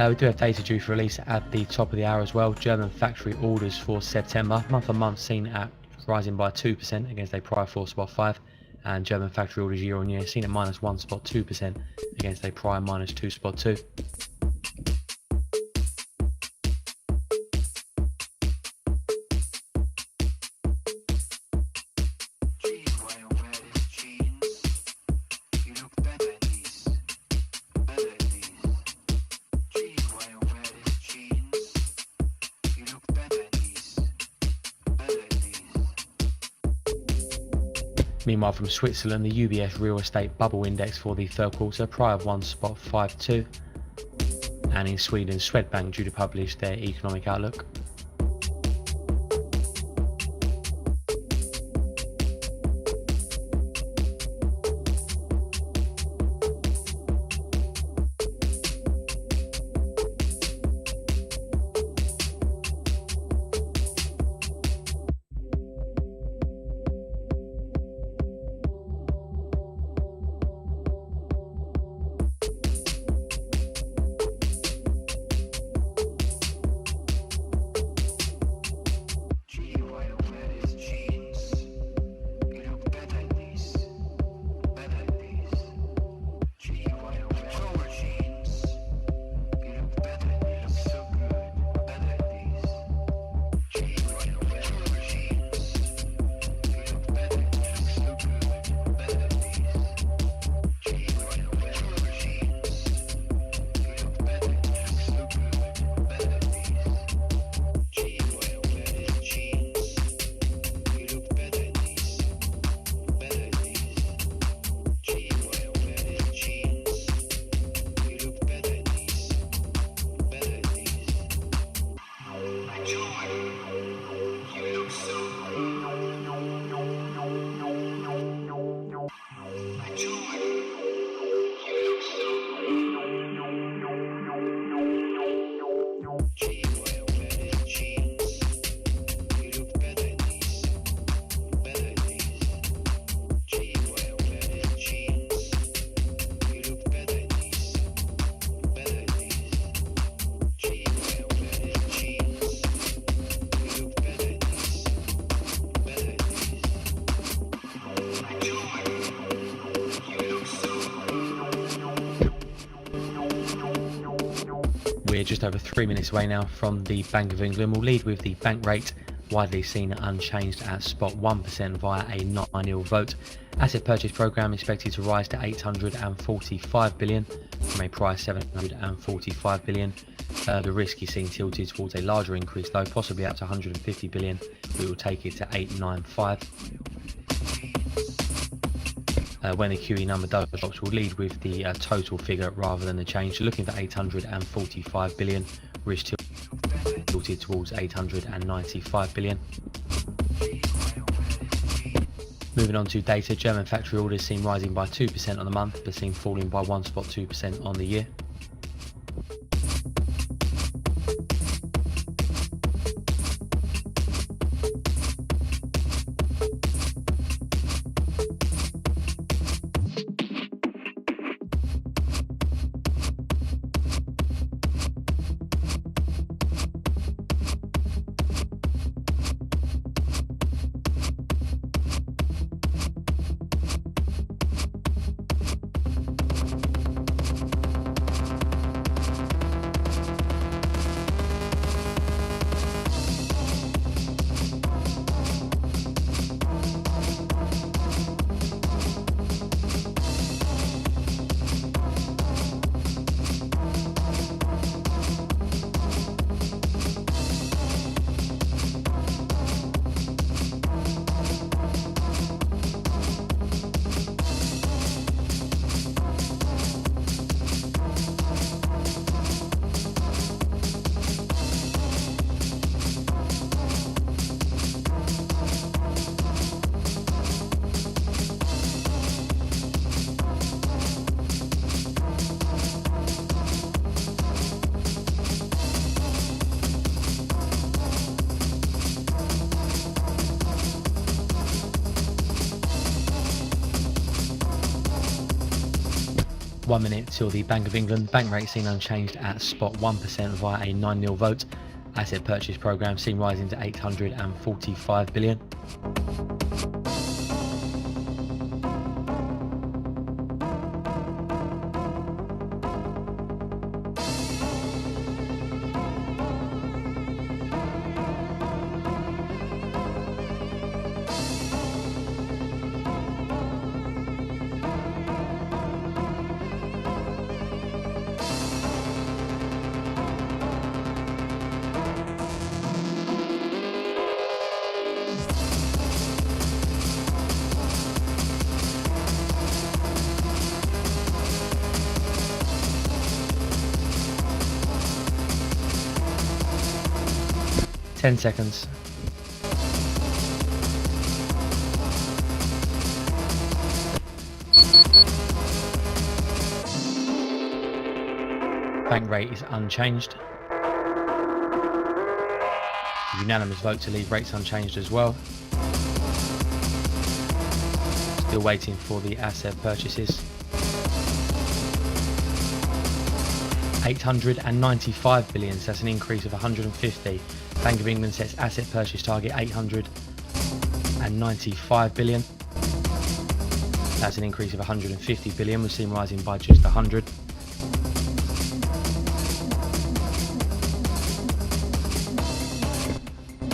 We do have data due for release at the top of the hour as well. German factory orders for September, month on month, seen at rising by 2% against a prior 4.5, and German factory orders year on year seen at minus 1.2% against a prior minus 2.2. Meanwhile, from Switzerland, the UBS Real Estate Bubble Index for the third quarter, prior of 1.52. And in Sweden, Swedbank due to publish their economic outlook. We're just over 3 minutes away now from the Bank of England. We'll lead with the bank rate, widely seen unchanged at spot 1% via a not nil vote. Asset purchase programme expected to rise to 845 billion from a price 745 billion. The risk is seen tilted towards a larger increase though, possibly up to 150 billion. We will take it to 895. When the QE number does drop, we'll lead with the total figure rather than the change. So looking for 845 billion, risk tilted towards 895 billion. Moving on to data, German factory orders seen rising by 2% on the month, but seen falling by 1.2% on the year. One minute till the Bank of England. Bank rate seen unchanged at spot 1% via a 9-0 vote. Asset purchase programme seen rising to 845 billion. Ten seconds. Bank rate is unchanged. Unanimous vote to leave rates unchanged as well. Still waiting for the asset purchases. 895 billion, so that's an increase of 150. Bank of England sets asset purchase target 895 billion. That's an increase of 150 billion. We've seen rising by just 100.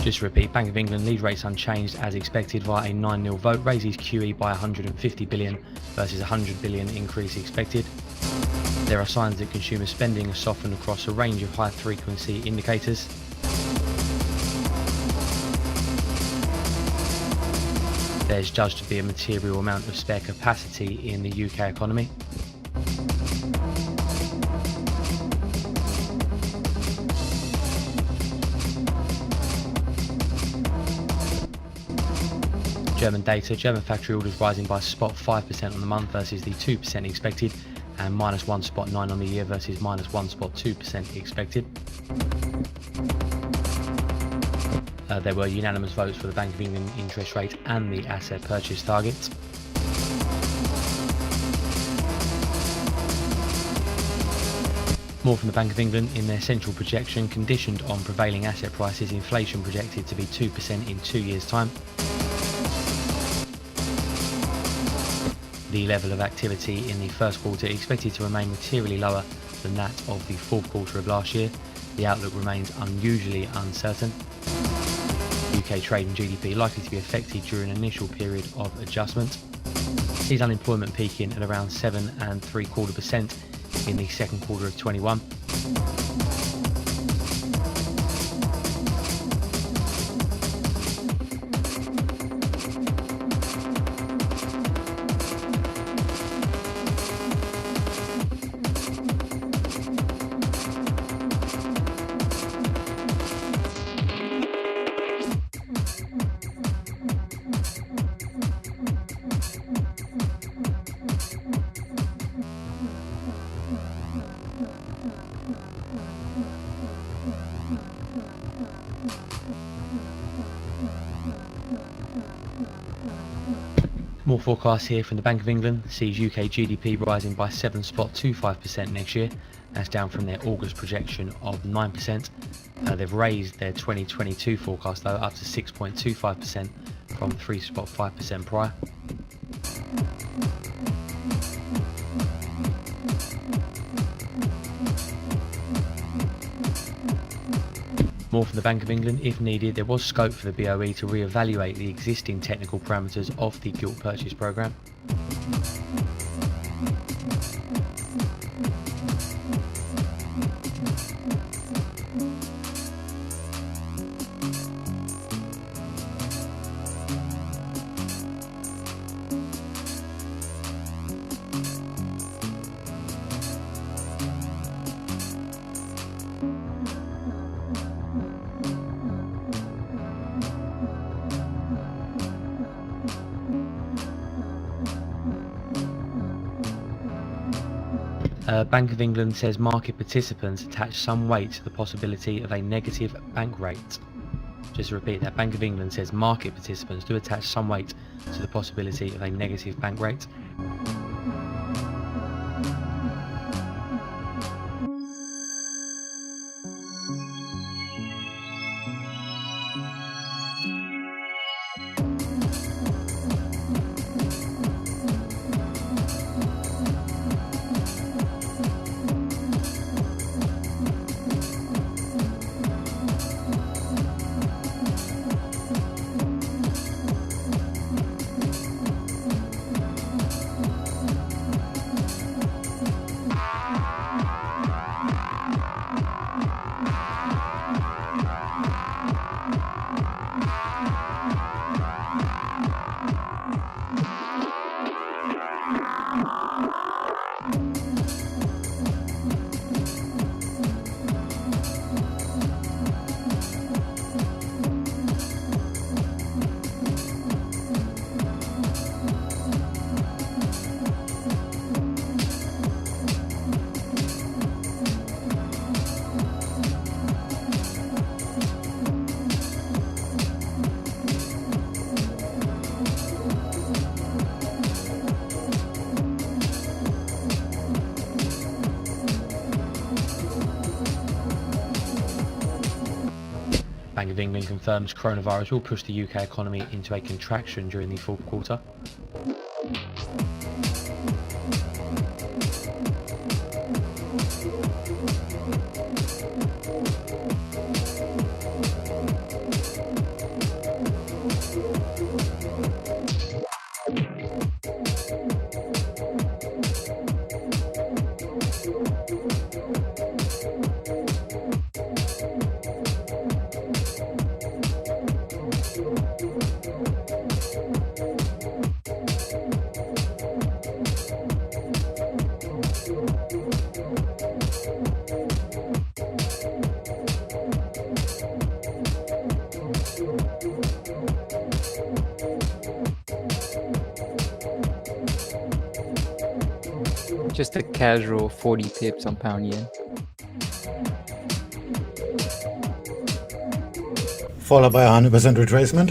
Just to repeat, Bank of England lead rates unchanged as expected via a 9-0 vote, raises QE by 150 billion versus 100 billion increase expected. There are signs that consumer spending has softened across a range of high frequency indicators. There's judged to be a material amount of spare capacity in the UK economy. German data, German factory orders rising by spot 5% on the month versus the 2% expected, and minus 1.9 on the year versus minus 1.2% expected. There were unanimous votes for the Bank of England interest rate and the asset purchase targets. More from the Bank of England in their central projection, conditioned on prevailing asset prices, inflation projected to be 2% in 2 years' time. The level of activity in the first quarter expected to remain materially lower than that of the fourth quarter of last year, the outlook remains unusually uncertain. UK trade and GDP likely to be affected during an initial period of adjustment. Sees unemployment peaking at around 7.75% in the second quarter of 21. More forecasts here from the Bank of England sees UK GDP rising by 7.25% next year. That's down from their August projection of 9%. They've raised their 2022 forecast though up to 6.25% from 3.5% prior. More from the Bank of England. If needed, there was scope for the BOE to re-evaluate the existing technical parameters of the gilt purchase programme. Bank of England says market participants attach some weight to the possibility of a negative bank rate. Just to repeat that, Bank of England says market participants do attach some weight to the possibility of a negative bank rate. Bank of England confirms coronavirus will push the UK economy into a contraction during the fourth quarter. Just a casual 40 pips on pound yen. Followed by 100% retracement.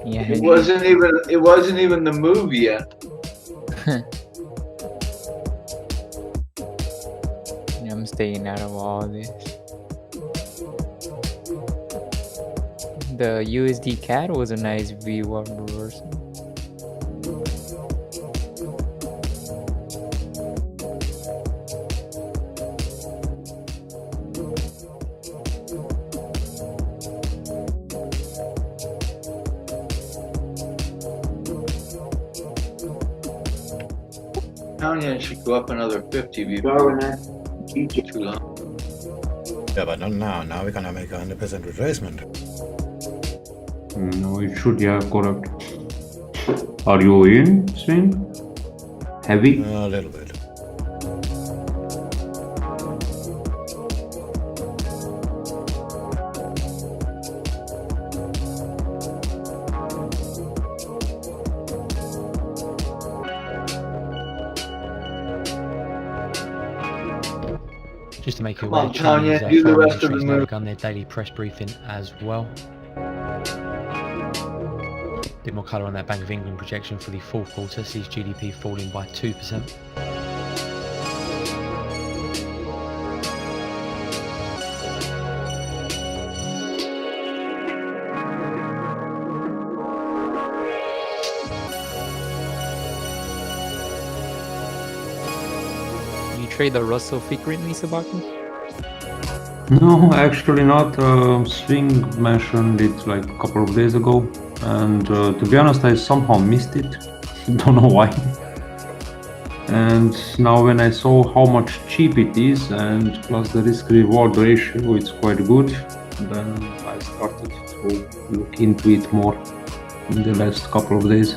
Yeah. It wasn't even the move yet. I'm staying out of all this. The USD CAD was a nice V1 reversal. pound yen should go up another 50 before too long. Yeah, but not now. Now we're gonna make 100% retracement. No, it should, yeah, correct. Are you in, Swing? Heavy? A little bit. Just to make you Come aware, on, Tanya, Chinese do the foreign rest of the ministries now move. begun their daily press briefing as well. Bit more colour on that Bank of England projection for the fourth quarter sees GDP falling by 2%. You trade the Russell frequently, Sabaki? No, actually not. Swing mentioned it like a couple of days ago, and to be honest, I somehow missed it. Don't know why. And now when I saw how much cheap it is, and plus the risk-reward ratio, it's quite good, then I started to look into it more in the last couple of days.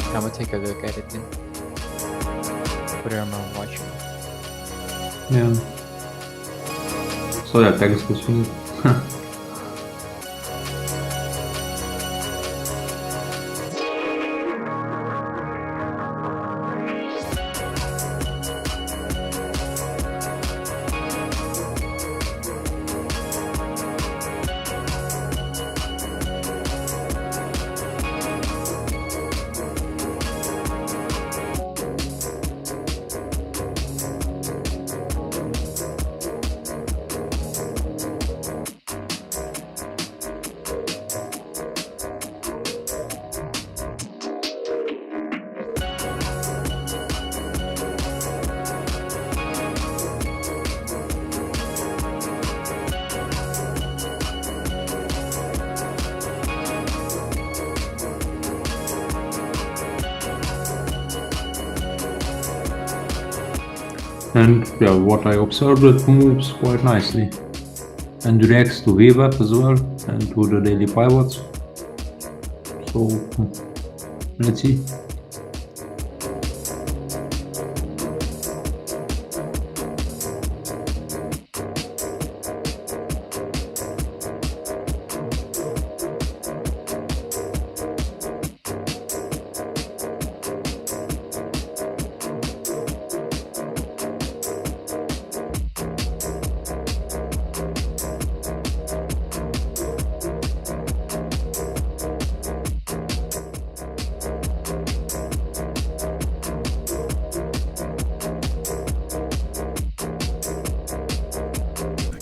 I'm gonna take a look at it then. Put it on my watch. Yeah. So yeah, thanks for Swing. And yeah, what I observed, it moves quite nicely and reacts to VWAP as well and to the daily pivots. So let's see.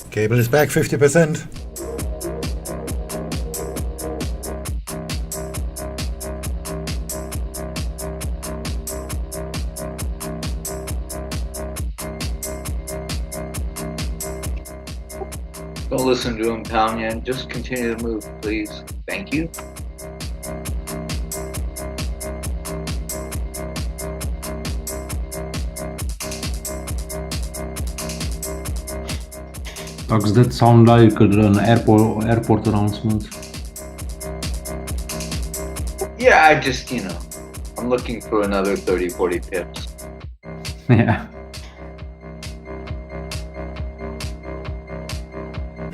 Cable is back 50%. Don't listen to him, pound yen. Just continue to move, please. Thank you. Does that sound like an airport announcement? Yeah, I just, I'm looking for another 30, 40 pips. Yeah.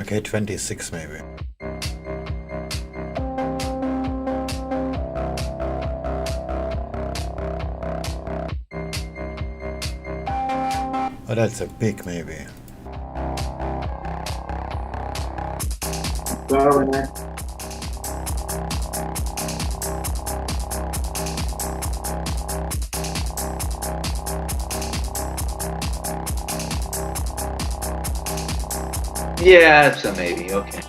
Okay, 26 maybe. Oh, that's a pick maybe. Yeah, it's a maybe, okay.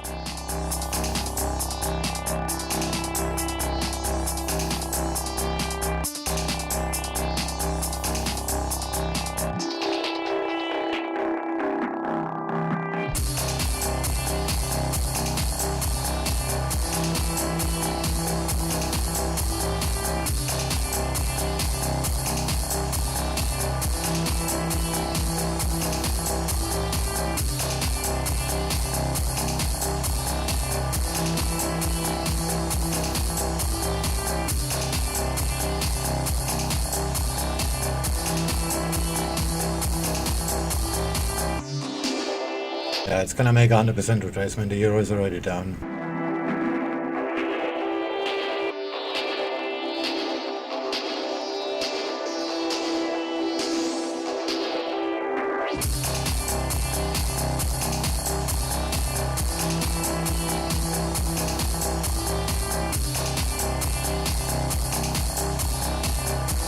Yeah, it's gonna make 100% retracement. The euro is already down.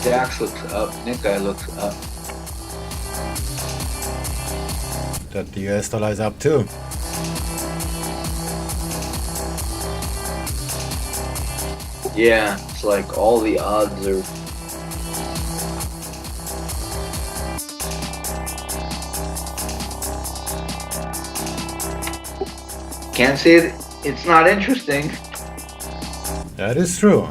DAX looks up. Nikkei looks up. That the US dollar is up too. Yeah, it's like all the odds are. Can't say it's not interesting. That is true.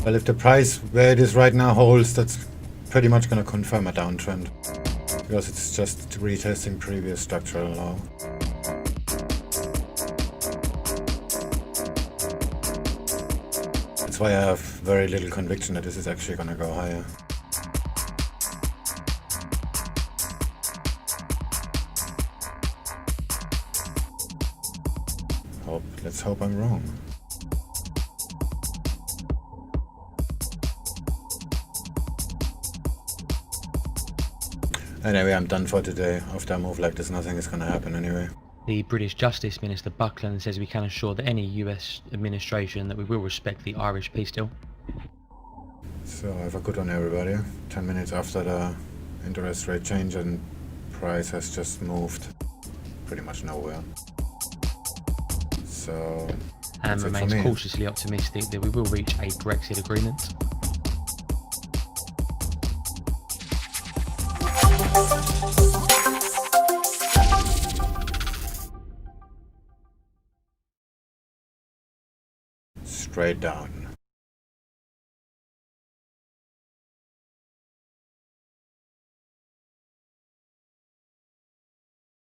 Well, if the price where it is right now holds, that's pretty much going to confirm a downtrend. Because it's just retesting previous structural low. That's why I have very little conviction that this is actually going to go higher. Let's hope I'm wrong. Anyway, I'm done for today. After a move like this, nothing is going to happen anyway. The British Justice Minister Buckland says we can assure that any US administration that we will respect the Irish peace deal. So have a good one, everybody. 10 minutes after the interest rate change and price has just moved pretty much nowhere. So And remains cautiously optimistic that we will reach a Brexit agreement. Straight down.